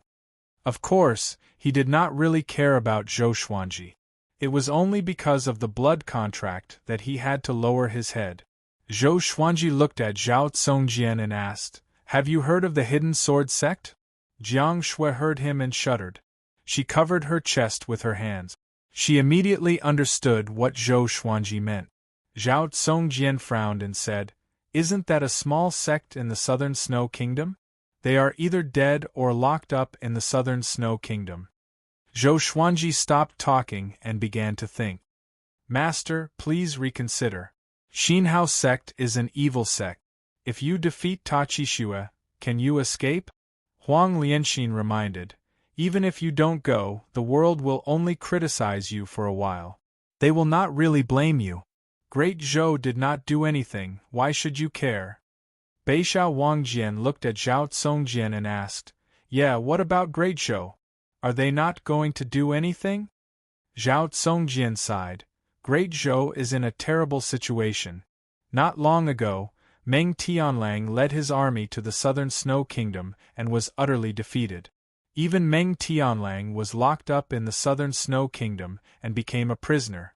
Speaker 1: Of course, he did not really care about Zhou Xuanji. It was only because of the blood contract that he had to lower his head. Zhou Xuanji looked at Zhao Tsongjian and asked, Have you heard of the Hidden Sword sect? Jiang Shui heard him and shuddered. She covered her chest with her hands. She immediately understood what Zhou Xuanji meant. Zhao Tsongjian frowned and said, Isn't that a small sect in the Southern Snow Kingdom? They are either dead or locked up in the Southern Snow Kingdom. Zhou Xuanji stopped talking and began to think. Master, please reconsider. Xinhao sect is an evil sect. If you defeat Ta Qixue, can you escape? Huang Lianxin reminded. Even if you don't go, the world will only criticize you for a while. They will not really blame you. Great Zhou did not do anything, why should you care? Beixiao Wangjian looked at Zhao Tsongjian and asked, Yeah, what about Great Zhou? Are they not going to do anything? Zhao Tsongjian sighed. Great Zhou is in a terrible situation. Not long ago, Meng Tianlang led his army to the Southern Snow Kingdom and was utterly defeated. Even Meng Tianlang was locked up in the Southern Snow Kingdom and became a prisoner.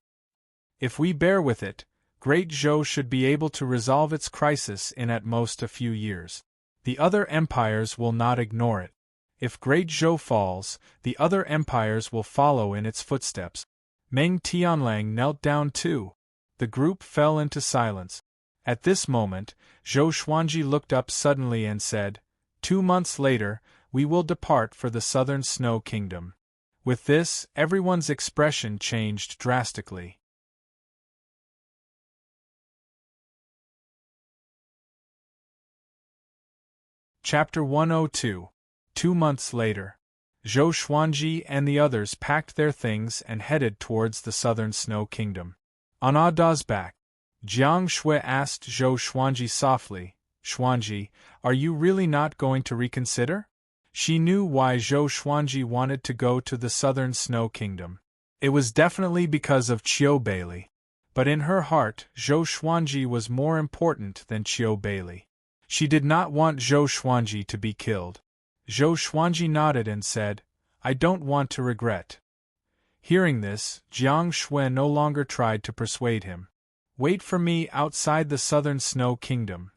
Speaker 1: If we bear with it, Great Zhou should be able to resolve its crisis in at most a few years. The other empires will not ignore it. If Great Zhou falls, the other empires will follow in its footsteps. Meng Tianlang knelt down too. The group fell into silence. At this moment, Zhou Xuanji looked up suddenly and said, 2 months later, we will depart for the Southern Snow Kingdom. With this, everyone's expression changed drastically. Chapter 102. 2 months later. Zhou Xuanji and the others packed their things and headed towards the Southern Snow Kingdom. On Ada's back, Jiang Shui asked Zhou Xuanji softly, Xuanji, are you really not going to reconsider? She knew why Zhou Xuanji wanted to go to the Southern Snow Kingdom. It was definitely because of Qiu Beili. But in her heart, Zhou Xuanji was more important than Qiu Beili. She did not want Zhou Xuanji to be killed. Zhou Xuanji nodded and said, I don't want to regret. Hearing this, Jiang Shui no longer tried to persuade him. Wait for me outside the Southern Snow Kingdom.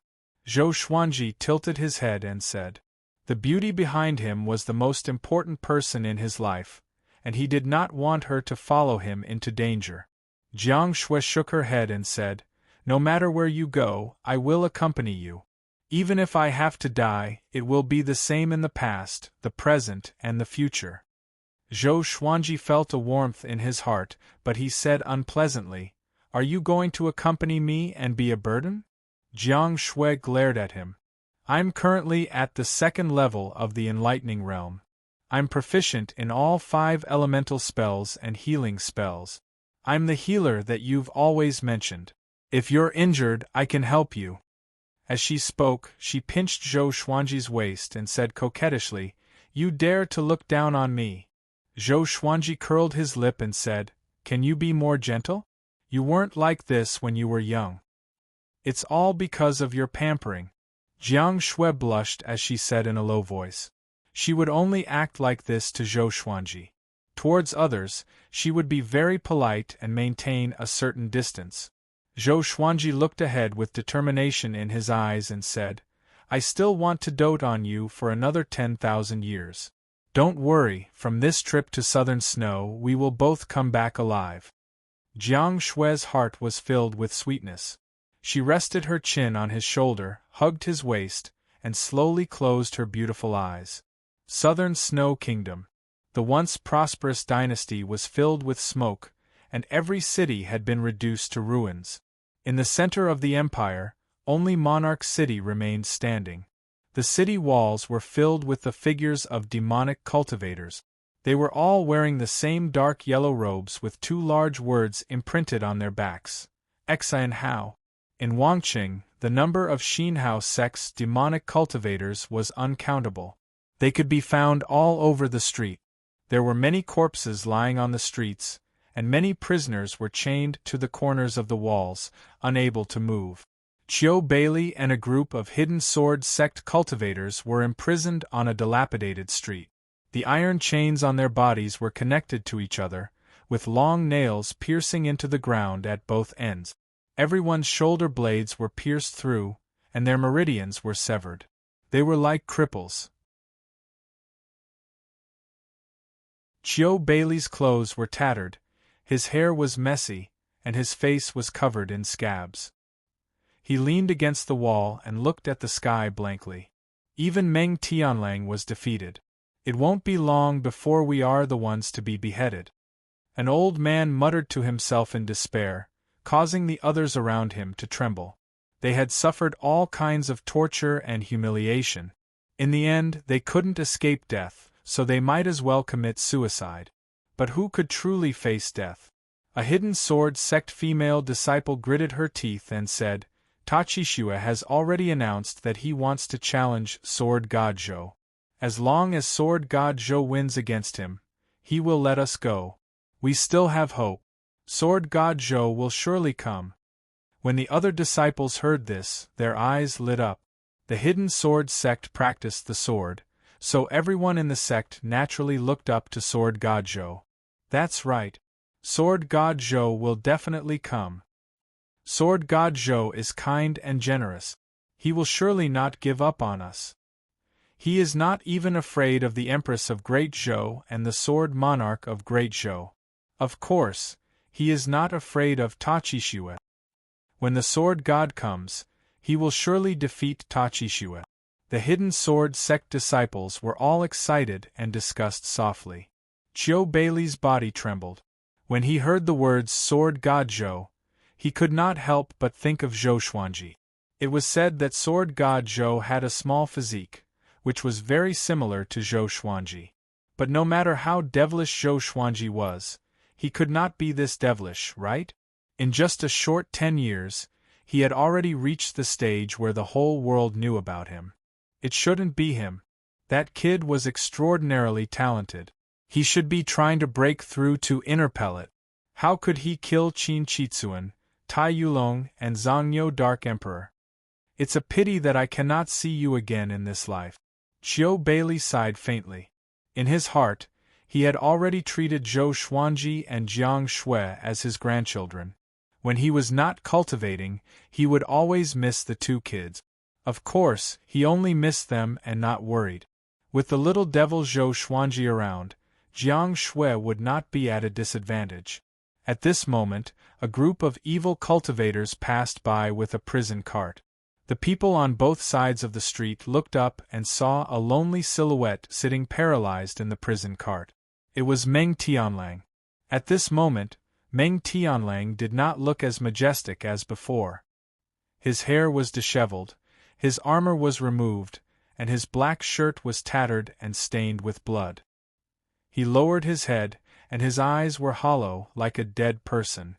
Speaker 1: Zhou Xuanji tilted his head and said. The beauty behind him was the most important person in his life, and he did not want her to follow him into danger. Jiang Shui shook her head and said, "No matter where you go, I will accompany you. Even if I have to die, it will be the same in the past, the present, and the future." Zhou Xuanji felt a warmth in his heart, but he said unpleasantly, "Are you going to accompany me and be a burden?" Jiang Shui glared at him. "I'm currently at the second level of the enlightening realm. I'm proficient in all 5 elemental spells and healing spells. I'm the healer that you've always mentioned. If you're injured, I can help you." As she spoke, she pinched Zhou Xuanji's waist and said coquettishly, "You dare to look down on me?" Zhou Xuanji curled his lip and said, "Can you be more gentle? You weren't like this when you were young." "It's all because of your pampering." Jiang Shui blushed as she said in a low voice. She would only act like this to Zhou Xuanji. Towards others, she would be very polite and maintain a certain distance. Zhou Xuanji looked ahead with determination in his eyes and said, "I still want to dote on you for another 10,000 years. Don't worry, from this trip to southern snow we will both come back alive." Jiang Shui's heart was filled with sweetness. She rested her chin on his shoulder, hugged his waist, and slowly closed her beautiful eyes. Southern Snow Kingdom. The once prosperous dynasty was filled with smoke, and every city had been reduced to ruins. In the center of the empire, only Monarch City remained standing. The city walls were filled with the figures of demonic cultivators. They were all wearing the same dark yellow robes with 2 large words imprinted on their backs, Exin Hao. In Wangqing, the number of Xinhao sect's demonic cultivators was uncountable. They could be found all over the street. There were many corpses lying on the streets, and many prisoners were chained to the corners of the walls, unable to move. Qiu Bailey and a group of hidden sword sect cultivators were imprisoned on a dilapidated street. The iron chains on their bodies were connected to each other, with long nails piercing into the ground at both ends. Everyone's shoulder blades were pierced through, and their meridians were severed. They were like cripples. Qiu Bailey's clothes were tattered, his hair was messy, and his face was covered in scabs. He leaned against the wall and looked at the sky blankly. Even Meng Tianlang was defeated. "It won't be long before we are the ones to be beheaded." An old man muttered to himself in despair, causing the others around him to tremble. They had suffered all kinds of torture and humiliation. In the end, they couldn't escape death, so they might as well commit suicide. But who could truly face death? A hidden sword sect female disciple gritted her teeth and said, "Tachishua has already announced that he wants to challenge Sword God Zhou. As long as Sword God Zhou wins against him, he will let us go. We still have hope. Sword God Zhou will surely come." When the other disciples heard this, their eyes lit up. The hidden sword sect practiced the sword, so everyone in the sect naturally looked up to Sword God Zhou. That's right. Sword God Zhou will definitely come. Sword God Zhou is kind and generous. He will surely not give up on us. He is not even afraid of the Empress of Great Zhou and the Sword Monarch of Great Zhou. Of course, he is not afraid of Tachishua. When the Sword God comes, he will surely defeat Tachishua. The hidden sword sect disciples were all excited and discussed softly. Qiu Bailey's body trembled. When he heard the words Sword God Zhou, he could not help but think of Zhou Xuanji. It was said that Sword God Zhou had a small physique, which was very similar to Zhou Xuanji. But no matter how devilish Zhou Xuanji was, he could not be this devilish, right? In just a short 10 years, he had already reached the stage where the whole world knew about him. It shouldn't be him. That kid was extraordinarily talented. He should be trying to break through to Inner Pellet. How could he kill Qin Chitsuan, Tai Yulong, and Zhang Yo Dark Emperor? It's a pity that I cannot see you again in this life. Qiu Bailey sighed faintly. In his heart, he had already treated Zhou Xuanji and Jiang Shui as his grandchildren. When he was not cultivating, he would always miss the 2 kids. Of course, he only missed them and not worried. With the little devil Zhou Xuanji around, Jiang Shui would not be at a disadvantage. At this moment, a group of evil cultivators passed by with a prison cart. The people on both sides of the street looked up and saw a lonely silhouette sitting paralyzed in the prison cart. It was Meng Tianlang. At this moment, Meng Tianlang did not look as majestic as before. His hair was disheveled, his armor was removed, and his black shirt was tattered and stained with blood. He lowered his head, and his eyes were hollow like a dead person.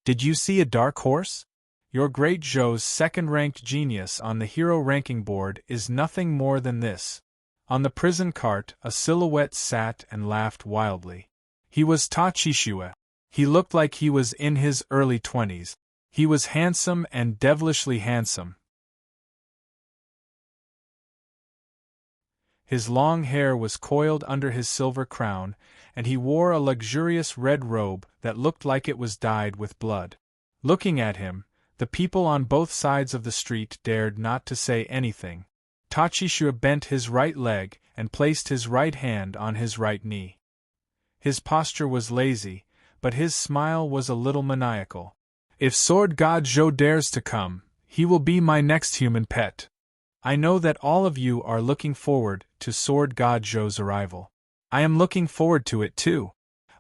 Speaker 1: "Did you see a dark horse? Your great Zhou's second-ranked genius on the hero ranking board is nothing more than this." On the prison cart, a silhouette sat and laughed wildly. He was Ta Qixue. He looked like he was in his early 20s. He was handsome and devilishly handsome. His long hair was coiled under his silver crown, and he wore a luxurious red robe that looked like it was dyed with blood. Looking at him, the people on both sides of the street dared not to say anything. Ta Qixue bent his right leg and placed his right hand on his right knee. His posture was lazy, but his smile was a little maniacal. "If Sword God Zhou dares to come, he will be my next human pet. I know that all of you are looking forward to Sword God Zhou's arrival. I am looking forward to it too.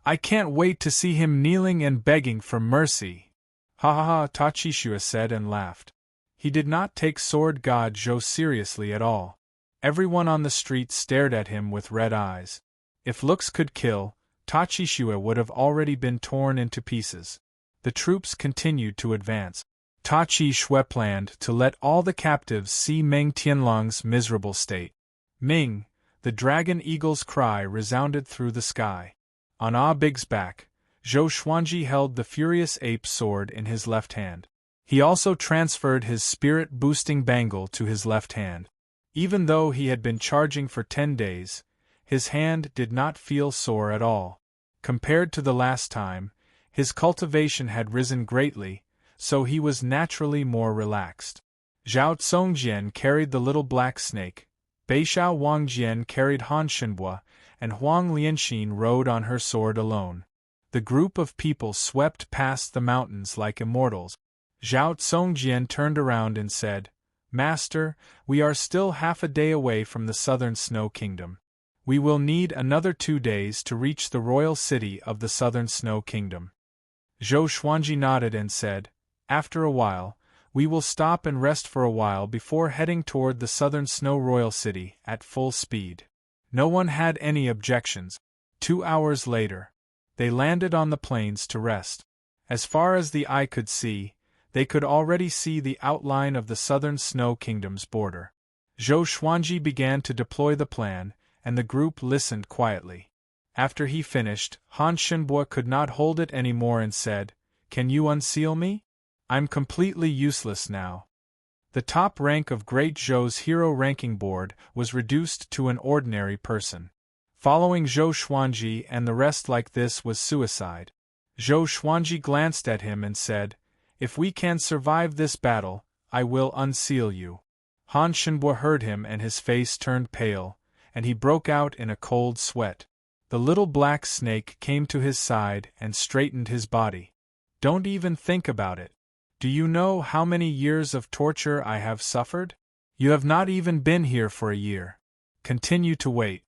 Speaker 1: I can't wait to see him kneeling and begging for mercy." "Ha ha ha," Ta Qixue said and laughed. He did not take Sword God Zhou seriously at all. Everyone on the street stared at him with red eyes. If looks could kill, Ta Qixue would have already been torn into pieces. The troops continued to advance. Ta Qixue planned to let all the captives see Meng Tianlang's miserable state. "Ming!" The dragon eagle's cry resounded through the sky. On Ah Big's back, Zhou Xuanji held the furious ape sword in his left hand. He also transferred his spirit-boosting bangle to his left hand. Even though he had been charging for 10 days, his hand did not feel sore at all. Compared to the last time, his cultivation had risen greatly, so he was naturally more relaxed. Zhao Tsongjian carried the little black snake, Beixiao Wangjian carried Han Shenhua, and Huang Lianxin rode on her sword alone. The group of people swept past the mountains like immortals. Zhao Tsongjian turned around and said, "Master, we are still half a day away from the southern Snow Kingdom. We will need another 2 days to reach the royal city of the southern Snow Kingdom." Zhou Xuanji nodded and said, "After a while, we will stop and rest for a while before heading toward the southern Snow Royal City at full speed." No one had any objections. 2 hours later, they landed on the plains to rest. As far as the eye could see, they could already see the outline of the southern Snow Kingdom's border. Zhou Xuanji began to deploy the plan, and the group listened quietly. After he finished, Han Shenhua could not hold it anymore and said, "Can you unseal me? I'm completely useless now." The top rank of Great Zhou's hero ranking board was reduced to an ordinary person. Following Zhou Xuanji and the rest like this was suicide. Zhou Xuanji glanced at him and said, "If we can survive this battle, I will unseal you." Han Shenhua heard him and his face turned pale, and he broke out in a cold sweat. The little black snake came to his side and straightened his body. "Don't even think about it. Do you know how many years of torture I have suffered? You have not even been here for a year. Continue to wait."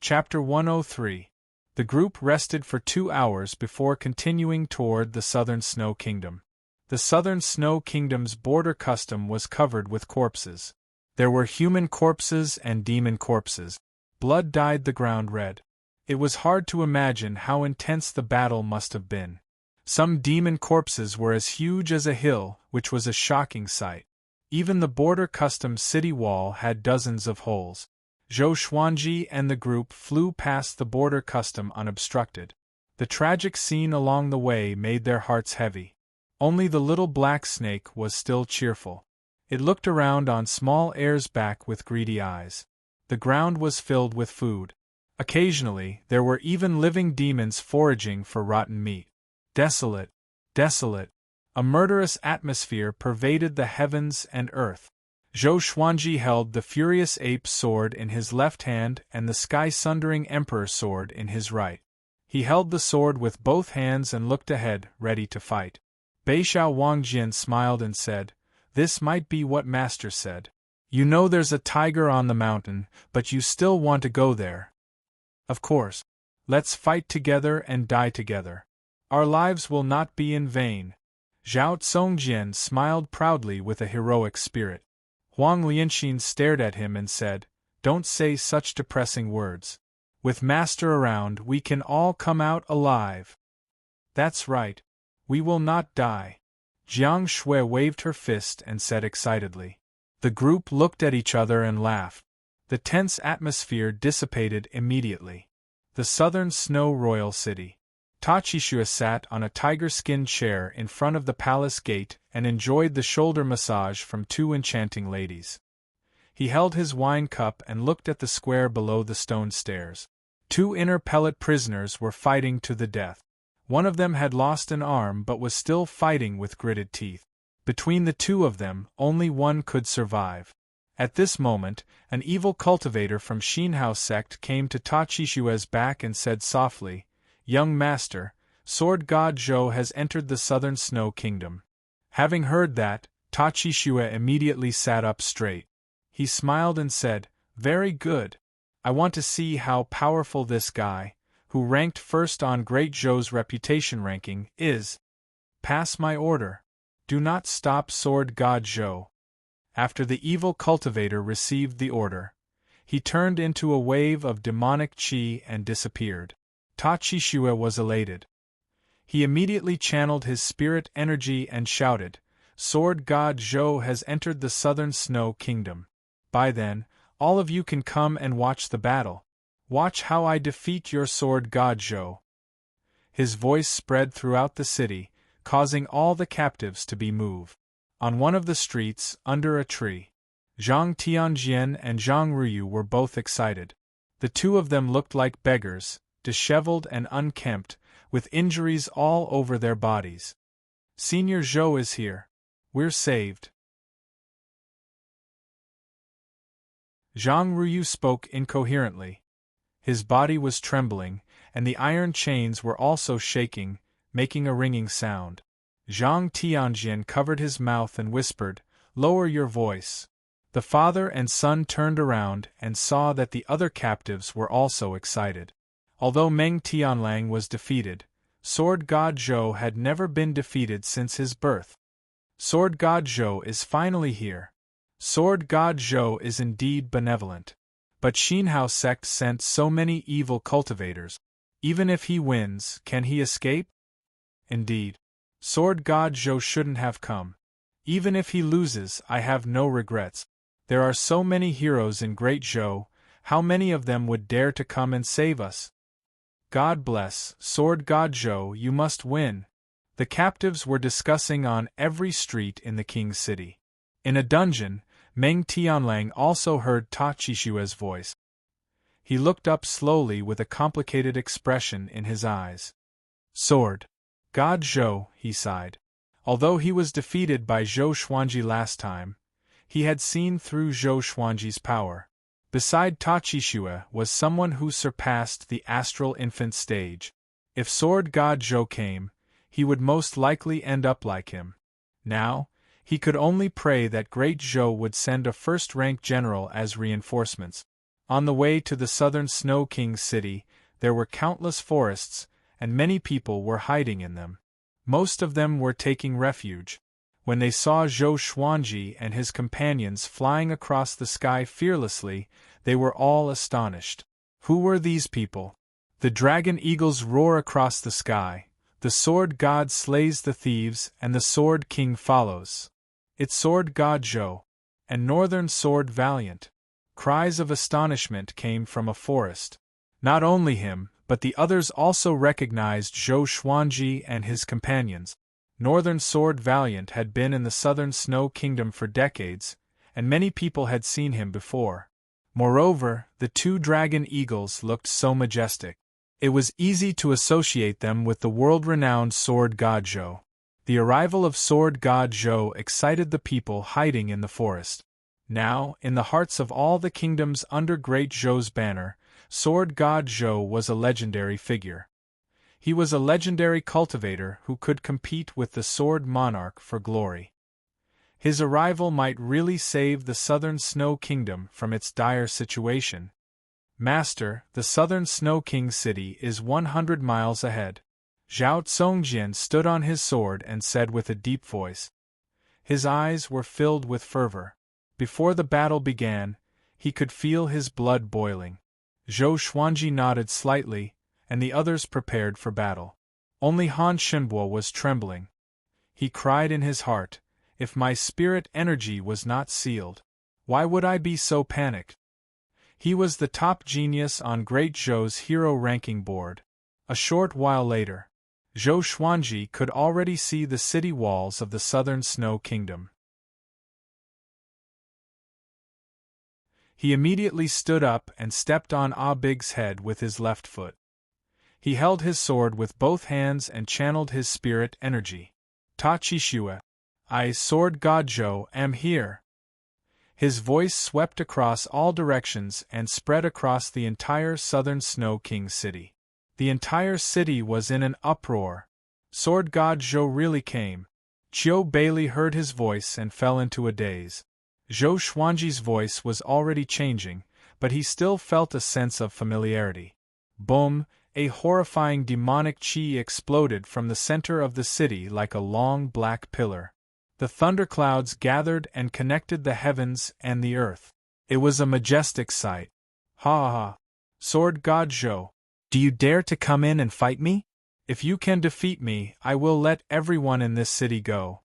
Speaker 1: Chapter 103. The group rested for 2 hours before continuing toward the southern Snow Kingdom. The southern Snow Kingdom's border custom was covered with corpses. There were human corpses and demon corpses. Blood dyed the ground red. It was hard to imagine how intense the battle must have been. Some demon corpses were as huge as a hill, which was a shocking sight. Even the border custom city wall had dozens of holes. Zhou Xuanji and the group flew past the border custom unobstructed. The tragic scene along the way made their hearts heavy. Only the little black snake was still cheerful. It looked around on small Air's back with greedy eyes. The ground was filled with food. Occasionally, there were even living demons foraging for rotten meat. Desolate, desolate. A murderous atmosphere pervaded the heavens and earth. Zhou Xuanji held the furious ape sword in his left hand and the sky-sundering emperor sword in his right. He held the sword with both hands and looked ahead, ready to fight. Beixiao Wangjian smiled and said, "This might be what Master said. You know there's a tiger on the mountain, but you still want to go there. Of course. Let's fight together and die together. Our lives will not be in vain." Zhao Tsongjian smiled proudly with a heroic spirit. Huang Lianxin stared at him and said, "Don't say such depressing words. With Master around, we can all come out alive." "That's right. We will not die." Jiang Shui waved her fist and said excitedly. The group looked at each other and laughed. The tense atmosphere dissipated immediately. The southern snow royal city. Tachishu sat on a tiger-skin chair in front of the palace gate and enjoyed the shoulder massage from two enchanting ladies. He held his wine cup and looked at the square below the stone stairs. Two inner pellet prisoners were fighting to the death. One of them had lost an arm but was still fighting with gritted teeth. Between the two of them, only one could survive. At this moment, an evil cultivator from Xinhao sect came to Tachishue's back and said softly, "Young master, Sword God Zhou has entered the southern snow kingdom." Having heard that, Tachishue immediately sat up straight. He smiled and said, "Very good. I want to see how powerful this guy, who ranked first on Great Zhou's reputation ranking, is. Pass my order. Do not stop Sword God Zhou." After the evil cultivator received the order, he turned into a wave of demonic qi and disappeared. Tachishue was elated. He immediately channeled his spirit energy and shouted, "Sword God Zhou has entered the southern snow kingdom. By then, all of you can come and watch the battle. Watch how I defeat your Sword God Zhou." His voice spread throughout the city, causing all the captives to be moved. On one of the streets, under a tree, Zhang Tianjian and Zhang Ruyu were both excited. The two of them looked like beggars, disheveled and unkempt, with injuries all over their bodies. "Senior Zhou is here. We're saved." Zhang Ruyu spoke incoherently. His body was trembling, and the iron chains were also shaking, making a ringing sound. Zhang Tianjian covered his mouth and whispered, "Lower your voice." The father and son turned around and saw that the other captives were also excited. Although Meng Tianlang was defeated, Sword God Zhou had never been defeated since his birth. Sword God Zhou is finally here. Sword God Zhou is indeed benevolent. But Xinhao sect sent so many evil cultivators. Even if he wins, can he escape? Indeed. Sword God Zhou shouldn't have come. Even if he loses, I have no regrets. There are so many heroes in Great Zhou, how many of them would dare to come and save us? God bless, Sword God Zhou, you must win. The captives were discussing on every street in the king's city. In a dungeon, Meng Tianlang also heard Tachishue's voice. He looked up slowly with a complicated expression in his eyes. "Sword God Zhou," he sighed. Although he was defeated by Zhou Xuanji last time, he had seen through Zhou Xuanji's power. Beside Tachishue was someone who surpassed the astral infant stage. If Sword God Zhou came, he would most likely end up like him. Now, he could only pray that Great Zhou would send a first-rank general as reinforcements. On the way to the southern Snow King's city, there were countless forests, and many people were hiding in them. Most of them were taking refuge. When they saw Zhou Xuanji and his companions flying across the sky fearlessly, they were all astonished. Who were these people? The dragon eagles roar across the sky, the sword god slays the thieves, and the sword king follows. It's Sword God Zhou, and Northern Sword Valiant. Cries of astonishment came from a forest. Not only him, but the others also recognized Zhou Xuanji and his companions. Northern Sword Valiant had been in the Southern Snow Kingdom for decades, and many people had seen him before. Moreover, the two dragon eagles looked so majestic. It was easy to associate them with the world-renowned Sword God Zhou. The arrival of Sword God Zhou excited the people hiding in the forest. Now, in the hearts of all the kingdoms under Great Zhou's banner, Sword God Zhou was a legendary figure. He was a legendary cultivator who could compete with the Sword Monarch for glory. His arrival might really save the Southern Snow Kingdom from its dire situation. Master, the Southern Snow King city is 100 miles ahead. Zhao Tsongjian stood on his sword and said with a deep voice. His eyes were filled with fervor. Before the battle began, he could feel his blood boiling. Zhou Xuanji nodded slightly, and the others prepared for battle. Only Han Shenbo was trembling. He cried in his heart, "If my spirit energy was not sealed, why would I be so panicked?" He was the top genius on Great Zhou's hero ranking board. A short while later, Zhou Xuanji could already see the city walls of the Southern Snow Kingdom. He immediately stood up and stepped on Ah Big's head with his left foot. He held his sword with both hands and channeled his spirit energy. Ta Chi Shue, I, Sword God Zhou, am here. His voice swept across all directions and spread across the entire Southern Snow King city. The entire city was in an uproar. Sword God Zhou really came. Qiu Bailey heard his voice and fell into a daze. Zhou Xuanji's voice was already changing, but he still felt a sense of familiarity. Boom! A horrifying demonic qi exploded from the center of the city like a long black pillar. The thunderclouds gathered and connected the heavens and the earth. It was a majestic sight. Ha ha ha! Sword God Zhou, do you dare to come in and fight me? If you can defeat me, I will let everyone in this city go.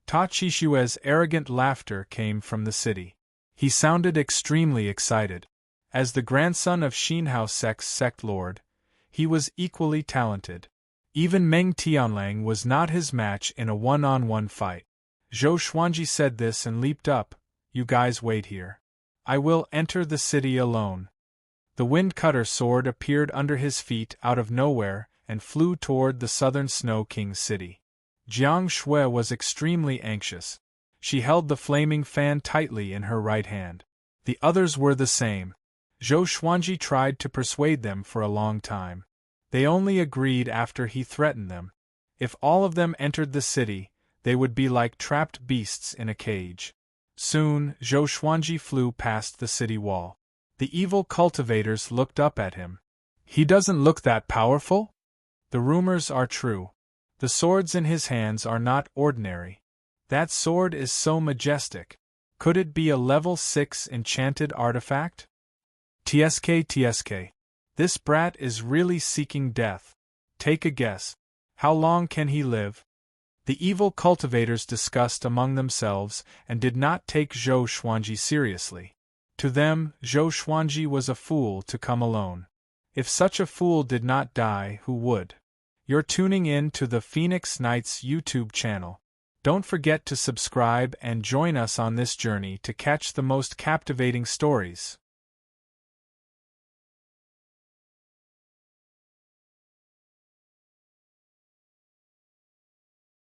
Speaker 1: Ta Qishue's arrogant laughter came from the city. He sounded extremely excited. As the grandson of Xinhao Sect's sect lord, he was equally talented. Even Meng Tianlang was not his match in a one-on-one fight. Zhou Xuanji said this and leaped up. You guys wait here. I will enter the city alone. The wind-cutter sword appeared under his feet out of nowhere and flew toward the Southern Snow King city. Jiang Shui was extremely anxious. She held the flaming fan tightly in her right hand. The others were the same. Zhou Xuanji tried to persuade them for a long time. They only agreed after he threatened them. If all of them entered the city, they would be like trapped beasts in a cage. Soon, Zhou Xuanji flew past the city wall. The evil cultivators looked up at him. He doesn't look that powerful? The rumors are true. The swords in his hands are not ordinary. That sword is so majestic. Could it be a level 6 enchanted artifact? TSK. This brat is really seeking death. Take a guess. How long can he live? The evil cultivators discussed among themselves and did not take Zhou Xuanji seriously. To them, Zhou Xuanji was a fool to come alone. If such a fool did not die, who would? You're tuning in to the Phoenix Knights YouTube channel. Don't forget to subscribe and join us on this journey to catch the most captivating stories.